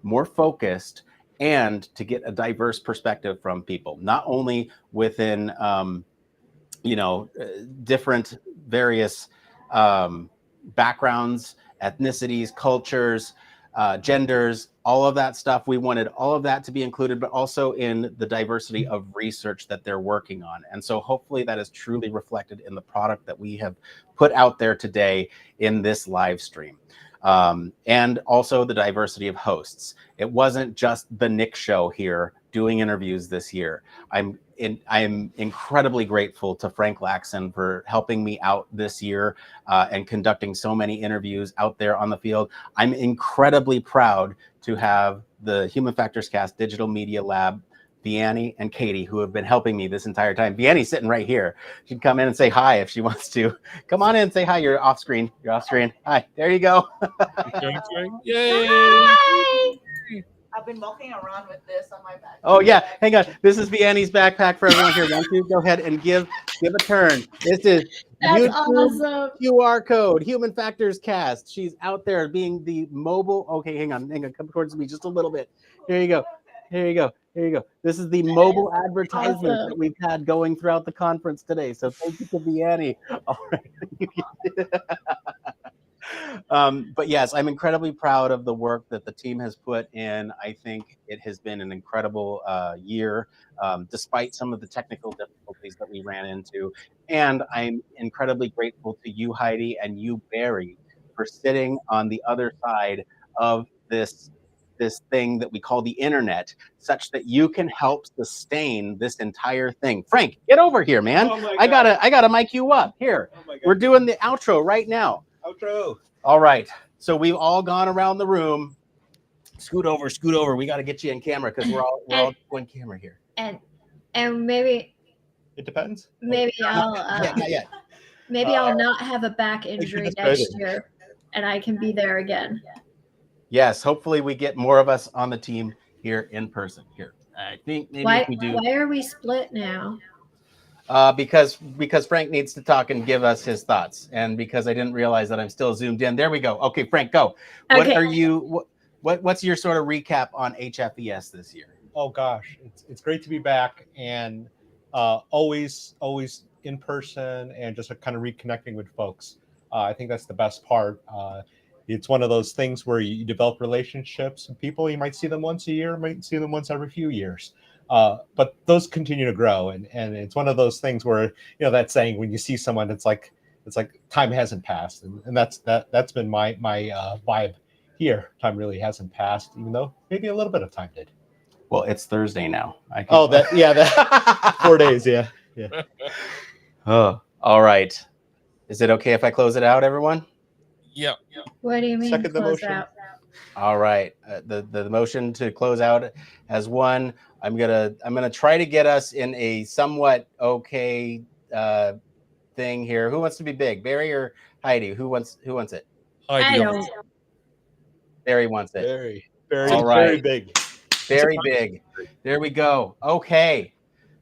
more focused, and to get a diverse perspective from people, not only within different various backgrounds, ethnicities, cultures, genders, all of that stuff. We wanted all of that to be included, but also in the diversity of research that they're working on. And so hopefully that is truly reflected in the product that we have put out there today in this live stream. And also the diversity of hosts. It wasn't just the Nick show here doing interviews this year. I'm incredibly grateful to Frank Lacson for helping me out this year and conducting so many interviews out there on the field. I'm incredibly proud to have the Human Factors Cast Digital Media Lab, Vianney and Katie, who have been helping me this entire time. Vianney's sitting right here. She can come in and say hi if she wants to. Come on in and say hi. You're off screen. You're off screen. Hi. There you go. Yay! Hi. I've been walking around with this on my back. Oh yeah, hang on. This is Vianney's backpack for everyone here. Why don't you go ahead and give a turn. This is That's YouTube awesome. QR code, Human Factors Cast. She's out there being the mobile. Okay, hang on. Come towards me just a little bit. Here you go. Here you go. Here you go. This is the mobile advertisement that we've had going throughout the conference today. So thank you to Vianney. All right. But yes, I'm incredibly proud of the work that the team has put in. I think it has been an incredible year, despite some of the technical difficulties that we ran into. And I'm incredibly grateful to you, Heidi, and you, Barry, for sitting on the other side of this thing that we call the internet, such that you can help sustain this entire thing. Frank, get over here, man. Oh I gotta mic you up. Here, we're doing the outro right now. Outro. All right. So we've all gone around the room. Scoot over. We got to get you in camera because we're all going camera here. And maybe It depends. maybe I'll Not yet. maybe I'll not have a back injury that's next good. year, and I can be there again. Yes. Hopefully we get more of us on the team here in person. Here, I think maybe if we do. Why are we split now? Because Frank needs to talk and give us his thoughts, and because I didn't realize that I'm still zoomed in. There we go. Okay, Frank, go. What Okay. are you? What's your sort of recap on HFES this year? Oh gosh, it's great to be back, and always in person and just kind of reconnecting with folks. I think that's the best part. It's one of those things where you develop relationships with people. You might see them once a year, might see them once every few years. But those continue to grow, and it's one of those things where, that saying, when you see someone, it's like time hasn't passed, and that's been my vibe here. Time really hasn't passed, even though maybe a little bit of time did. Well, it's Thursday now. That 4 days, yeah. Oh, all right. Is it okay if I close it out, everyone? Yeah. What do you mean Second the close motion. out? All right. The motion to close out has won. I'm gonna try to get us in a somewhat okay thing here. Who wants to be big, Barry or Heidi? Who wants it? I don't. Barry wants it. Very, All right. very big. Very big. There we go. Okay.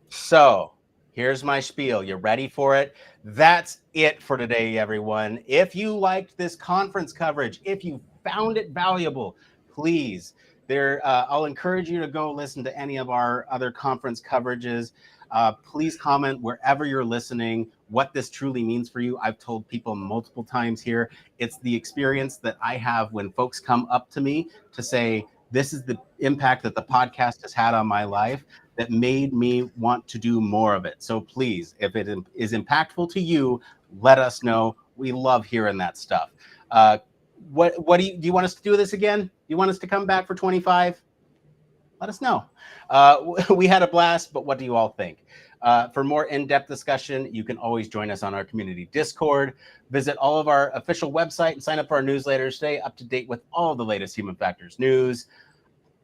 So here's my spiel. You ready for it? That's it for today, everyone. If you liked this conference coverage, if you found it valuable, please, I'll encourage you to go listen to any of our other conference coverages. Please comment wherever you're listening what this truly means for you. I've told people multiple times here, it's the experience that I have when folks come up to me to say, this is the impact that the podcast has had on my life that made me want to do more of it. So please, if it is impactful to you, let us know. We love hearing that stuff. What do you want us to do this again? Do you want us to come back for 25? Let us know. We had a blast, but what do you all think? For more in-depth discussion, you can always join us on our community Discord. Visit all of our official website and sign up for our newsletter. Stay up to date with all the latest human factors news.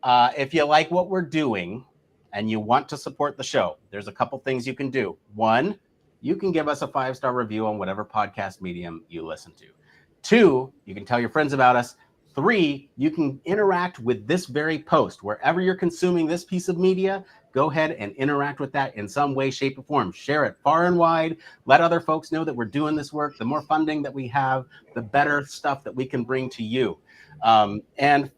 If you like what we're doing and you want to support the show, there's a couple things you can do. One, you can give us a 5-star review on whatever podcast medium you listen to. 2, you can tell your friends about us. 3, you can interact with this very post. Wherever you're consuming this piece of media, go ahead and interact with that in some way, shape, or form. Share it far and wide. Let other folks know that we're doing this work. The more funding that we have, the better stuff that we can bring to you. And,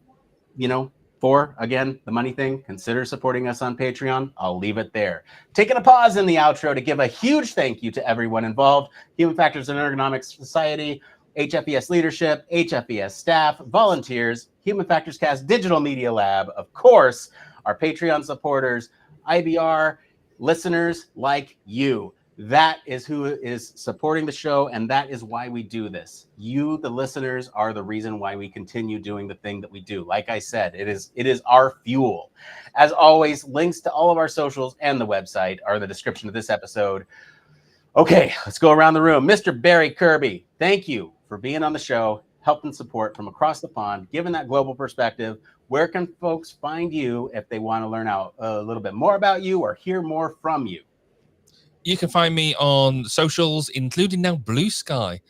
for, again, the money thing, consider supporting us on Patreon. I'll leave it there. Taking a pause in the outro to give a huge thank you to everyone involved. Human Factors and Ergonomics Society, HFES leadership, HFES staff, volunteers, Human Factors Cast Digital Media Lab, of course, our Patreon supporters, IBR, listeners like you. That is who is supporting the show, and that is why we do this. You, the listeners, are the reason why we continue doing the thing that we do. Like I said, it is our fuel. As always, links to all of our socials and the website are in the description of this episode. Okay, let's go around the room. Mr. Barry Kirby, thank you for being on the show, helping support from across the pond, giving that global perspective. Where can folks find you if they want to learn out a little bit more about you or hear more from you? You can find me on socials, including now Blue Sky.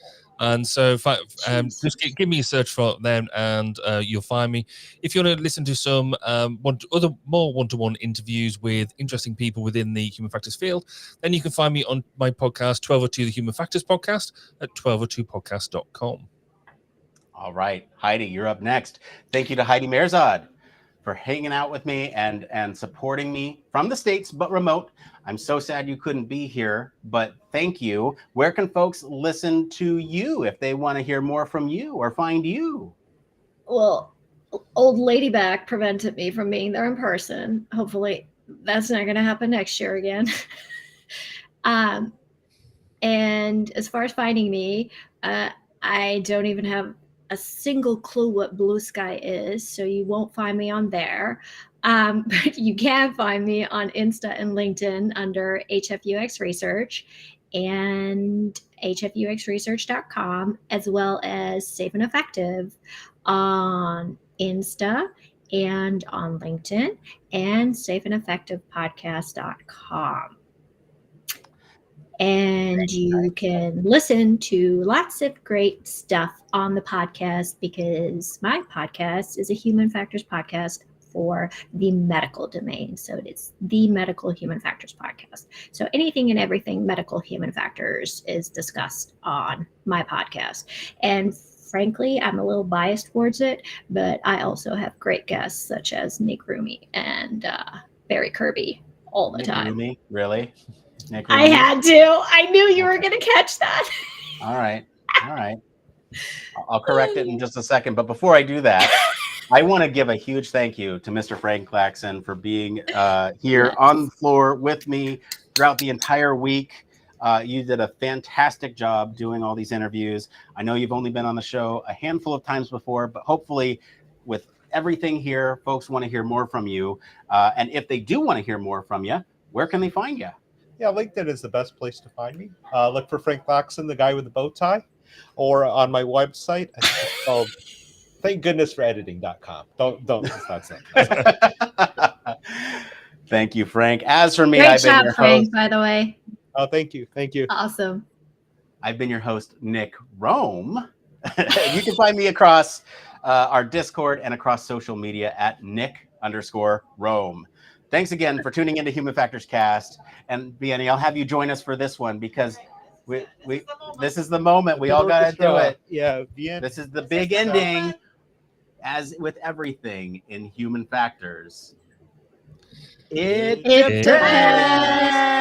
And so just give me a search for them and you'll find me. If you want to listen to some more one-to-one interviews with interesting people within the human factors field, then you can find me on my podcast, 1202 The Human Factors Podcast at 1202podcast.com. All right, Heidi, you're up next. Thank you to Heidi Mehrzad for hanging out with me and supporting me from the States, but remote. I'm so sad you couldn't be here, but thank you. Where can folks listen to you if they want to hear more from you or find you? Well, old lady back prevented me from being there in person. Hopefully that's not going to happen next year again. And as far as finding me, I don't even have a single clue what Blue Sky is, so you won't find me on there. But you can find me on Insta and LinkedIn under HFUX Research and hfuxresearch.com, as well as Safe and Effective on Insta and on LinkedIn, and safeandeffectivepodcast.com. And you can listen to lots of great stuff on the podcast, because my podcast is a human factors podcast for the medical domain. So it is the Medical Human Factors Podcast. So anything and everything medical human factors is discussed on my podcast. And frankly, I'm a little biased towards it, but I also have great guests such as Nick Roome and Barry Kirby all the time. Roome? Really? I had to. I knew you were going to catch that. All right. All right. I'll correct it in just a second. But before I do that, I want to give a huge thank you to Mr. Frank Lacson for being here on the floor with me throughout the entire week. You did a fantastic job doing all these interviews. I know you've only been on the show a handful of times before, but hopefully with everything here, folks want to hear more from you. And if they do want to hear more from you, where can they find you? Yeah, LinkedIn is the best place to find me. Look for Frank Lacson, the guy with the bow tie, or on my website. I think it's called thankgoodnessforediting.com. Don't that's it. Thank you, Frank. As for me, Great I've been job, your Frank, host. by the way. Oh, thank you. Thank you. Awesome. I've been your host, Nick Roome. You can find me across our Discord and across social media at Nick_Roome. Thanks again for tuning into Human Factors Cast. And Vianney, I'll have you join us for this one because this is the moment. We all got to do it. Yeah, Vianney. This is the big ending. As with everything in Human Factors, it depends.